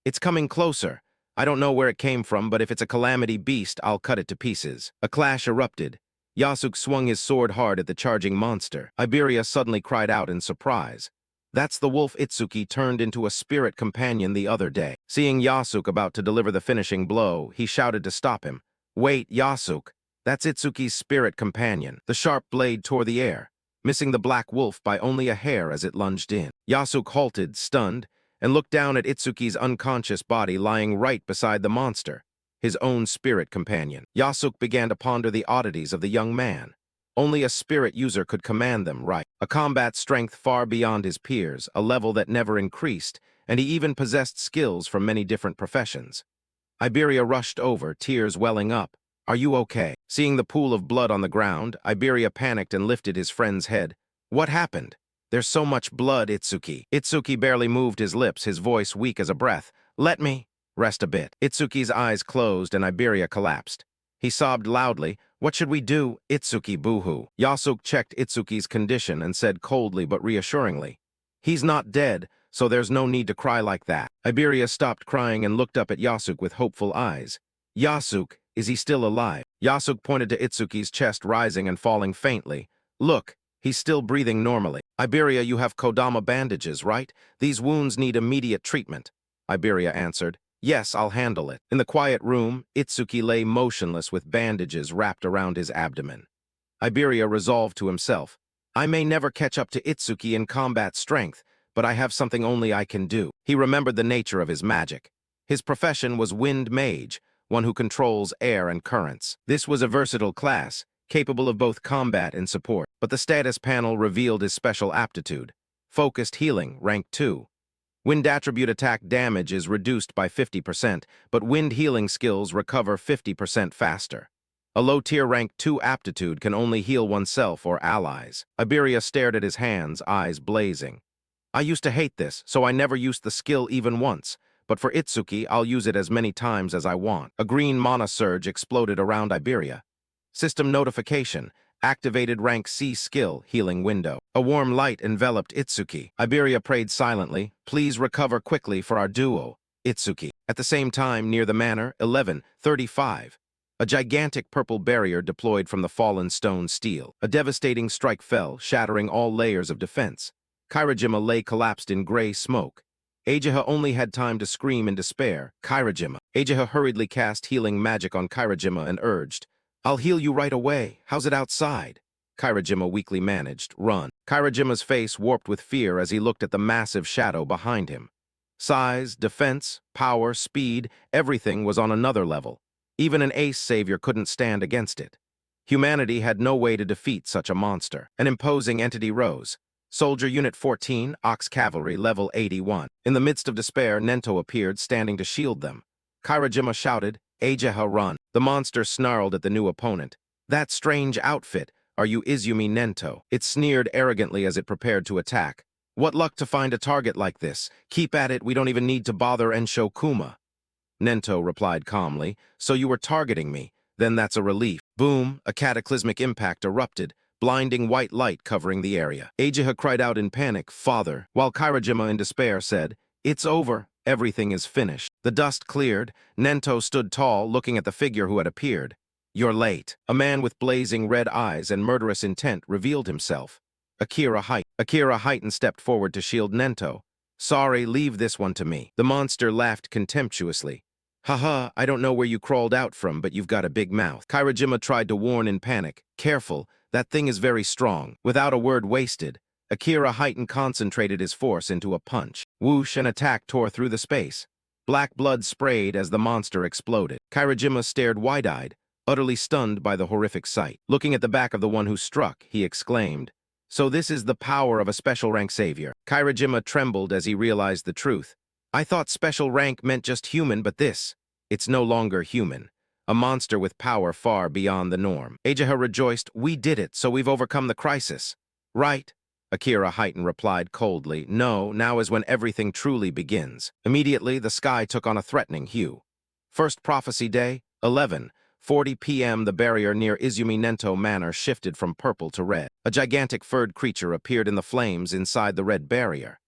"It's coming closer. I don't know where it came from, but if it's a calamity beast, I'll cut it to pieces." A clash erupted. Yasuke swung his sword hard at the charging monster. Iberia suddenly cried out in surprise. That's the wolf Itsuki turned into a spirit companion the other day. Seeing Yasuke about to deliver the finishing blow, he shouted to stop him. "Wait, Yasuke. That's Itsuki's spirit companion." The sharp blade tore the air, missing the black wolf by only a hair as it lunged in. Yasuke halted, stunned, and looked down at Itsuki's unconscious body lying right beside the monster, his own spirit companion. Yasuke began to ponder the oddities of the young man. Only a spirit user could command them right. A combat strength far beyond his peers, a level that never increased, and he even possessed skills from many different professions. Iberia rushed over, tears welling up. "Are you okay?" Seeing the pool of blood on the ground, Iberia panicked and lifted his friend's head. "What happened?" "There's so much blood, Itsuki." Itsuki barely moved his lips, his voice weak as a breath. "Let me rest a bit." Itsuki's eyes closed and Iberia collapsed. He sobbed loudly. "What should we do?" Itsuki boo-hoo. Yasuke checked Itsuki's condition and said coldly but reassuringly, "He's not dead, so there's no need to cry like that." Iberia stopped crying and looked up at Yasuke with hopeful eyes. "Yasuke, is he still alive?" Yasuke pointed to Itsuki's chest rising and falling faintly. "Look, He's still breathing normally. Iberia, you have Kodama bandages, right? These wounds need immediate treatment. Iberia answered. Yes, I'll handle it. In the quiet room, Itsuki lay motionless with bandages wrapped around his abdomen. Iberia resolved to himself. I may never catch up to Itsuki in combat strength, but I have something only I can do. He remembered the nature of his magic. His profession was Wind Mage, one who controls air and currents. This was a versatile class, capable of both combat and support. But the status panel revealed his special aptitude. Focused Healing, rank 2. Wind attribute attack damage is reduced by 50%, but wind healing skills recover 50% faster. A low-tier rank 2 aptitude can only heal oneself or allies. Iberia stared at his hands, eyes blazing. I used to hate this, so I never used the skill even once. But for Itsuki, I'll use it as many times as I want. A green mana surge exploded around Iberia. System notification. Activated rank C skill, healing window. A warm light enveloped Itsuki. Iberia prayed silently, please recover quickly for our duo, Itsuki. At the same time, near the manor, 11:35. A gigantic purple barrier deployed from the fallen stone steel. A devastating strike fell, shattering all layers of defense. Kairajima lay collapsed in gray smoke. Ageha only had time to scream in despair, Kairajima. Ageha hurriedly cast healing magic on Kairajima and urged, I'll heal you right away. How's it outside? Kairajima weakly managed, run. Kairajima's face warped with fear as he looked at the massive shadow behind him. Size, defense, power, speed, everything was on another level. Even an ace savior couldn't stand against it. Humanity had no way to defeat such a monster. An imposing entity rose. Soldier Unit 14, Ox Cavalry, level 81. In the midst of despair, Nento appeared, standing to shield them. Kairajima shouted, Ageha, run. The monster snarled at the new opponent. That strange outfit. Are you Izumi Nento? It sneered arrogantly as it prepared to attack. What luck to find a target like this. Keep at it, we don't even need to bother Ensho Kuma. Nento replied calmly, so you were targeting me. Then that's a relief. Boom, a cataclysmic impact erupted, blinding white light covering the area. Ageha cried out in panic, Father, while Kairajima in despair said, It's over. Everything is finished. The dust cleared. Nento stood tall, looking at the figure who had appeared. You're late. A man with blazing red eyes and murderous intent revealed himself. Akira heightened stepped forward to shield Nento. Sorry, leave this one to me. The monster laughed contemptuously. Haha, I don't know where you crawled out from, but you've got a big mouth. Kairajima tried to warn in panic. Careful, that thing is very strong. Without a word wasted, Akira heightened concentrated his force into a punch. Whoosh, an attack tore through the space. Black blood sprayed as the monster exploded. Kairajima stared wide-eyed, utterly stunned by the horrific sight. Looking at the back of the one who struck, he exclaimed, So this is the power of a special rank savior. Kairajima trembled as he realized the truth. I thought special rank meant just human, but it's no longer human. A monster with power far beyond the norm. Ageha rejoiced, We did it, so we've overcome the crisis. Right. Akira Heighten replied coldly, No, now is when everything truly begins. Immediately, the sky took on a threatening hue. First prophecy day, 11:40 p.m. The barrier near Izumi Nento Manor shifted from purple to red. A gigantic furred creature appeared in the flames inside the red barrier.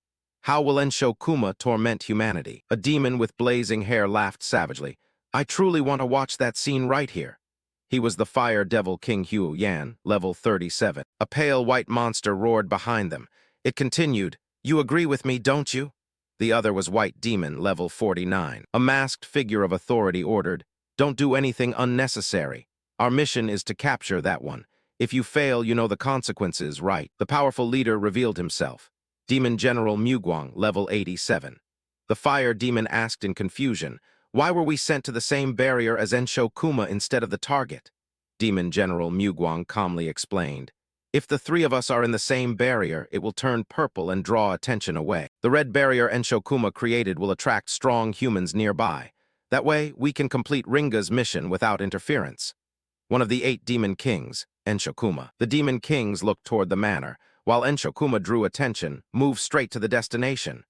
How will Ensho Kuma torment humanity? A demon with blazing hair laughed savagely. I truly want to watch that scene right here. He was the Fire Devil King Hu Yan, level 37. A pale white monster roared behind them. It continued, You agree with me, don't you? The other was White Demon, level 49. A masked figure of authority ordered, Don't do anything unnecessary. Our mission is to capture that one. If you fail, you know the consequences, right? The powerful leader revealed himself. Demon General Muguang, level 87. The Fire Demon asked in confusion, Why were we sent to the same barrier as Ensho Kuma instead of the target? Demon General Muguang calmly explained, If the three of us are in the same barrier, it will turn purple and draw attention away. The red barrier Ensho Kuma created will attract strong humans nearby. That way, we can complete Ringa's mission without interference. One of the 8 Demon Kings, Ensho Kuma. The Demon Kings looked toward the manor, while Ensho Kuma drew attention, moved straight to the destination.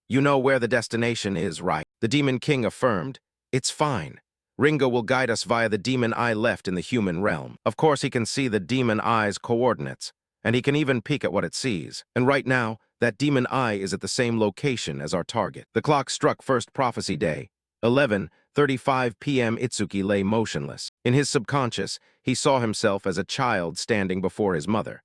You know where the destination is, right? The Demon King affirmed, It's fine. Ringa will guide us via the demon eye left in the human realm. Of course, he can see the demon eye's coordinates, and he can even peek at what it sees. And right now, that demon eye is at the same location as our target. The clock struck first prophecy day. 11:35 p.m. Itsuki lay motionless. In his subconscious, he saw himself as a child standing before his mother.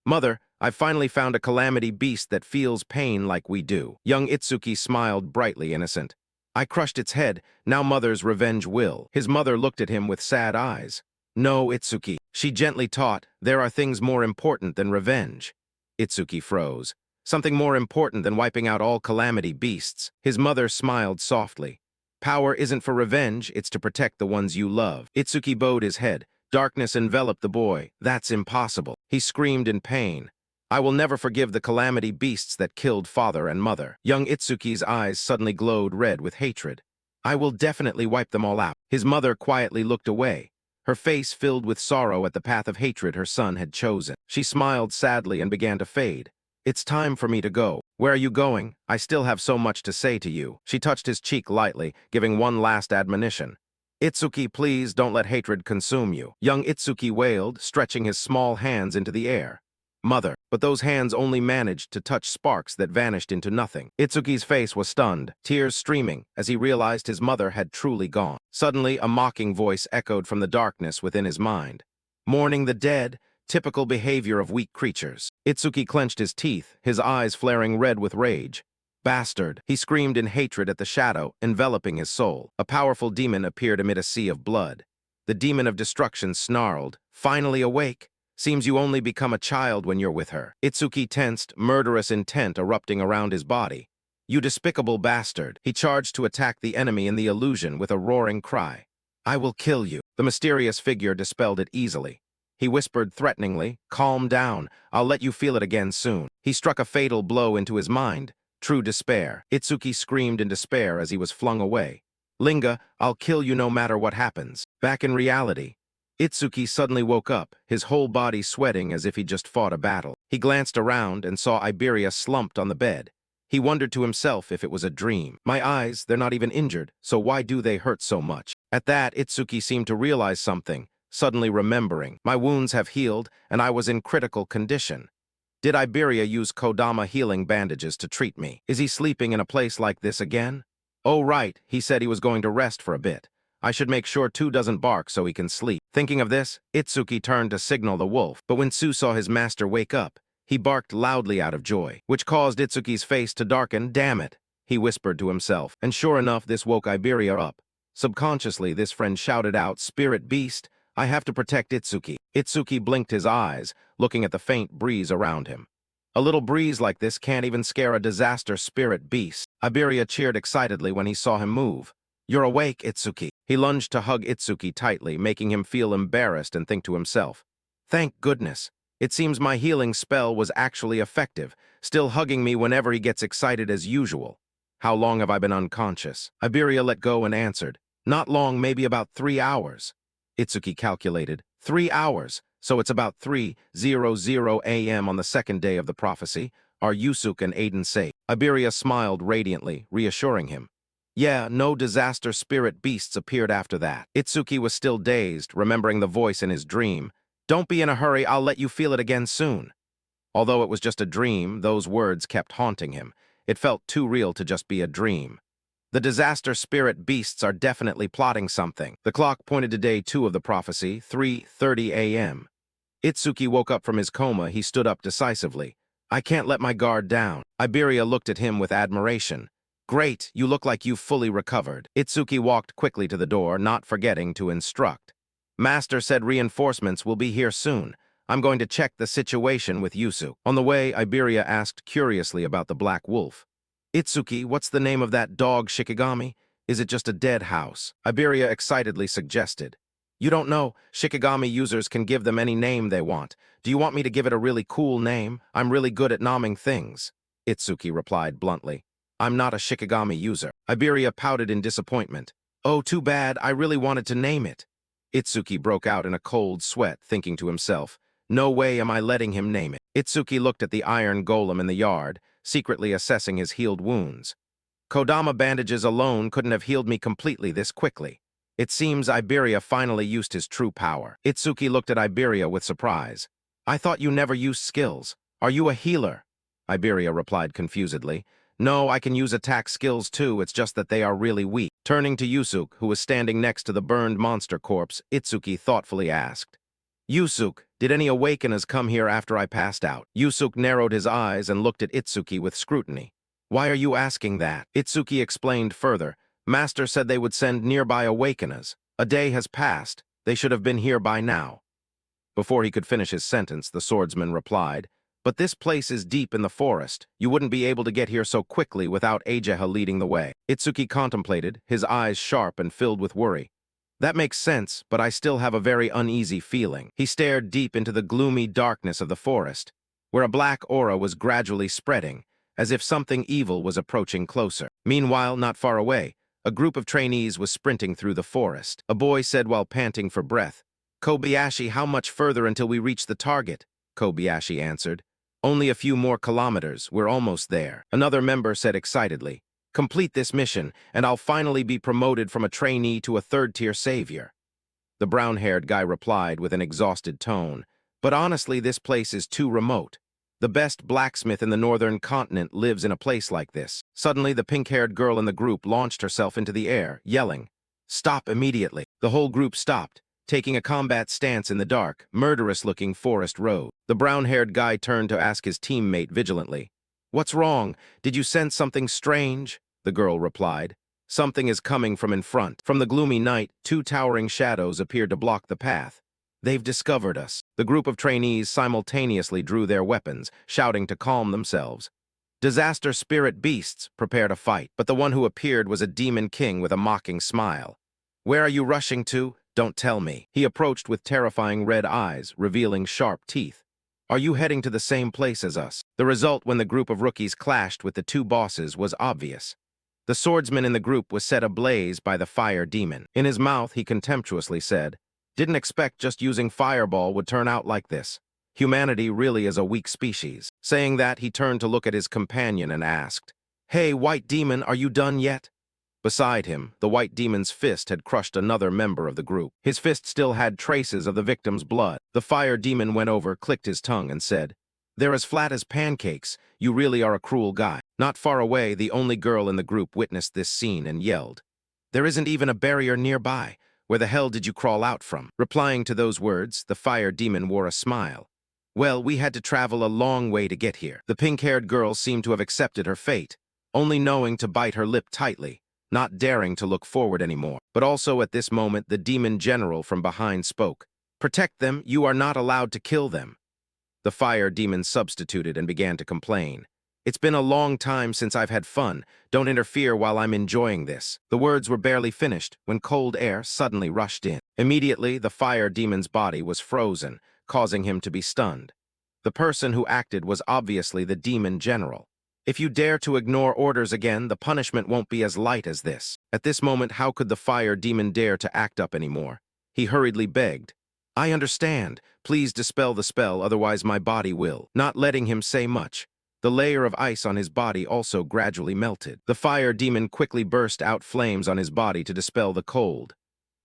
Mother, I've finally found a calamity beast that feels pain like we do. Young Itsuki smiled brightly innocent. I crushed its head, now Mother's revenge will. His mother looked at him with sad eyes. No, Itsuki, she gently taught, there are things more important than revenge. Itsuki froze. Something more important than wiping out all calamity beasts. His mother smiled softly. Power isn't for revenge, it's to protect the ones you love. Itsuki bowed his head. Darkness enveloped the boy. That's impossible. He screamed in pain. I will never forgive the calamity beasts that killed father and mother. Young Itsuki's eyes suddenly glowed red with hatred. I will definitely wipe them all out. His mother quietly looked away, her face filled with sorrow at the path of hatred her son had chosen. She smiled sadly and began to fade. It's time for me to go. Where are you going? I still have so much to say to you. She touched his cheek lightly, giving one last admonition. Itsuki, please don't let hatred consume you. Young Itsuki wailed, stretching his small hands into the air. Mother, but those hands only managed to touch sparks that vanished into nothing. Itsuki's face was stunned, tears streaming, as he realized his mother had truly gone. Suddenly, a mocking voice echoed from the darkness within his mind. Mourning the dead, typical behavior of weak creatures. Itsuki clenched his teeth, his eyes flaring red with rage. Bastard! He screamed in hatred at the shadow, enveloping his soul. A powerful demon appeared amid a sea of blood. The demon of destruction snarled, finally awake? Seems you only become a child when you're with her. Itsuki tensed, murderous intent erupting around his body. You despicable bastard! He charged to attack the enemy in the illusion with a roaring cry. I will kill you. The mysterious figure dispelled it easily. He whispered threateningly, calm down, I'll let you feel it again soon. He struck a fatal blow into his mind. True despair. Itsuki screamed in despair as he was flung away. Linga, I'll kill you no matter what happens. Back in reality, Itsuki suddenly woke up, his whole body sweating as if he'd just fought a battle. He glanced around and saw Iberia slumped on the bed. He wondered to himself if it was a dream. My eyes, they're not even injured, so why do they hurt so much? At that, Itsuki seemed to realize something, suddenly remembering. My wounds have healed, and I was in critical condition. Did Iberia use Kodama healing bandages to treat me? Is he sleeping in a place like this again? Oh right, he said he was going to rest for a bit. I should make sure Tu doesn't bark so he can sleep. Thinking of this, Itsuki turned to signal the wolf, but when Su saw his master wake up, he barked loudly out of joy, which caused Itsuki's face to darken. Damn it, he whispered to himself, and sure enough this woke Iberia up. Subconsciously, this friend shouted out, Spirit Beast, I have to protect Itsuki. Itsuki blinked his eyes, looking at the faint breeze around him. A little breeze like this can't even scare a disaster spirit beast. Iberia cheered excitedly when he saw him move. You're awake, Itsuki. He lunged to hug Itsuki tightly, making him feel embarrassed and think to himself. Thank goodness. It seems my healing spell was actually effective, still hugging me whenever he gets excited as usual. How long have I been unconscious? Iberia let go and answered. Not long, maybe about 3 hours. Itsuki calculated. 3 hours. So it's about 3:00 a.m. on the second day of the prophecy. Are Yusuke and Aiden safe? Iberia smiled radiantly, reassuring him. Yeah, no disaster spirit beasts appeared after that. Itsuki was still dazed, remembering the voice in his dream. Don't be in a hurry, I'll let you feel it again soon. Although it was just a dream, those words kept haunting him. It felt too real to just be a dream. The disaster spirit beasts are definitely plotting something. The clock pointed to day 2 of the prophecy, 3:30 a.m. Itsuki woke up from his coma. He stood up decisively. I can't let my guard down. Iberia looked at him with admiration. Great, you look like you've fully recovered. Itsuki walked quickly to the door, not forgetting to instruct. Master said reinforcements will be here soon. I'm going to check the situation with Yusuke. On the way, Iberia asked curiously about the black wolf. Itsuki, what's the name of that dog, Shikigami? Is it just a dead house? Iberia excitedly suggested. You don't know. Shikigami users can give them any name they want. Do you want me to give it a really cool name? I'm really good at naming things. Itsuki replied bluntly. I'm not a Shikigami user. Iberia pouted in disappointment. Oh, too bad. I really wanted to name it. Itsuki broke out in a cold sweat, thinking to himself, no way am I letting him name it. Itsuki looked at the iron golem in the yard, secretly assessing his healed wounds. Kodama bandages alone couldn't have healed me completely this quickly. It seems Iberia finally used his true power. Itsuki looked at Iberia with surprise. I thought you never used skills. Are you a healer? Iberia replied confusedly. No, I can use attack skills too, it's just that they are really weak. Turning to Yusuke, who was standing next to the burned monster corpse, Itsuki thoughtfully asked. Yusuke, did any awakeners come here after I passed out? Yusuke narrowed his eyes and looked at Itsuki with scrutiny. Why are you asking that? Itsuki explained further. Master said they would send nearby awakeners. A day has passed. They should have been here by now. Before he could finish his sentence, the swordsman replied, but this place is deep in the forest. You wouldn't be able to get here so quickly without Ageha leading the way. Itsuki contemplated, his eyes sharp and filled with worry. That makes sense, but I still have a very uneasy feeling. He stared deep into the gloomy darkness of the forest, where a black aura was gradually spreading, as if something evil was approaching closer. Meanwhile, not far away, a group of trainees was sprinting through the forest. A boy said while panting for breath, Kobayashi, how much further until we reach the target? Kobayashi answered, only a few more kilometers, we're almost there. Another member said excitedly, complete this mission, and I'll finally be promoted from a trainee to a third-tier savior. The brown-haired guy replied with an exhausted tone, but honestly, this place is too remote. The best blacksmith in the northern continent lives in a place like this. Suddenly, the pink-haired girl in the group launched herself into the air, yelling, stop immediately. The whole group stopped, taking a combat stance in the dark, murderous-looking forest road. The brown-haired guy turned to ask his teammate vigilantly, what's wrong? Did you sense something strange? The girl replied, something is coming from in front. From the gloomy night, two towering shadows appeared to block the path. They've discovered us. The group of trainees simultaneously drew their weapons, shouting to calm themselves. Disaster spirit beasts, prepare to fight. But the one who appeared was a demon king with a mocking smile. Where are you rushing to? Don't tell me. He approached with terrifying red eyes, revealing sharp teeth. Are you heading to the same place as us? The result when the group of rookies clashed with the two bosses was obvious. The swordsman in the group was set ablaze by the fire demon. In his mouth, he contemptuously said, didn't expect just using fireball would turn out like this. Humanity really is a weak species. Saying that, he turned to look at his companion and asked, hey, white demon, are you done yet? Beside him, the white demon's fist had crushed another member of the group. His fist still had traces of the victim's blood. The fire demon went over, clicked his tongue, and said, they're as flat as pancakes. You really are a cruel guy. Not far away, the only girl in the group witnessed this scene and yelled, there isn't even a barrier nearby. Where the hell did you crawl out from? Replying to those words, the fire demon wore a smile. Well, we had to travel a long way to get here. The pink-haired girl seemed to have accepted her fate, only knowing to bite her lip tightly, not daring to look forward anymore. But also at this moment, the demon general from behind spoke. Protect them, you are not allowed to kill them. The fire demon substituted and began to complain. It's been a long time since I've had fun. Don't interfere while I'm enjoying this. The words were barely finished when cold air suddenly rushed in. Immediately, the fire demon's body was frozen, causing him to be stunned. The person who acted was obviously the demon general. If you dare to ignore orders again, the punishment won't be as light as this. At this moment, how could the fire demon dare to act up anymore? He hurriedly begged, I understand. Please dispel the spell, otherwise my body will. Not letting him say much, the layer of ice on his body also gradually melted. The fire demon quickly burst out flames on his body to dispel the cold.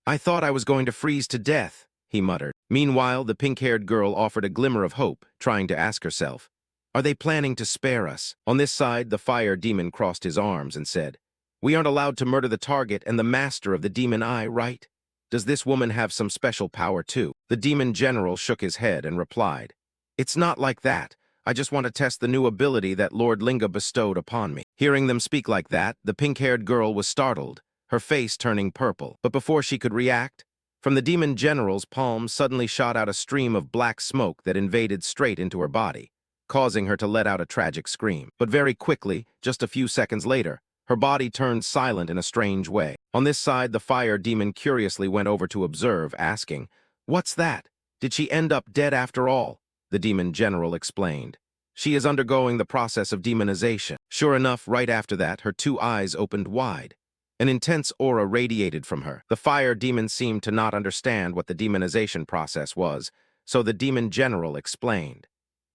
I thought I was going to freeze to death, he muttered. Meanwhile, the pink-haired girl offered a glimmer of hope, trying to ask herself, are they planning to spare us? On this side, the fire demon crossed his arms and said, we aren't allowed to murder the target and the master of the demon eye, right? Does this woman have some special power too? The demon general shook his head and replied, it's not like that. I just want to test the new ability that Lord Linga bestowed upon me. Hearing them speak like that, the pink-haired girl was startled, her face turning purple. But before she could react, from the demon general's palm suddenly shot out a stream of black smoke that invaded straight into her body, causing her to let out a tragic scream. But very quickly, just a few seconds later, her body turned silent in a strange way. On this side, the fire demon curiously went over to observe, asking, what's that? Did she end up dead after all? The demon general explained. She is undergoing the process of demonization. Sure enough, right after that, her two eyes opened wide. An intense aura radiated from her. The fire demon seemed to not understand what the demonization process was, so the demon general explained.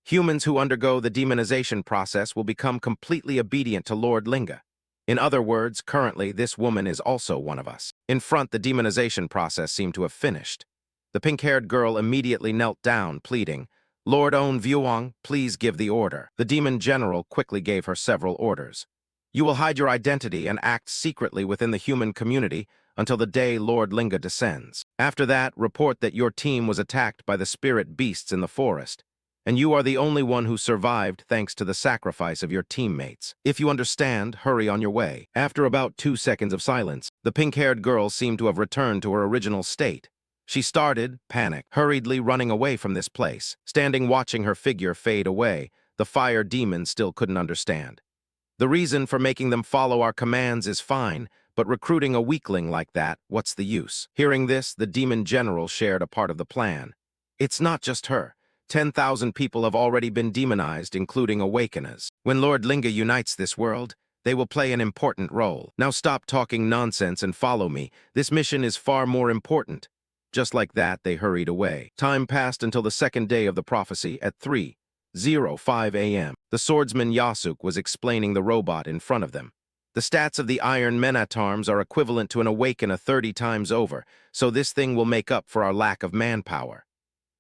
Humans who undergo the demonization process will become completely obedient to Lord Linga. In other words, currently, this woman is also one of us. In front, the demonization process seemed to have finished. The pink-haired girl immediately knelt down, pleading, Lord On Vuong, please give the order. The demon general quickly gave her several orders. You will hide your identity and act secretly within the human community until the day Lord Linga descends. After that, report that your team was attacked by the spirit beasts in the forest, and you are the only one who survived thanks to the sacrifice of your teammates. If you understand, hurry on your way." After about 2 seconds of silence, the pink-haired girl seemed to have returned to her original state. She started, panic, hurriedly running away from this place. Standing watching her figure fade away, the fire demon still couldn't understand. "The reason for making them follow our commands is fine, but recruiting a weakling like that, what's the use?" Hearing this, the demon general shared a part of the plan. "It's not just her. 10,000 people have already been demonized, including awakeners. When Lord Linga unites this world, they will play an important role. Now stop talking nonsense and follow me. This mission is far more important." Just like that, they hurried away. Time passed until the second day of the prophecy at 3:05 a.m. The swordsman Yasuk was explaining the robot in front of them. "The stats of the Iron Menatarms are equivalent to an Awakener 30 times over, so this thing will make up for our lack of manpower."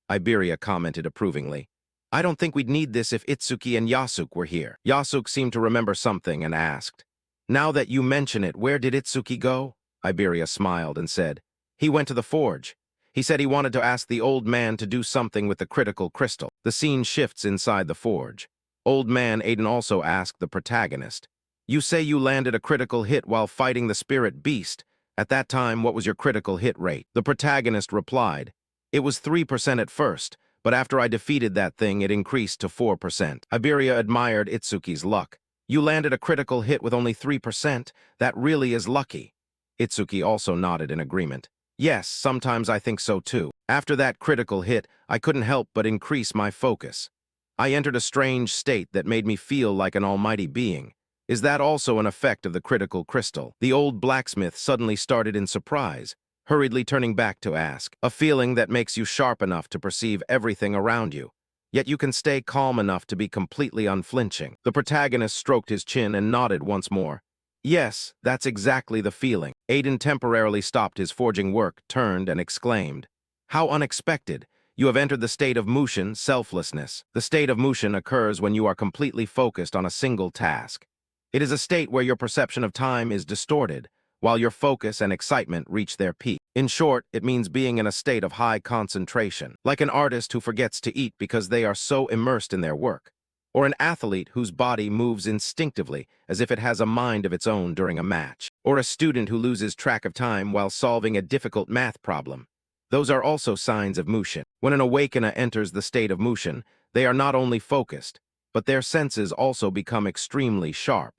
Iberia commented approvingly. "I don't think we'd need this if Itsuki and Yasuk were here." Yasuk seemed to remember something and asked, "Now that you mention it, where did Itsuki go?" Iberia smiled and said, "He went to the forge. He said he wanted to ask the old man to do something with the critical crystal." The scene shifts inside the forge. Old man Aiden also asked the protagonist, "You say you landed a critical hit while fighting the spirit beast. At that time, what was your critical hit rate?" The protagonist replied, "It was 3% at first, but after I defeated that thing, it increased to 4%. Iberia admired Itsuki's luck. "You landed a critical hit with only 3%. That really is lucky." Itsuki also nodded in agreement. "Yes, sometimes I think so too. After that critical hit, I couldn't help but increase my focus. I entered a strange state that made me feel like an almighty being. Is that also an effect of the critical crystal?" The old blacksmith suddenly started in surprise, hurriedly turning back to ask, "A feeling that makes you sharp enough to perceive everything around you, yet you can stay calm enough to be completely unflinching." The protagonist stroked his chin and nodded once more. "Yes, that's exactly the feeling." Aiden temporarily stopped his forging work, turned, and exclaimed, "How unexpected! You have entered the state of Mushin, selflessness. The state of Mushin occurs when you are completely focused on a single task. It is a state where your perception of time is distorted, while your focus and excitement reach their peak. In short, it means being in a state of high concentration, like an artist who forgets to eat because they are so immersed in their work, or an athlete whose body moves instinctively as if it has a mind of its own during a match, or a student who loses track of time while solving a difficult math problem. Those are also signs of Mushin. When an awakener enters the state of Mushin, they are not only focused, but their senses also become extremely sharp.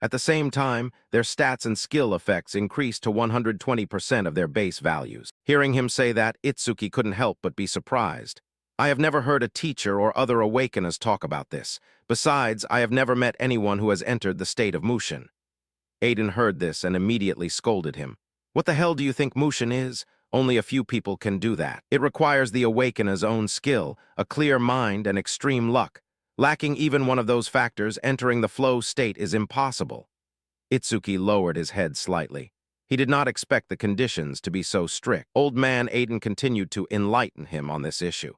At the same time, their stats and skill effects increase to 120% of their base values. Hearing him say that, Itsuki couldn't help but be surprised. "I have never heard a teacher or other awakeners talk about this. Besides, I have never met anyone who has entered the state of Mushin." Aiden heard this and immediately scolded him. "What the hell do you think Mushin is? Only a few people can do that. It requires the awakener's own skill, a clear mind, and extreme luck. Lacking even one of those factors, entering the flow state is impossible." Itsuki lowered his head slightly. He did not expect the conditions to be so strict. Old man Aiden continued to enlighten him on this issue.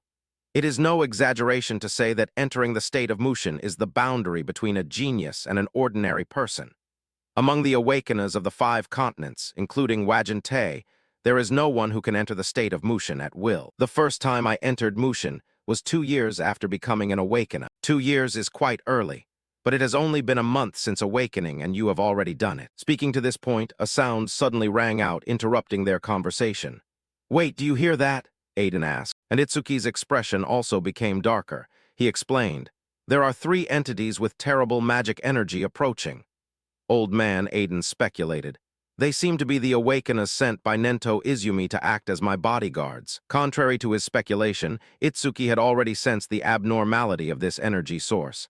"It is no exaggeration to say that entering the state of Mushin is the boundary between a genius and an ordinary person. Among the awakeners of the 5 continents, including Wajante, there is no one who can enter the state of Mushin at will. The first time I entered Mushin was 2 years after becoming an awakener. 2 years is quite early, but it has only been a month since awakening and you have already done it." Speaking to this point, a sound suddenly rang out, interrupting their conversation. "Wait, do you hear that?" Aiden asked, and Itsuki's expression also became darker. He explained, "There are 3 entities with terrible magic energy approaching." Old man Aiden speculated, "They seem to be the awakeners sent by Nento Izumi to act as my bodyguards." Contrary to his speculation, Itsuki had already sensed the abnormality of this energy source.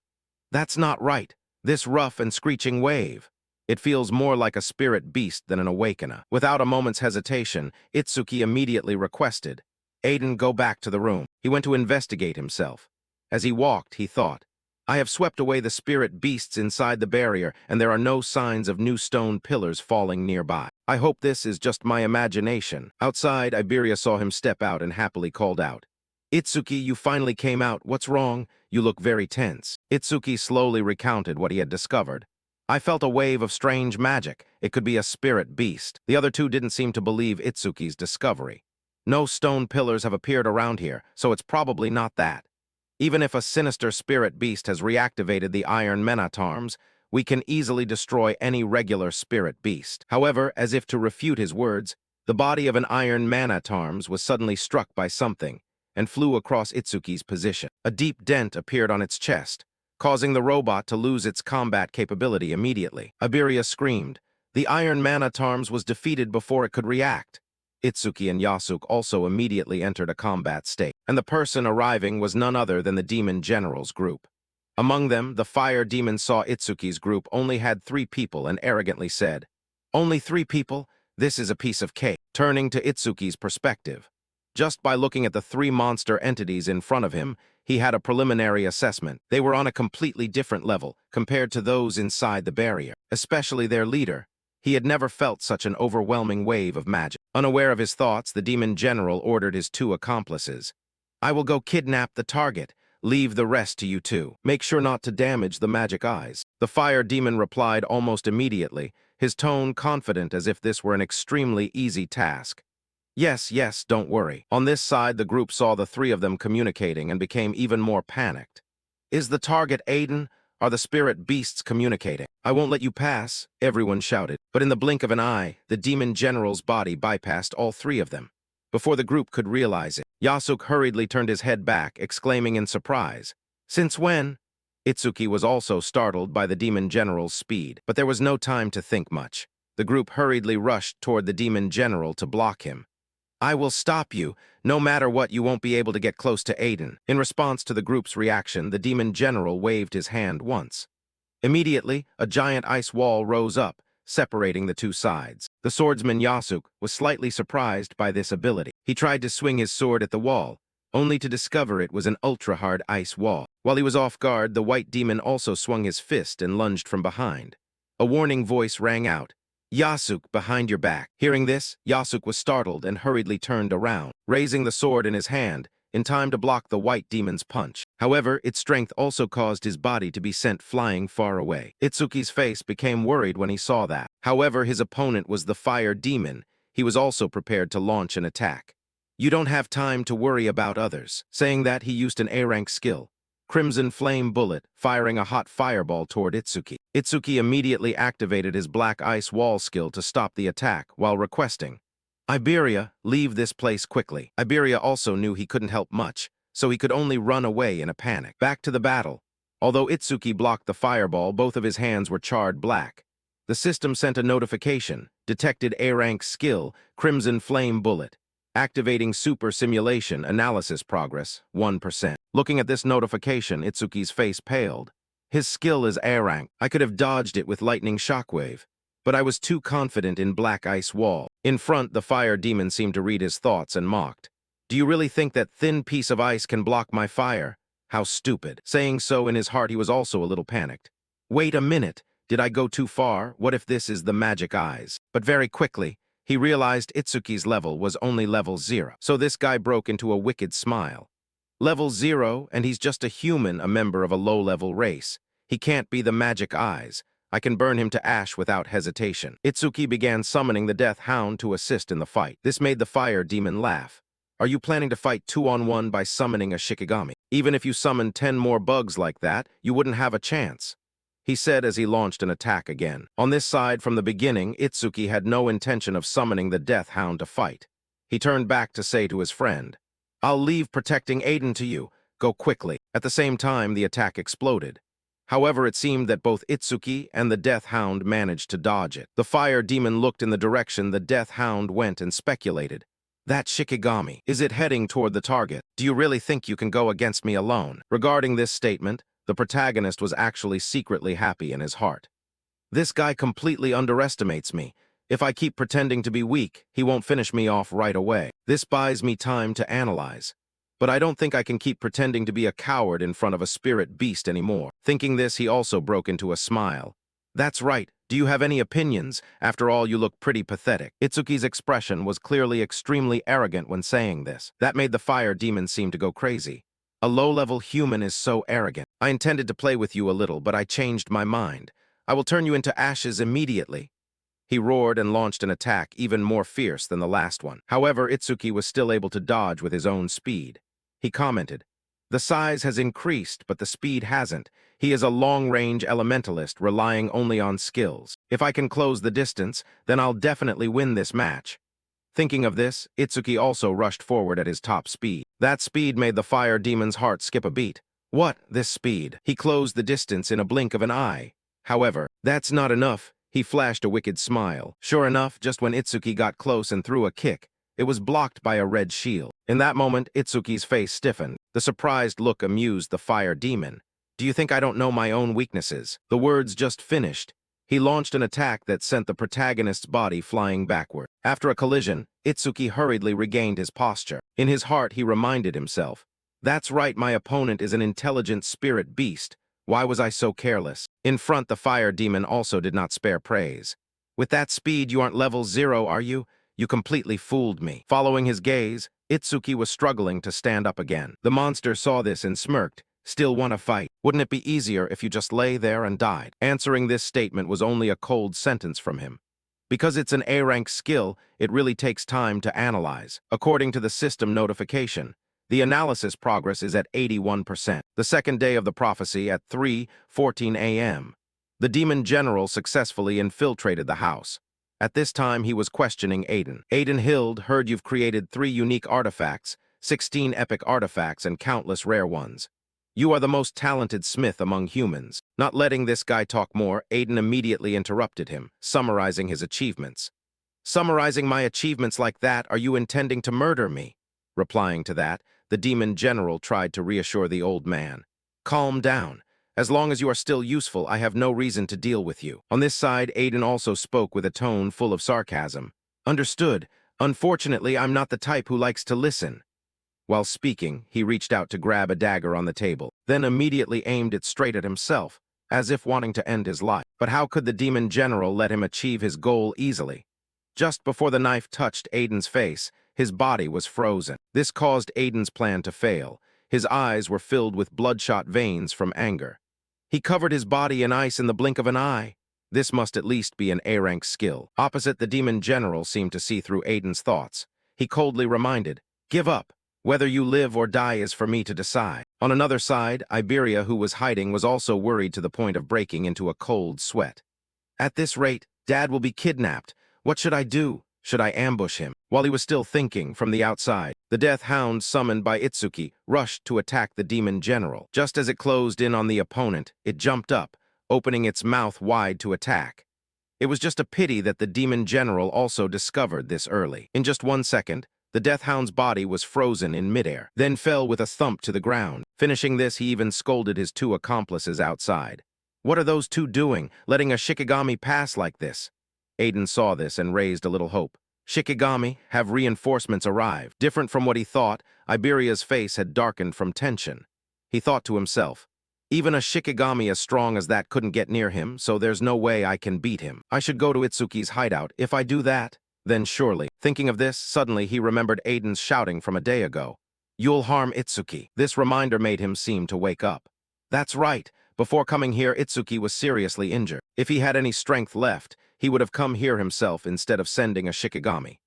"That's not right. This rough and screeching wave. It feels more like a spirit beast than an awakener." Without a moment's hesitation, Itsuki immediately requested, "Aiden, go back to the room." He went to investigate himself. As he walked, he thought, "I have swept away the spirit beasts inside the barrier, and there are no signs of new stone pillars falling nearby. I hope this is just my imagination." Outside, Iberia saw him step out and happily called out, "Itsuki, you finally came out. What's wrong? You look very tense." Itsuki slowly recounted what he had discovered. I felt a wave of strange magic. It could be a spirit beast. The other two didn't seem to believe Itsuki's discovery. No stone pillars have appeared around here, so it's probably not that. Even if a sinister spirit beast has reactivated the iron menatarms, we can easily destroy any regular spirit beast. However, as if to refute his words, the body of an iron manatarms was suddenly struck by something and flew across Itsuki's position. A deep dent appeared on its chest, causing the robot to lose its combat capability immediately. Iberia screamed. The iron manatarms was defeated before it could react. Itsuki and Yasuk also immediately entered a combat state, and the person arriving was none other than the Demon General's group. Among them, the fire demon saw Itsuki's group only had 3 people and arrogantly said, "Only 3 people? This is a piece of cake." Turning to Itsuki's perspective. Just by looking at the 3 monster entities in front of him, he had a preliminary assessment. They were on a completely different level compared to those inside the barrier, especially their leader. He had never felt such an overwhelming wave of magic. Unaware of his thoughts, the Demon General ordered his 2 accomplices. "I will go kidnap the target. Leave the rest to you two. Make sure not to damage the magic eyes." The fire demon replied almost immediately, his tone confident as if this were an extremely easy task. "Yes, yes, don't worry." On this side, the group saw the 3 of them communicating and became even more panicked. "Is the target Aiden? Are the spirit beasts communicating?" "I won't let you pass," everyone shouted. But in the blink of an eye, the Demon General's body bypassed all 3 of them. Before the group could realize it, Yasuk hurriedly turned his head back, exclaiming in surprise, "Since when?" Itsuki was also startled by the Demon General's speed, but there was no time to think much. The group hurriedly rushed toward the Demon General to block him. "I will stop you. No matter what, you won't be able to get close to Aiden." In response to the group's reaction, the Demon General waved his hand once. Immediately, a giant ice wall rose up, separating the 2 sides. The swordsman Yasuk was slightly surprised by this ability. He tried to swing his sword at the wall, only to discover it was an ultra-hard ice wall. While he was off guard, the white demon also swung his fist and lunged from behind. A warning voice rang out, "Yasuk, behind your back." Hearing this, Yasuk was startled and hurriedly turned around, raising the sword in his hand, in time to block the white demon's punch. However, its strength also caused his body to be sent flying far away. Itsuki's face became worried when he saw that. However, his opponent was the fire demon. He was also prepared to launch an attack. "You don't have time to worry about others." Saying that, he used an A-rank skill, Crimson Flame Bullet, firing a hot fireball toward Itsuki. Itsuki immediately activated his black ice wall skill to stop the attack while requesting, "Iberia, leave this place quickly." Iberia also knew he couldn't help much, so he could only run away in a panic. Back to the battle. Although Itsuki blocked the fireball, both of his hands were charred black. The system sent a notification, detected A-rank skill, Crimson Flame Bullet. Activating super simulation, analysis progress, 1%. Looking at this notification, Itsuki's face paled. His skill is A-rank. I could have dodged it with lightning shockwave, but I was too confident in black ice wall. In front, the fire demon seemed to read his thoughts and mocked. "Do you really think that thin piece of ice can block my fire? How stupid." Saying so, in his heart he was also a little panicked. "Wait a minute. Did I go too far? What if this is the magic eyes?" But very quickly, he realized Itsuki's level was only level 0. So this guy broke into a wicked smile. Level 0, and he's just a human, a member of a low-level race. He can't be the magic eyes. I can burn him to ash without hesitation. Itsuki began summoning the Death Hound to assist in the fight. This made the fire demon laugh. "Are you planning to fight 2-on-1 by summoning a Shikigami? Even if you summoned 10 more bugs like that, you wouldn't have a chance," he said as he launched an attack again. On this side, from the beginning, Itsuki had no intention of summoning the Death Hound to fight. He turned back to say to his friend, "I'll leave protecting Aiden to you. Go quickly." At the same time, the attack exploded. However, it seemed that both Itsuki and the Death Hound managed to dodge it. The fire demon looked in the direction the Death Hound went and speculated, "That Shikigami, is it heading toward the target? Do you really think you can go against me alone?" Regarding this statement, the protagonist was actually secretly happy in his heart. "This guy completely underestimates me. If I keep pretending to be weak, he won't finish me off right away. This buys me time to analyze. But I don't think I can keep pretending to be a coward in front of a spirit beast anymore." Thinking this, he also broke into a smile. "That's right. Do you have any opinions? After all, you look pretty pathetic." Itsuki's expression was clearly extremely arrogant when saying this. That made the fire demon seem to go crazy. A low-level human is so arrogant. "I intended to play with you a little, but I changed my mind. I will turn you into ashes immediately. He roared and launched an attack even more fierce than the last one. However, Itsuki was still able to dodge with his own speed. He commented, "The size has increased, but the speed hasn't. He is a long-range elementalist relying only on skills. If I can close the distance, then I'll definitely win this match." Thinking of this, Itsuki also rushed forward at his top speed. That speed made the fire demon's heart skip a beat. What, this speed? He closed the distance in a blink of an eye. However, that's not enough. He flashed a wicked smile. Sure enough, just when Itsuki got close and threw a kick, it was blocked by a red shield. In that moment, Itsuki's face stiffened. The surprised look amused the fire demon. "Do you think I don't know my own weaknesses?" The words just finished. He launched an attack that sent the protagonist's body flying backward. After a collision, Itsuki hurriedly regained his posture. In his heart, he reminded himself, "That's right, my opponent is an intelligent spirit beast. Why was I so careless?" In front, the fire demon also did not spare praise. "With that speed, you aren't level 0, are you? You completely fooled me." Following his gaze, Itsuki was struggling to stand up again. The monster saw this and smirked. "Still want to fight? Wouldn't it be easier if you just lay there and died?" Answering this statement was only a cold sentence from him. Because it's an A-rank skill, it really takes time to analyze. According to the system notification, the analysis progress is at 81%. The second day of the prophecy at 3:14 a.m. The demon general successfully infiltrated the house. At this time, he was questioning Aiden. "Aiden Hild, heard you've created 3 unique artifacts, 16 epic artifacts, and countless rare ones. You are the most talented smith among humans." Not letting this guy talk more, Aiden immediately interrupted him, summarizing his achievements. "Summarizing my achievements like that, are you intending to murder me?" Replying to that, the demon general tried to reassure the old man. "Calm down. As long as you are still useful, I have no reason to deal with you." On this side, Aiden also spoke with a tone full of sarcasm. "Understood. Unfortunately, I'm not the type who likes to listen." While speaking, he reached out to grab a dagger on the table, then immediately aimed it straight at himself, as if wanting to end his life. But how could the demon general let him achieve his goal easily? Just before the knife touched Aiden's face, his body was frozen. This caused Aiden's plan to fail. His eyes were filled with bloodshot veins from anger. He covered his body in ice in the blink of an eye. This must at least be an A-rank skill. Opposite, the demon general seemed to see through Aiden's thoughts. He coldly reminded, "Give up. Whether you live or die is for me to decide." On another side, Iberia, who was hiding, was also worried to the point of breaking into a cold sweat. "At this rate, Dad will be kidnapped. What should I do? Should I ambush him?" While he was still thinking, from the outside, the death hound summoned by Itsuki rushed to attack the demon general. Just as it closed in on the opponent, it jumped up, opening its mouth wide to attack. It was just a pity that the demon general also discovered this early. In just 1 second, the death hound's body was frozen in midair, then fell with a thump to the ground. Finishing this, he even scolded his 2 accomplices outside. "What are those 2 doing, letting a Shikigami pass like this?" Aiden saw this and raised a little hope. "Shikigami, have reinforcements arrived?" Different from what he thought, Iberia's face had darkened from tension. He thought to himself, "Even a Shikigami as strong as that couldn't get near him, so there's no way I can beat him. I should go to Itsuki's hideout. If I do that, then surely." Thinking of this, suddenly he remembered Aiden's shouting from a day ago. "You'll harm Itsuki." This reminder made him seem to wake up. That's right. Before coming here, Itsuki was seriously injured. If he had any strength left, he would have come here himself instead of sending a Shikigami.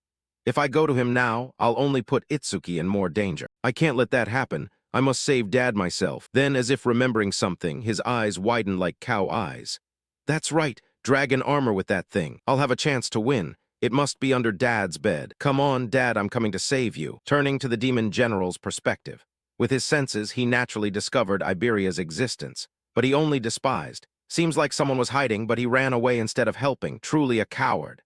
If I go to him now, I'll only put Itsuki in more danger. I can't let that happen. I must save Dad myself. Then, as if remembering something, his eyes widened like cow eyes. That's right. Dragon armor with that thing. I'll have a chance to win. It must be under Dad's bed. Come on, Dad, I'm coming to save you. Turning to the demon general's perspective. With his senses, he naturally discovered Iberia's existence, but he only despised. Seems like someone was hiding, but he ran away instead of helping. Truly a coward.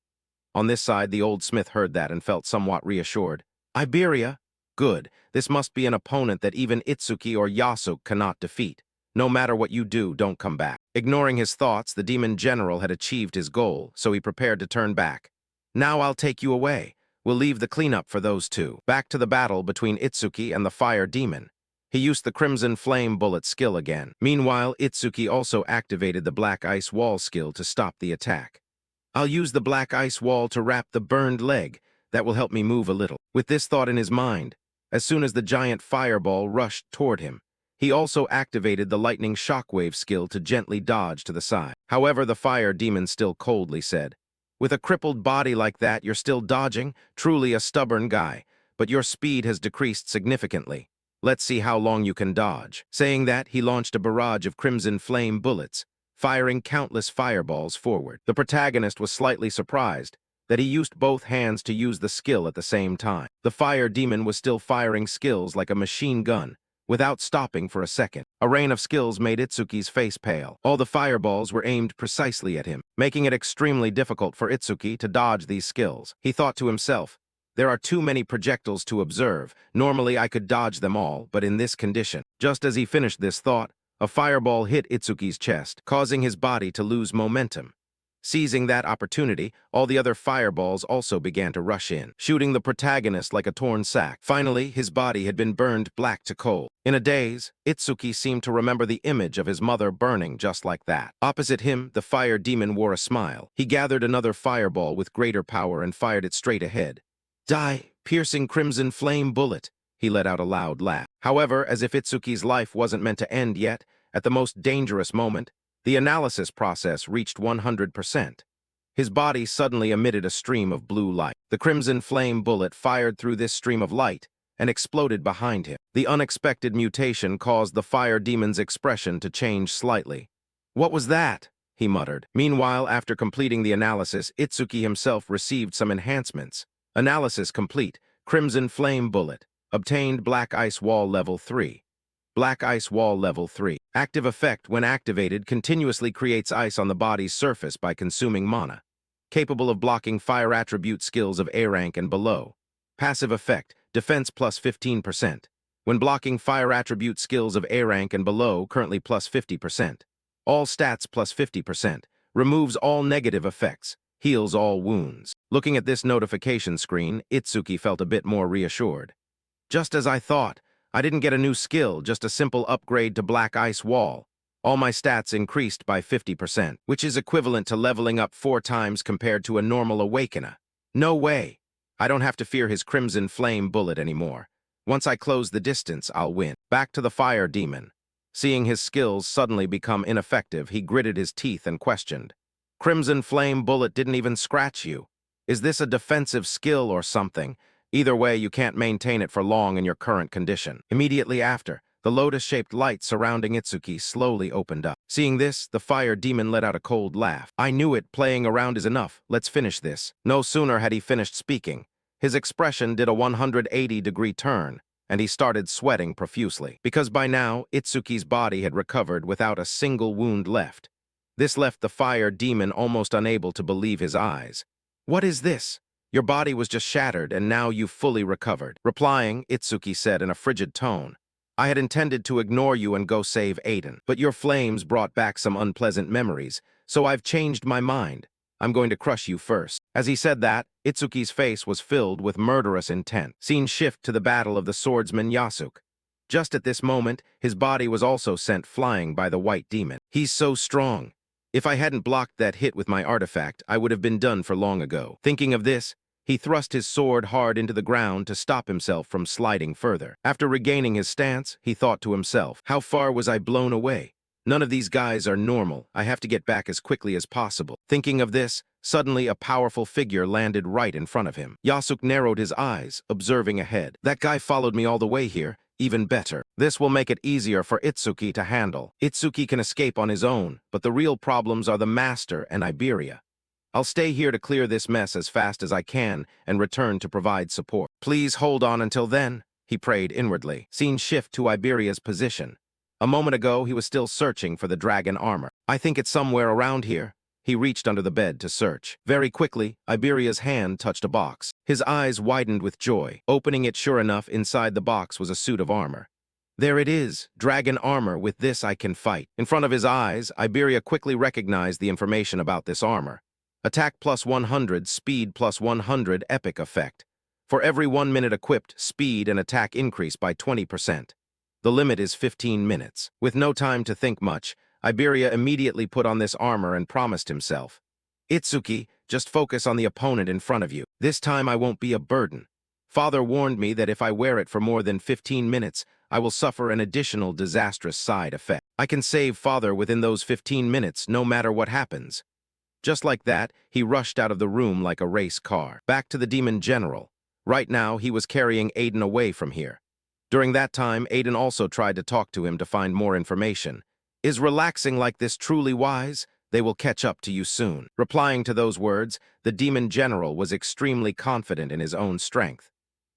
On this side, the old smith heard that and felt somewhat reassured. "Iberia? Good. This must be an opponent that even Itsuki or Yasuk cannot defeat. No matter what you do, don't come back." Ignoring his thoughts, the demon general had achieved his goal, so he prepared to turn back. "Now I'll take you away. We'll leave the cleanup for those 2. Back to the battle between Itsuki and the fire demon. He used the Crimson Flame Bullet skill again. Meanwhile, Itsuki also activated the Black Ice Wall skill to stop the attack. "I'll use the Black Ice Wall to wrap the burned leg. That will help me move a little." With this thought in his mind, as soon as the giant fireball rushed toward him, he also activated the Lightning Shockwave skill to gently dodge to the side. However, the fire demon still coldly said, "With a crippled body like that, you're still dodging? Truly a stubborn guy, but your speed has decreased significantly. Let's see how long you can dodge." Saying that, he launched a barrage of crimson flame bullets, firing countless fireballs forward. The protagonist was slightly surprised that he used both hands to use the skill at the same time. The fire demon was still firing skills like a machine gun, without stopping for a second. A rain of skills made Itsuki's face pale. All the fireballs were aimed precisely at him, making it extremely difficult for Itsuki to dodge these skills. He thought to himself, "There are too many projectiles to observe. Normally I could dodge them all, but in this condition." Just as he finished this thought, a fireball hit Itsuki's chest, causing his body to lose momentum. Seizing that opportunity, all the other fireballs also began to rush in, shooting the protagonist like a torn sack. Finally, his body had been burned black to coal. In a daze, Itsuki seemed to remember the image of his mother burning just like that. Opposite him, the fire demon wore a smile. He gathered another fireball with greater power and fired it straight ahead. "Die, piercing crimson flame bullet," he let out a loud laugh. However, as if Itsuki's life wasn't meant to end yet, at the most dangerous moment, the analysis process reached 100%. His body suddenly emitted a stream of blue light. The crimson flame bullet fired through this stream of light and exploded behind him. The unexpected mutation caused the fire demon's expression to change slightly. "What was that?" he muttered. Meanwhile, after completing the analysis, Itsuki himself received some enhancements. Analysis complete. Crimson flame bullet. Obtained Black Ice Wall Level 3. Black Ice Wall Level 3. Active effect, when activated, continuously creates ice on the body's surface by consuming mana. Capable of blocking fire attribute skills of A rank and below. Passive effect, defense plus 15%. When blocking fire attribute skills of A rank and below, currently plus 50%. All stats plus 50%. Removes all negative effects. Heals all wounds. Looking at this notification screen, Itsuki felt a bit more reassured. Just as I thought. I didn't get a new skill, just a simple upgrade to Black Ice Wall. All my stats increased by 50%, which is equivalent to leveling up 4 times compared to a normal Awakener. No way. I don't have to fear his crimson flame bullet anymore. Once I close the distance, I'll win. Back to the fire demon. Seeing his skills suddenly become ineffective, he gritted his teeth and questioned. "Crimson flame bullet didn't even scratch you. Is this a defensive skill or something? Either way, you can't maintain it for long in your current condition." Immediately after, the lotus-shaped light surrounding Itsuki slowly opened up. Seeing this, the fire demon let out a cold laugh. "I knew it, playing around is enough. Let's finish this." No sooner had he finished speaking, his expression did a 180-degree turn, and he started sweating profusely. Because by now, Itsuki's body had recovered without a single wound left. This left the fire demon almost unable to believe his eyes. "What is this? Your body was just shattered, and now you've fully recovered." Replying, Itsuki said in a frigid tone, "I had intended to ignore you and go save Aiden, but your flames brought back some unpleasant memories, so I've changed my mind. I'm going to crush you first." As he said that, Itsuki's face was filled with murderous intent. Scene shift to the battle of the swordsman Yasuke. Just at this moment, his body was also sent flying by the white demon. "He's so strong. If I hadn't blocked that hit with my artifact, I would have been done for long ago." Thinking of this, he thrust his sword hard into the ground to stop himself from sliding further. After regaining his stance, he thought to himself, "How far was I blown away? None of these guys are normal. I have to get back as quickly as possible." Thinking of this, suddenly a powerful figure landed right in front of him. Yasuke narrowed his eyes, observing ahead. "That guy followed me all the way here. Even better. This will make it easier for Itsuki to handle. Itsuki can escape on his own, but the real problems are the Master and Iberia. I'll stay here to clear this mess as fast as I can and return to provide support. Please hold on until then," he prayed inwardly. Scene shift to Iberia's position. A moment ago, he was still searching for the dragon armor. "I think it's somewhere around here." He reached under the bed to search. Very quickly, Iberia's hand touched a box. His eyes widened with joy. Opening it, sure enough, inside the box was a suit of armor. "There it is, dragon armor. With this I can fight." In front of his eyes, Iberia quickly recognized the information about this armor. Attack plus 100, speed plus 100, epic effect. For every 1 minute equipped, speed and attack increase by 20%. The limit is 15 minutes. With no time to think much, Iberia immediately put on this armor and promised himself, "Itsuki, just focus on the opponent in front of you. This time I won't be a burden. Father warned me that if I wear it for more than 15 minutes, I will suffer an additional disastrous side effect. I can save father within those 15 minutes, no matter what happens. Just like that, he rushed out of the room like a race car. Back to the demon general. Right now, he was carrying Aiden away from here. During that time, Aiden also tried to talk to him to find more information. Is relaxing like this truly wise? They will catch up to you soon. Replying to those words, the demon general was extremely confident in his own strength.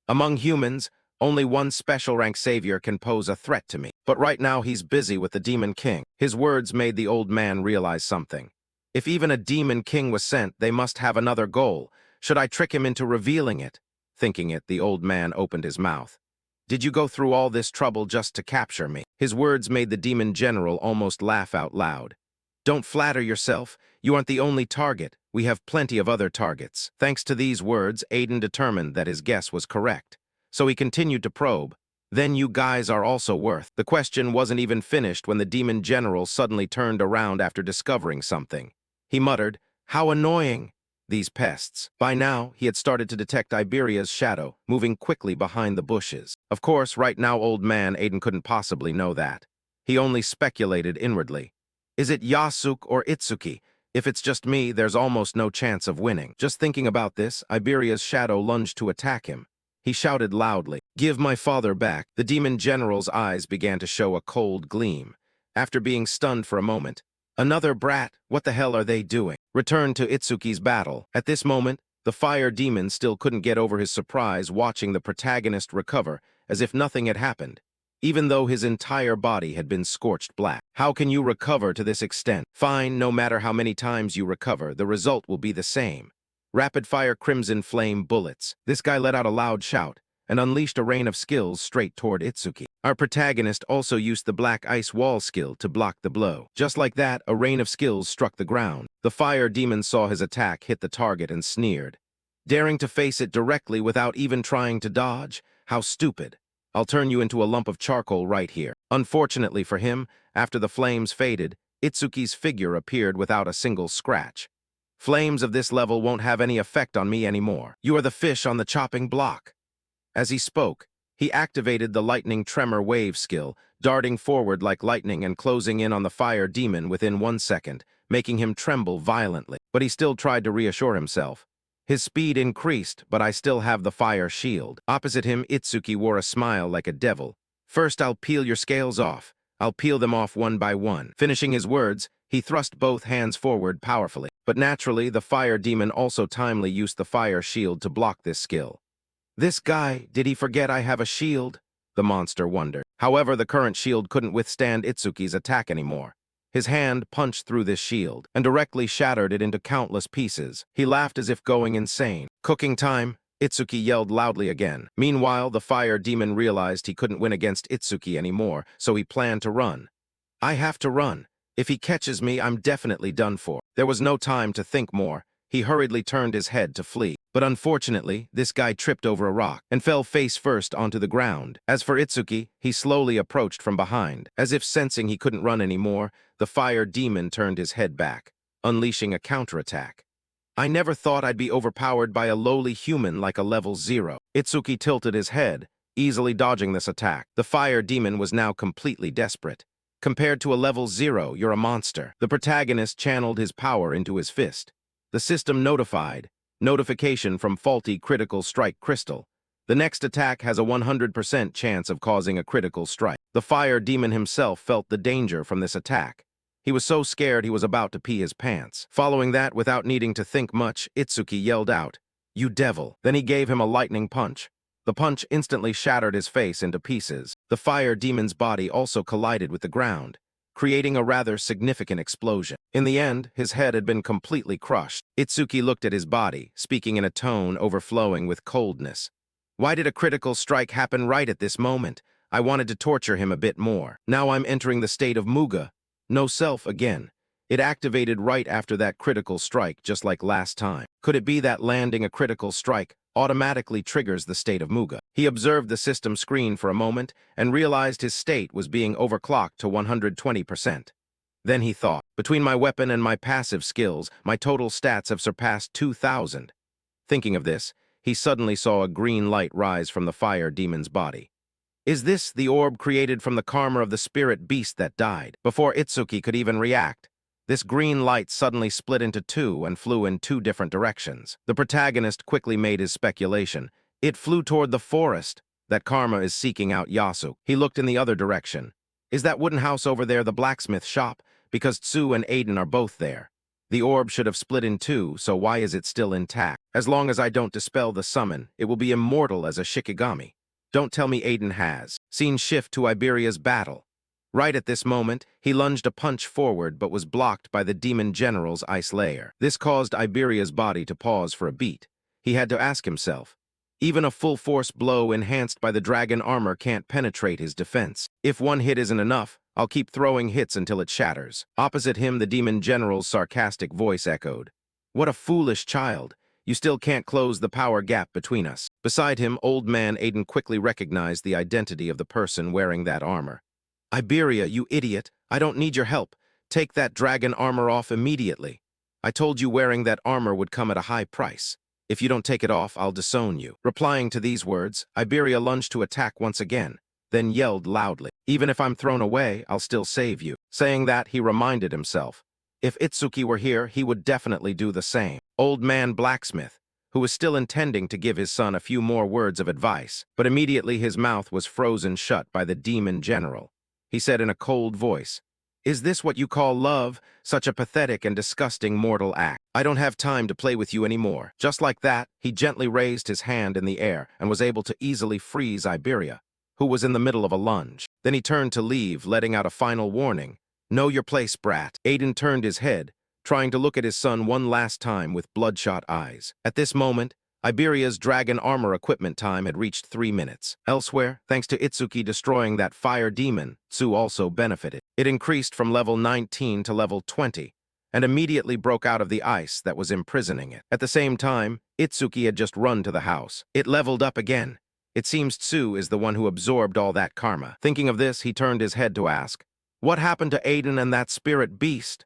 Among humans, only one special rank savior can pose a threat to me. But right now he's busy with the demon king. His words made the old man realize something. If even a demon king was sent, they must have another goal. Should I trick him into revealing it? Thinking it, the old man opened his mouth. Did you go through all this trouble just to capture me? His words made the demon general almost laugh out loud. Don't flatter yourself. You aren't the only target. We have plenty of other targets. Thanks to these words, Aiden determined that his guess was correct. So he continued to probe. Then you guys are also worth. The question wasn't even finished when the demon general suddenly turned around after discovering something. He muttered, "How annoying! These pests." By now, he had started to detect Iberia's shadow, moving quickly behind the bushes. Of course, right now, old man Aiden couldn't possibly know that. He only speculated inwardly. Is it Yasuke or Itsuki? If it's just me, there's almost no chance of winning. Just thinking about this, Iberia's shadow lunged to attack him. He shouted loudly, "Give my father back." The demon general's eyes began to show a cold gleam. After being stunned for a moment, "Another brat, what the hell are they doing?" Returned to Itsuki's battle. At this moment, the fire demon still couldn't get over his surprise watching the protagonist recover as if nothing had happened, even though his entire body had been scorched black. How can you recover to this extent? Fine, no matter how many times you recover, the result will be the same. Rapid-fire crimson flame bullets. This guy let out a loud shout and unleashed a rain of skills straight toward Itsuki. Our protagonist also used the black ice wall skill to block the blow. Just like that, a rain of skills struck the ground. The fire demon saw his attack hit the target and sneered. Daring to face it directly without even trying to dodge? How stupid. I'll turn you into a lump of charcoal right here. Unfortunately for him, after the flames faded, Itsuki's figure appeared without a single scratch. Flames of this level won't have any effect on me anymore. You are the fish on the chopping block. As he spoke, he activated the lightning tremor wave skill, darting forward like lightning and closing in on the fire demon within 1 second, making him tremble violently. But he still tried to reassure himself. His speed increased, but I still have the fire shield. Opposite him, Itsuki wore a smile like a devil. First, I'll peel your scales off. I'll peel them off one by one. Finishing his words, he thrust both hands forward powerfully. But naturally, the fire demon also timely used the fire shield to block this skill. This guy, did he forget I have a shield? The monster wondered. However, the current shield couldn't withstand Itsuki's attack anymore. His hand punched through this shield and directly shattered it into countless pieces. He laughed as if going insane. Cooking time, Itsuki yelled loudly again. Meanwhile, the fire demon realized he couldn't win against Itsuki anymore, so he planned to run. I have to run. If he catches me, I'm definitely done for. There was no time to think more. He hurriedly turned his head to flee. But unfortunately, this guy tripped over a rock and fell face first onto the ground. As for Itsuki, he slowly approached from behind. As if sensing he couldn't run anymore, the fire demon turned his head back, unleashing a counterattack. I never thought I'd be overpowered by a lowly human like a level 0. Itsuki tilted his head, easily dodging this attack. The fire demon was now completely desperate. Compared to a level 0, you're a monster. The protagonist channeled his power into his fist. The system notified. Notification from faulty critical strike crystal. The next attack has a 100% chance of causing a critical strike. The fire demon himself felt the danger from this attack. He was so scared he was about to pee his pants. Following that, without needing to think much, Itsuki yelled out, "You devil!" Then he gave him a lightning punch. The punch instantly shattered his face into pieces. The fire demon's body also collided with the ground, creating a rather significant explosion. In the end, his head had been completely crushed. Itsuki looked at his body, speaking in a tone overflowing with coldness. Why did a critical strike happen right at this moment? I wanted to torture him a bit more. Now I'm entering the state of Muga. No self again. It activated right after that critical strike, just like last time. Could it be that landing a critical strike automatically triggers the state of Muga? He observed the system screen for a moment and realized his state was being overclocked to 120%. Then he thought, between my weapon and my passive skills, my total stats have surpassed 2,000. Thinking of this, he suddenly saw a green light rise from the fire demon's body. Is this the orb created from the karma of the spirit beast that died? Before Itsuki could even react, this green light suddenly split into two and flew in two different directions. The protagonist quickly made his speculation. It flew toward the forest. That karma is seeking out Yasuke. He looked in the other direction. Is that wooden house over there the blacksmith shop? Because Tsu and Aiden are both there. The orb should have split in two, so why is it still intact? As long as I don't dispel the summon, it will be immortal as a Shikigami. Don't tell me Aiden has. Scene shift to Iberia's battle. Right at this moment, he lunged a punch forward but was blocked by the demon general's ice layer. This caused Iberia's body to pause for a beat. He had to ask himself, even a full-force blow enhanced by the dragon armor can't penetrate his defense. If one hit isn't enough, I'll keep throwing hits until it shatters. Opposite him, the demon general's sarcastic voice echoed. What a foolish child. You still can't close the power gap between us. Beside him, old man Aiden quickly recognized the identity of the person wearing that armor. Iberia, you idiot. I don't need your help. Take that dragon armor off immediately. I told you wearing that armor would come at a high price. If you don't take it off, I'll disown you. Replying to these words, Iberia lunged to attack once again, then yelled loudly. Even if I'm thrown away, I'll still save you. Saying that, he reminded himself. If Itsuki were here, he would definitely do the same. Old man blacksmith, who was still intending to give his son a few more words of advice, but immediately his mouth was frozen shut by the demon general. He said in a cold voice, "Is this what you call love? Such a pathetic and disgusting mortal act. I don't have time to play with you anymore." Just like that, he gently raised his hand in the air and was able to easily freeze Iberia, who was in the middle of a lunge. Then he turned to leave, letting out a final warning. "Know your place, brat." Aiden turned his head, trying to look at his son one last time with bloodshot eyes. At this moment, Iberia's dragon armor equipment time had reached 3 minutes. Elsewhere, thanks to Itsuki destroying that fire demon, Tsu also benefited. It increased from level 19 to level 20, and immediately broke out of the ice that was imprisoning it. At the same time, Itsuki had just run to the house. It leveled up again. It seems Tsu is the one who absorbed all that karma. Thinking of this, he turned his head to ask, "What happened to Aiden and that spirit beast?"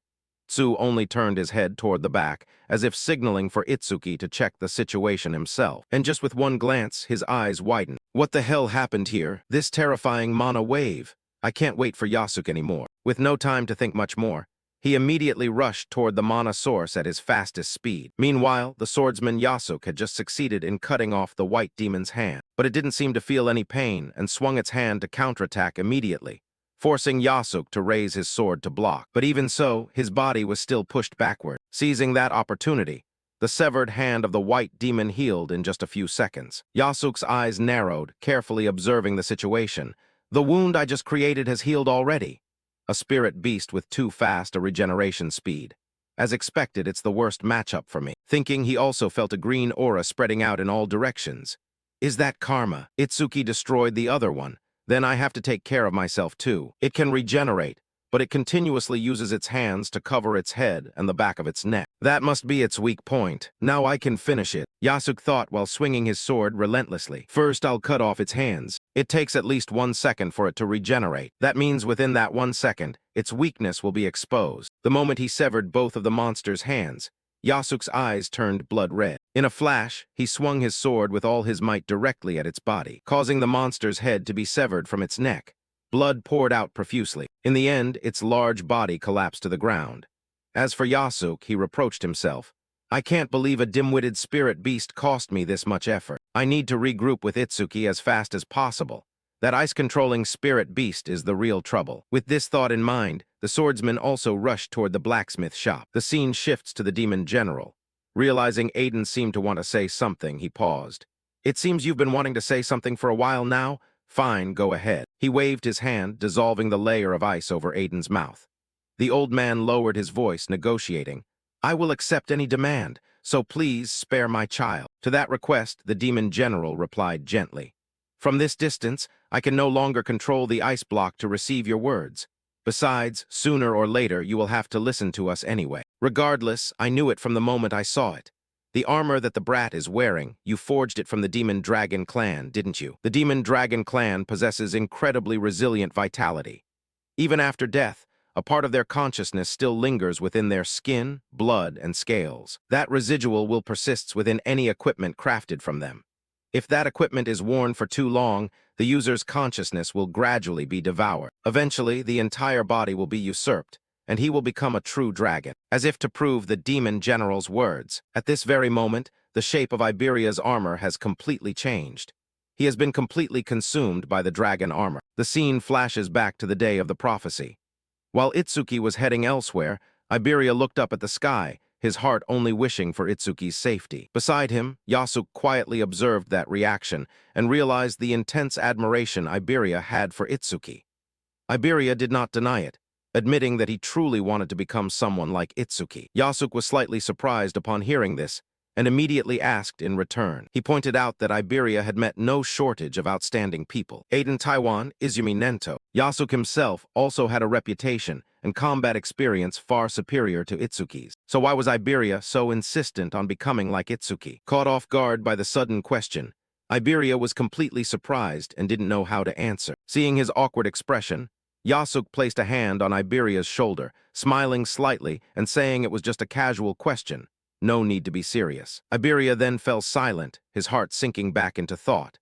Tsu only turned his head toward the back, as if signaling for Itsuki to check the situation himself. And just with one glance, his eyes widened. What the hell happened here? This terrifying mana wave. I can't wait for Yasuke anymore. With no time to think much more, he immediately rushed toward the mana source at his fastest speed. Meanwhile, the swordsman Yasuke had just succeeded in cutting off the white demon's hand, but it didn't seem to feel any pain and swung its hand to counterattack immediately, forcing Yasuke to raise his sword to block. But even so, his body was still pushed backward. Seizing that opportunity, the severed hand of the white demon healed in just a few seconds. Yasuke's eyes narrowed, carefully observing the situation. The wound I just created has healed already. A spirit beast with too fast a regeneration speed. As expected, it's the worst matchup for me. Thinking, he also felt a green aura spreading out in all directions. Is that karma? Itsuki destroyed the other one. Then I have to take care of myself too. It can regenerate, but it continuously uses its hands to cover its head and the back of its neck. That must be its weak point. Now I can finish it, Yasuke thought while swinging his sword relentlessly. First, I'll cut off its hands. It takes at least 1 second for it to regenerate. That means within that 1 second, its weakness will be exposed. The moment he severed both of the monster's hands, Yasuke's eyes turned blood red. In a flash, he swung his sword with all his might directly at its body, causing the monster's head to be severed from its neck. Blood poured out profusely. In the end, its large body collapsed to the ground. As for Yasuke, he reproached himself. I can't believe a dim-witted spirit beast cost me this much effort. I need to regroup with Itsuki as fast as possible. That ice-controlling spirit beast is the real trouble. With this thought in mind, the swordsman also rushed toward the blacksmith shop. The scene shifts to the demon general. Realizing Aiden seemed to want to say something, he paused. It seems you've been wanting to say something for a while now. Fine, go ahead. He waved his hand, dissolving the layer of ice over Aiden's mouth. The old man lowered his voice, negotiating. I will accept any demand, so please spare my child. To that request, the demon general replied gently. From this distance, I can no longer control the ice block to receive your words. Besides, sooner or later, you will have to listen to us anyway. Regardless, I knew it from the moment I saw it. The armor that the brat is wearing, you forged it from the Demon Dragon clan, didn't you? The Demon Dragon clan possesses incredibly resilient vitality. Even after death, a part of their consciousness still lingers within their skin, blood, and scales. That residual will persist within any equipment crafted from them. If that equipment is worn for too long, The user's consciousness will gradually be devoured. Eventually, the entire body will be usurped, and he will become a true dragon. As if to prove the demon general's words, at this very moment, the shape of Iberia's armor has completely changed. He has been completely consumed by the dragon armor. The scene flashes back to the day of the prophecy. While Itsuki was heading elsewhere, Iberia looked up at the sky, his heart only wishing for Itsuki's safety. Beside him, Yasuk quietly observed that reaction and realized the intense admiration Iberia had for Itsuki. Iberia did not deny it, admitting that he truly wanted to become someone like Itsuki. Yasuk was slightly surprised upon hearing this, and immediately asked in return. He pointed out that Iberia had met no shortage of outstanding people. Aiden Taiwan, Izumi Nento. Yasuk himself also had a reputation and combat experience far superior to Itsuki's. So why was Iberia so insistent on becoming like Itsuki? Caught off guard by the sudden question, Iberia was completely surprised and didn't know how to answer. Seeing his awkward expression, Yasuk placed a hand on Iberia's shoulder, smiling slightly and saying it was just a casual question. No need to be serious. Iberia then fell silent, his heart sinking back into thought.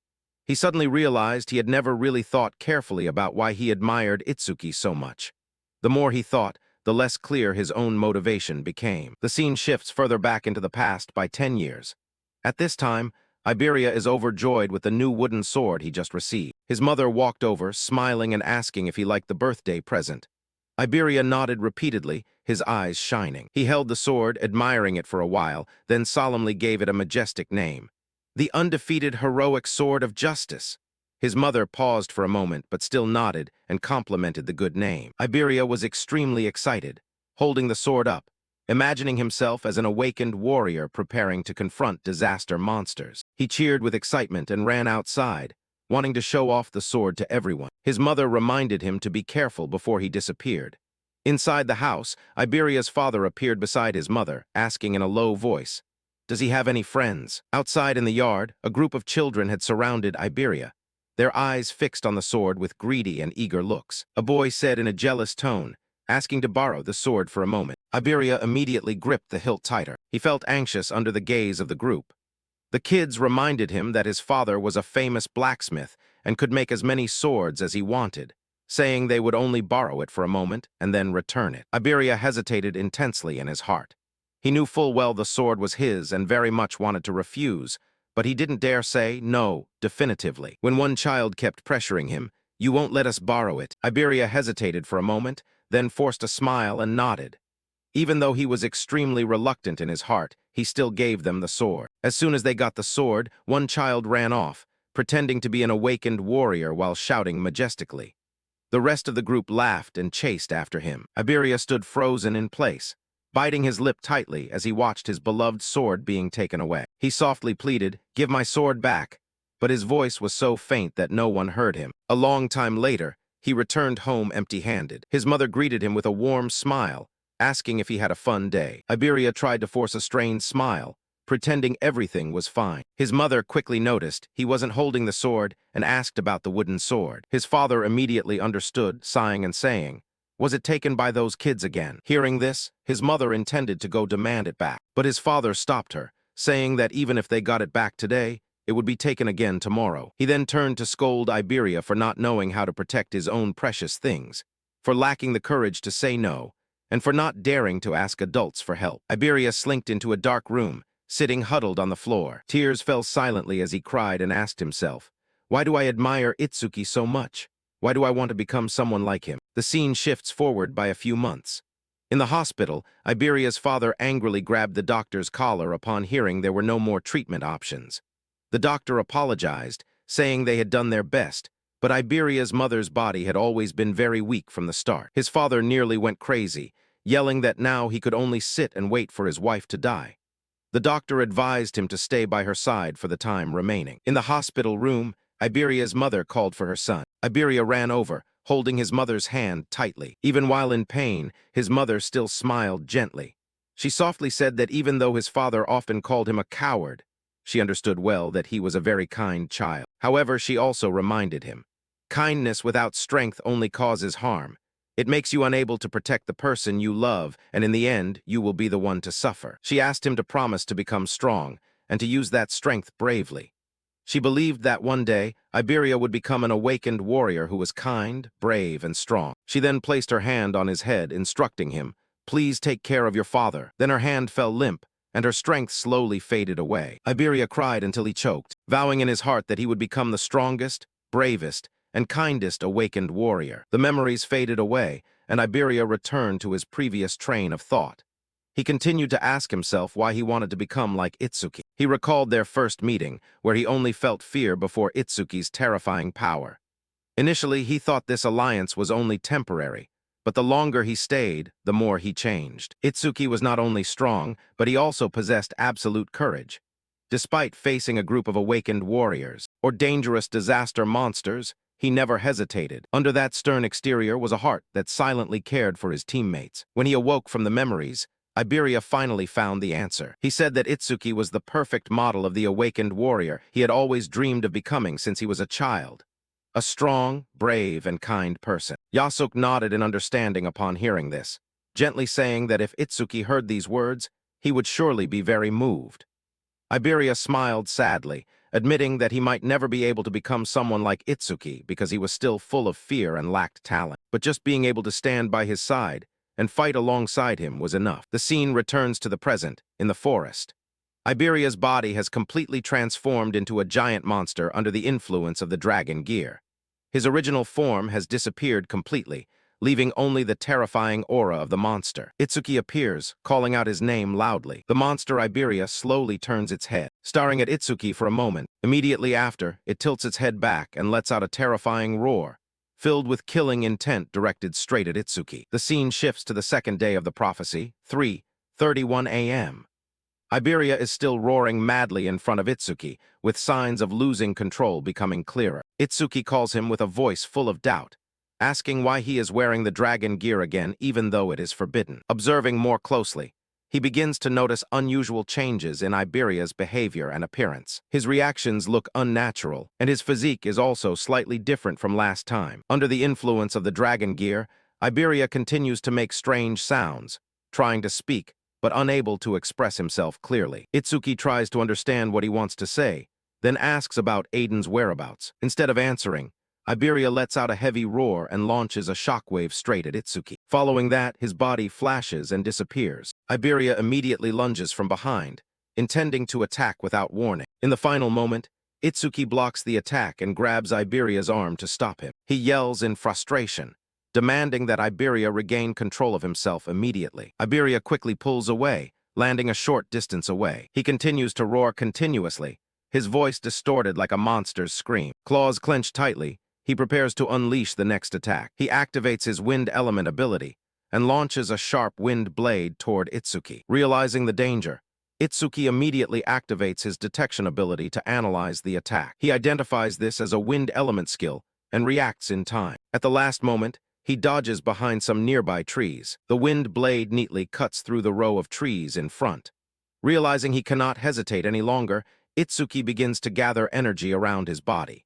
He suddenly realized he had never really thought carefully about why he admired Itsuki so much. The more he thought, the less clear his own motivation became. The scene shifts further back into the past by 10 years. At this time, Iberia is overjoyed with the new wooden sword he just received. His mother walked over, smiling and asking if he liked the birthday present. Iberia nodded repeatedly, his eyes shining. He held the sword, admiring it for a while, then solemnly gave it a majestic name. The undefeated heroic sword of justice. His mother paused for a moment, but still nodded and complimented the good name. Iberia was extremely excited, holding the sword up, imagining himself as an awakened warrior preparing to confront disaster monsters. He cheered with excitement and ran outside, wanting to show off the sword to everyone. His mother reminded him to be careful before he disappeared. Inside the house, Iberia's father appeared beside his mother, asking in a low voice, "Does he have any friends?" Outside in the yard, a group of children had surrounded Iberia, their eyes fixed on the sword with greedy and eager looks. A boy said in a jealous tone, asking to borrow the sword for a moment. Iberia immediately gripped the hilt tighter. He felt anxious under the gaze of the group. The kids reminded him that his father was a famous blacksmith and could make as many swords as he wanted, saying they would only borrow it for a moment and then return it. Iberia hesitated intensely in his heart. He knew full well the sword was his and very much wanted to refuse, but he didn't dare say no definitively. When one child kept pressuring him, "You won't let us borrow it," Iberia hesitated for a moment, then forced a smile and nodded. Even though he was extremely reluctant in his heart, he still gave them the sword. As soon as they got the sword, one child ran off, pretending to be an awakened warrior while shouting majestically. The rest of the group laughed and chased after him. Iberia stood frozen in place, biting his lip tightly as he watched his beloved sword being taken away. He softly pleaded, "Give my sword back," but his voice was so faint that no one heard him. A long time later, he returned home empty-handed. His mother greeted him with a warm smile, asking if he had a fun day. Iberia tried to force a strained smile, pretending everything was fine. His mother quickly noticed he wasn't holding the sword and asked about the wooden sword. His father immediately understood, sighing and saying, "Was it taken by those kids again?" Hearing this, his mother intended to go demand it back, but his father stopped her, saying that even if they got it back today, it would be taken again tomorrow. He then turned to scold Iberia for not knowing how to protect his own precious things, for lacking the courage to say no, and for not daring to ask adults for help. Iberia slinked into a dark room, sitting huddled on the floor. Tears fell silently as he cried and asked himself, "Why do I admire Itsuki so much? Why do I want to become someone like him?" The scene shifts forward by a few months. In the hospital, Iberia's father angrily grabbed the doctor's collar upon hearing there were no more treatment options. The doctor apologized, saying they had done their best, but Iberia's mother's body had always been very weak from the start. His father nearly went crazy, yelling that now he could only sit and wait for his wife to die. The doctor advised him to stay by her side for the time remaining. In the hospital room, Iberia's mother called for her son. Iberia ran over, holding his mother's hand tightly. Even while in pain, his mother still smiled gently. She softly said that even though his father often called him a coward, she understood well that he was a very kind child. However, she also reminded him, "Kindness without strength only causes harm. It makes you unable to protect the person you love, and in the end, you will be the one to suffer." She asked him to promise to become strong and to use that strength bravely. She believed that one day, Iberia would become an awakened warrior who was kind, brave, and strong. She then placed her hand on his head, instructing him, "Please take care of your father." Then her hand fell limp, and her strength slowly faded away. Iberia cried until he choked, vowing in his heart that he would become the strongest, bravest, and kindest awakened warrior. The memories faded away, and Iberia returned to his previous train of thought. He continued to ask himself why he wanted to become like Itsuki. He recalled their first meeting, where he only felt fear before Itsuki's terrifying power. Initially, he thought this alliance was only temporary, but the longer he stayed, the more he changed. Itsuki was not only strong, but he also possessed absolute courage. Despite facing a group of awakened warriors or dangerous disaster monsters, he never hesitated. Under that stern exterior was a heart that silently cared for his teammates. When he awoke from the memories, Iberia finally found the answer. He said that Itsuki was the perfect model of the awakened warrior he had always dreamed of becoming since he was a child. A strong, brave, and kind person. Yasuke nodded in understanding upon hearing this, gently saying that if Itsuki heard these words, he would surely be very moved. Iberia smiled sadly, admitting that he might never be able to become someone like Itsuki because he was still full of fear and lacked talent. But just being able to stand by his side and fight alongside him was enough. The scene returns to the present, in the forest. Iberia's body has completely transformed into a giant monster under the influence of the dragon gear. His original form has disappeared completely, leaving only the terrifying aura of the monster. Itsuki appears, calling out his name loudly. The monster Iberia slowly turns its head, staring at Itsuki for a moment. Immediately after, it tilts its head back and lets out a terrifying roar, filled with killing intent directed straight at Itsuki. The scene shifts to the second day of the prophecy, 3:31 a.m. Iberia is still roaring madly in front of Itsuki, with signs of losing control becoming clearer. Itsuki calls him with a voice full of doubt, asking why he is wearing the dragon gear again even though it is forbidden. Observing more closely, he begins to notice unusual changes in Iberia's behavior and appearance. His reactions look unnatural, and his physique is also slightly different from last time. Under the influence of the dragon gear, Iberia continues to make strange sounds, trying to speak, but unable to express himself clearly. Itsuki tries to understand what he wants to say, then asks about Aiden's whereabouts. Instead of answering, Iberia lets out a heavy roar and launches a shockwave straight at Itsuki. Following that, his body flashes and disappears. Iberia immediately lunges from behind, intending to attack without warning. In the final moment, Itsuki blocks the attack and grabs Iberia's arm to stop him. He yells in frustration, demanding that Iberia regain control of himself immediately. Iberia quickly pulls away, landing a short distance away. He continues to roar continuously, his voice distorted like a monster's scream. Claws clenched tightly, he prepares to unleash the next attack. He activates his wind element ability and launches a sharp wind blade toward Itsuki. Realizing the danger, Itsuki immediately activates his detection ability to analyze the attack. He identifies this as a wind element skill and reacts in time. At the last moment, he dodges behind some nearby trees. The wind blade neatly cuts through the row of trees in front. Realizing he cannot hesitate any longer, Itsuki begins to gather energy around his body.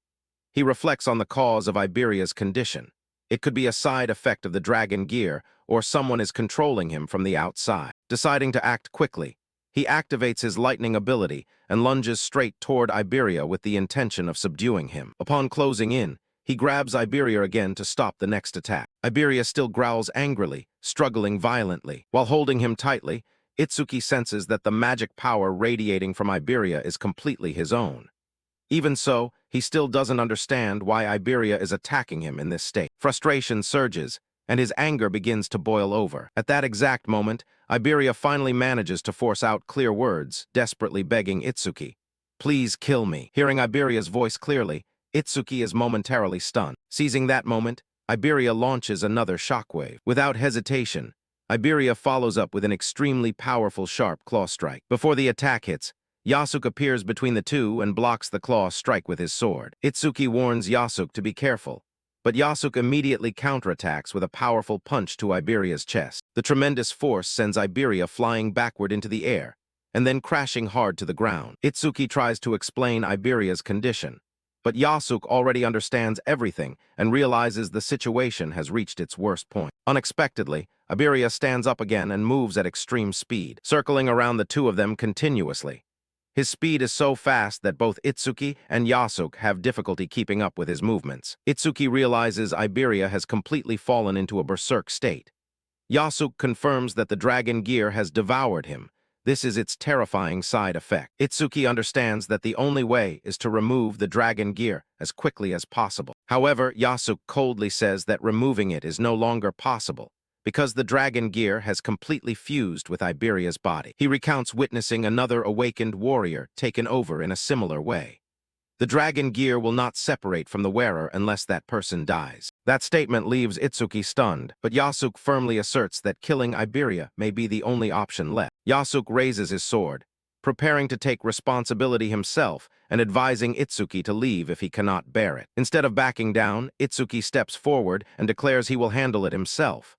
He reflects on the cause of Iberia's condition. It could be a side effect of the dragon gear, or someone is controlling him from the outside. Deciding to act quickly, he activates his lightning ability and lunges straight toward Iberia with the intention of subduing him. Upon closing in, he grabs Iberia again to stop the next attack. Iberia still growls angrily, struggling violently. While holding him tightly, Itsuki senses that the magic power radiating from Iberia is completely his own. Even so, he still doesn't understand why Iberia is attacking him in this state. Frustration surges, and his anger begins to boil over. At that exact moment, Iberia finally manages to force out clear words, desperately begging Itsuki, "Please kill me." Hearing Iberia's voice clearly, Itsuki is momentarily stunned. Seizing that moment, Iberia launches another shockwave. Without hesitation, Iberia follows up with an extremely powerful sharp claw strike. Before the attack hits, Yasuke appears between the two and blocks the claw strike with his sword. Itsuki warns Yasuke to be careful, but Yasuke immediately counterattacks with a powerful punch to Iberia's chest. The tremendous force sends Iberia flying backward into the air, and then crashing hard to the ground. Itsuki tries to explain Iberia's condition, but Yasuke already understands everything and realizes the situation has reached its worst point. Unexpectedly, Iberia stands up again and moves at extreme speed, circling around the two of them continuously. His speed is so fast that both Itsuki and Yasuke have difficulty keeping up with his movements. Itsuki realizes Iberia has completely fallen into a berserk state. Yasuke confirms that the dragon gear has devoured him. This is its terrifying side effect. Itsuki understands that the only way is to remove the dragon gear as quickly as possible. However, Yasuke coldly says that removing it is no longer possible because the dragon gear has completely fused with Iberia's body. He recounts witnessing another awakened warrior taken over in a similar way. The dragon gear will not separate from the wearer unless that person dies. That statement leaves Itsuki stunned, but Yasuke firmly asserts that killing Iberia may be the only option left. Yasuke raises his sword, preparing to take responsibility himself and advising Itsuki to leave if he cannot bear it. Instead of backing down, Itsuki steps forward and declares he will handle it himself.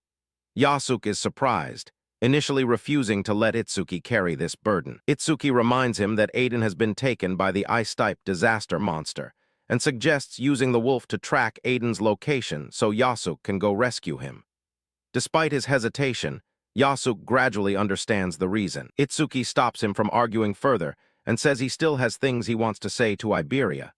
Yasuke is surprised, initially refusing to let Itsuki carry this burden. Itsuki reminds him that Aiden has been taken by the ice-type disaster monster and suggests using the wolf to track Aiden's location so Yasuke can go rescue him. Despite his hesitation, Yasuke gradually understands the reason. Itsuki stops him from arguing further and says he still has things he wants to say to Iberia.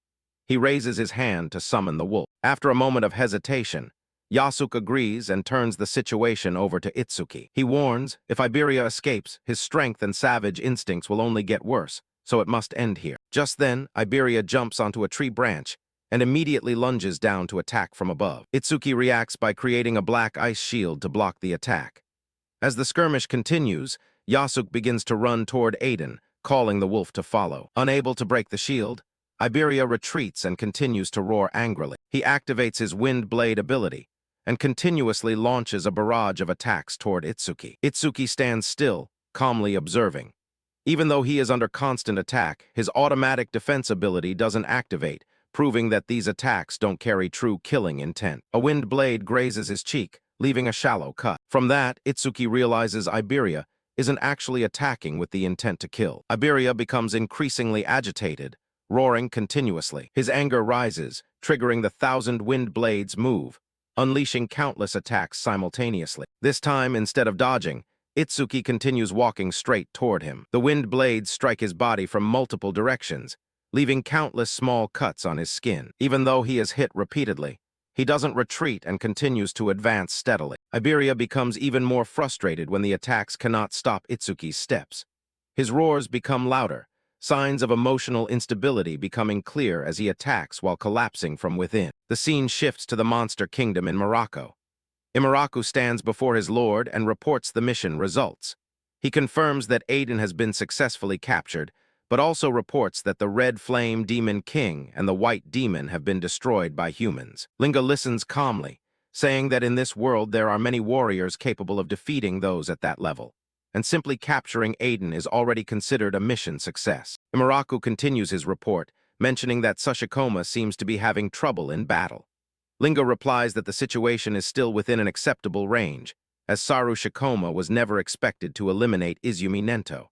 He raises his hand to summon the wolf. After a moment of hesitation, Yasuke agrees and turns the situation over to Itsuki. He warns, if Iberia escapes, his strength and savage instincts will only get worse, so it must end here. Just then, Iberia jumps onto a tree branch and immediately lunges down to attack from above. Itsuki reacts by creating a black ice shield to block the attack. As the skirmish continues, Yasuke begins to run toward Aiden, calling the wolf to follow. Unable to break the shield, Iberia retreats and continues to roar angrily. He activates his wind blade ability and continuously launches a barrage of attacks toward Itsuki. Itsuki stands still, calmly observing. Even though he is under constant attack, his automatic defense ability doesn't activate, proving that these attacks don't carry true killing intent. A wind blade grazes his cheek, leaving a shallow cut. From that, Itsuki realizes Iberia isn't actually attacking with the intent to kill. Iberia becomes increasingly agitated, roaring continuously. His anger rises, triggering the 1,000 wind blades move, unleashing countless attacks simultaneously. This time, instead of dodging, Itsuki continues walking straight toward him. The wind blades strike his body from multiple directions, leaving countless small cuts on his skin. Even though he is hit repeatedly, he doesn't retreat and continues to advance steadily. Iberia becomes even more frustrated when the attacks cannot stop Itsuki's steps. His roars become louder, signs of emotional instability becoming clear as he attacks while collapsing from within. The scene shifts to the monster kingdom in Morocco. Imaraku stands before his lord and reports the mission results. He confirms that Aiden has been successfully captured, but also reports that the Red Flame Demon King and the White Demon have been destroyed by humans. Linga listens calmly, saying that in this world there are many warriors capable of defeating those at that level, and simply capturing Aiden is already considered a mission success. Imaraku continues his report, mentioning that Sashikoma seems to be having trouble in battle. Linga replies that the situation is still within an acceptable range, as Saru Shikoma was never expected to eliminate Izumi Nento.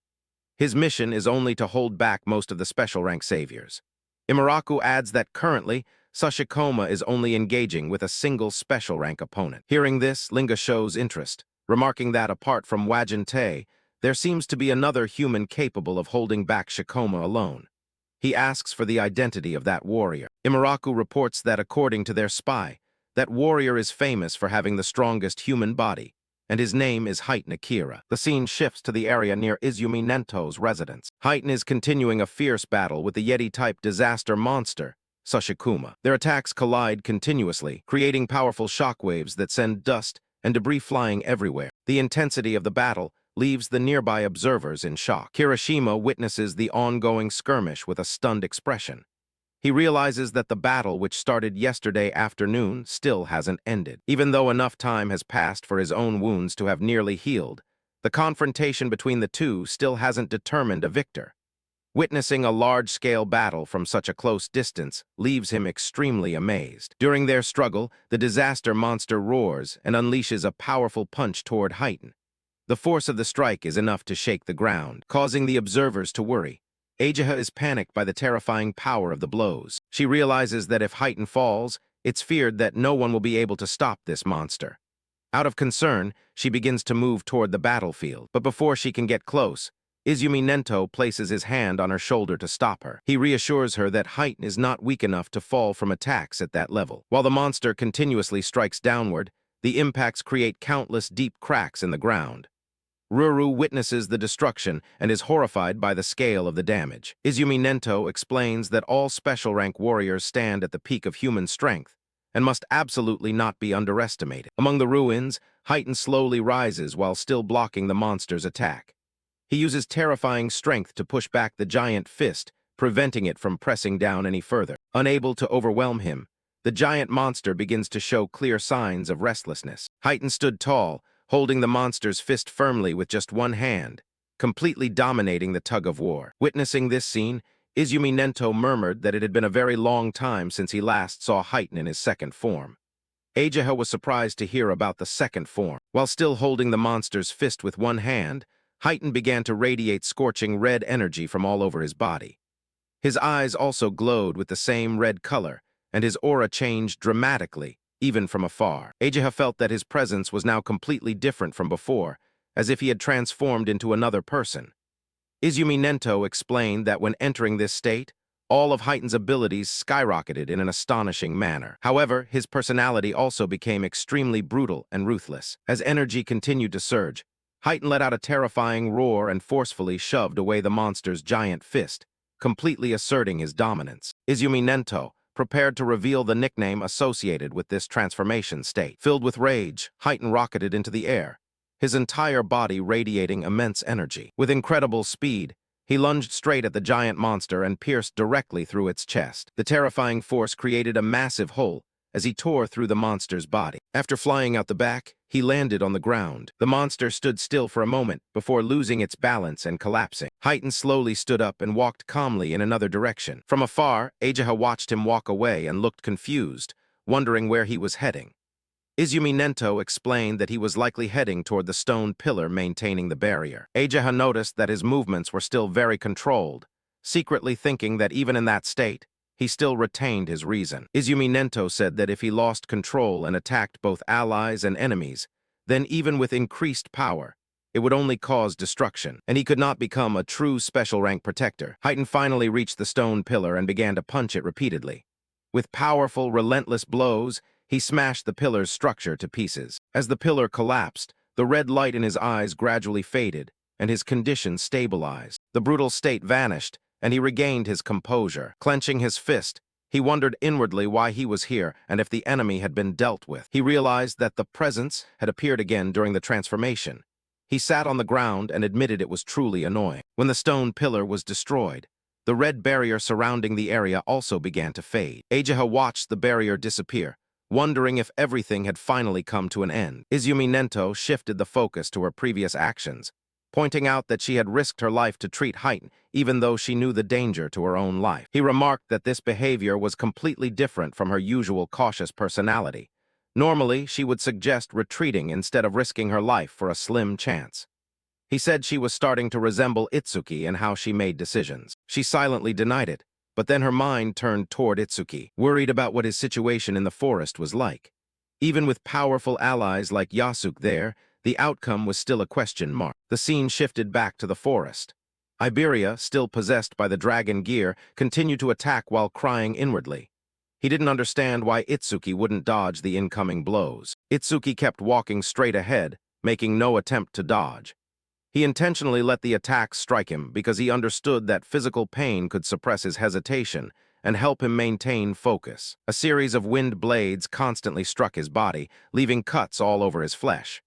His mission is only to hold back most of the special rank saviors. Imaraku adds that currently, Sashikoma is only engaging with a single special rank opponent. Hearing this, Linga shows interest, remarking that apart from Wajin-Te, there seems to be another human capable of holding back Shikoma alone. He asks for the identity of that warrior. Imaraku reports that according to their spy, that warrior is famous for having the strongest human body, and his name is Heitan Akira. The scene shifts to the area near Izumi Nento's residence. Heitan is continuing a fierce battle with the Yeti-type disaster monster, Sashikuma. Their attacks collide continuously, creating powerful shockwaves that send dust and debris flying everywhere. The intensity of the battle leaves the nearby observers in shock. Kirishima witnesses the ongoing skirmish with a stunned expression. He realizes that the battle, which started yesterday afternoon, still hasn't ended. Even though enough time has passed for his own wounds to have nearly healed, the confrontation between the two still hasn't determined a victor. Witnessing a large-scale battle from such a close distance leaves him extremely amazed. During their struggle, the disaster monster roars and unleashes a powerful punch toward Heitan. The force of the strike is enough to shake the ground, causing the observers to worry. Ajiha is panicked by the terrifying power of the blows. She realizes that if Heitan falls, it's feared that no one will be able to stop this monster. Out of concern, she begins to move toward the battlefield, but before she can get close, Izumi Nento places his hand on her shoulder to stop her. He reassures her that height is not weak enough to fall from attacks at that level. While the monster continuously strikes downward, the impacts create countless deep cracks in the ground. Ruru witnesses the destruction and is horrified by the scale of the damage. Izumi Nento explains that all special rank warriors stand at the peak of human strength and must absolutely not be underestimated. Among the ruins, Heighten slowly rises while still blocking the monster's attack. He uses terrifying strength to push back the giant fist, preventing it from pressing down any further. Unable to overwhelm him, the giant monster begins to show clear signs of restlessness. Heighten stood tall, holding the monster's fist firmly with just one hand, completely dominating the tug-of-war. Witnessing this scene, Izumi Nento murmured that it had been a very long time since he last saw Heighten in his second form. Ageha was surprised to hear about the second form. While still holding the monster's fist with one hand, Heighten began to radiate scorching red energy from all over his body. His eyes also glowed with the same red color, and his aura changed dramatically, even from afar. Ageha felt that his presence was now completely different from before, as if he had transformed into another person. Izumi Nento explained that when entering this state, all of Heighten's abilities skyrocketed in an astonishing manner. However, his personality also became extremely brutal and ruthless. As energy continued to surge, Heighten let out a terrifying roar and forcefully shoved away the monster's giant fist, completely asserting his dominance. Izumi Nento, prepared to reveal the nickname associated with this transformation state. Filled with rage, Heighten rocketed into the air, his entire body radiating immense energy. With incredible speed, he lunged straight at the giant monster and pierced directly through its chest. The terrifying force created a massive hole as he tore through the monster's body. After flying out the back, he landed on the ground. The monster stood still for a moment before losing its balance and collapsing. Heighten slowly stood up and walked calmly in another direction. From afar, Ageha watched him walk away and looked confused, wondering where he was heading. Izumi Nento explained that he was likely heading toward the stone pillar maintaining the barrier. Ageha noticed that his movements were still very controlled, secretly thinking that even in that state, he still retained his reason. Izumi Nento said that if he lost control and attacked both allies and enemies, then even with increased power, it would only cause destruction, and he could not become a true special rank protector. Heighten finally reached the stone pillar and began to punch it repeatedly. With powerful, relentless blows, he smashed the pillar's structure to pieces. As the pillar collapsed, the red light in his eyes gradually faded, and his condition stabilized. The brutal state vanished, and he regained his composure. Clenching his fist, he wondered inwardly why he was here and if the enemy had been dealt with. He realized that the presence had appeared again during the transformation. He sat on the ground and admitted it was truly annoying. When the stone pillar was destroyed, the red barrier surrounding the area also began to fade. Ageha watched the barrier disappear, wondering if everything had finally come to an end. Izumi Nento shifted the focus to her previous actions, pointing out that she had risked her life to treat Heighten, even though she knew the danger to her own life. He remarked that this behavior was completely different from her usual cautious personality. Normally, she would suggest retreating instead of risking her life for a slim chance. He said she was starting to resemble Itsuki in how she made decisions. She silently denied it, but then her mind turned toward Itsuki, worried about what his situation in the forest was like. Even with powerful allies like Yasuke there, the outcome was still a question mark. The scene shifted back to the forest. Iberia, still possessed by the dragon gear, continued to attack while crying inwardly. He didn't understand why Itsuki wouldn't dodge the incoming blows. Itsuki kept walking straight ahead, making no attempt to dodge. He intentionally let the attacks strike him because he understood that physical pain could suppress his hesitation and help him maintain focus. A series of wind blades constantly struck his body, leaving cuts all over his flesh.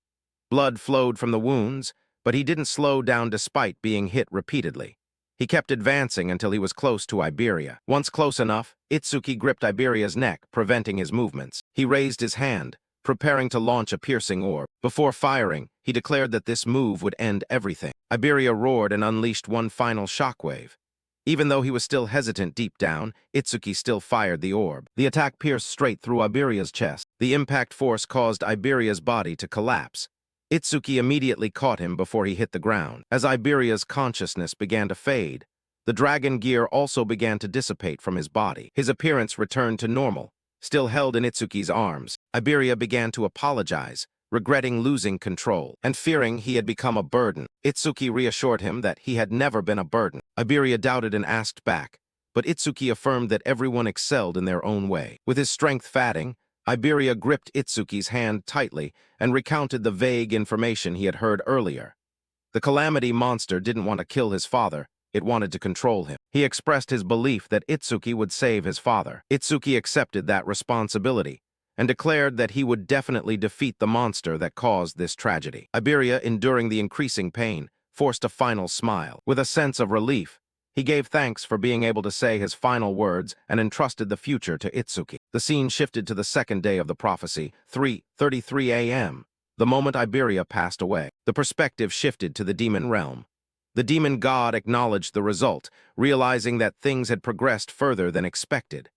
Blood flowed from the wounds, but he didn't slow down despite being hit repeatedly. He kept advancing until he was close to Iberia. Once close enough, Itsuki gripped Iberia's neck, preventing his movements. He raised his hand, preparing to launch a piercing orb. Before firing, he declared that this move would end everything. Iberia roared and unleashed one final shockwave. Even though he was still hesitant deep down, Itsuki still fired the orb. The attack pierced straight through Iberia's chest. The impact force caused Iberia's body to collapse. Itsuki immediately caught him before he hit the ground. As Iberia's consciousness began to fade, the dragon gear also began to dissipate from his body. His appearance returned to normal, still held in Itsuki's arms. Iberia began to apologize, regretting losing control and fearing he had become a burden. Itsuki reassured him that he had never been a burden. Iberia doubted and asked back, but Itsuki affirmed that everyone excelled in their own way. With his strength fading, Iberia gripped Itsuki's hand tightly and recounted the vague information he had heard earlier. The calamity monster didn't want to kill his father, it wanted to control him. He expressed his belief that Itsuki would save his father. Itsuki accepted that responsibility and declared that he would definitely defeat the monster that caused this tragedy. Iberia, enduring the increasing pain, forced a final smile. With a sense of relief, he gave thanks for being able to say his final words and entrusted the future to Itsuki. The scene shifted to the second day of the prophecy, 3:33 a.m. The moment Iberia passed away. The perspective shifted to the demon realm. The demon god acknowledged the result, realizing that things had progressed further than expected.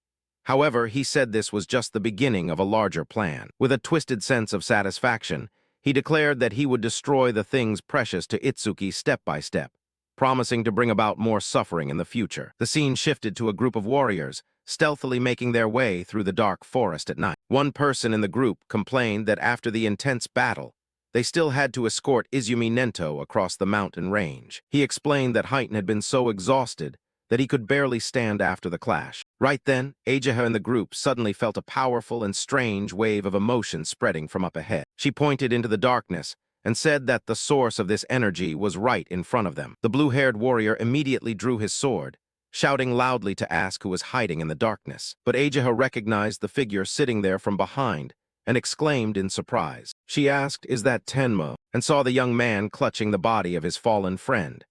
However, he said this was just the beginning of a larger plan. With a twisted sense of satisfaction, he declared that he would destroy the things precious to Itsuki step by step, promising to bring about more suffering in the future. The scene shifted to a group of warriors, stealthily making their way through the dark forest at night. One person in the group complained that after the intense battle, they still had to escort Izumi Nento across the mountain range. He explained that Heighten had been so exhausted that he could barely stand after the clash. Right then, Ageha in the group suddenly felt a powerful and strange wave of emotion spreading from up ahead. She pointed into the darkness and said that the source of this energy was right in front of them. The blue-haired warrior immediately drew his sword, shouting loudly to ask who was hiding in the darkness. But Ageha recognized the figure sitting there from behind and exclaimed in surprise. She asked, "Is that Tenmo?" and saw the young man clutching the body of his fallen friend.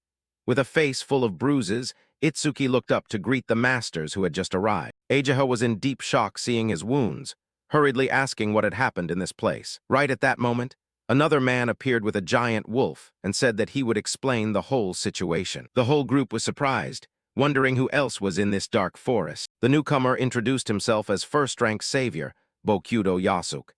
With a face full of bruises, Itsuki looked up to greet the masters who had just arrived. Ageha was in deep shock seeing his wounds, hurriedly asking what had happened in this place. Right at that moment, another man appeared with a giant wolf and said that he would explain the whole situation. The whole group was surprised, wondering who else was in this dark forest. The newcomer introduced himself as first-rank savior, Bokudo Yasuk.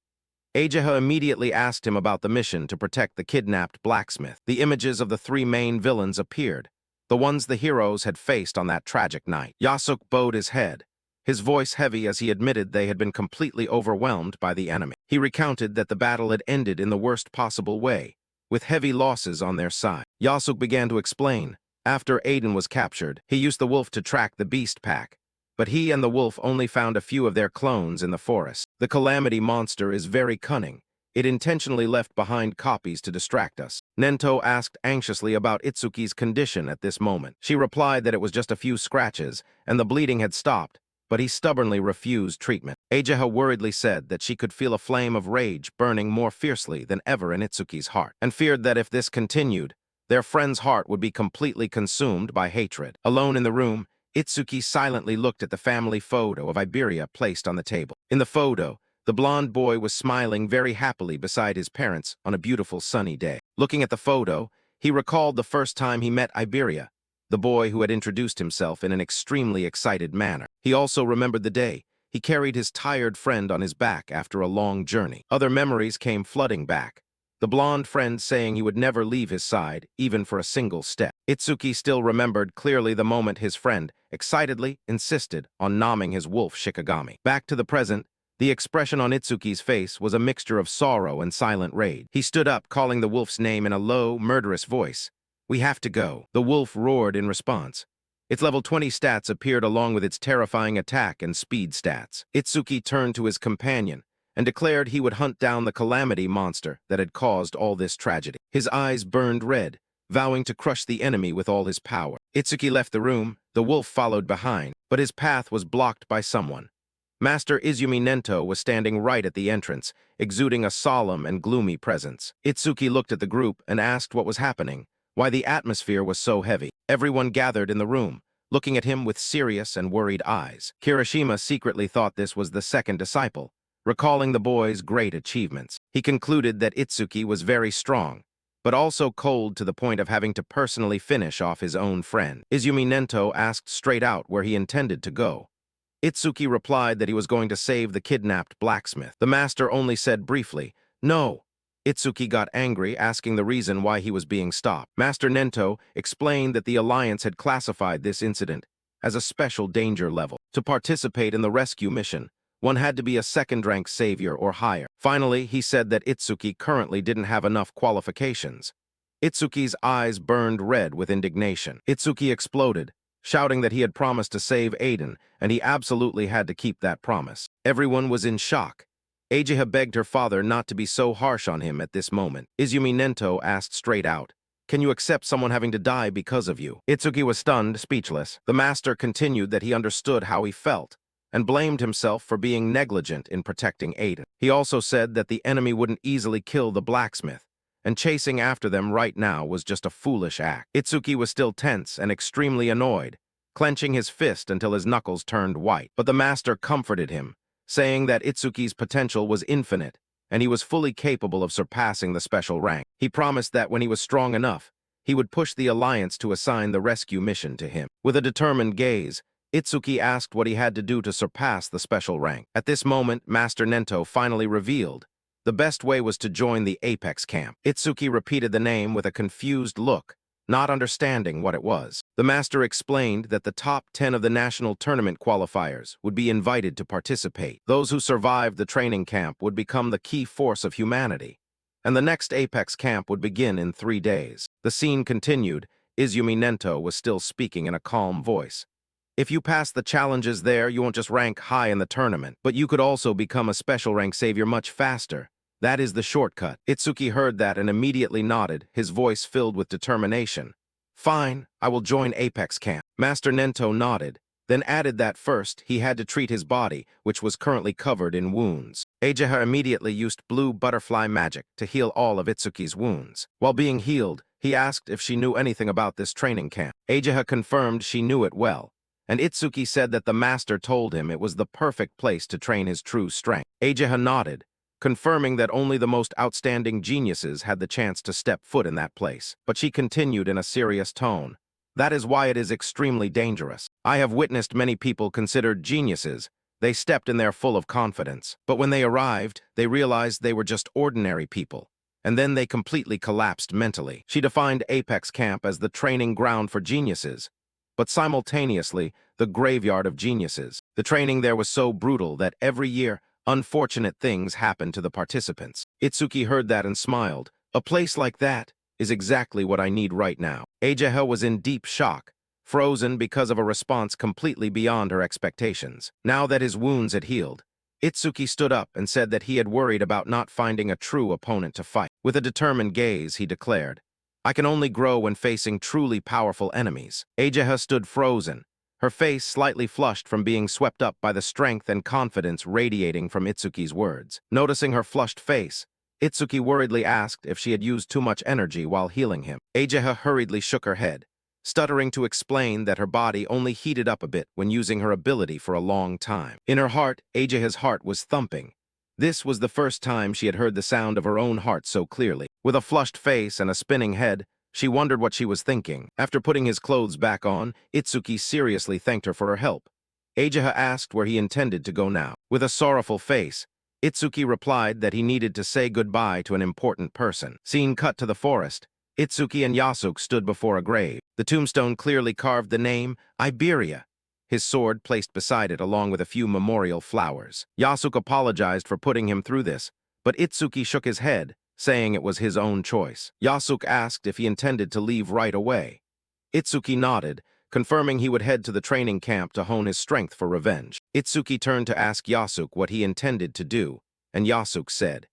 Ageha immediately asked him about the mission to protect the kidnapped blacksmith. The images of the three main villains appeared, the ones the heroes had faced on that tragic night. Yasuk bowed his head, his voice heavy as he admitted they had been completely overwhelmed by the enemy. He recounted that the battle had ended in the worst possible way, with heavy losses on their side. Yasuk began to explain. After Aiden was captured, he used the wolf to track the beast pack, but he and the wolf only found a few of their clones in the forest. The calamity monster is very cunning. It intentionally left behind copies to distract us. Nento asked anxiously about Itsuki's condition at this moment. She replied that it was just a few scratches, and the bleeding had stopped, but he stubbornly refused treatment. Ageha worriedly said that she could feel a flame of rage burning more fiercely than ever in Itsuki's heart, and feared that if this continued, their friend's heart would be completely consumed by hatred. Alone in the room, Itsuki silently looked at the family photo of Iberia placed on the table. In the photo, the blonde boy was smiling very happily beside his parents on a beautiful sunny day. Looking at the photo, he recalled the first time he met Iberia, the boy who had introduced himself in an extremely excited manner. He also remembered the day he carried his tired friend on his back after a long journey. Other memories came flooding back, the blonde friend saying he would never leave his side, even for a single step. Itsuki still remembered clearly the moment his friend excitedly insisted on nomming his wolf Shikigami. Back to the present, the expression on Itsuki's face was a mixture of sorrow and silent rage. He stood up, calling the wolf's name in a low, murderous voice. "We have to go." The wolf roared in response. Its level 20 stats appeared along with its terrifying attack and speed stats. Itsuki turned to his companion and declared he would hunt down the calamity monster that had caused all this tragedy. His eyes burned red, vowing to crush the enemy with all his power. Itsuki left the room, the wolf followed behind, but his path was blocked by someone. Master Izumi Nento was standing right at the entrance, exuding a solemn and gloomy presence. Itsuki looked at the group and asked what was happening, why the atmosphere was so heavy. Everyone gathered in the room, looking at him with serious and worried eyes. Kirishima secretly thought this was the second disciple, recalling the boy's great achievements. He concluded that Itsuki was very strong, but also cold to the point of having to personally finish off his own friend. Izumi Nento asked straight out where he intended to go. Itsuki replied that he was going to save the kidnapped blacksmith. The master only said briefly, "No." Itsuki got angry, asking the reason why he was being stopped. Master Nento explained that the Alliance had classified this incident as a special danger level. To participate in the rescue mission, One had to be a second-rank savior or higher. Finally, he said that Itsuki currently didn't have enough qualifications. Itsuki's eyes burned red with indignation. Itsuki exploded, shouting that he had promised to save Aiden, and he absolutely had to keep that promise. Everyone was in shock. Ageha begged her father not to be so harsh on him at this moment. Izumi Nento asked straight out, "Can you accept someone having to die because of you?" Itsuki was stunned, speechless. The master continued that he understood how he felt, and blamed himself for being negligent in protecting Aiden. He also said that the enemy wouldn't easily kill the blacksmith, and chasing after them right now was just a foolish act. Itsuki was still tense and extremely annoyed, clenching his fist until his knuckles turned white. But the master comforted him, saying that Itsuki's potential was infinite, and he was fully capable of surpassing the special rank. He promised that when he was strong enough, he would push the Alliance to assign the rescue mission to him. With a determined gaze, Itsuki asked what he had to do to surpass the special rank. At this moment, Master Nento finally revealed the best way was to join the Apex camp. Itsuki repeated the name with a confused look, not understanding what it was. The master explained that the top 10 of the national tournament qualifiers would be invited to participate. Those who survived the training camp would become the key force of humanity, and the next Apex camp would begin in 3 days. The scene continued. Izumi Nento was still speaking in a calm voice. If you pass the challenges there, you won't just rank high in the tournament, but you could also become a special rank savior much faster. That is the shortcut. Itsuki heard that and immediately nodded, his voice filled with determination. Fine, I will join Apex camp. Master Nento nodded, then added that first he had to treat his body, which was currently covered in wounds. Ageha immediately used blue butterfly magic to heal all of Itsuki's wounds. While being healed, he asked if she knew anything about this training camp. Ageha confirmed she knew it well, and Itsuki said that the master told him it was the perfect place to train his true strength. Ageha nodded, confirming that only the most outstanding geniuses had the chance to step foot in that place. But she continued in a serious tone. That is why it is extremely dangerous. I have witnessed many people considered geniuses. They stepped in there full of confidence. But when they arrived, they realized they were just ordinary people. And then they completely collapsed mentally. She defined Apex Camp as the training ground for geniuses, but simultaneously, the graveyard of geniuses. The training there was so brutal that every year, unfortunate things happened to the participants. Itsuki heard that and smiled. A place like that is exactly what I need right now. Ageha was in deep shock, frozen because of a response completely beyond her expectations. Now that his wounds had healed, Itsuki stood up and said that he had worried about not finding a true opponent to fight. With a determined gaze, he declared, I can only grow when facing truly powerful enemies. Ageha stood frozen, her face slightly flushed from being swept up by the strength and confidence radiating from Itsuki's words. Noticing her flushed face, Itsuki worriedly asked if she had used too much energy while healing him. Ageha hurriedly shook her head, stuttering to explain that her body only heated up a bit when using her ability for a long time. In her heart, Ageha's heart was thumping. This was the first time she had heard the sound of her own heart so clearly. With a flushed face and a spinning head, she wondered what she was thinking. After putting his clothes back on, Itsuki seriously thanked her for her help. Ageha asked where he intended to go now. With a sorrowful face, Itsuki replied that he needed to say goodbye to an important person. Scene cut to the forest. Itsuki and Yasuke stood before a grave. The tombstone clearly carved the name, Iberia, his sword placed beside it along with a few memorial flowers. Yasuke apologized for putting him through this, but Itsuki shook his head, saying it was his own choice. Yasuke asked if he intended to leave right away. Itsuki nodded, confirming he would head to the training camp to hone his strength for revenge. Itsuki turned to ask Yasuke what he intended to do, and Yasuke said,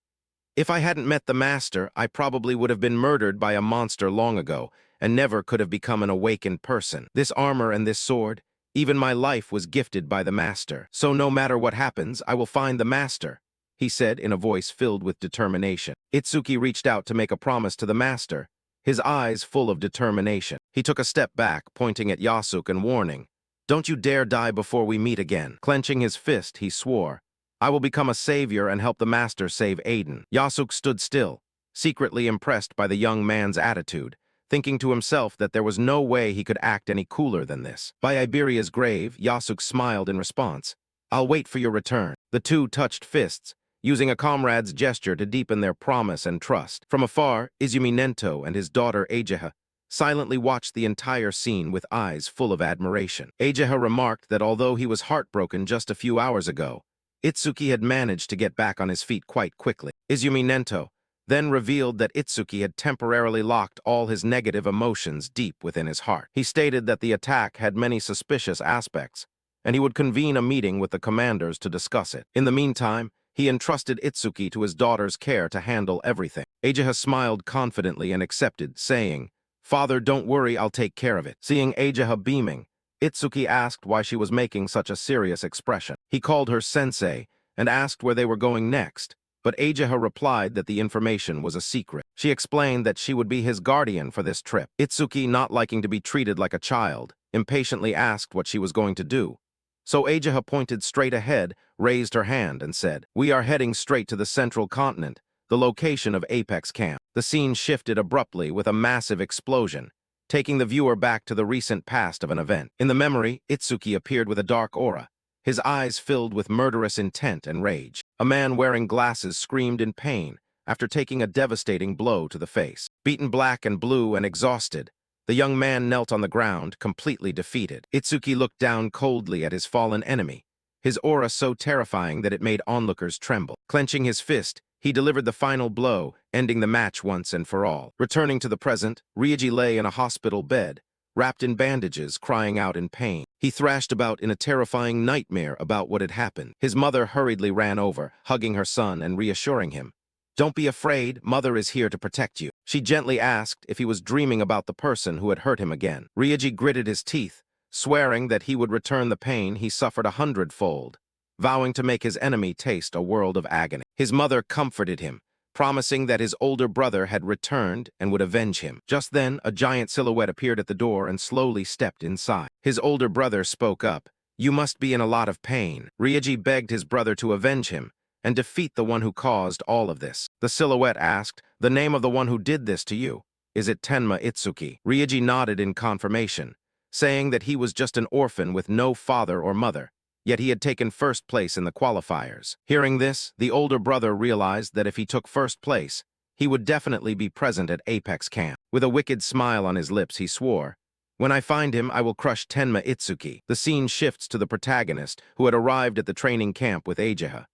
If I hadn't met the master, I probably would have been murdered by a monster long ago, and never could have become an awakened person. This armor and this sword, even my life was gifted by the master. So no matter what happens, I will find the master, he said in a voice filled with determination. Itsuki reached out to make a promise to the master, his eyes full of determination. He took a step back, pointing at Yasuke and warning, Don't you dare die before we meet again. Clenching his fist, he swore, I will become a savior and help the master save Aiden. Yasuke stood still, secretly impressed by the young man's attitude, thinking to himself that there was no way he could act any cooler than this. By Iberia's grave, Yasuke smiled in response. I'll wait for your return. The two touched fists, using a comrade's gesture to deepen their promise and trust. From afar, Izumi Nento and his daughter Ageha silently watched the entire scene with eyes full of admiration. Ageha remarked that although he was heartbroken just a few hours ago, Itsuki had managed to get back on his feet quite quickly. Izumi Nento then revealed that Itsuki had temporarily locked all his negative emotions deep within his heart. He stated that the attack had many suspicious aspects, and he would convene a meeting with the commanders to discuss it. In the meantime, he entrusted Itsuki to his daughter's care to handle everything. Ageha smiled confidently and accepted, saying, "Father, don't worry, I'll take care of it." Seeing Ageha beaming, Itsuki asked why she was making such a serious expression. He called her sensei and asked where they were going next, but Ageha replied that the information was a secret. She explained that she would be his guardian for this trip. Itsuki, not liking to be treated like a child, impatiently asked what she was going to do. So Ageha pointed straight ahead, raised her hand, and said, "We are heading straight to the central continent, the location of Apex Camp." The scene shifted abruptly with a massive explosion, taking the viewer back to the recent past of an event. In the memory, Itsuki appeared with a dark aura, his eyes filled with murderous intent and rage. A man wearing glasses screamed in pain after taking a devastating blow to the face. Beaten black and blue and exhausted, the young man knelt on the ground, completely defeated. Itsuki looked down coldly at his fallen enemy, his aura so terrifying that it made onlookers tremble. Clenching his fist, he delivered the final blow, ending the match once and for all. Returning to the present, Ryuji lay in a hospital bed, wrapped in bandages, crying out in pain. He thrashed about in a terrifying nightmare about what had happened. His mother hurriedly ran over, hugging her son and reassuring him. "Don't be afraid, Mother is here to protect you." She gently asked if he was dreaming about the person who had hurt him again. Ryuji gritted his teeth, swearing that he would return the pain he suffered 100-fold, vowing to make his enemy taste a world of agony. His mother comforted him, promising that his older brother had returned and would avenge him. Just then, a giant silhouette appeared at the door and slowly stepped inside. His older brother spoke up, "You must be in a lot of pain." Ryuji begged his brother to avenge him and defeat the one who caused all of this. The silhouette asked, "The name of the one who did this to you, is it Tenma Itsuki?" Ryuji nodded in confirmation, saying that he was just an orphan with no father or mother, yet he had taken first place in the qualifiers. Hearing this, the older brother realized that if he took first place, he would definitely be present at Apex Camp. With a wicked smile on his lips, he swore, "When I find him, I will crush Tenma Itsuki." The scene shifts to the protagonist, who had arrived at the training camp with Ageha.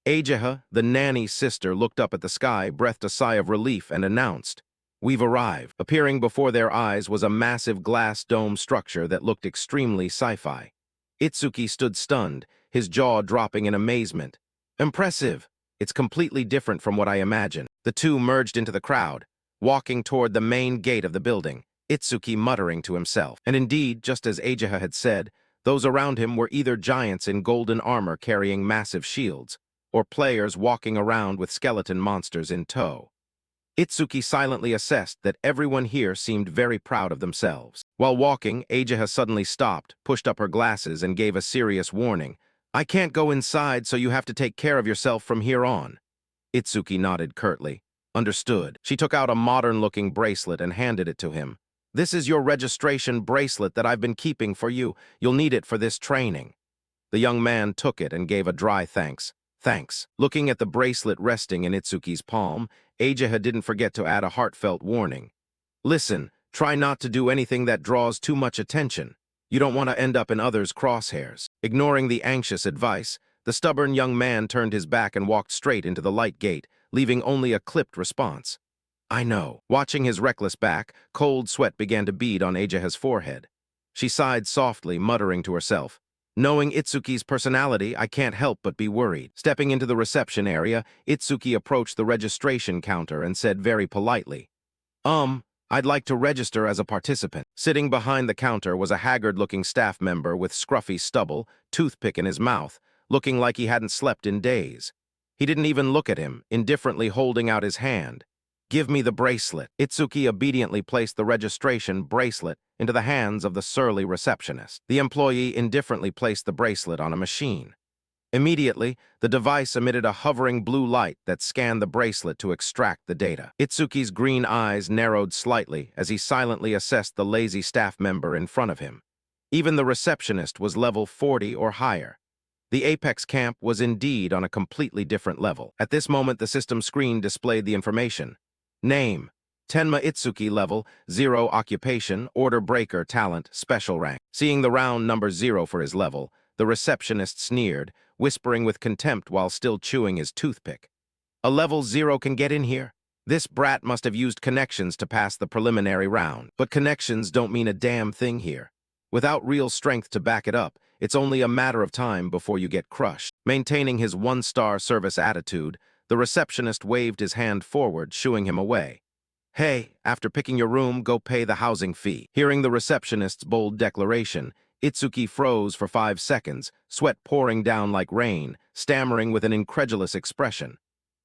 Ageha, the nanny's sister, looked up at the sky, breathed a sigh of relief, and announced, "We've arrived." Appearing before their eyes was a massive glass dome structure that looked extremely sci-fi. Itsuki stood stunned, his jaw dropping in amazement. "Impressive! It's completely different from what I imagined." The two merged into the crowd, walking toward the main gate of the building, Itsuki muttering to himself. And indeed, just as Ageha had said, those around him were either giants in golden armor carrying massive shields, or players walking around with skeleton monsters in tow. Itsuki silently assessed that everyone here seemed very proud of themselves. While walking, Ageha suddenly stopped, pushed up her glasses, and gave a serious warning. "I can't go inside, so you have to take care of yourself from here on." Itsuki nodded curtly. "Understood." She took out a modern-looking bracelet and handed it to him. "This is your registration bracelet that I've been keeping for you. You'll need it for this training." The young man took it and gave a dry thanks. "Thanks." Looking at the bracelet resting in Itsuki's palm, Ageha didn't forget to add a heartfelt warning. "Listen, try not to do anything that draws too much attention. You don't want to end up in others' crosshairs." Ignoring the anxious advice, the stubborn young man turned his back and walked straight into the light gate, leaving only a clipped response. "I know." Watching his reckless back, cold sweat began to bead on Ageha's forehead. She sighed softly, muttering to herself, "Knowing Itsuki's personality, I can't help but be worried." Stepping into the reception area, Itsuki approached the registration counter and said very politely, "I'd like to register as a participant." Sitting behind the counter was a haggard-looking staff member with scruffy stubble, toothpick in his mouth, looking like he hadn't slept in days. He didn't even look at him, indifferently holding out his hand. "Give me the bracelet." Itsuki obediently placed the registration bracelet into the hands of the surly receptionist. The employee indifferently placed the bracelet on a machine. Immediately, the device emitted a hovering blue light that scanned the bracelet to extract the data. Itsuki's green eyes narrowed slightly as he silently assessed the lazy staff member in front of him. Even the receptionist was level 40 or higher. The Apex camp was indeed on a completely different level. At this moment, the system screen displayed the information. Name: Tenma Itsuki, level 0, occupation, order breaker, talent, special rank. Seeing the round number 0 for his level, the receptionist sneered, whispering with contempt while still chewing his toothpick. A level 0 can get in here? This brat must have used connections to pass the preliminary round. But connections don't mean a damn thing here. Without real strength to back it up, it's only a matter of time before you get crushed. Maintaining his one-star service attitude, the receptionist waved his hand forward, shooing him away. Hey, after picking your room, go pay the housing fee. Hearing the receptionist's bold declaration, Itsuki froze for 5 seconds, sweat pouring down like rain, stammering with an incredulous expression.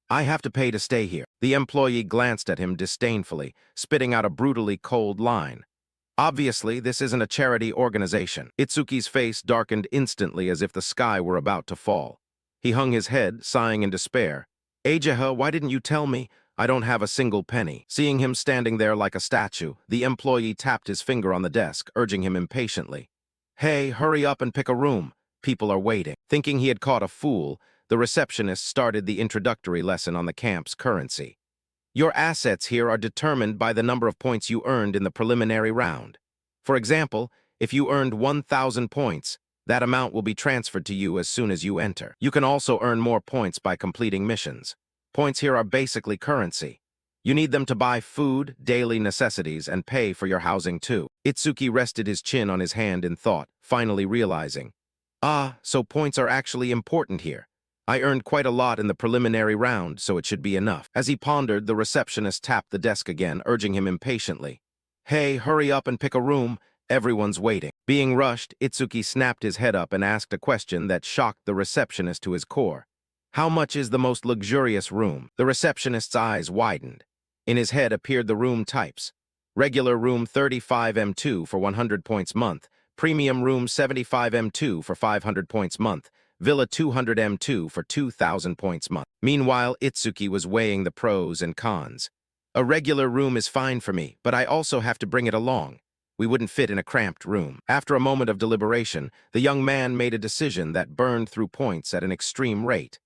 I have to pay to stay here. The employee glanced at him disdainfully, spitting out a brutally cold line. Obviously, this isn't a charity organization. Itsuki's face darkened instantly as if the sky were about to fall. He hung his head, sighing in despair. Ajaha, why didn't you tell me? I don't have a single penny. Seeing him standing there like a statue, the employee tapped his finger on the desk, urging him impatiently. Hey, hurry up and pick a room. People are waiting. Thinking he had caught a fool, the receptionist started the introductory lesson on the camp's currency. Your assets here are determined by the number of points you earned in the preliminary round. For example, if you earned 1,000 points, that amount will be transferred to you as soon as you enter. You can also earn more points by completing missions. Points here are basically currency. You need them to buy food, daily necessities, and pay for your housing too. Itsuki rested his chin on his hand in thought, finally realizing. Ah, so points are actually important here. I earned quite a lot in the preliminary round, so it should be enough. As he pondered, the receptionist tapped the desk again, urging him impatiently. Hey, hurry up and pick a room. Everyone's waiting. Being rushed, Itsuki snapped his head up and asked a question that shocked the receptionist to his core. How much is the most luxurious room? The receptionist's eyes widened. In his head appeared the room types. Regular room 35M2 for 100 points month, premium room 75M2 for 500 points month, Villa 200M2 for 2,000 points month. Meanwhile, Itsuki was weighing the pros and cons. A regular room is fine for me, but I also have to bring it along. We wouldn't fit in a cramped room. After a moment of deliberation, the young man made a decision that burned through points at an extreme rate.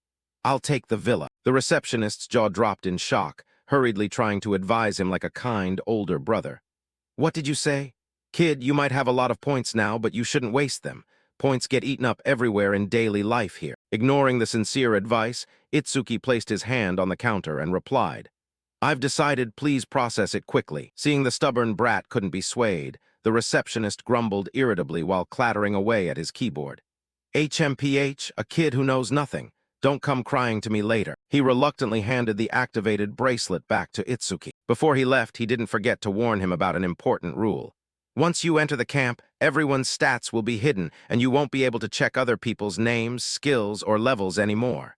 I'll take the villa. The receptionist's jaw dropped in shock, hurriedly trying to advise him like a kind, older brother. What did you say? Kid, you might have a lot of points now, but you shouldn't waste them. Points get eaten up everywhere in daily life here. Ignoring the sincere advice, Itsuki placed his hand on the counter and replied, I've decided, please process it quickly. Seeing the stubborn brat couldn't be swayed, the receptionist grumbled irritably while clattering away at his keyboard. HMPH, a kid who knows nothing. Don't come crying to me later. He reluctantly handed the activated bracelet back to Itsuki. Before he left, he didn't forget to warn him about an important rule. Once you enter the camp, everyone's stats will be hidden, and you won't be able to check other people's names, skills, or levels anymore.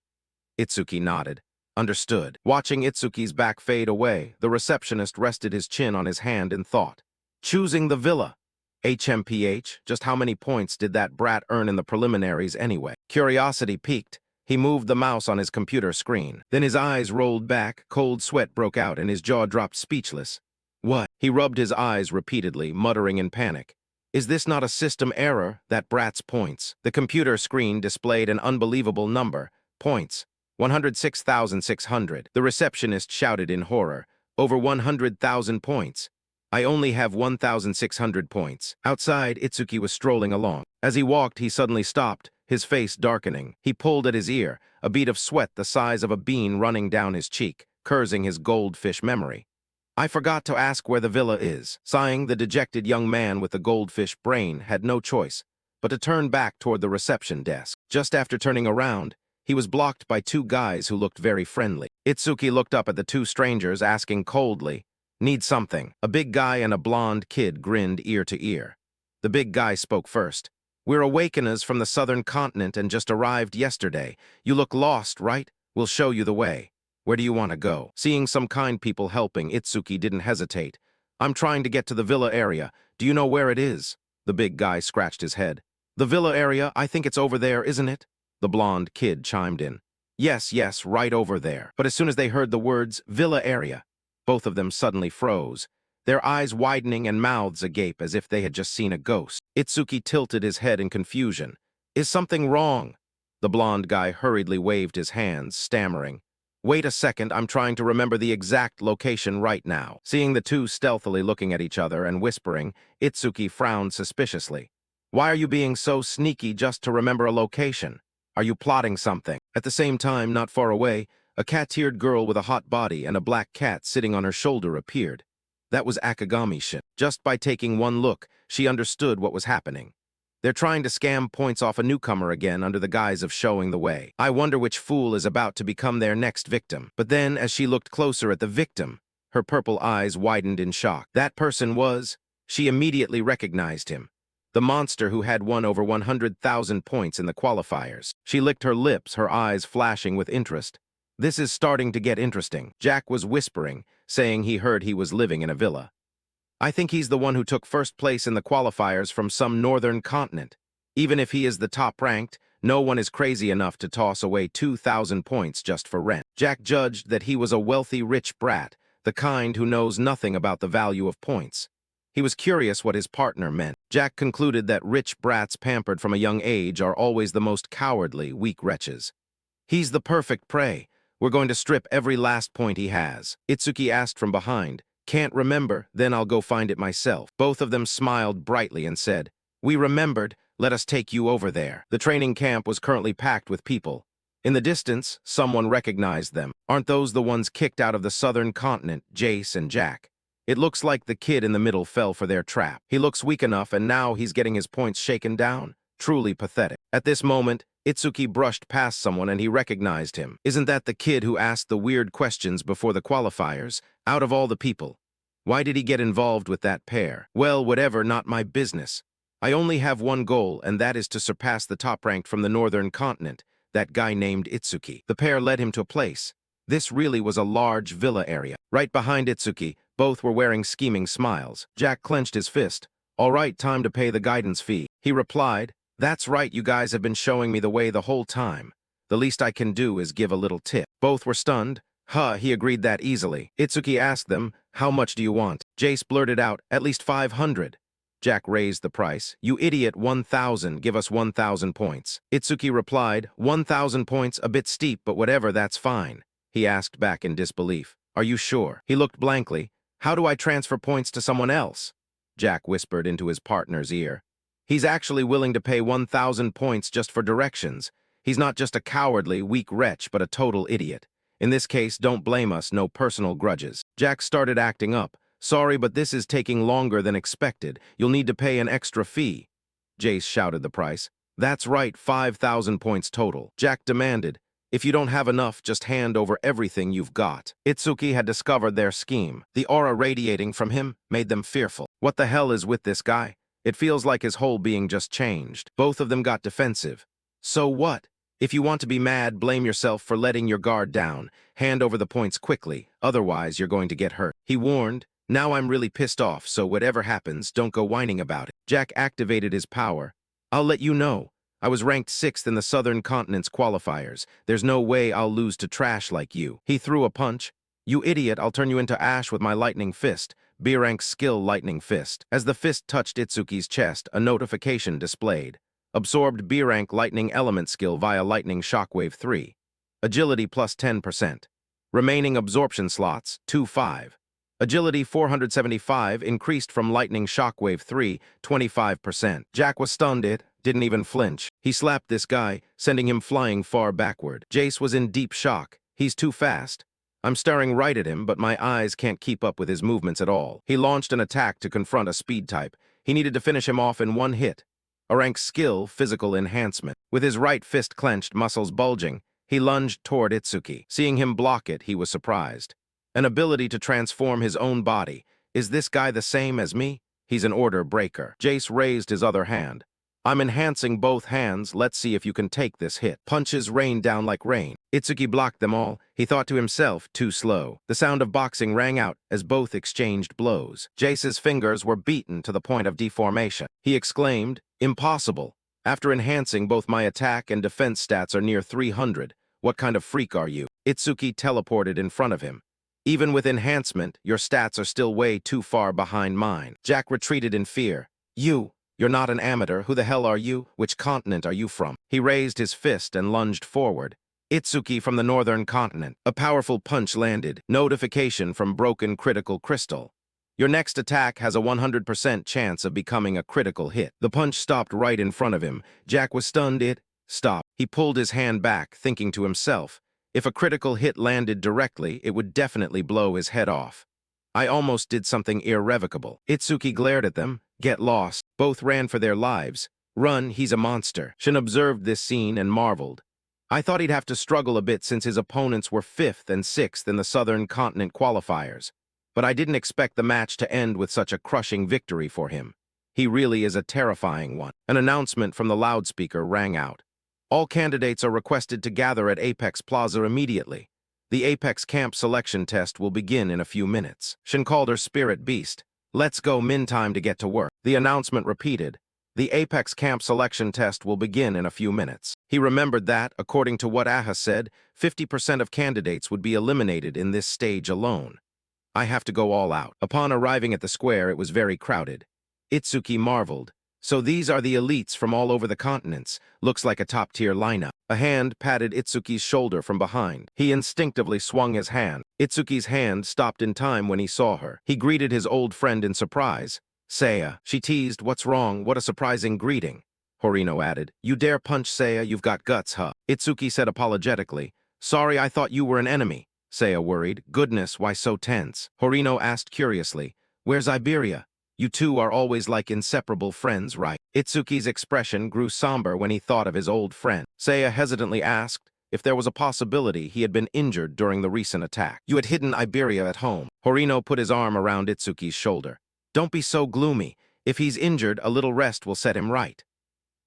Itsuki nodded. Understood. Watching Itsuki's back fade away, the receptionist rested his chin on his hand in thought. Choosing the villa. HMPH, just how many points did that brat earn in the preliminaries anyway? Curiosity piqued. He moved the mouse on his computer screen. Then his eyes rolled back, cold sweat broke out, and his jaw dropped speechless. What? He rubbed his eyes repeatedly, muttering in panic. Is this not a system error, that brat's points? The computer screen displayed an unbelievable number. Points. 106,600. The receptionist shouted in horror. Over 100,000 points. I only have 1,600 points. Outside, Itsuki was strolling along. As he walked, he suddenly stopped, his face darkening. He pulled at his ear, a bead of sweat the size of a bean running down his cheek, cursing his goldfish memory. I forgot to ask where the villa is. Sighing, the dejected young man with the goldfish brain had no choice but to turn back toward the reception desk. Just after turning around, he was blocked by 2 guys who looked very friendly. Itsuki looked up at the 2 strangers, asking coldly, Need something? A big guy and a blonde kid grinned ear to ear. The big guy spoke first. We're awakeners from the southern continent and just arrived yesterday. You look lost, right? We'll show you the way. Where do you want to go? Seeing some kind people helping, Itsuki didn't hesitate. I'm trying to get to the villa area. Do you know where it is? The big guy scratched his head. The villa area? I think it's over there, isn't it? The blonde kid chimed in. Yes, right over there. But as soon as they heard the words, villa area, both of them suddenly froze, their eyes widening and mouths agape as if they had just seen a ghost. Itsuki tilted his head in confusion. Is something wrong? The blonde guy hurriedly waved his hands, stammering. Wait a second, I'm trying to remember the exact location right now. Seeing the 2 stealthily looking at each other and whispering, Itsuki frowned suspiciously. Why are you being so sneaky just to remember a location? Are you plotting something? At the same time, not far away, a cat-eared girl with a hot body and a black cat sitting on her shoulder appeared. That was Akagami-shin. Just by taking one look, she understood what was happening. They're trying to scam points off a newcomer again under the guise of showing the way. I wonder which fool is about to become their next victim. But then, as she looked closer at the victim, her purple eyes widened in shock. That person was... She immediately recognized him. The monster who had won over 100,000 points in the qualifiers. She licked her lips, her eyes flashing with interest. This is starting to get interesting. Jack was whispering, saying he heard he was living in a villa. I think he's the one who took first place in the qualifiers from some northern continent. Even if he is the top-ranked, no one is crazy enough to toss away 2,000 points just for rent. Jack judged that he was a wealthy, rich brat, the kind who knows nothing about the value of points. He was curious what his partner meant. Jack concluded that rich brats pampered from a young age are always the most cowardly, weak wretches. He's the perfect prey. We're going to strip every last point he has. Itsuki asked from behind. Can't remember, then I'll go find it myself. Both of them smiled brightly and said, We remembered, let us take you over there. The training camp was currently packed with people. In the distance, someone recognized them. Aren't those the ones kicked out of the southern continent, Jace and Jack? It looks like the kid in the middle fell for their trap. He looks weak enough and now he's getting his points shaken down. Truly pathetic. At this moment, Itsuki brushed past someone and he recognized him. Isn't that the kid who asked the weird questions before the qualifiers? Out of all the people. Why did he get involved with that pair? Well, whatever, not my business. I only have one goal, and that is to surpass the top-ranked from the northern continent, that guy named Itsuki. The pair led him to a place. This really was a large villa area. Right behind Itsuki, both were wearing scheming smiles. Jack clenched his fist. All right, time to pay the guidance fee. He replied, That's right, you guys have been showing me the way the whole time. The least I can do is give a little tip. Both were stunned. He agreed that easily. Itsuki asked them, How much do you want? Jace blurted out, At least 500. Jack raised the price. You idiot, 1,000, give us 1,000 points. Itsuki replied, 1,000 points, a bit steep, but whatever, that's fine. He asked back in disbelief. Are you sure? He looked blankly. How do I transfer points to someone else? Jack whispered into his partner's ear. He's actually willing to pay 1,000 points just for directions. He's not just a cowardly, weak wretch, but a total idiot. In this case, don't blame us, no personal grudges. Jack started acting up. Sorry, but this is taking longer than expected. You'll need to pay an extra fee. Jace shouted the price. That's right, 5,000 points total. Jack demanded. If you don't have enough, just hand over everything you've got. Itsuki had discovered their scheme. The aura radiating from him made them fearful. What the hell is with this guy? It feels like his whole being just changed. Both of them got defensive. So what? If you want to be mad, blame yourself for letting your guard down. Hand over the points quickly, otherwise you're going to get hurt. He warned, Now I'm really pissed off, so whatever happens, don't go whining about it. Jack activated his power. I'll let you know. I was ranked 6th in the Southern Continent's qualifiers. There's no way I'll lose to trash like you. He threw a punch. You idiot, I'll turn you into ash with my lightning fist. B-rank skill lightning fist. As the fist touched Itsuki's chest, a notification displayed. Absorbed B-rank lightning element skill via lightning shockwave 3. Agility plus 10%. Remaining absorption slots, 2-5. Agility 475 increased from lightning shockwave 3, 25%. Jack was stunned, didn't even flinch. He slapped this guy, sending him flying far backward. Jace was in deep shock. He's too fast. I'm staring right at him, but my eyes can't keep up with his movements at all. He launched an attack to confront a speed type. He needed to finish him off in one hit. A rank skill, physical enhancement. With his right fist clenched, muscles bulging, he lunged toward Itsuki. Seeing him block it, he was surprised. An ability to transform his own body. Is this guy the same as me? He's an order breaker. Jace raised his other hand. I'm enhancing both hands. Let's see if you can take this hit. Punches rained down like rain. Itsuki blocked them all. He thought to himself, too slow. The sound of boxing rang out as both exchanged blows. Jace's fingers were beaten to the point of deformation. He exclaimed, Impossible. After enhancing, both my attack and defense stats are near 300. What kind of freak are you? Itsuki teleported in front of him. Even with enhancement, your stats are still way too far behind mine. Jack retreated in fear. You're not an amateur. Who the hell are you? Which continent are you from? He raised his fist and lunged forward. Itsuki from the northern continent. A powerful punch landed. Notification from broken critical crystal. Your next attack has a 100% chance of becoming a critical hit. The punch stopped right in front of him. Jack was stunned. Stop. He pulled his hand back, thinking to himself, if a critical hit landed directly, it would definitely blow his head off. I almost did something irrevocable. Itsuki glared at them. Get lost. Both ran for their lives. Run, he's a monster. Shin observed this scene and marveled. I thought he'd have to struggle a bit since his opponents were 5th and 6th in the Southern Continent qualifiers. But I didn't expect the match to end with such a crushing victory for him. He really is a terrifying one. An announcement from the loudspeaker rang out. All candidates are requested to gather at Apex Plaza immediately. The Apex Camp selection test will begin in a few minutes. Shin called her spirit beast. Let's go, min time to get to work. The announcement repeated. The Apex Camp selection test will begin in a few minutes. He remembered that, according to what Aha said, 50% of candidates would be eliminated in this stage alone. I have to go all out. Upon arriving at the square, it was very crowded. Itsuki marveled. So these are the elites from all over the continents. Looks like a top-tier lineup. A hand patted Itsuki's shoulder from behind. He instinctively swung his hand. Itsuki's hand stopped in time when he saw her. He greeted his old friend in surprise. Seiya. She teased, what's wrong? What a surprising greeting. Horino added, you dare punch Seiya? You've got guts, huh? Itsuki said apologetically, sorry, I thought you were an enemy. Seiya worried, goodness, why so tense? Horino asked curiously, where's Iberia? You two are always like inseparable friends, right? Itsuki's expression grew somber when he thought of his old friend. Seiya hesitantly asked if there was a possibility he had been injured during the recent attack. You had hidden Iberia at home. Horino put his arm around Itsuki's shoulder. Don't be so gloomy. If he's injured, a little rest will set him right.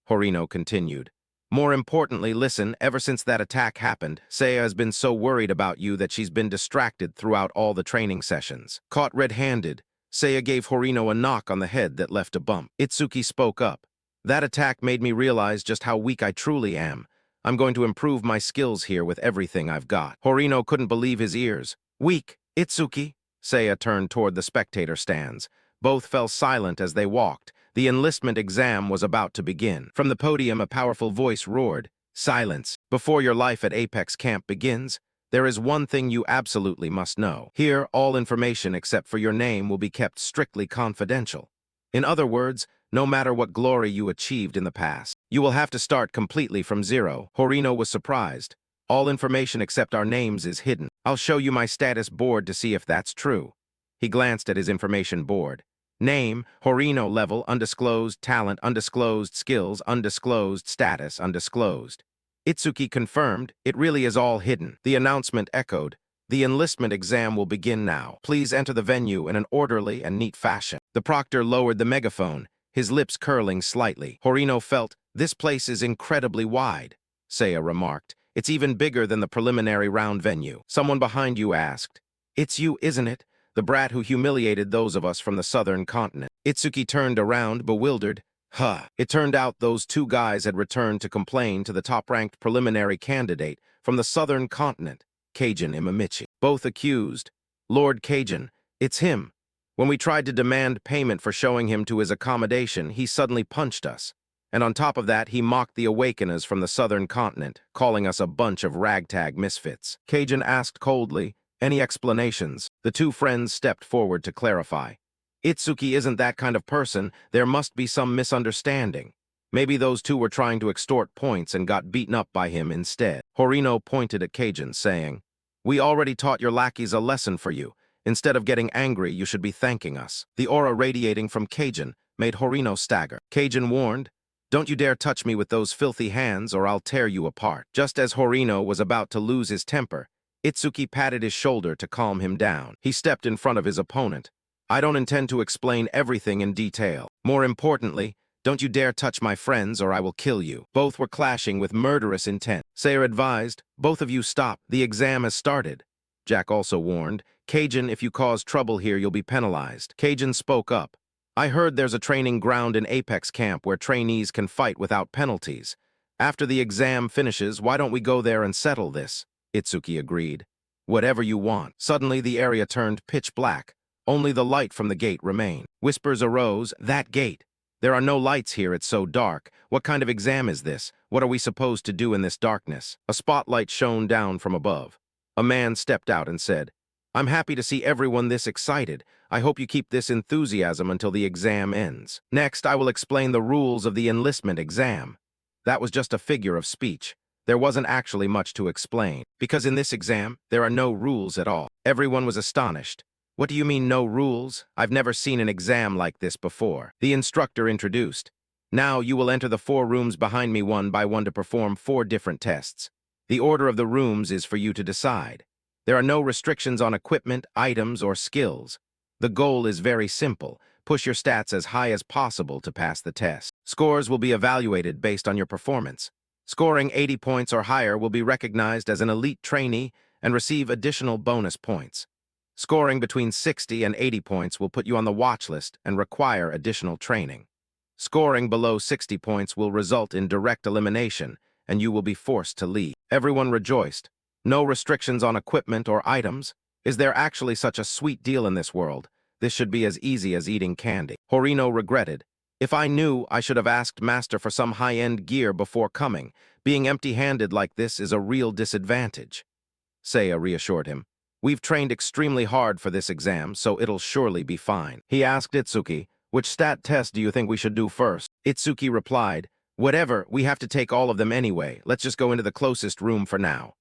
Horino continued. More importantly, listen, ever since that attack happened, Seiya has been so worried about you that she's been distracted throughout all the training sessions. Caught red-handed, Seiya gave Horino a knock on the head that left a bump. Itsuki spoke up. That attack made me realize just how weak I truly am. I'm going to improve my skills here with everything I've got. Horino couldn't believe his ears. Weak, Itsuki? Seiya turned toward the spectator stands. Both fell silent as they walked. The enlistment exam was about to begin. From the podium, a powerful voice roared, silence. Before your life at Apex Camp begins, there is one thing you absolutely must know. Here, all information except for your name will be kept strictly confidential. In other words, no matter what glory you achieved in the past, you will have to start completely from zero. Horino was surprised. All information except our names is hidden. I'll show you my status board to see if that's true. He glanced at his information board. Name, Horino level, undisclosed, talent, undisclosed, skills, undisclosed, status, undisclosed. Itsuki confirmed, it really is all hidden. The announcement echoed, the enlistment exam will begin now. Please enter the venue in an orderly and neat fashion. The proctor lowered the megaphone, his lips curling slightly. Horino felt, this place is incredibly wide. Seiya remarked, it's even bigger than the preliminary round venue. Someone behind you asked, it's you, isn't it? The brat who humiliated those of us from the Southern Continent. Itsuki turned around, bewildered. It turned out those two guys had returned to complain to the top-ranked preliminary candidate from the Southern Continent, Kajin Imamichi. Both accused, Lord Kajin, it's him. When we tried to demand payment for showing him to his accommodation, he suddenly punched us. And on top of that, he mocked the Awakeners from the Southern Continent, calling us a bunch of ragtag misfits. Kajin asked coldly, any explanations? The two friends stepped forward to clarify. Itsuki isn't that kind of person. There must be some misunderstanding. Maybe those two were trying to extort points and got beaten up by him instead. Horino pointed at Kajin, saying, we already taught your lackeys a lesson for you. Instead of getting angry, you should be thanking us. The aura radiating from Kajin made Horino stagger. Kajin warned, don't you dare touch me with those filthy hands or I'll tear you apart. Just as Horino was about to lose his temper, Itsuki patted his shoulder to calm him down. He stepped in front of his opponent. I don't intend to explain everything in detail. More importantly, don't you dare touch my friends or I will kill you. Both were clashing with murderous intent. Seiya advised, both of you stop. The exam has started. Jack also warned, Kajin, if you cause trouble here, you'll be penalized. Kajin spoke up. I heard there's a training ground in Apex Camp where trainees can fight without penalties. After the exam finishes, why don't we go there and settle this? Itsuki agreed. Whatever you want. Suddenly, the area turned pitch black. Only the light from the gate remained. Whispers arose, that gate. There are no lights here, it's so dark. What kind of exam is this? What are we supposed to do in this darkness? A spotlight shone down from above. A man stepped out and said, I'm happy to see everyone this excited. I hope you keep this enthusiasm until the exam ends. Next, I will explain the rules of the enlistment exam. That was just a figure of speech. There wasn't actually much to explain, because in this exam, there are no rules at all. Everyone was astonished. What do you mean no rules? I've never seen an exam like this before. The instructor introduced. Now you will enter the 4 rooms behind me one by one to perform 4 different tests. The order of the rooms is for you to decide. There are no restrictions on equipment, items, or skills. The goal is very simple. Push your stats as high as possible to pass the test. Scores will be evaluated based on your performance. Scoring 80 points or higher will be recognized as an elite trainee and receive additional bonus points. Scoring between 60 and 80 points will put you on the watch list and require additional training. Scoring below 60 points will result in direct elimination, and you will be forced to leave. Everyone rejoiced. No restrictions on equipment or items. Is there actually such a sweet deal in this world? This should be as easy as eating candy. Horino regretted. If I knew, I should have asked Master for some high-end gear before coming. Being empty-handed like this is a real disadvantage. Seiya reassured him. We've trained extremely hard for this exam, so it'll surely be fine. He asked Itsuki, which stat test do you think we should do first? Itsuki replied, whatever, we have to take all of them anyway. Let's just go into the closest room for now.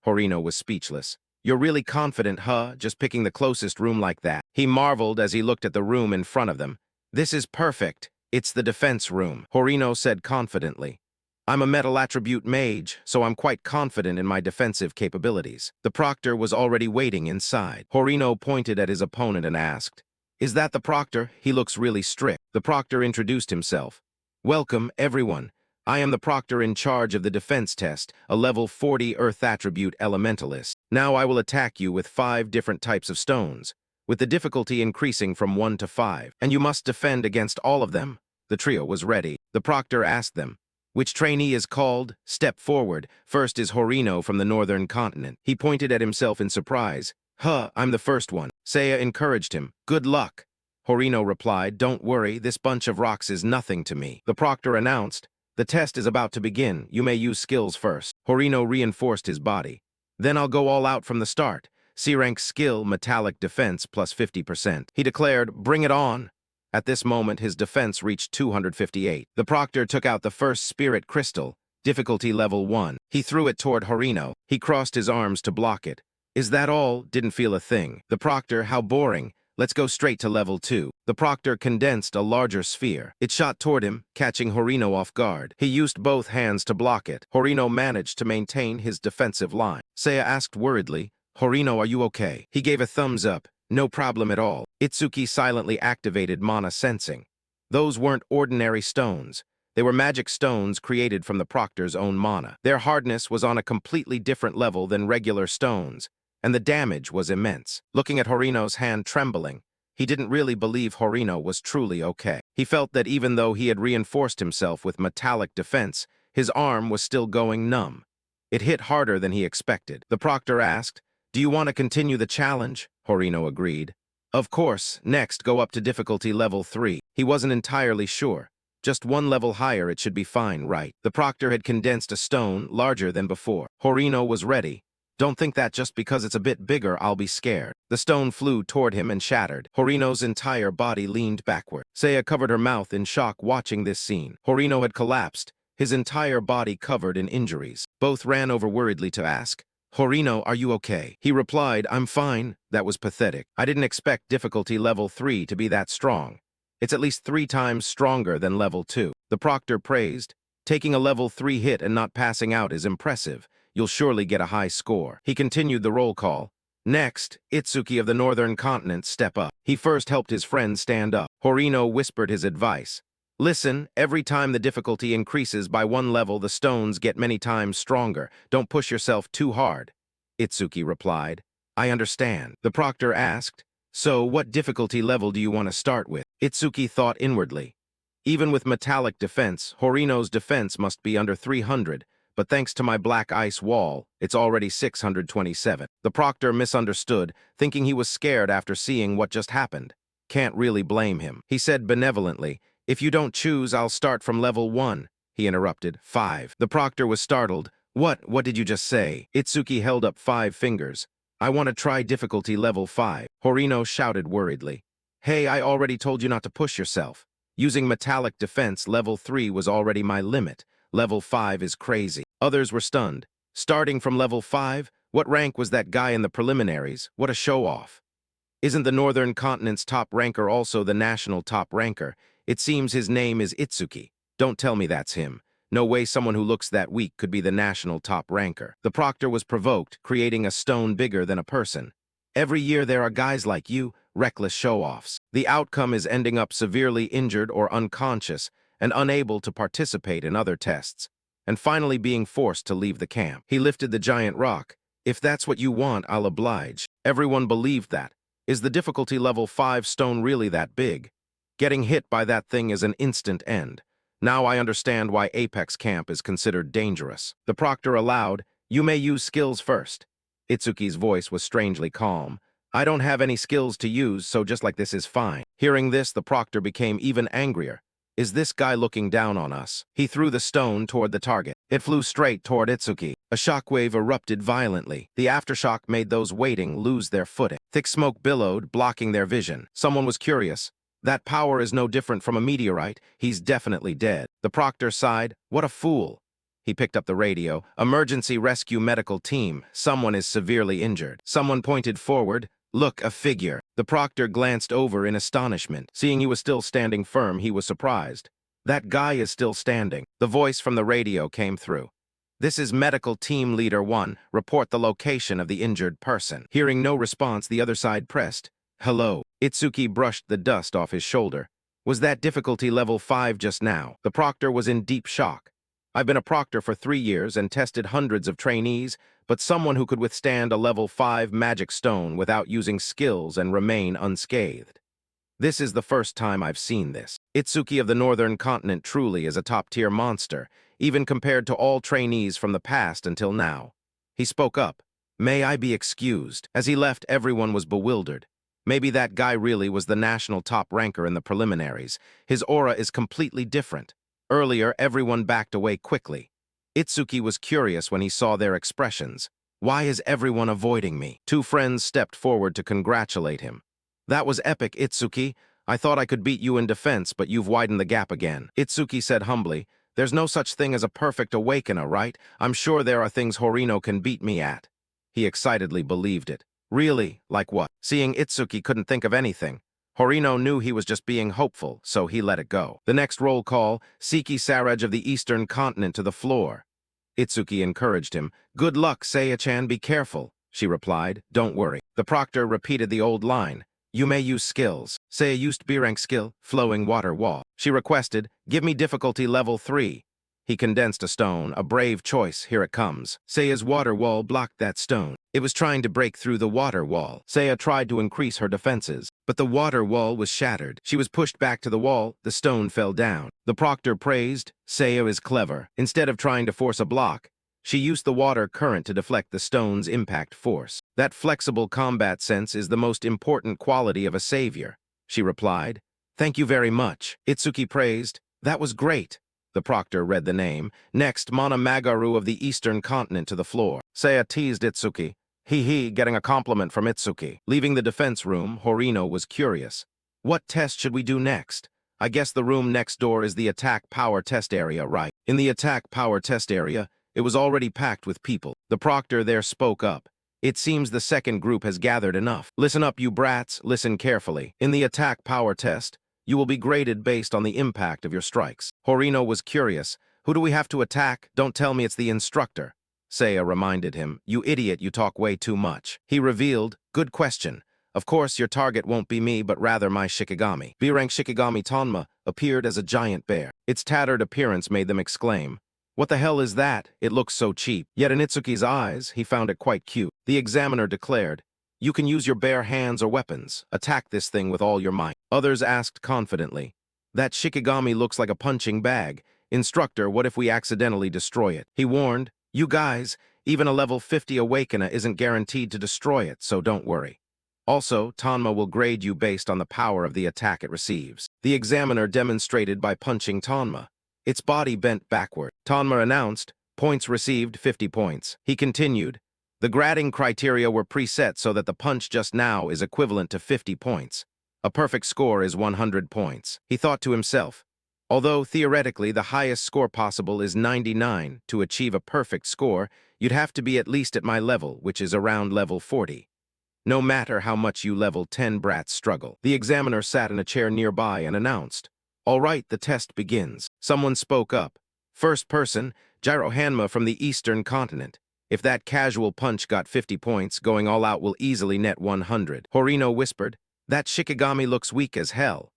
Horino was speechless. You're really confident, huh? Just picking the closest room like that. He marveled as he looked at the room in front of them. This is perfect. It's the defense room, Horino said confidently. I'm a metal attribute mage, so I'm quite confident in my defensive capabilities. The proctor was already waiting inside. Horino pointed at his opponent and asked, is that the proctor? He looks really strict. The proctor introduced himself. Welcome, everyone. I am the proctor in charge of the defense test, a level 40 Earth attribute elementalist. Now I will attack you with 5 different types of stones, with the difficulty increasing from 1 to 5, and you must defend against all of them. The trio was ready. The proctor asked them, which trainee is called? Step forward. First is Horino from the northern continent. He pointed at himself in surprise. Huh, I'm the first one. Seiya encouraged him. Good luck. Horino replied, don't worry, this bunch of rocks is nothing to me. The proctor announced, the test is about to begin. You may use skills first. Horino reinforced his body. Then I'll go all out from the start. C-rank skill, metallic defense, plus 50%. He declared, bring it on. At this moment, his defense reached 258. The proctor took out the first spirit crystal, difficulty level 1. He threw it toward Horino. He crossed his arms to block it. Is that all? Didn't feel a thing. The proctor, how boring. Let's go straight to level 2. The proctor condensed a larger sphere. It shot toward him, catching Horino off guard. He used both hands to block it. Horino managed to maintain his defensive line. Seiya asked worriedly, Horino, are you okay? He gave a thumbs up. No problem at all. Itsuki silently activated mana sensing. Those weren't ordinary stones. They were magic stones created from the proctor's own mana. Their hardness was on a completely different level than regular stones, and the damage was immense. Looking at Horino's hand trembling, he didn't really believe Horino was truly okay. He felt that even though he had reinforced himself with metallic defense, his arm was still going numb. It hit harder than he expected. The proctor asked, do you want to continue the challenge? Horino agreed. Of course, next go up to difficulty level 3. He wasn't entirely sure. Just 1 level higher it should be fine, right? The proctor had condensed a stone larger than before. Horino was ready. Don't think that just because it's a bit bigger I'll be scared. The stone flew toward him and shattered. Horino's entire body leaned backward. Seiya covered her mouth in shock watching this scene. Horino had collapsed, his entire body covered in injuries. Both ran over worriedly to ask, Horino, are you okay? He replied, I'm fine. That was pathetic. I didn't expect difficulty level 3 to be that strong. It's at least 3 times stronger than level 2. The proctor praised. Taking a level 3 hit and not passing out is impressive. You'll surely get a high score. He continued the roll call. Next, Itsuki of the northern continent step up. He first helped his friend stand up. Horino whispered his advice. Listen, every time the difficulty increases by 1 level, the stones get many times stronger. Don't push yourself too hard. Itsuki replied. I understand. The proctor asked, so what difficulty level do you want to start with? Itsuki thought inwardly. Even with metallic defense, Horino's defense must be under 300, but thanks to my black ice wall, it's already 627. The proctor misunderstood, thinking he was scared after seeing what just happened. Can't really blame him. He said benevolently, if you don't choose, I'll start from level 1. He interrupted. 5. The proctor was startled. What did you just say? Itsuki held up 5 fingers. I want to try difficulty level 5. Horino shouted worriedly. Hey, I already told you not to push yourself. Using metallic defense, level 3 was already my limit. Level 5 is crazy. Others were stunned. Starting from level 5, what rank was that guy in the preliminaries? What a show-off. Isn't the Northern Continent's top ranker also the national top ranker? It seems his name is Itsuki. Don't tell me that's him. No way someone who looks that weak could be the national top ranker. The proctor was provoked, creating a stone bigger than a person. Every year there are guys like you, reckless show-offs. The outcome is ending up severely injured or unconscious and unable to participate in other tests, and finally being forced to leave the camp. He lifted the giant rock. If that's what you want, I'll oblige. Everyone believed that. Is the difficulty level 5 stone really that big? Getting hit by that thing is an instant end. Now I understand why Apex Camp is considered dangerous. The proctor allowed, you may use skills first. Itsuki's voice was strangely calm. I don't have any skills to use, so just like this is fine. Hearing this, the proctor became even angrier. Is this guy looking down on us? He threw the stone toward the target. It flew straight toward Itsuki. A shockwave erupted violently. The aftershock made those waiting lose their footing. Thick smoke billowed, blocking their vision. Someone was curious. That power is no different from a meteorite. He's definitely dead. The proctor sighed. What a fool. He picked up the radio. Emergency rescue medical team. Someone is severely injured. Someone pointed forward. Look, a figure. The proctor glanced over in astonishment. Seeing he was still standing firm, he was surprised. That guy is still standing. The voice from the radio came through. This is Medical Team Leader 1. Report the location of the injured person. Hearing no response, the other side pressed. Hello. Itsuki brushed the dust off his shoulder. Was that difficulty level 5 just now? The proctor was in deep shock. I've been a proctor for 3 years and tested hundreds of trainees, but someone who could withstand a level 5 magic stone without using skills and remain unscathed. This is the first time I've seen this. Itsuki of the Northern Continent truly is a top-tier monster, even compared to all trainees from the past until now. He spoke up. May I be excused? As he left, everyone was bewildered. Maybe that guy really was the national top ranker in the preliminaries. His aura is completely different. Earlier, everyone backed away quickly. Itsuki was curious when he saw their expressions. Why is everyone avoiding me? 2 friends stepped forward to congratulate him. That was epic, Itsuki. I thought I could beat you in defense, but you've widened the gap again. Itsuki said humbly, there's no such thing as a perfect awakener, right? I'm sure there are things Horino can beat me at. He excitedly believed it. Really? Like what? Seeing Itsuki couldn't think of anything. Horino knew he was just being hopeful, so he let it go. The next roll call, Seki Saraj of the Eastern Continent to the floor. Itsuki encouraged him. Good luck, Seiya-chan, be careful. She replied, don't worry. The proctor repeated the old line. You may use skills. Seiya used B-rank skill, flowing water wall. She requested, give me difficulty level 3. He condensed a stone, a brave choice, here it comes. Seiya's water wall blocked that stone. It was trying to break through the water wall. Seiya tried to increase her defenses, but the water wall was shattered. She was pushed back to the wall, the stone fell down. The proctor praised, Seiya is clever. Instead of trying to force a block, she used the water current to deflect the stone's impact force. That flexible combat sense is the most important quality of a savior, she replied. Thank you very much. Itsuki praised, that was great. The proctor read the name. Next, Mana Magaru of the Eastern Continent to the floor. Seiya teased Itsuki. He, getting a compliment from Itsuki. Leaving the defense room, Horino was curious. What test should we do next? I guess the room next door is the attack power test area, right? In the attack power test area, it was already packed with people. The proctor there spoke up. It seems the second group has gathered enough. Listen up, you brats, listen carefully. In the attack power test, you will be graded based on the impact of your strikes. Horino was curious. Who do we have to attack? Don't tell me it's the instructor. Seiya reminded him. You idiot, you talk way too much. He revealed, good question. Of course, your target won't be me, but rather my Shikigami. B-rank Shikigami Tonma appeared as a giant bear. Its tattered appearance made them exclaim. What the hell is that? It looks so cheap. Yet in Itsuki's eyes, he found it quite cute. The examiner declared, you can use your bare hands or weapons. Attack this thing with all your might. Others asked confidently. That Shikigami looks like a punching bag. Instructor, what if we accidentally destroy it? He warned, you guys, even a level 50 Awakener isn't guaranteed to destroy it, so don't worry. Also, Tonma will grade you based on the power of the attack it receives. The examiner demonstrated by punching Tonma. Its body bent backward. Tonma announced, points received 50 points. He continued, the grading criteria were preset so that the punch just now is equivalent to 50 points. A perfect score is 100 points. He thought to himself, Although, theoretically, the highest score possible is 99, to achieve a perfect score, you'd have to be at least at my level, which is around level 40. No matter how much you level 10 brats struggle. The examiner sat in a chair nearby and announced, "All right, the test begins." Someone spoke up. First person, Gyro Hanma from the Eastern continent. If that casual punch got 50 points, going all out will easily net 100. Horino whispered, "That Shikigami looks weak as hell."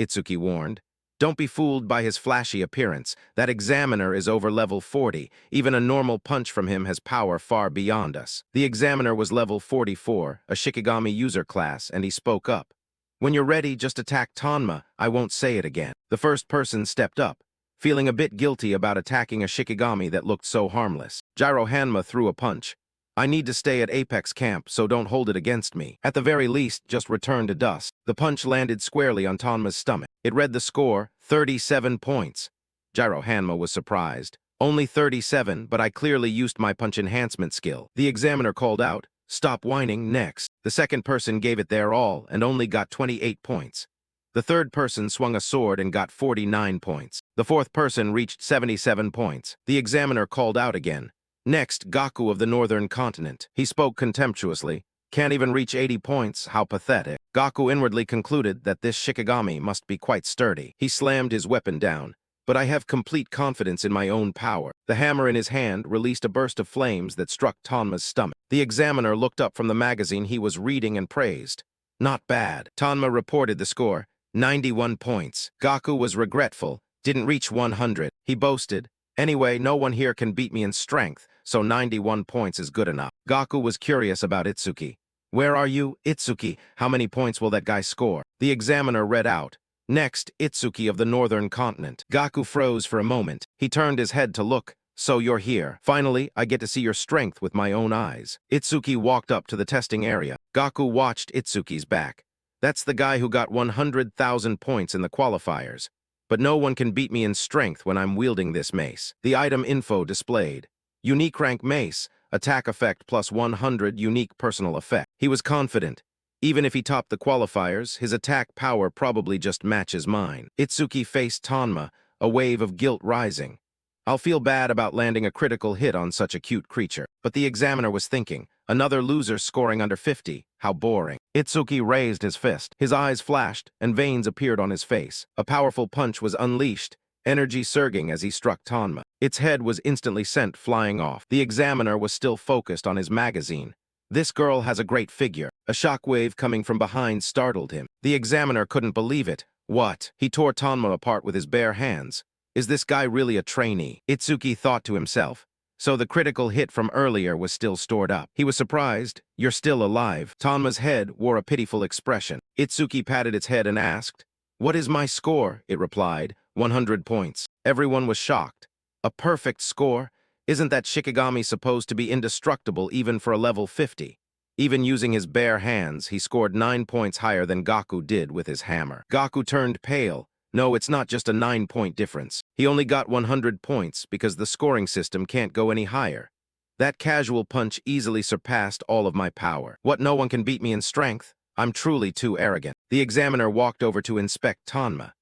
Itsuki warned, "Don't be fooled by his flashy appearance. That examiner is over level 40. Even a normal punch from him has power far beyond us." The examiner was level 44, a Shikigami user class, and he spoke up. "When you're ready, just attack Tanma. I won't say it again." The first person stepped up, feeling a bit guilty about attacking a Shikigami that looked so harmless. Gyro Hanma threw a punch. "I need to stay at Apex Camp, so don't hold it against me. At the very least, just return to dust." The punch landed squarely on Tanma's stomach. It read the score, 37 points. Gyro Hanma was surprised. "Only 37, but I clearly used my punch enhancement skill." The examiner called out, "Stop whining, next." The second person gave it their all and only got 28 points. The third person swung a sword and got 49 points. The fourth person reached 77 points. The examiner called out again, "Next, Gaku of the Northern Continent." He spoke contemptuously. "Can't even reach 80 points, how pathetic." Gaku inwardly concluded that this Shikigami must be quite sturdy. He slammed his weapon down. "But I have complete confidence in my own power." The hammer in his hand released a burst of flames that struck Tanma's stomach. The examiner looked up from the magazine he was reading and praised. "Not bad." Tanma reported the score, 91 points. Gaku was regretful, didn't reach 100. He boasted, "Anyway, no one here can beat me in strength, so 91 points is good enough." Gaku was curious about Itsuki. "Where are you, Itsuki? How many points will that guy score?" The examiner read out, "Next, Itsuki of the Northern Continent." Gaku froze for a moment. He turned his head to look. "So you're here. Finally, I get to see your strength with my own eyes." Itsuki walked up to the testing area. Gaku watched Itsuki's back. "That's the guy who got 100,000 points in the qualifiers. But no one can beat me in strength when I'm wielding this mace." The item info displayed. Unique rank mace, attack effect plus 100 unique personal effect. He was confident. Even if he topped the qualifiers, his attack power probably just matches mine. Itsuki faced Tanma, a wave of guilt rising. "I'll feel bad about landing a critical hit on such a cute creature." But the examiner was thinking, another loser scoring under 50, how boring. Itsuki raised his fist. His eyes flashed, and veins appeared on his face. A powerful punch was unleashed, energy surging as he struck Tanma. Its head was instantly sent flying off. The examiner was still focused on his magazine. "This girl has a great figure." A shockwave coming from behind startled him. The examiner couldn't believe it. "What?" He tore Tanma apart with his bare hands. "Is this guy really a trainee?" Itsuki thought to himself. So the critical hit from earlier was still stored up. He was surprised. "You're still alive." Tanma's head wore a pitiful expression. Itsuki patted its head and asked, "What is my score?" It replied, 100 points. Everyone was shocked. A perfect score? Isn't that Shikigami supposed to be indestructible even for a level 50? Even using his bare hands, he scored 9 points higher than Gaku did with his hammer. Gaku turned pale. No, it's not just a 9-point difference. He only got 100 points because the scoring system can't go any higher. That casual punch easily surpassed all of my power. What, no one can beat me in strength? I'm truly too arrogant. The examiner walked over to inspect Tanma.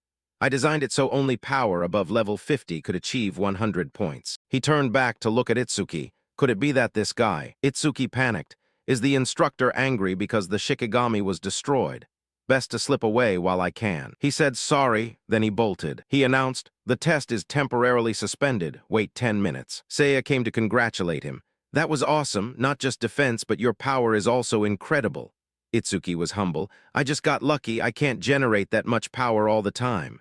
I designed it so only power above level 50 could achieve 100 points. He turned back to look at Itsuki. Could it be that this guy? Itsuki panicked. Is the instructor angry because the Shikigami was destroyed? Best to slip away while I can. He said sorry, then he bolted. He announced, "The test is temporarily suspended. Wait 10 minutes. Seiya came to congratulate him. "That was awesome, not just defense, but your power is also incredible." Itsuki was humble. "I just got lucky. I can't generate that much power all the time."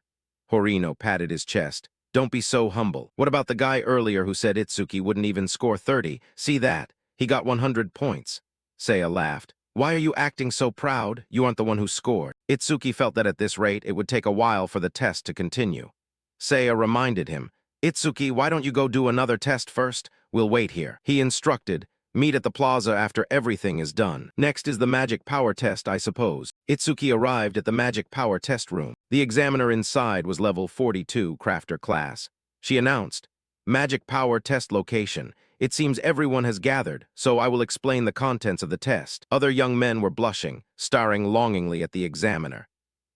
Horino patted his chest. "Don't be so humble. What about the guy earlier who said Itsuki wouldn't even score 30? See that? He got 100 points. Seiya laughed. "Why are you acting so proud? You aren't the one who scored." Itsuki felt that at this rate, it would take a while for the test to continue. Seiya reminded him, "Itsuki, why don't you go do another test first? We'll wait here." He instructed, "Meet at the plaza after everything is done. Next is the magic power test, I suppose." Itsuki arrived at the magic power test room. The examiner inside was level 42 crafter class. She announced, "Magic power test location. It seems everyone has gathered, so I will explain the contents of the test." Other young men were blushing, staring longingly at the examiner.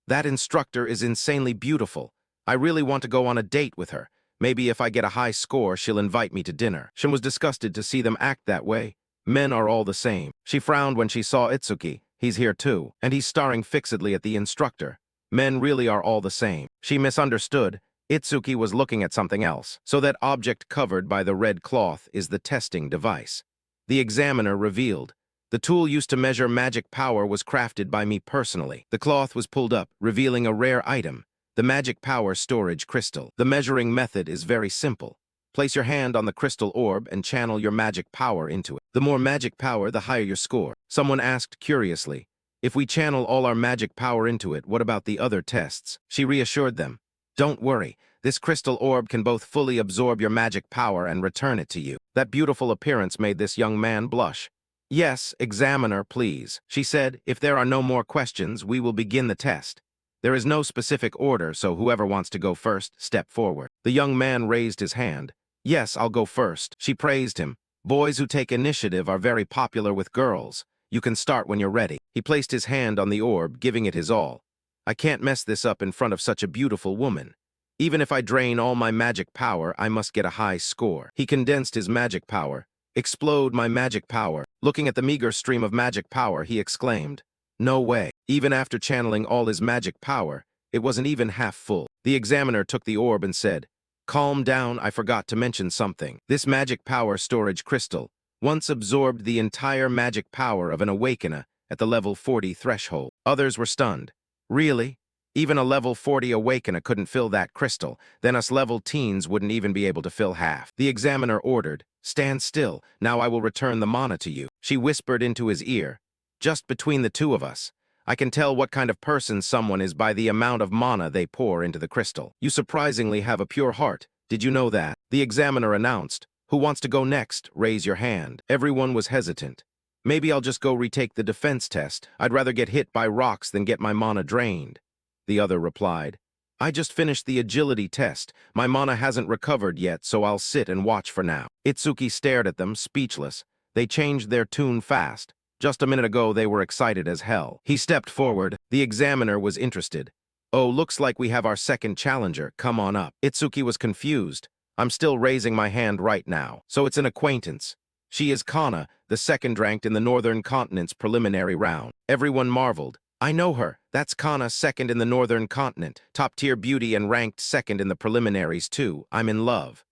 "That instructor is insanely beautiful. I really want to go on a date with her. Maybe if I get a high score, she'll invite me to dinner. Shin was disgusted to see them act that way. Men are all the same. She frowned when she saw Itsuki. He's here too, and he's staring fixedly at the instructor. Men really are all the same. She misunderstood. Itsuki was looking at something else. So that object covered by the red cloth is the testing device. The examiner revealed. The tool used to measure magic power was crafted by me personally. The cloth was pulled up, revealing a rare item, the magic power storage crystal. The measuring method is very simple. Place your hand on the crystal orb and channel your magic power into it. The more magic power, the higher your score. Someone asked curiously, if we channel all our magic power into it, what about the other tests? She reassured them. Don't worry, this crystal orb can both fully absorb your magic power and return it to you. That beautiful appearance made this young man blush. Yes, examiner, please. She said, if there are no more questions, we will begin the test. There is no specific order, so whoever wants to go first, step forward. The young man raised his hand. Yes, I'll go first. She praised him. Boys who take initiative are very popular with girls. You can start when you're ready. He placed his hand on the orb, giving it his all. I can't mess this up in front of such a beautiful woman. Even if I drain all my magic power, I must get a high score. He condensed his magic power. Explode my magic power. Looking at the meager stream of magic power, he exclaimed, no way. Even after channeling all his magic power, it wasn't even half full. The examiner took the orb and said, calm down, I forgot to mention something. This magic power storage crystal once absorbed the entire magic power of an awakener at the level 40 threshold. Others were stunned. Really? Even a level 40 awakener couldn't fill that crystal, then us level teens wouldn't even be able to fill half. The examiner ordered, stand still, now I will return the mana to you. She whispered into his ear, just between the two of us, I can tell what kind of person someone is by the amount of mana they pour into the crystal. You surprisingly have a pure heart. Did you know that? The examiner announced, who wants to go next? Raise your hand. Everyone was hesitant. Maybe I'll just go retake the defense test. I'd rather get hit by rocks than get my mana drained. The other replied, I just finished the agility test. My mana hasn't recovered yet, so I'll sit and watch for now. Itsuki stared at them, speechless. They changed their tune fast. Just a minute ago, they were excited as hell. He stepped forward. The examiner was interested. Oh, looks like we have our second challenger. Come on up. Itsuki was confused. I'm still raising my hand right now, so it's an acquaintance. She is Kana, the second ranked in the Northern Continent's preliminary round. Everyone marveled. I know her. That's Kana, second in the Northern Continent, top-tier beauty and ranked second in the preliminaries too. I'm in love.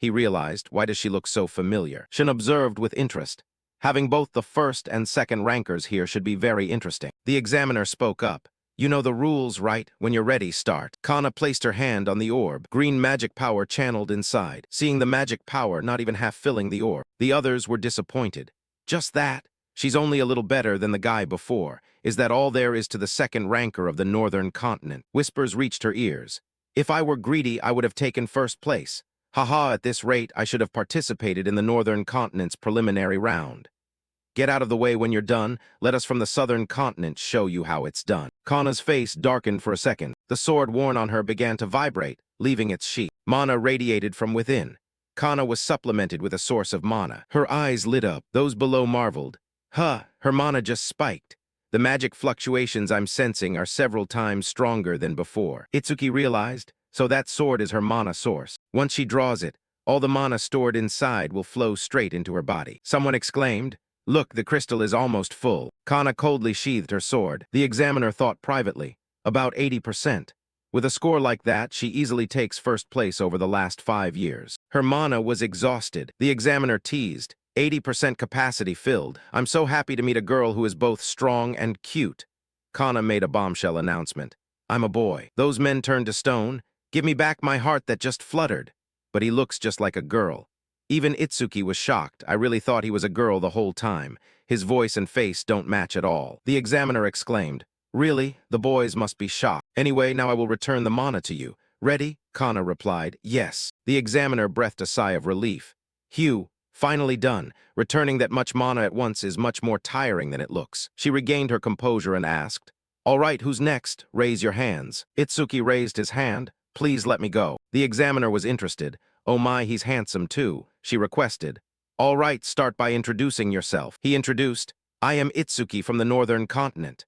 He realized, why does she look so familiar? Shin observed with interest. Having both the first and second rankers here should be very interesting. The examiner spoke up. You know the rules, right? When you're ready, start. Kana placed her hand on the orb. Green magic power channeled inside. Seeing the magic power not even half filling the orb, the others were disappointed. Just that? She's only a little better than the guy before. Is that all there is to the second ranker of the Northern Continent? Whispers reached her ears. If I were greedy, I would have taken first place. Haha, at this rate, I should have participated in the Northern Continent's preliminary round. Get out of the way when you're done. Let us from the Southern Continent show you how it's done. Kana's face darkened for a second. The sword worn on her began to vibrate, leaving its sheath. Mana radiated from within. Kana was supplemented with a source of mana. Her eyes lit up. Those below marveled. Huh, her mana just spiked. The magic fluctuations I'm sensing are several times stronger than before. Itsuki realized, so that sword is her mana source. Once she draws it, all the mana stored inside will flow straight into her body. Someone exclaimed, look, the crystal is almost full. Kana coldly sheathed her sword. The examiner thought privately, about 80%. With a score like that, she easily takes first place over the last 5 years. Her mana was exhausted. The examiner teased, 80% capacity filled. I'm so happy to meet a girl who is both strong and cute. Kana made a bombshell announcement. I'm a boy. Those men turned to stone. Give me back my heart that just fluttered. But he looks just like a girl. Even Itsuki was shocked. I really thought he was a girl the whole time. His voice and face don't match at all. The examiner exclaimed, really? The boys must be shocked. Anyway, now I will return the mana to you. Ready? Kana replied, yes. The examiner breathed a sigh of relief. Phew, finally done. Returning that much mana at once is much more tiring than it looks. She regained her composure and asked, all right, who's next? Raise your hands. Itsuki raised his hand. Please let me go. The examiner was interested. Oh my, he's handsome too, she requested. All right, start by introducing yourself. He introduced, I am Itsuki from the Northern Continent.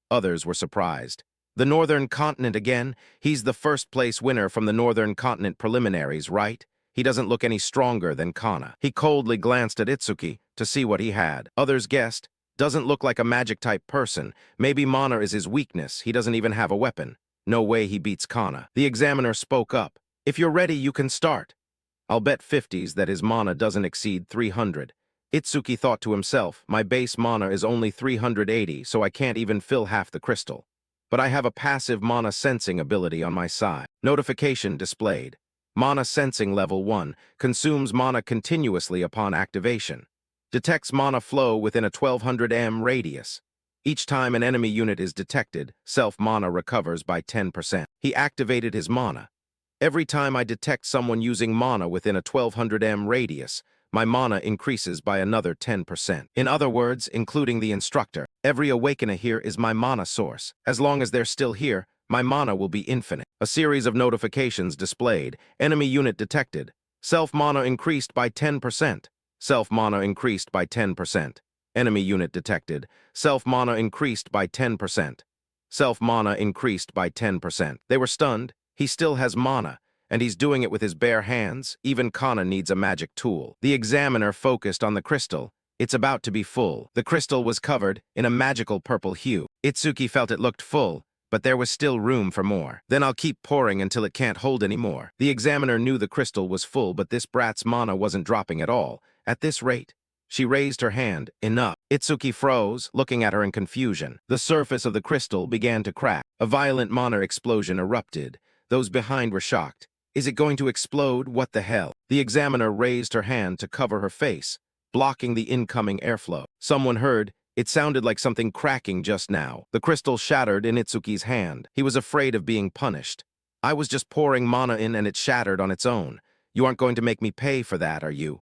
Others were surprised. The Northern Continent again? He's the first place winner from the Northern Continent preliminaries, right? He doesn't look any stronger than Kana. He coldly glanced at Itsuki to see what he had. Others guessed, doesn't look like a magic-type person. Maybe mana is his weakness. He doesn't even have a weapon. No way he beats Kana. The examiner spoke up. If you're ready, you can start. I'll bet 50s that his mana doesn't exceed 300. Itsuki thought to himself, my base mana is only 380, so I can't even fill half the crystal. But I have a passive mana sensing ability on my side. Notification displayed. Mana sensing level 1 consumes mana continuously upon activation. Detects mana flow within a 1200 m radius. Each time an enemy unit is detected, self-mana recovers by 10%. He activated his mana. Every time I detect someone using mana within a 1200 m radius, my mana increases by another 10%. In other words, including the instructor, every awakener here is my mana source. As long as they're still here, my mana will be infinite. A series of notifications displayed. Enemy unit detected. Self-mana increased by 10%. Self-mana increased by 10%. Enemy unit detected. Self-mana increased by 10%. Self-mana increased by 10%. They were stunned. He still has mana, and he's doing it with his bare hands. Even Kana needs a magic tool. The examiner focused on the crystal. It's about to be full. The crystal was covered in a magical purple hue. Itsuki felt it looked full, but there was still room for more. Then I'll keep pouring until it can't hold any more. The examiner knew the crystal was full, but this brat's mana wasn't dropping at all. At this rate, she raised her hand. Enough. Itsuki froze, looking at her in confusion. The surface of the crystal began to crack. A violent mana explosion erupted. Those behind were shocked. Is it going to explode? What the hell? The examiner raised her hand to cover her face, blocking the incoming airflow. Someone heard, it sounded like something cracking just now. The crystal shattered in Itsuki's hand. He was afraid of being punished. I was just pouring mana in and it shattered on its own. You aren't going to make me pay for that, are you?